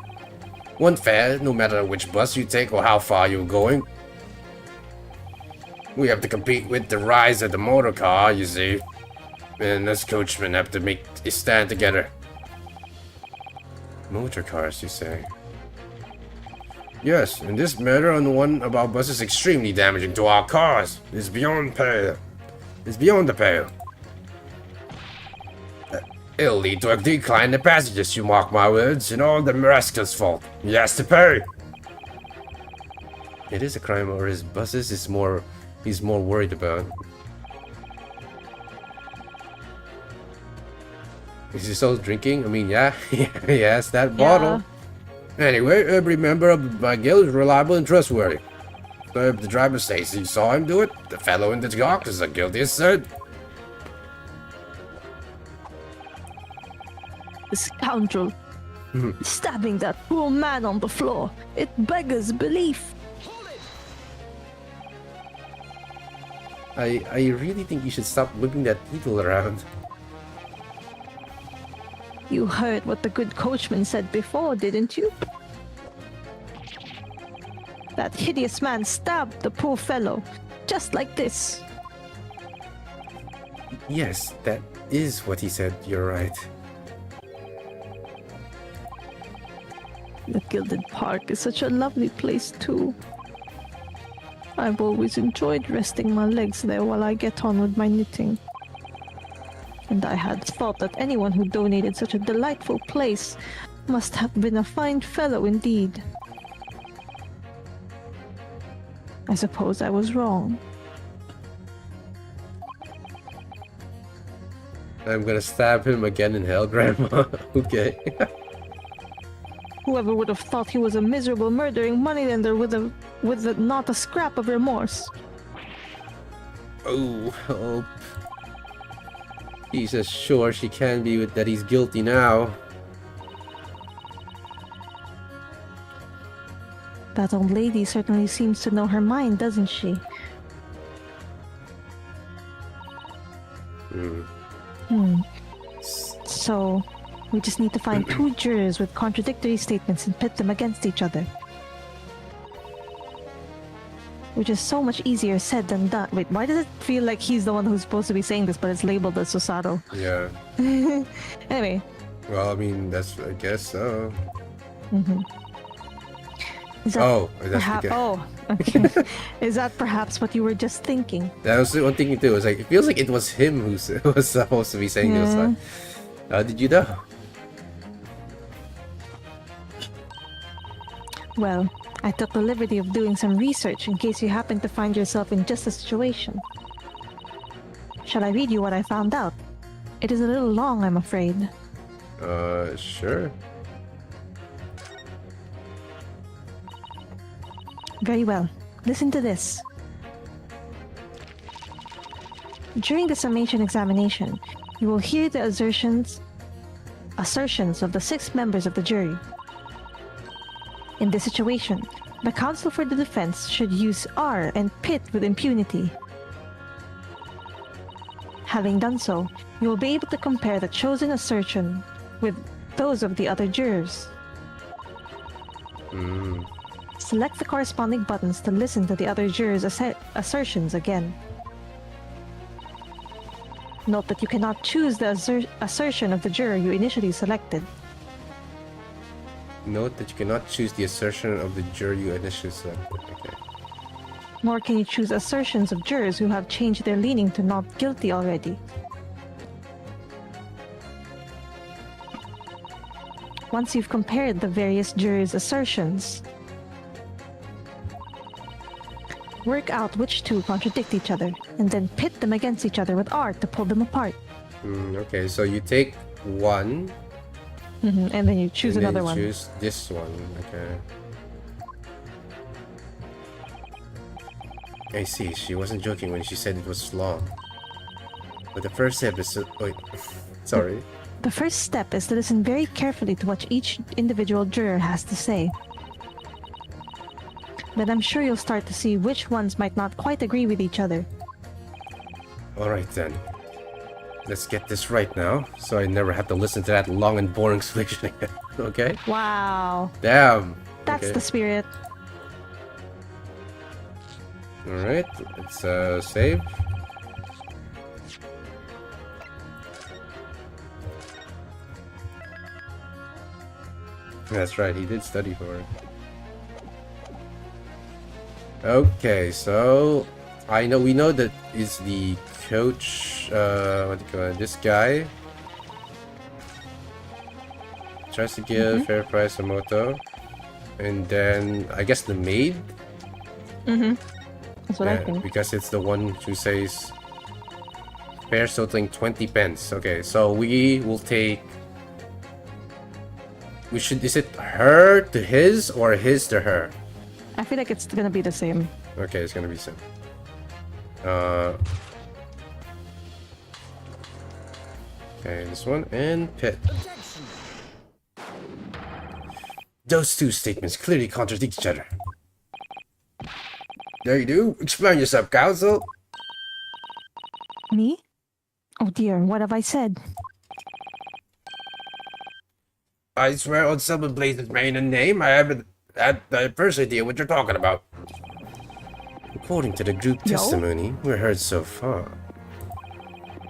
One fare, no matter which bus you take or how far you're going. We have to compete with the rise of the motor car, you see. And us coachmen have to make a stand together. Motor cars, you say? Yes, and this murder on one of our buses is extremely damaging to our cars. It's beyond pale. It's beyond the pale. It'll lead to a decline in the passengers, you mark my words, and all the rascal's fault. He has to pay. It is a crime, or his buses is more. He's more worried about. Is he still drinking? I mean, yeah, he has that bottle. Anyway, every member of my guild is reliable and trustworthy. So if the driver says he saw him do it, the fellow in the dock is the guilty as said. The scoundrel. Stabbing that poor man on the floor. It beggars belief. I really think you should stop whipping that needle around. You heard what the good coachman said before, didn't you? That hideous man stabbed the poor fellow, just like this. Yes, that is what he said, you're right. The Gilded Park is such a lovely place too. I've always enjoyed resting my legs there while I get on with my knitting. And I had thought that anyone who donated such a delightful place must have been a fine fellow indeed. I suppose I was wrong. I'm gonna stab him again in hell, Grandma. Okay. Whoever would have thought he was a miserable murdering moneylender with not a scrap of remorse. Oh, help. She's as sure she can be with that he's guilty now. That old lady certainly seems to know her mind, doesn't she? So, we just need to find 2 jurors with contradictory statements and pit them against each other. Which is so much easier said than done. Wait, why does it feel like he's the one who's supposed to be saying this, but it's labeled as Susato? Yeah. Anyway. Well, I mean, that's, I guess so. Is that that's because... Oh, okay. Is that perhaps what you were just thinking? That was the one thing too. It was like, it feels like it was him who was supposed to be saying this. Like, how did you know? Well, I took the liberty of doing some research in case you happen to find yourself in just a situation. Shall I read you what I found out? It is a little long, I'm afraid. Sure. Very well. Listen to this. During the summation examination, you will hear the assertions assertions of the 6 members of the jury. In this situation, the counsel for the defense should use R and pit with impunity. Having done so, you will be able to compare the chosen assertion with those of the other jurors. Select the corresponding buttons to listen to the other jurors' assertions again. Note that you cannot choose the assertion of the juror you initially selected. Note that you cannot choose the assertion of the jury you initially selected. Okay. Nor can you choose assertions of jurors who have changed their leaning to not guilty already. Once you've compared the various jurors' assertions, work out which two contradict each other, and then pit them against each other with R to pull them apart. Okay, so you take one, and then you choose and another then one. Choose this one. Okay. I see. She wasn't joking when she said it was long. But the first step is wait. Sorry. The first step is to listen very carefully to what each individual juror has to say. Then I'm sure you'll start to see which ones might not quite agree with each other. Alright then. Let's get this right now, so I never have to listen to that long and boring explanation again. Okay? Wow. Damn! That's okay. the spirit. Alright, let's save. That's right, he did study for it. Okay, so we know that is the coach, what do you call it, this guy tries to give fair price to Moto, and then I guess the maid. That's what I think. Because it's the one who says fares totaling 20 pence. Okay, so we will take. Is it her to his or his to her? I feel like it's gonna be the same. Okay, it's gonna be same. Okay, this one and pit. Those two statements clearly contradict each other. There you do. Explain yourself, counsel. Me? Oh dear, what have I said? I swear on Silver Blaze's maiden name, I haven't had the first idea what you're talking about. According to the group testimony we heard so far,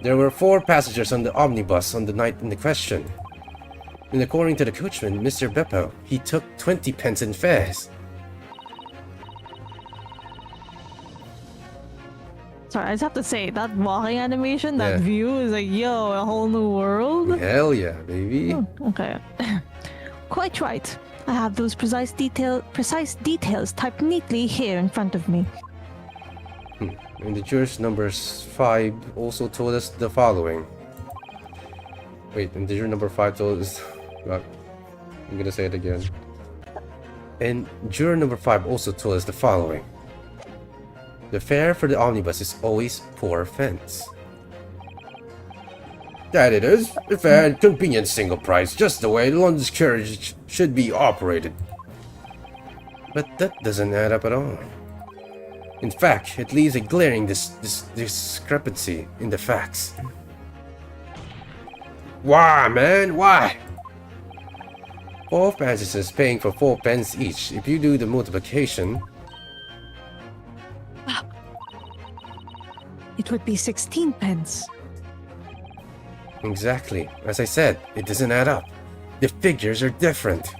there were 4 passengers on the omnibus on the night in the question. And according to the coachman, Mr. Beppo, he took 20 pence in fares. Sorry, I just have to say, that walking animation, that view is like, yo, a whole new world. Hell yeah, baby. Okay. Quite right. I have those precise details typed neatly here in front of me. And the jurors numbers 5 also told us the following. Wait, and the juror number 5 told us... I'm gonna say it again. And juror number 5 also told us the following. The fare for the omnibus is always 4 pence. That it is. A fair and convenient single price, just the way London's carriage should be operated. But that doesn't add up at all. In fact, it leaves a glaring discrepancy in the facts. Why, man? Why? 4 passengers paying for 4 pence each. If you do the multiplication... It would be 16 pence. Exactly. As I said, it doesn't add up. The figures are different.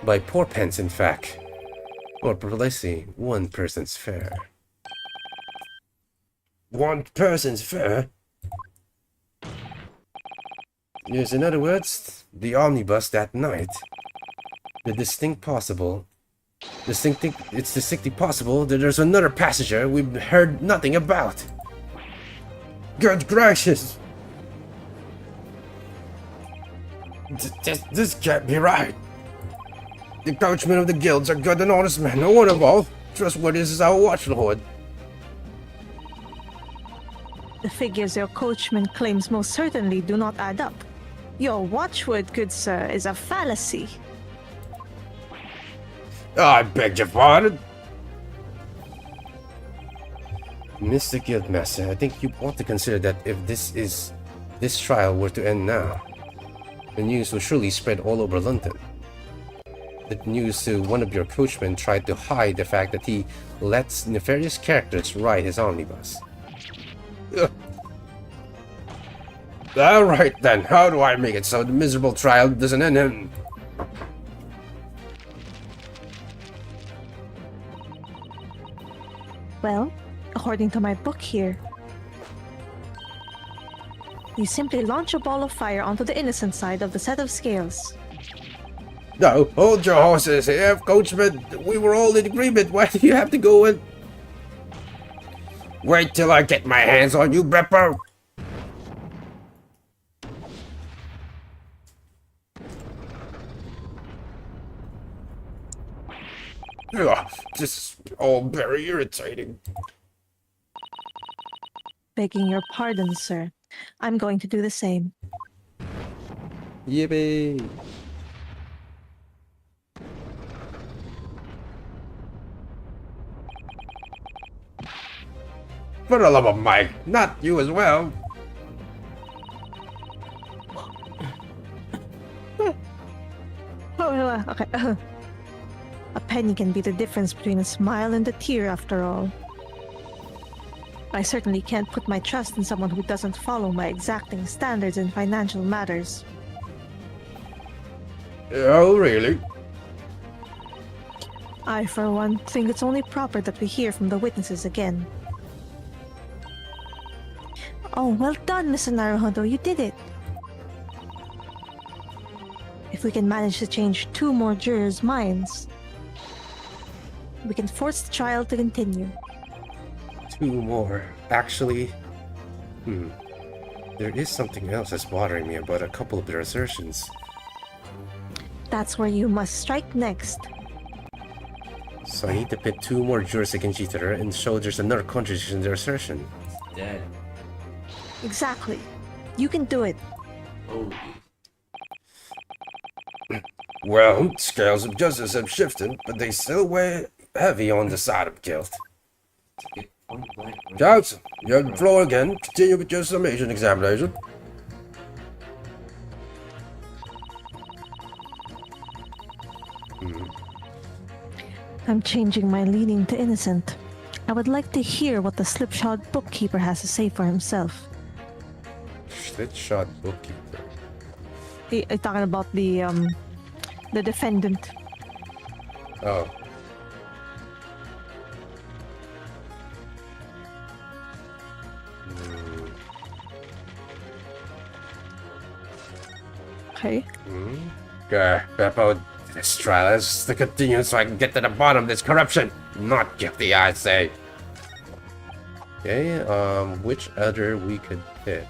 By 4 pence, in fact. Or precisely, 1 person's fare. 1 person's fare? Yes, in other words, the omnibus that night. It's distinctly possible that there's another passenger we've heard nothing about. Good gracious! This can't be right. The coachmen of the guilds are good and honest men, no one of all. Trustworthy is our watchlord. The figures your coachman claims most certainly do not add up. Your watchword, good sir, is a fallacy. I beg your pardon. Mr. Guildmaster, I think you ought to consider that if this trial were to end now, the news will surely spread all over London. The news to one of your coachmen tried to hide the fact that he lets nefarious characters ride his omnibus. Ugh. Alright then, how do I make it so the miserable trial doesn't end? Well, according to my book here, you simply launch a ball of fire onto the innocent side of the set of scales. No, hold your horses here, coachman. We were all in agreement. Why do you have to go in? Wait till I get my hands on you, Beppo. Ugh, this is all very irritating. Begging your pardon, sir. I'm going to do the same. Yippee! For the love of Mike, not you as well. Okay. A penny can be the difference between a smile and a tear, after all. I certainly can't put my trust in someone who doesn't follow my exacting standards in financial matters. Oh, really? I, for one, think it's only proper that we hear from the witnesses again. Oh, well done, Mr. Naruhodo, you did it! If we can manage to change 2 more jurors' minds, we can force the trial to continue. 2 more. Actually, there is something else that's bothering me about a couple of their assertions. That's where you must strike next. So I need to pit 2 more jurors against each other and show there's another contradiction in their assertion. Dead. Exactly. You can do it. Oh. Well, scales of justice have shifted, but they still weigh heavy on the side of guilt. Johnson, you're on the floor again. Continue with your summation examination. I'm changing my leaning to innocent. I would like to hear what the slipshod bookkeeper has to say for himself. Slipshod bookkeeper. I'm talking about the defendant. Oh. Okay. Beppo, this trial is to continue so I can get to the bottom of this corruption. Not guilty, I say. Okay, which other we could hit?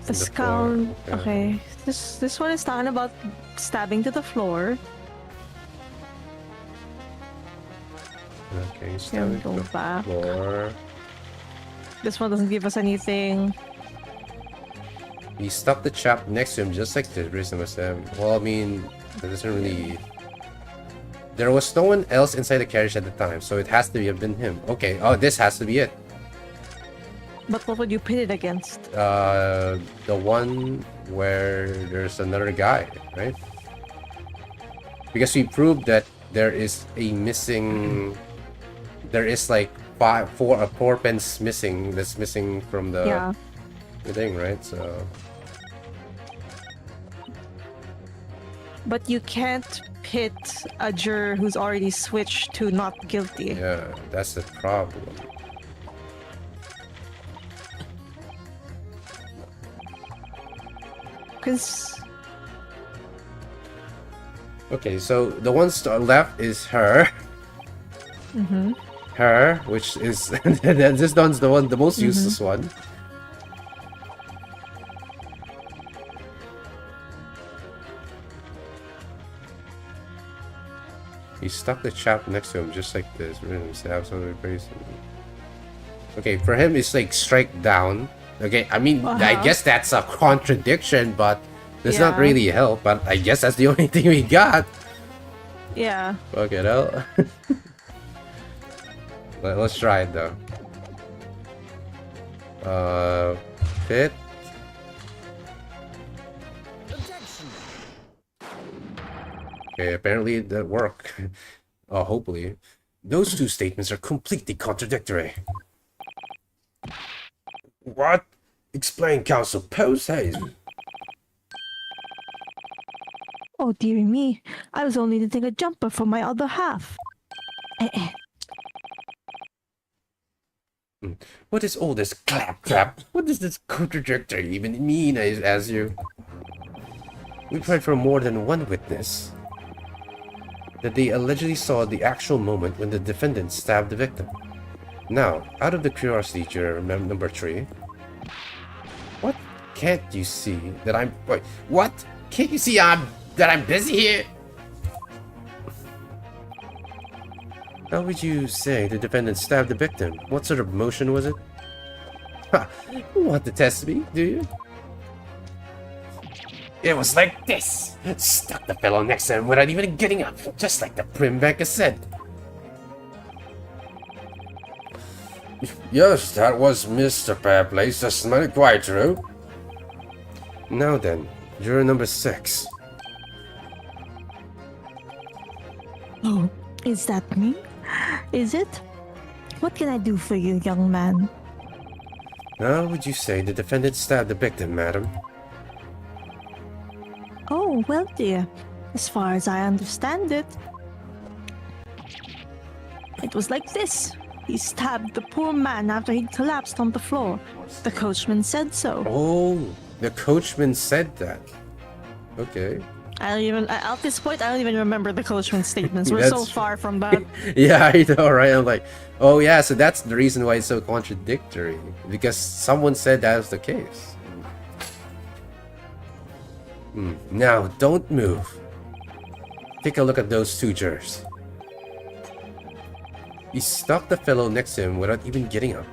The skull. Okay. This one is talking about stabbing to the floor. Okay, stabbing to the floor. This one doesn't give us anything. He stuck the chap next to him just like the rest of them. Well, I mean, that doesn't really... There was no one else inside the carriage at the time, so it has to have been him. Okay, oh, this has to be it. But what would you pit it against? The one where there's another guy, right? Because we proved that there is a missing... There is like 4 pence missing that's missing from the thing, right? So... But you can't pit a juror who's already switched to not guilty. Yeah, that's the problem. Because... Okay, so the ones left is her. Her, which is... this one's the most useless one. He stuck the chap next to him just like this. Absolutely crazy. Okay, for him it's like strike down. Okay, I mean, I guess that's a contradiction, but does not really help. But I guess that's the only thing we got. Yeah. Fuck it out. Let's try it though. Fit. Okay, apparently that worked. Hopefully. Those two statements are completely contradictory. What? Explain, Council. Pose haze. Oh, dearie me. I was only knitting a jumper for my other half. What is all this clap? What does this contradictory even mean, as you? We've heard from more than one witness that they allegedly saw the actual moment when the defendant stabbed the victim. Now, out of the curiosity juror number 3, what can't you see that I'm... Wait, what? Can't you see that I'm busy here? How would you say the defendant stabbed the victim? What sort of motion was it? Ha! You want to test me, do you? It was like this! Stuck the fellow next to him without even getting up, just like the prim banker said. Yes, that was Mr. Fairplace, that's not quite true. Now then, juror number 6. Oh, is that me? Is it? What can I do for you, young man? How would you say the defendant stabbed the victim, madam? Oh, well, dear. As far as I understand it, it was like this. He stabbed the poor man after he collapsed on the floor. The coachman said so. Oh, the coachman said that. Okay. At this point, I don't even remember the coachman's statements. We're so far from that. Yeah, I know, right? I'm like, oh yeah, so that's the reason why it's so contradictory. Because someone said that was the case. Now, don't move. Take a look at those two jurors. He stuck the fellow next to him without even getting up.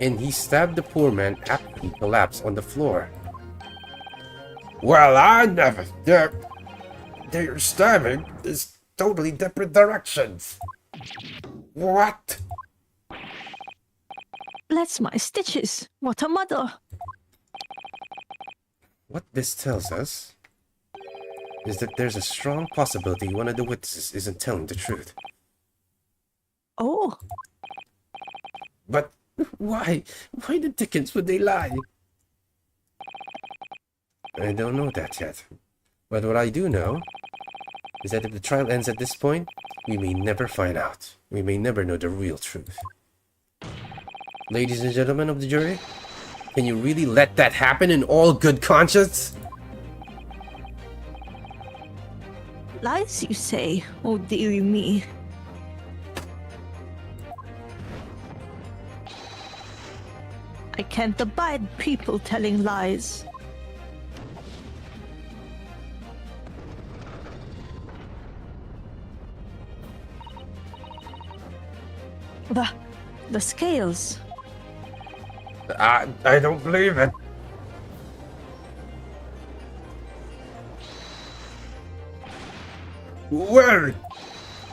And he stabbed the poor man after he collapsed on the floor. Well, I never... They're stabbing is totally different directions. What? Bless my stitches. What a muddle. What this tells us is that there's a strong possibility one of the witnesses isn't telling the truth. Oh. But why? Why the dickens would they lie? I don't know that yet. But what I do know is that if the trial ends at this point, we may never find out. We may never know the real truth. Ladies and gentlemen of the jury, can you really let that happen in all good conscience? Lies, you say? Oh, dearie me. I can't abide people telling lies. The scales. I don't believe it. Well,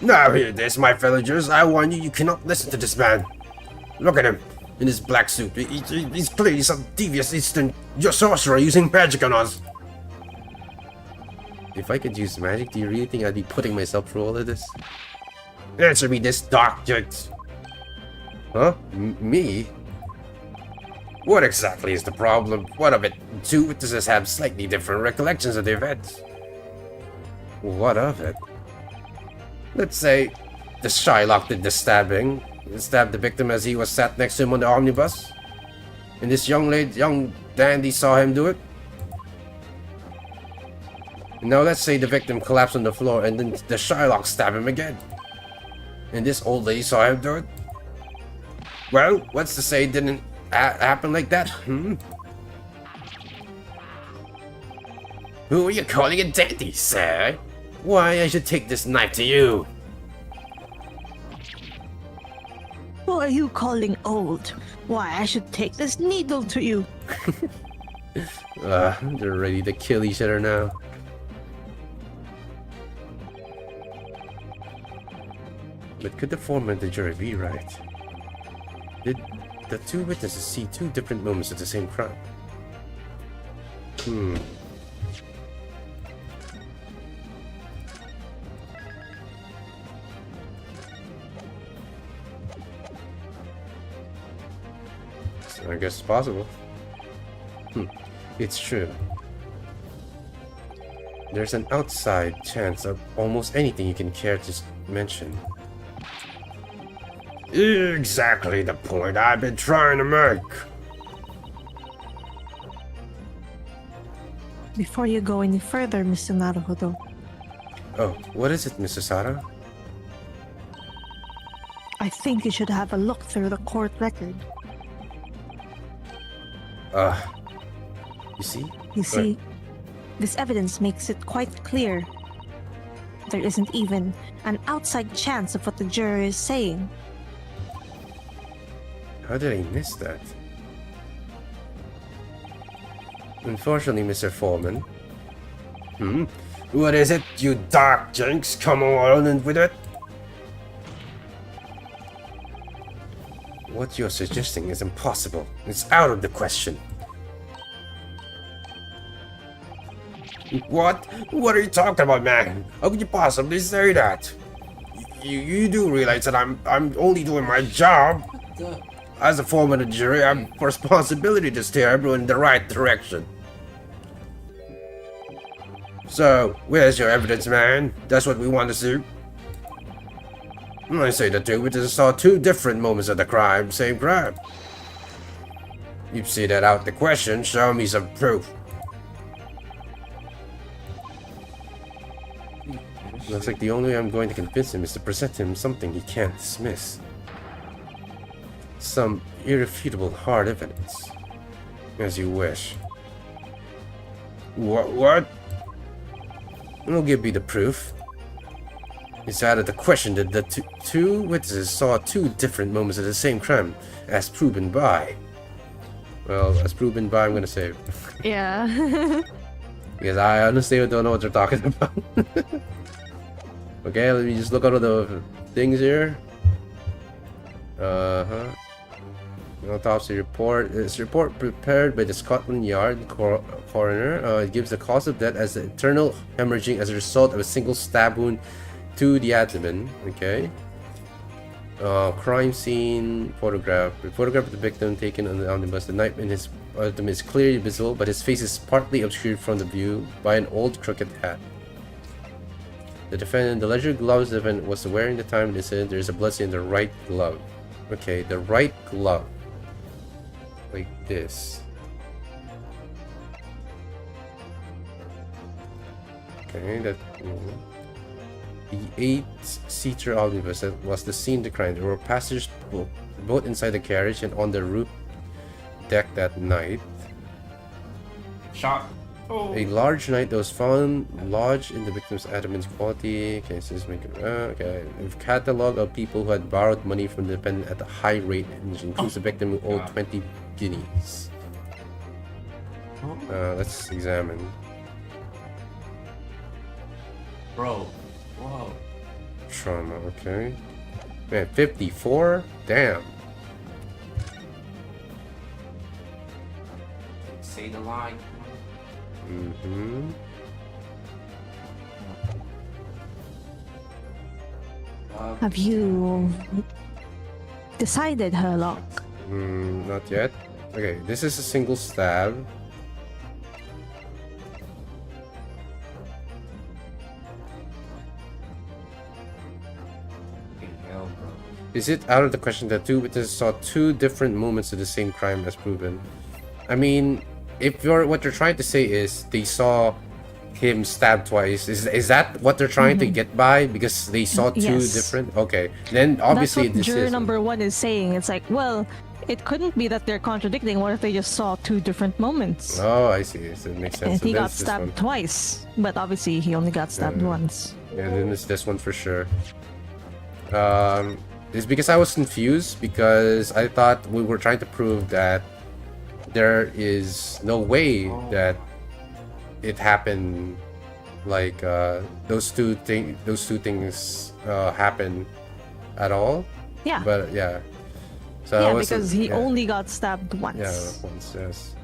now hear this, my fellow jurors. I warn you, you cannot listen to this man. Look at him, in his black suit. He's clearly some devious Eastern sorcerer using magic on us. If I could use magic, do you really think I'd be putting myself through all of this? Answer me this, dark judge. Huh? Me? What exactly is the problem? What of it? Two witnesses have slightly different recollections of the events. What of it? Let's say the Shylock did the stabbing. He stabbed the victim as he was sat next to him on the omnibus. And this young dandy saw him do it. And now let's say the victim collapsed on the floor and then the Shylock stabbed him again. And this old lady saw him do it. Well, what's to say it didn't happen like that? Who are you calling a dandy, sir? Why, I should take this knife to you. Who are you calling old? Why, I should take this needle to you. They're ready to kill each other now. But could the foreman of the jury be right? Did the two witnesses see two different moments of the same crime? So I guess it's possible. It's true. There's an outside chance of almost anything you can care to mention. Exactly the point I've been trying to make. Before you go any further, Mr. Naruhodo, Oh, what is it, Mr. Sara? I think you should have a look through the court record. You see? You see, this evidence makes it quite clear. There isn't even an outside chance of what the juror is saying. How did I miss that? Unfortunately, Mr. Foreman. What is it, you dark jinx? Come on and with it. What you're suggesting is impossible. It's out of the question. What? What are you talking about, man? How could you possibly say that? You do realize that I'm only doing my job. As a foreman of the jury, I have a responsibility to steer everyone in the right direction. So, where's your evidence, man? That's what we want to see. I say the two witnesses saw two different moments of the crime, same crime. You see that out the question, show me some proof. Looks like the only way I'm going to convince him is to present him something he can't dismiss. Some irrefutable hard evidence. As you wish. What? I'll give you the proof. It's out of the question that the two witnesses saw two different moments of the same crime, as proven by. Well, as proven by, I'm gonna say. Yeah. Because I honestly don't know what they're talking about. Okay, let me just look out of the things here. Autopsy report. This report prepared by the Scotland Yard coroner. It gives the cause of death as internal hemorrhaging as a result of a single stab wound to the abdomen. Okay. Crime scene photograph. The photograph of the victim taken on the omnibus. The knife in his abdomen is clearly visible, but his face is partly obscured from the view by an old crooked hat. The defendant, the leather gloves the defendant was wearing the time of the incident. There is a bloodstain in the right glove. Okay, the right glove. Like this. Okay, that. The 8-seater omnibus that was the scene of the crime. There were passengers both inside the carriage and on the roof deck that night. Shot. Oh. A large knife that was found lodged in the victim's abdomen's quality. Okay, so this make it, okay. A catalog of people who had borrowed money from the defendant at a high rate, which includes the victim who owed 20 guineas. Let's examine. Bro. Whoa. Trauma, okay. Man, 54? Damn. Say the line. Mm-hmm. Have you decided, Herlock? Not yet. Okay, this is a single stab. Hell, bro. Is it out of the question that two witnesses saw two different moments of the same crime as proven? I mean, if what you're trying to say is they saw him stabbed twice, is that what they're trying to get by? Because they saw two different. Okay, then obviously That's what this juror is number 1 is saying. It's like, well, it couldn't be that they're contradicting. What if they just saw two different moments? Oh, I see. So it makes sense. And So he then got it's this stabbed one. twice, but obviously he only got stabbed once. Yeah, then it's this one for sure. is because I was confused because I thought we were trying to prove that there is no way that it happened. Like those two things happen at all. Yeah. But yeah. So yeah, because he only got stabbed once. Yeah, once. Yes.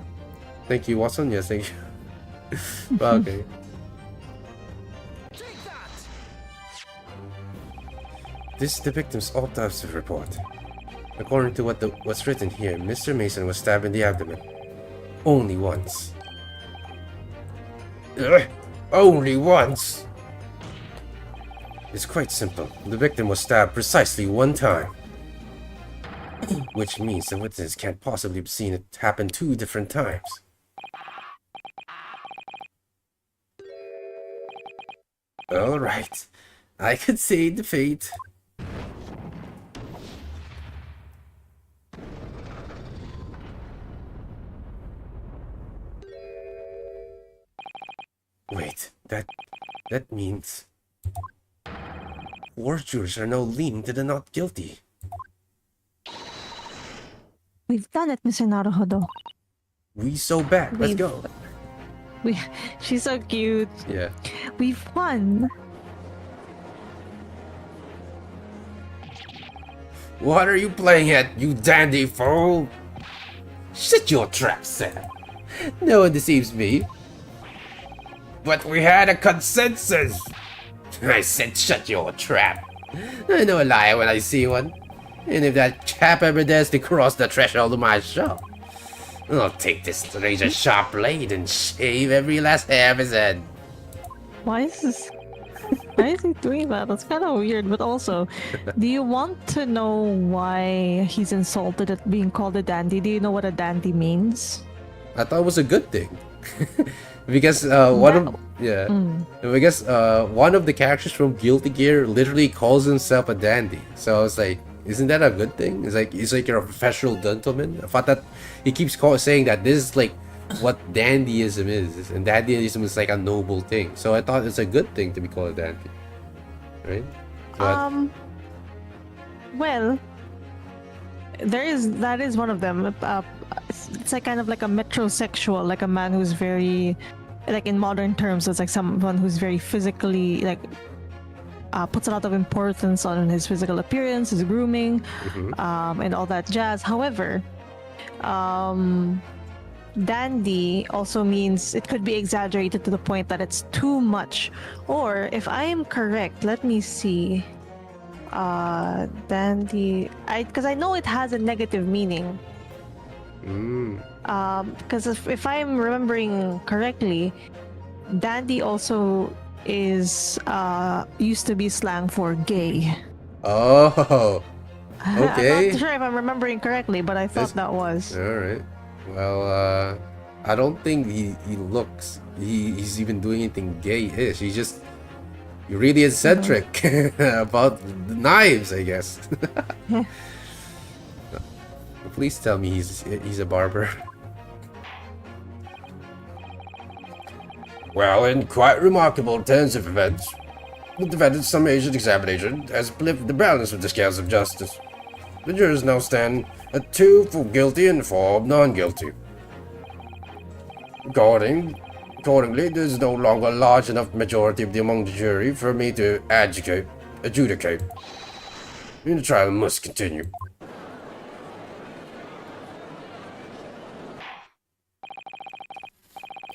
Thank you, Watson. Yes, thank you. But okay. This is the victim's autopsy report. According to what's written here, Mr. Mason was stabbed in the abdomen. Only once. Ugh, only once? It's quite simple. The victim was stabbed precisely one time. Which means the witness can't possibly have seen it happen 2 different times. Alright. I could say the fate. Wait, that means 4 jurors are now leaning to the not guilty. We've done it, Mr. Naruhodo. We so back. Let's go. She's so cute. Yeah. We've won. What are you playing at, you dandy fool? Shut your trap, Sam. No one deceives me. But we had a consensus. I said shut your trap. I know a liar when I see one. And if that chap ever dares to cross the threshold of my shop, I'll take this razor-sharp blade and shave every last hair of his head. Why is he doing that? That's kind of weird, but also, do you want to know why he's insulted at being called a dandy? Do you know what a dandy means? I thought it was a good thing. Because one of the characters from Guilty Gear literally calls himself a dandy. So I was like, isn't that a good thing? It's like you're a professional gentleman. I thought that he keeps saying that this is like what dandyism is, and dandyism is like a noble thing. So I thought it's a good thing to be called a dandy, right? But, well, that is one of them. It's like kind of like a metrosexual, like a man who's very, like in modern terms, it's like someone who's very physically like puts a lot of importance on his physical appearance, his grooming, and all that jazz. However, dandy also means it could be exaggerated to the point that it's too much. Or if I am correct, let me see. Dandy, because I know it has a negative meaning. Because if I'm remembering correctly, dandy also is used to be slang for gay. oh, okay. I'm not sure if I'm remembering correctly, but I thought that was. All right. Well, I don't think he looks. He's even doing anything gay-ish. He's really eccentric about the knives, I guess. Please tell me he's a barber. Well, in quite remarkable turns of events, the defendant's summation examination has flipped the balance of the scales of justice. The jurors now stand at 2 for guilty and 4 non-guilty. Accordingly, there is no longer a large enough majority among the jury for me to adjudicate. And the trial must continue.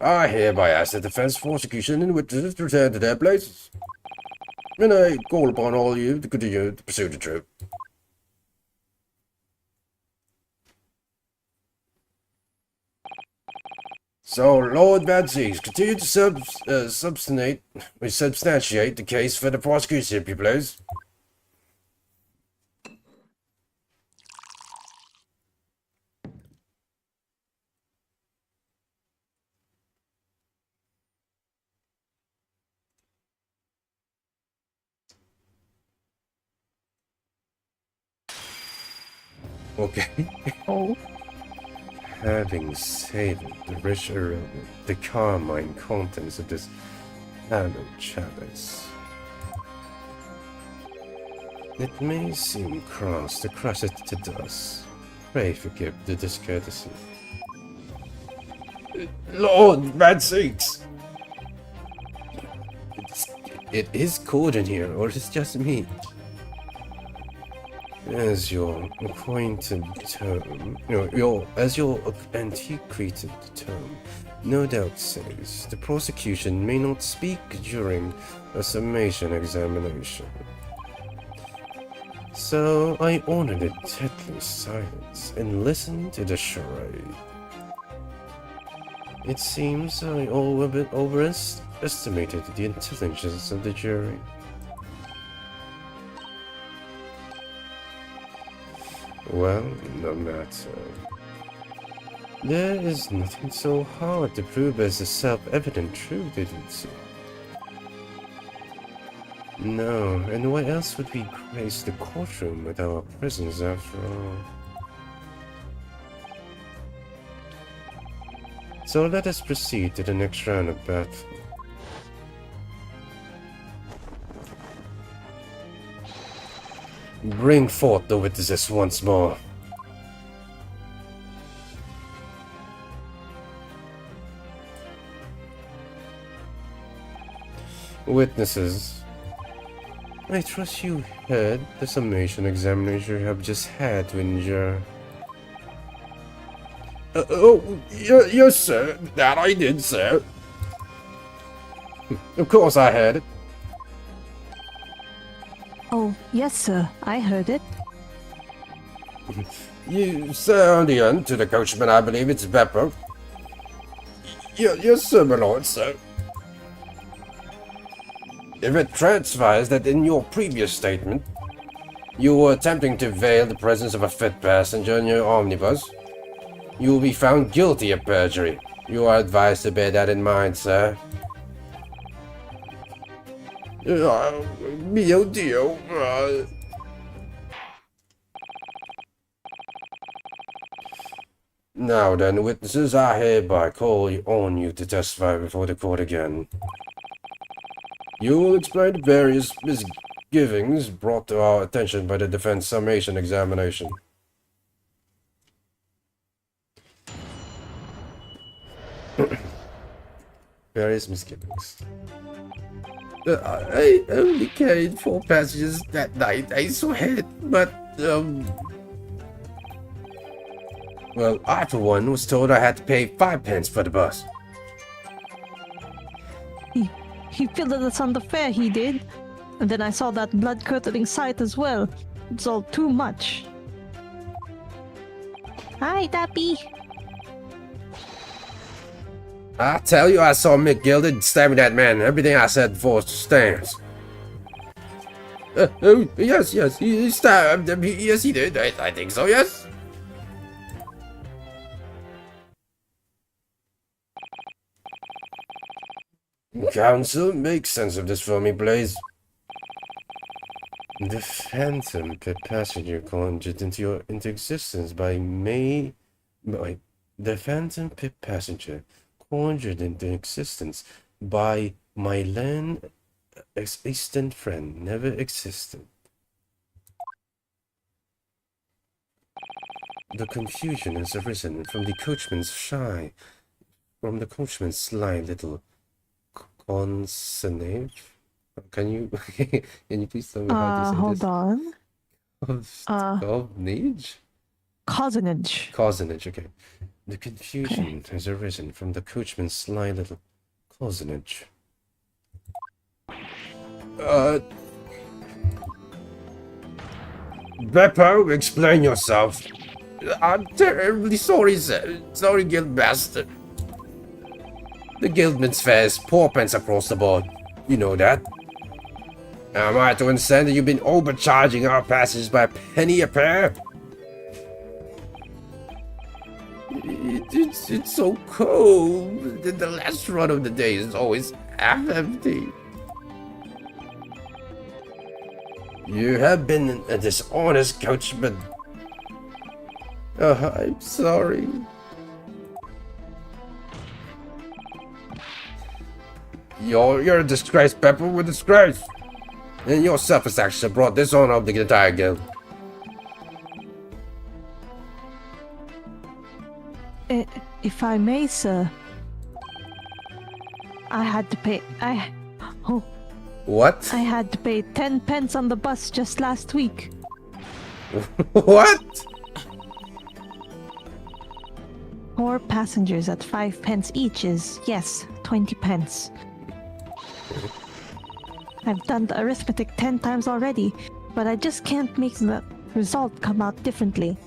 I hereby ask the defense, prosecution, and witnesses to return to their places. And I call upon all of you to continue to pursue the truth. So, Lord Vadseas, continue to substantiate the case for the prosecution, if you please. Okay. Oh. Having savored the rich aroma, the carmine contents of this Ano chalice. It may seem crass to crush it to dust. Pray forgive the discourtesy. Lord, bad sakes! It is cold in here, or it's just me. As your acquainted term, as your antiquated term, no doubt says, the prosecution may not speak during a summation examination. So I ordered a deadly silence and listened to the charade. It seems I a bit overestimated the intelligence of the jury. Well, no matter. There is nothing so hard to prove as a self-evident truth, it would seem. No, and why else would we grace the courtroom with our presence after all? So let us proceed to the next round of battle. Bring forth the witnesses once more. Witnesses, I trust you heard the summation examination you have just had to endure. Yes, sir. That I did, sir. Of course I heard it. Oh, yes, sir. I heard it. You sound in to the coachman, I believe it's Beppo. Yes, sir, my lord, sir. If it transpires that in your previous statement, you were attempting to veil the presence of a fit passenger in your omnibus, you will be found guilty of perjury. You are advised to bear that in mind, sir. Mio Dio. Now then, witnesses, I hereby call on you to testify before the court again. You will explain the various misgivings brought to our attention by the defense summation examination. Various misgivings. I only carried 4 passengers that night, I swear, but, well, I, for one, was told I had to pay 5 pence for the bus. He filled us on the fare, he did. And then I saw that blood-curdling sight as well. It's all too much. Hi, Dappy. I tell you, I saw Mick Gilded stabbing that man. Everything I said before stands. Oh, yes, he stabbed him. Yes, he did. I think so, yes. Counsel, make sense of this for me, please. The phantom passenger conjured into existence by the phantom passenger conjured into existence by my land extant friend never existed. The confusion has arisen from the coachman's sly little consonant. Can you please tell me how to say hold this? on. Cosenage, okay. The confusion has arisen from the coachman's sly little cosenage. Beppo, explain yourself. I'm terribly sorry, sir. Sorry, guild bastard. The guildman's fare is 4 pence across the board. You know that. Am I to understand that you've been overcharging our passengers by a penny a pair? It's so cold. The last run of the day is always half empty. You have been a dishonest coachman. I'm sorry. You're a disgrace, Pepper. We're a disgrace. And your self-sacrifice brought dishonor of the entire guild. If I may, sir, I had to pay. What? I had to pay 10 pence on the bus just last week. What? 4 passengers at 5 pence each is, yes, 20 pence. I've done the arithmetic 10 times already, but I just can't make the result come out differently.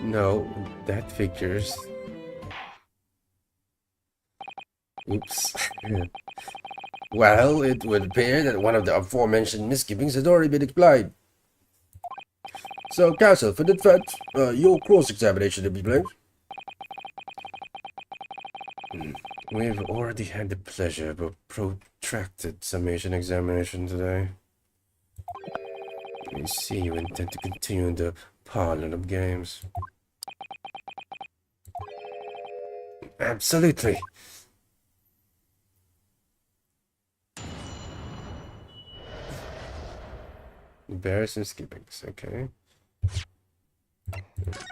No, that figures. Oops. Well, it would appear that one of the aforementioned misgivings has already been explained. So, Council, for that fact, your cross-examination to be blamed. We've already had the pleasure of a protracted summation examination today. I see you intend to continue the Parliament of Games. Absolutely. Embarrassing skippings, okay.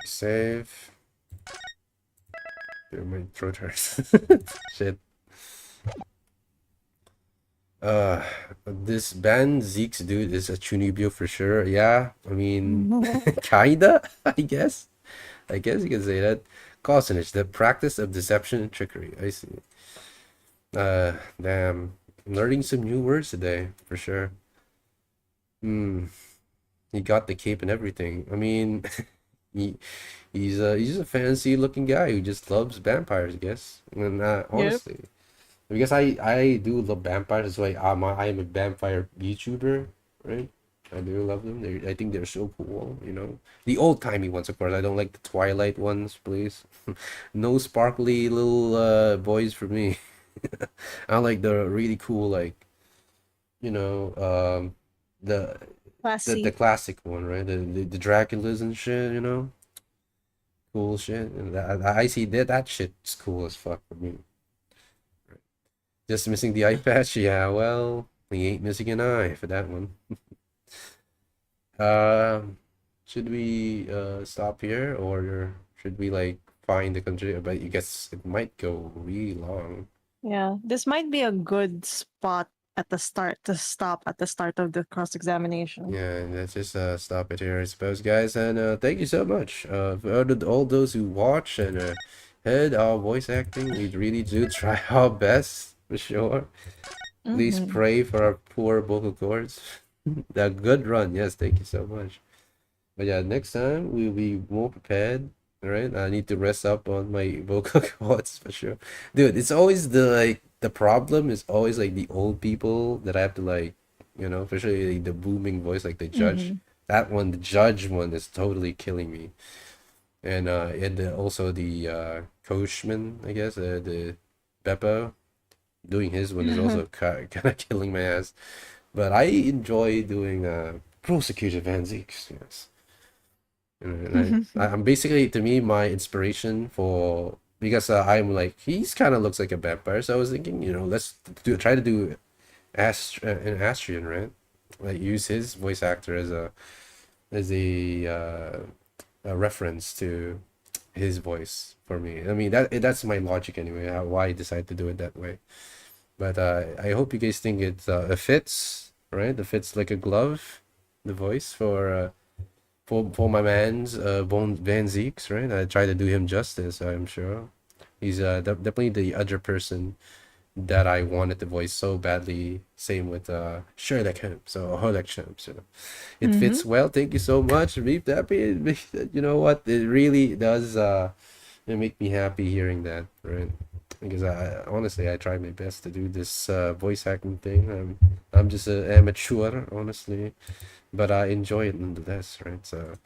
Save. My throat hurts. Shit. This band Zeke's dude is a Chunibyo for sure. Yeah, I mean, kinda, I guess. I guess you can say that. Cosinage, the practice of deception and trickery. I see. Damn. I'm learning some new words today, for sure. He got the cape and everything. I mean, he's just a fancy looking guy who just loves vampires, I guess. And honestly, because I do love vampires. That's why I am a vampire YouTuber, right? I do love them. I think they're so cool, you know. The old timey ones, of course. I don't like the Twilight ones, please. No sparkly little boys for me. I like the really cool, like, you know, the Classy. classic one, right? The Draculas and shit, you know. Cool shit. And I see that shit's cool as fuck for me. Just missing the eye patch? Yeah, well, he ain't missing an eye for that one. Should we stop here, or should we like find the country? But I guess it might go really long. Yeah, this might be a good spot at the start to stop at the start of the cross-examination. Yeah, let's just stop it here, I suppose, guys. And thank you so much for all those who watch and heard our voice acting. We really do try our best, for sure. Please pray for our poor vocal cords. A good run, yes, thank you so much. But yeah, next time we'll be more prepared. All right, I need to rest up on my vocal cords for sure, dude. It's always the problem is always like the old people that I have to like, you know, especially like, the booming voice, like the judge. That one, the judge one, is totally killing me. And also the coachman, I guess, the Beppo, doing his one is also kind of killing my ass. But I enjoy doing prosecutor Van Zeeks, yes. And I'm basically, to me, my inspiration for, because I'm like, he's kind of looks like a vampire, so I was thinking, you know, let's try to do an Astrian, right? Like use his voice actor as a reference to his voice for me. I mean, that's my logic anyway, why I decided to do it that way. But I hope you guys think it fits, right? It fits like a glove, the voice for my man's Van Zeeks, right? I try to do him justice, I'm sure. He's definitely the other person that I wanted to voice so badly. Same with Sherlock Holmes or Sherlock Holmes, you know. It fits well. Thank you so much. Beep happy. You know what? It really does make me happy hearing that, right? Because I honestly I try my best to do this voice acting thing. I'm just an amateur, honestly, but I enjoy it nonetheless, right? So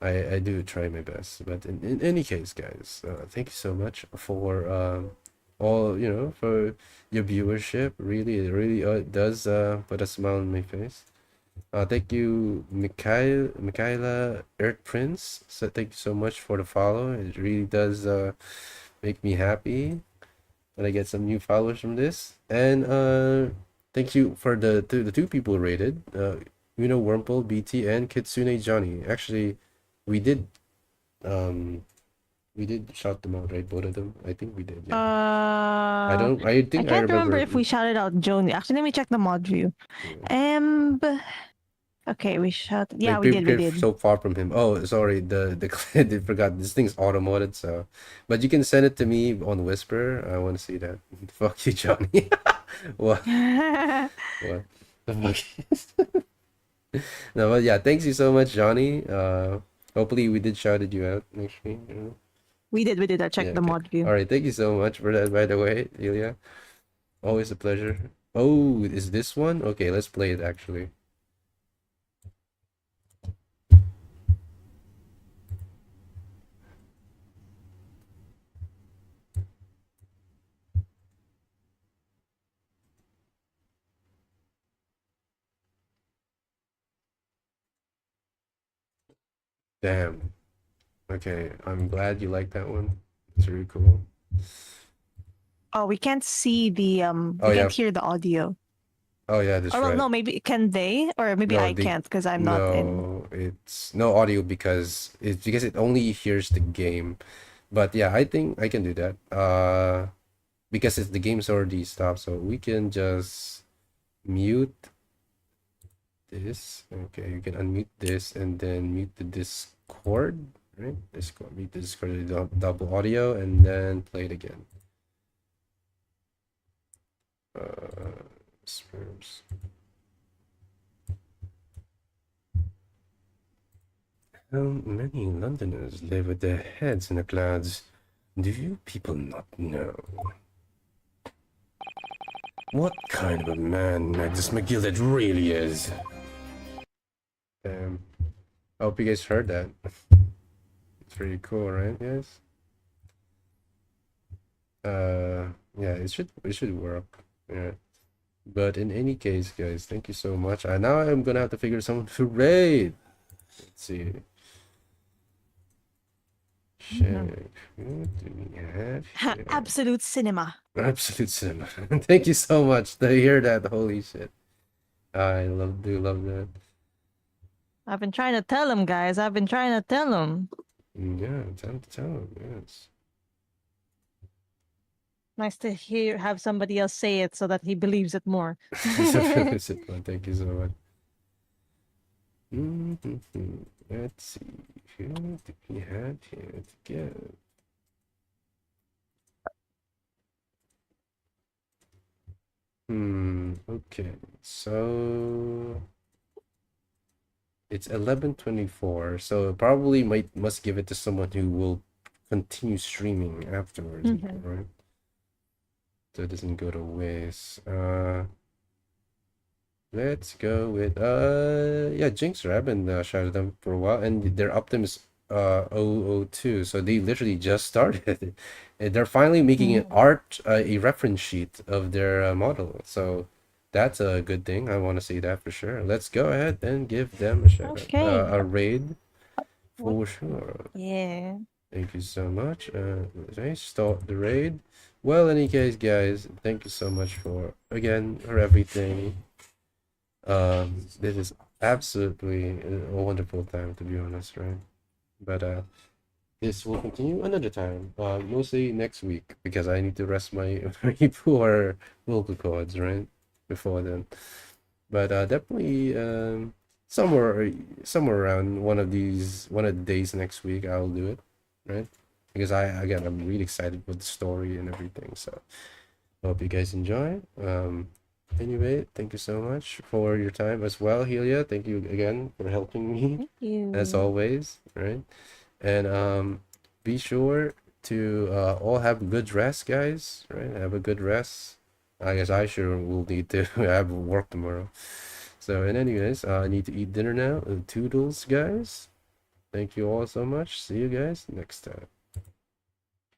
I do try my best. But in any case, guys, thank you so much for all, you know, for your viewership. Really, it really does put a smile on my face. Thank you, Michaela Earth Prince. So thank you so much for the follow. It really does make me happy that I get some new followers from this. And Thank you for the two people rated. Wurmple, BT, and Kitsune Johnny. Actually, we did um shout them out, right? Both of them. I think we did. Yeah. I think I can't remember remember. if we shouted out Joni. Actually, let me check the mod view. Okay, we shouted. Yeah, we did. We did. So far from him. Oh, sorry. The I forgot. This thing's automoted, so. But you can send it to me on Whisper. I want to see that. Fuck you, Johnny. What? What? The fuck? No, but yeah, thanks you so much, Johnny. Hopefully we did shouted you out actually. We did. I checked the mod view. All right, thank you so much for that. By the way, Ilya, always a pleasure. Oh, is this one? Okay, let's play it actually. Damn. Okay, I'm glad you like that one. It's really cool. Oh, we can't see the we can't hear the audio. Oh yeah, that's right. No, maybe can they, or maybe I can't because I'm not in. No, it's no audio because it only hears the game. But yeah, I think I can do that. Because the game's already stopped, so we can just mute this. Okay, you can unmute this and then mute the Discord, right? Discord, mute the Discord, double audio, and then play it again. Sperms. How many Londoners live with their heads in the clouds? Do you people not know? What kind of a man this McGillet really is? I hope you guys heard that. It's pretty cool, right, guys? Yeah, it should work. Yeah. But in any case, guys, thank you so much. Now I'm gonna have to figure someone to raid. Let's see. Check. Who do we have here? Absolute cinema. Absolute cinema. Thank you so much to hear that. Holy shit. I do love that. I've been trying to tell him, guys. I've been trying to tell him. Yeah, time to tell him, yes. Nice to have somebody else say it so that he believes it more. Thank you so much. Let's see. Who do we have here to give? Okay, so it's 11:24, so probably must give it to someone who will continue streaming afterwards, right? So it doesn't go to waste. Let's go with Jinx. I've been shouted them for a while, and their Optimus 002. So they literally just started. They're finally making an a reference sheet of their model. So that's a good thing. I want to see that for sure. Let's go ahead and give them a shout out. A raid for sure. Yeah. Thank you so much. Let's start the raid. Well, in any case, guys, thank you so much for everything. This is absolutely a wonderful time, to be honest, right? But this will continue another time, mostly next week, because I need to rest my poor vocal cords, right, before then. But definitely somewhere around one of the days next week I'll do it, right? Because I'm really excited with the story and everything, so hope you guys enjoy. Anyway, thank you so much for your time as well, Helia. Thank you again for helping me. Thank you. As always, right? And be sure to all have a good rest, guys, right? Have a good rest. I guess I sure will need to have work tomorrow. So, and anyways, I need to eat dinner now. Toodles, guys. Thank you all so much. See you guys next time.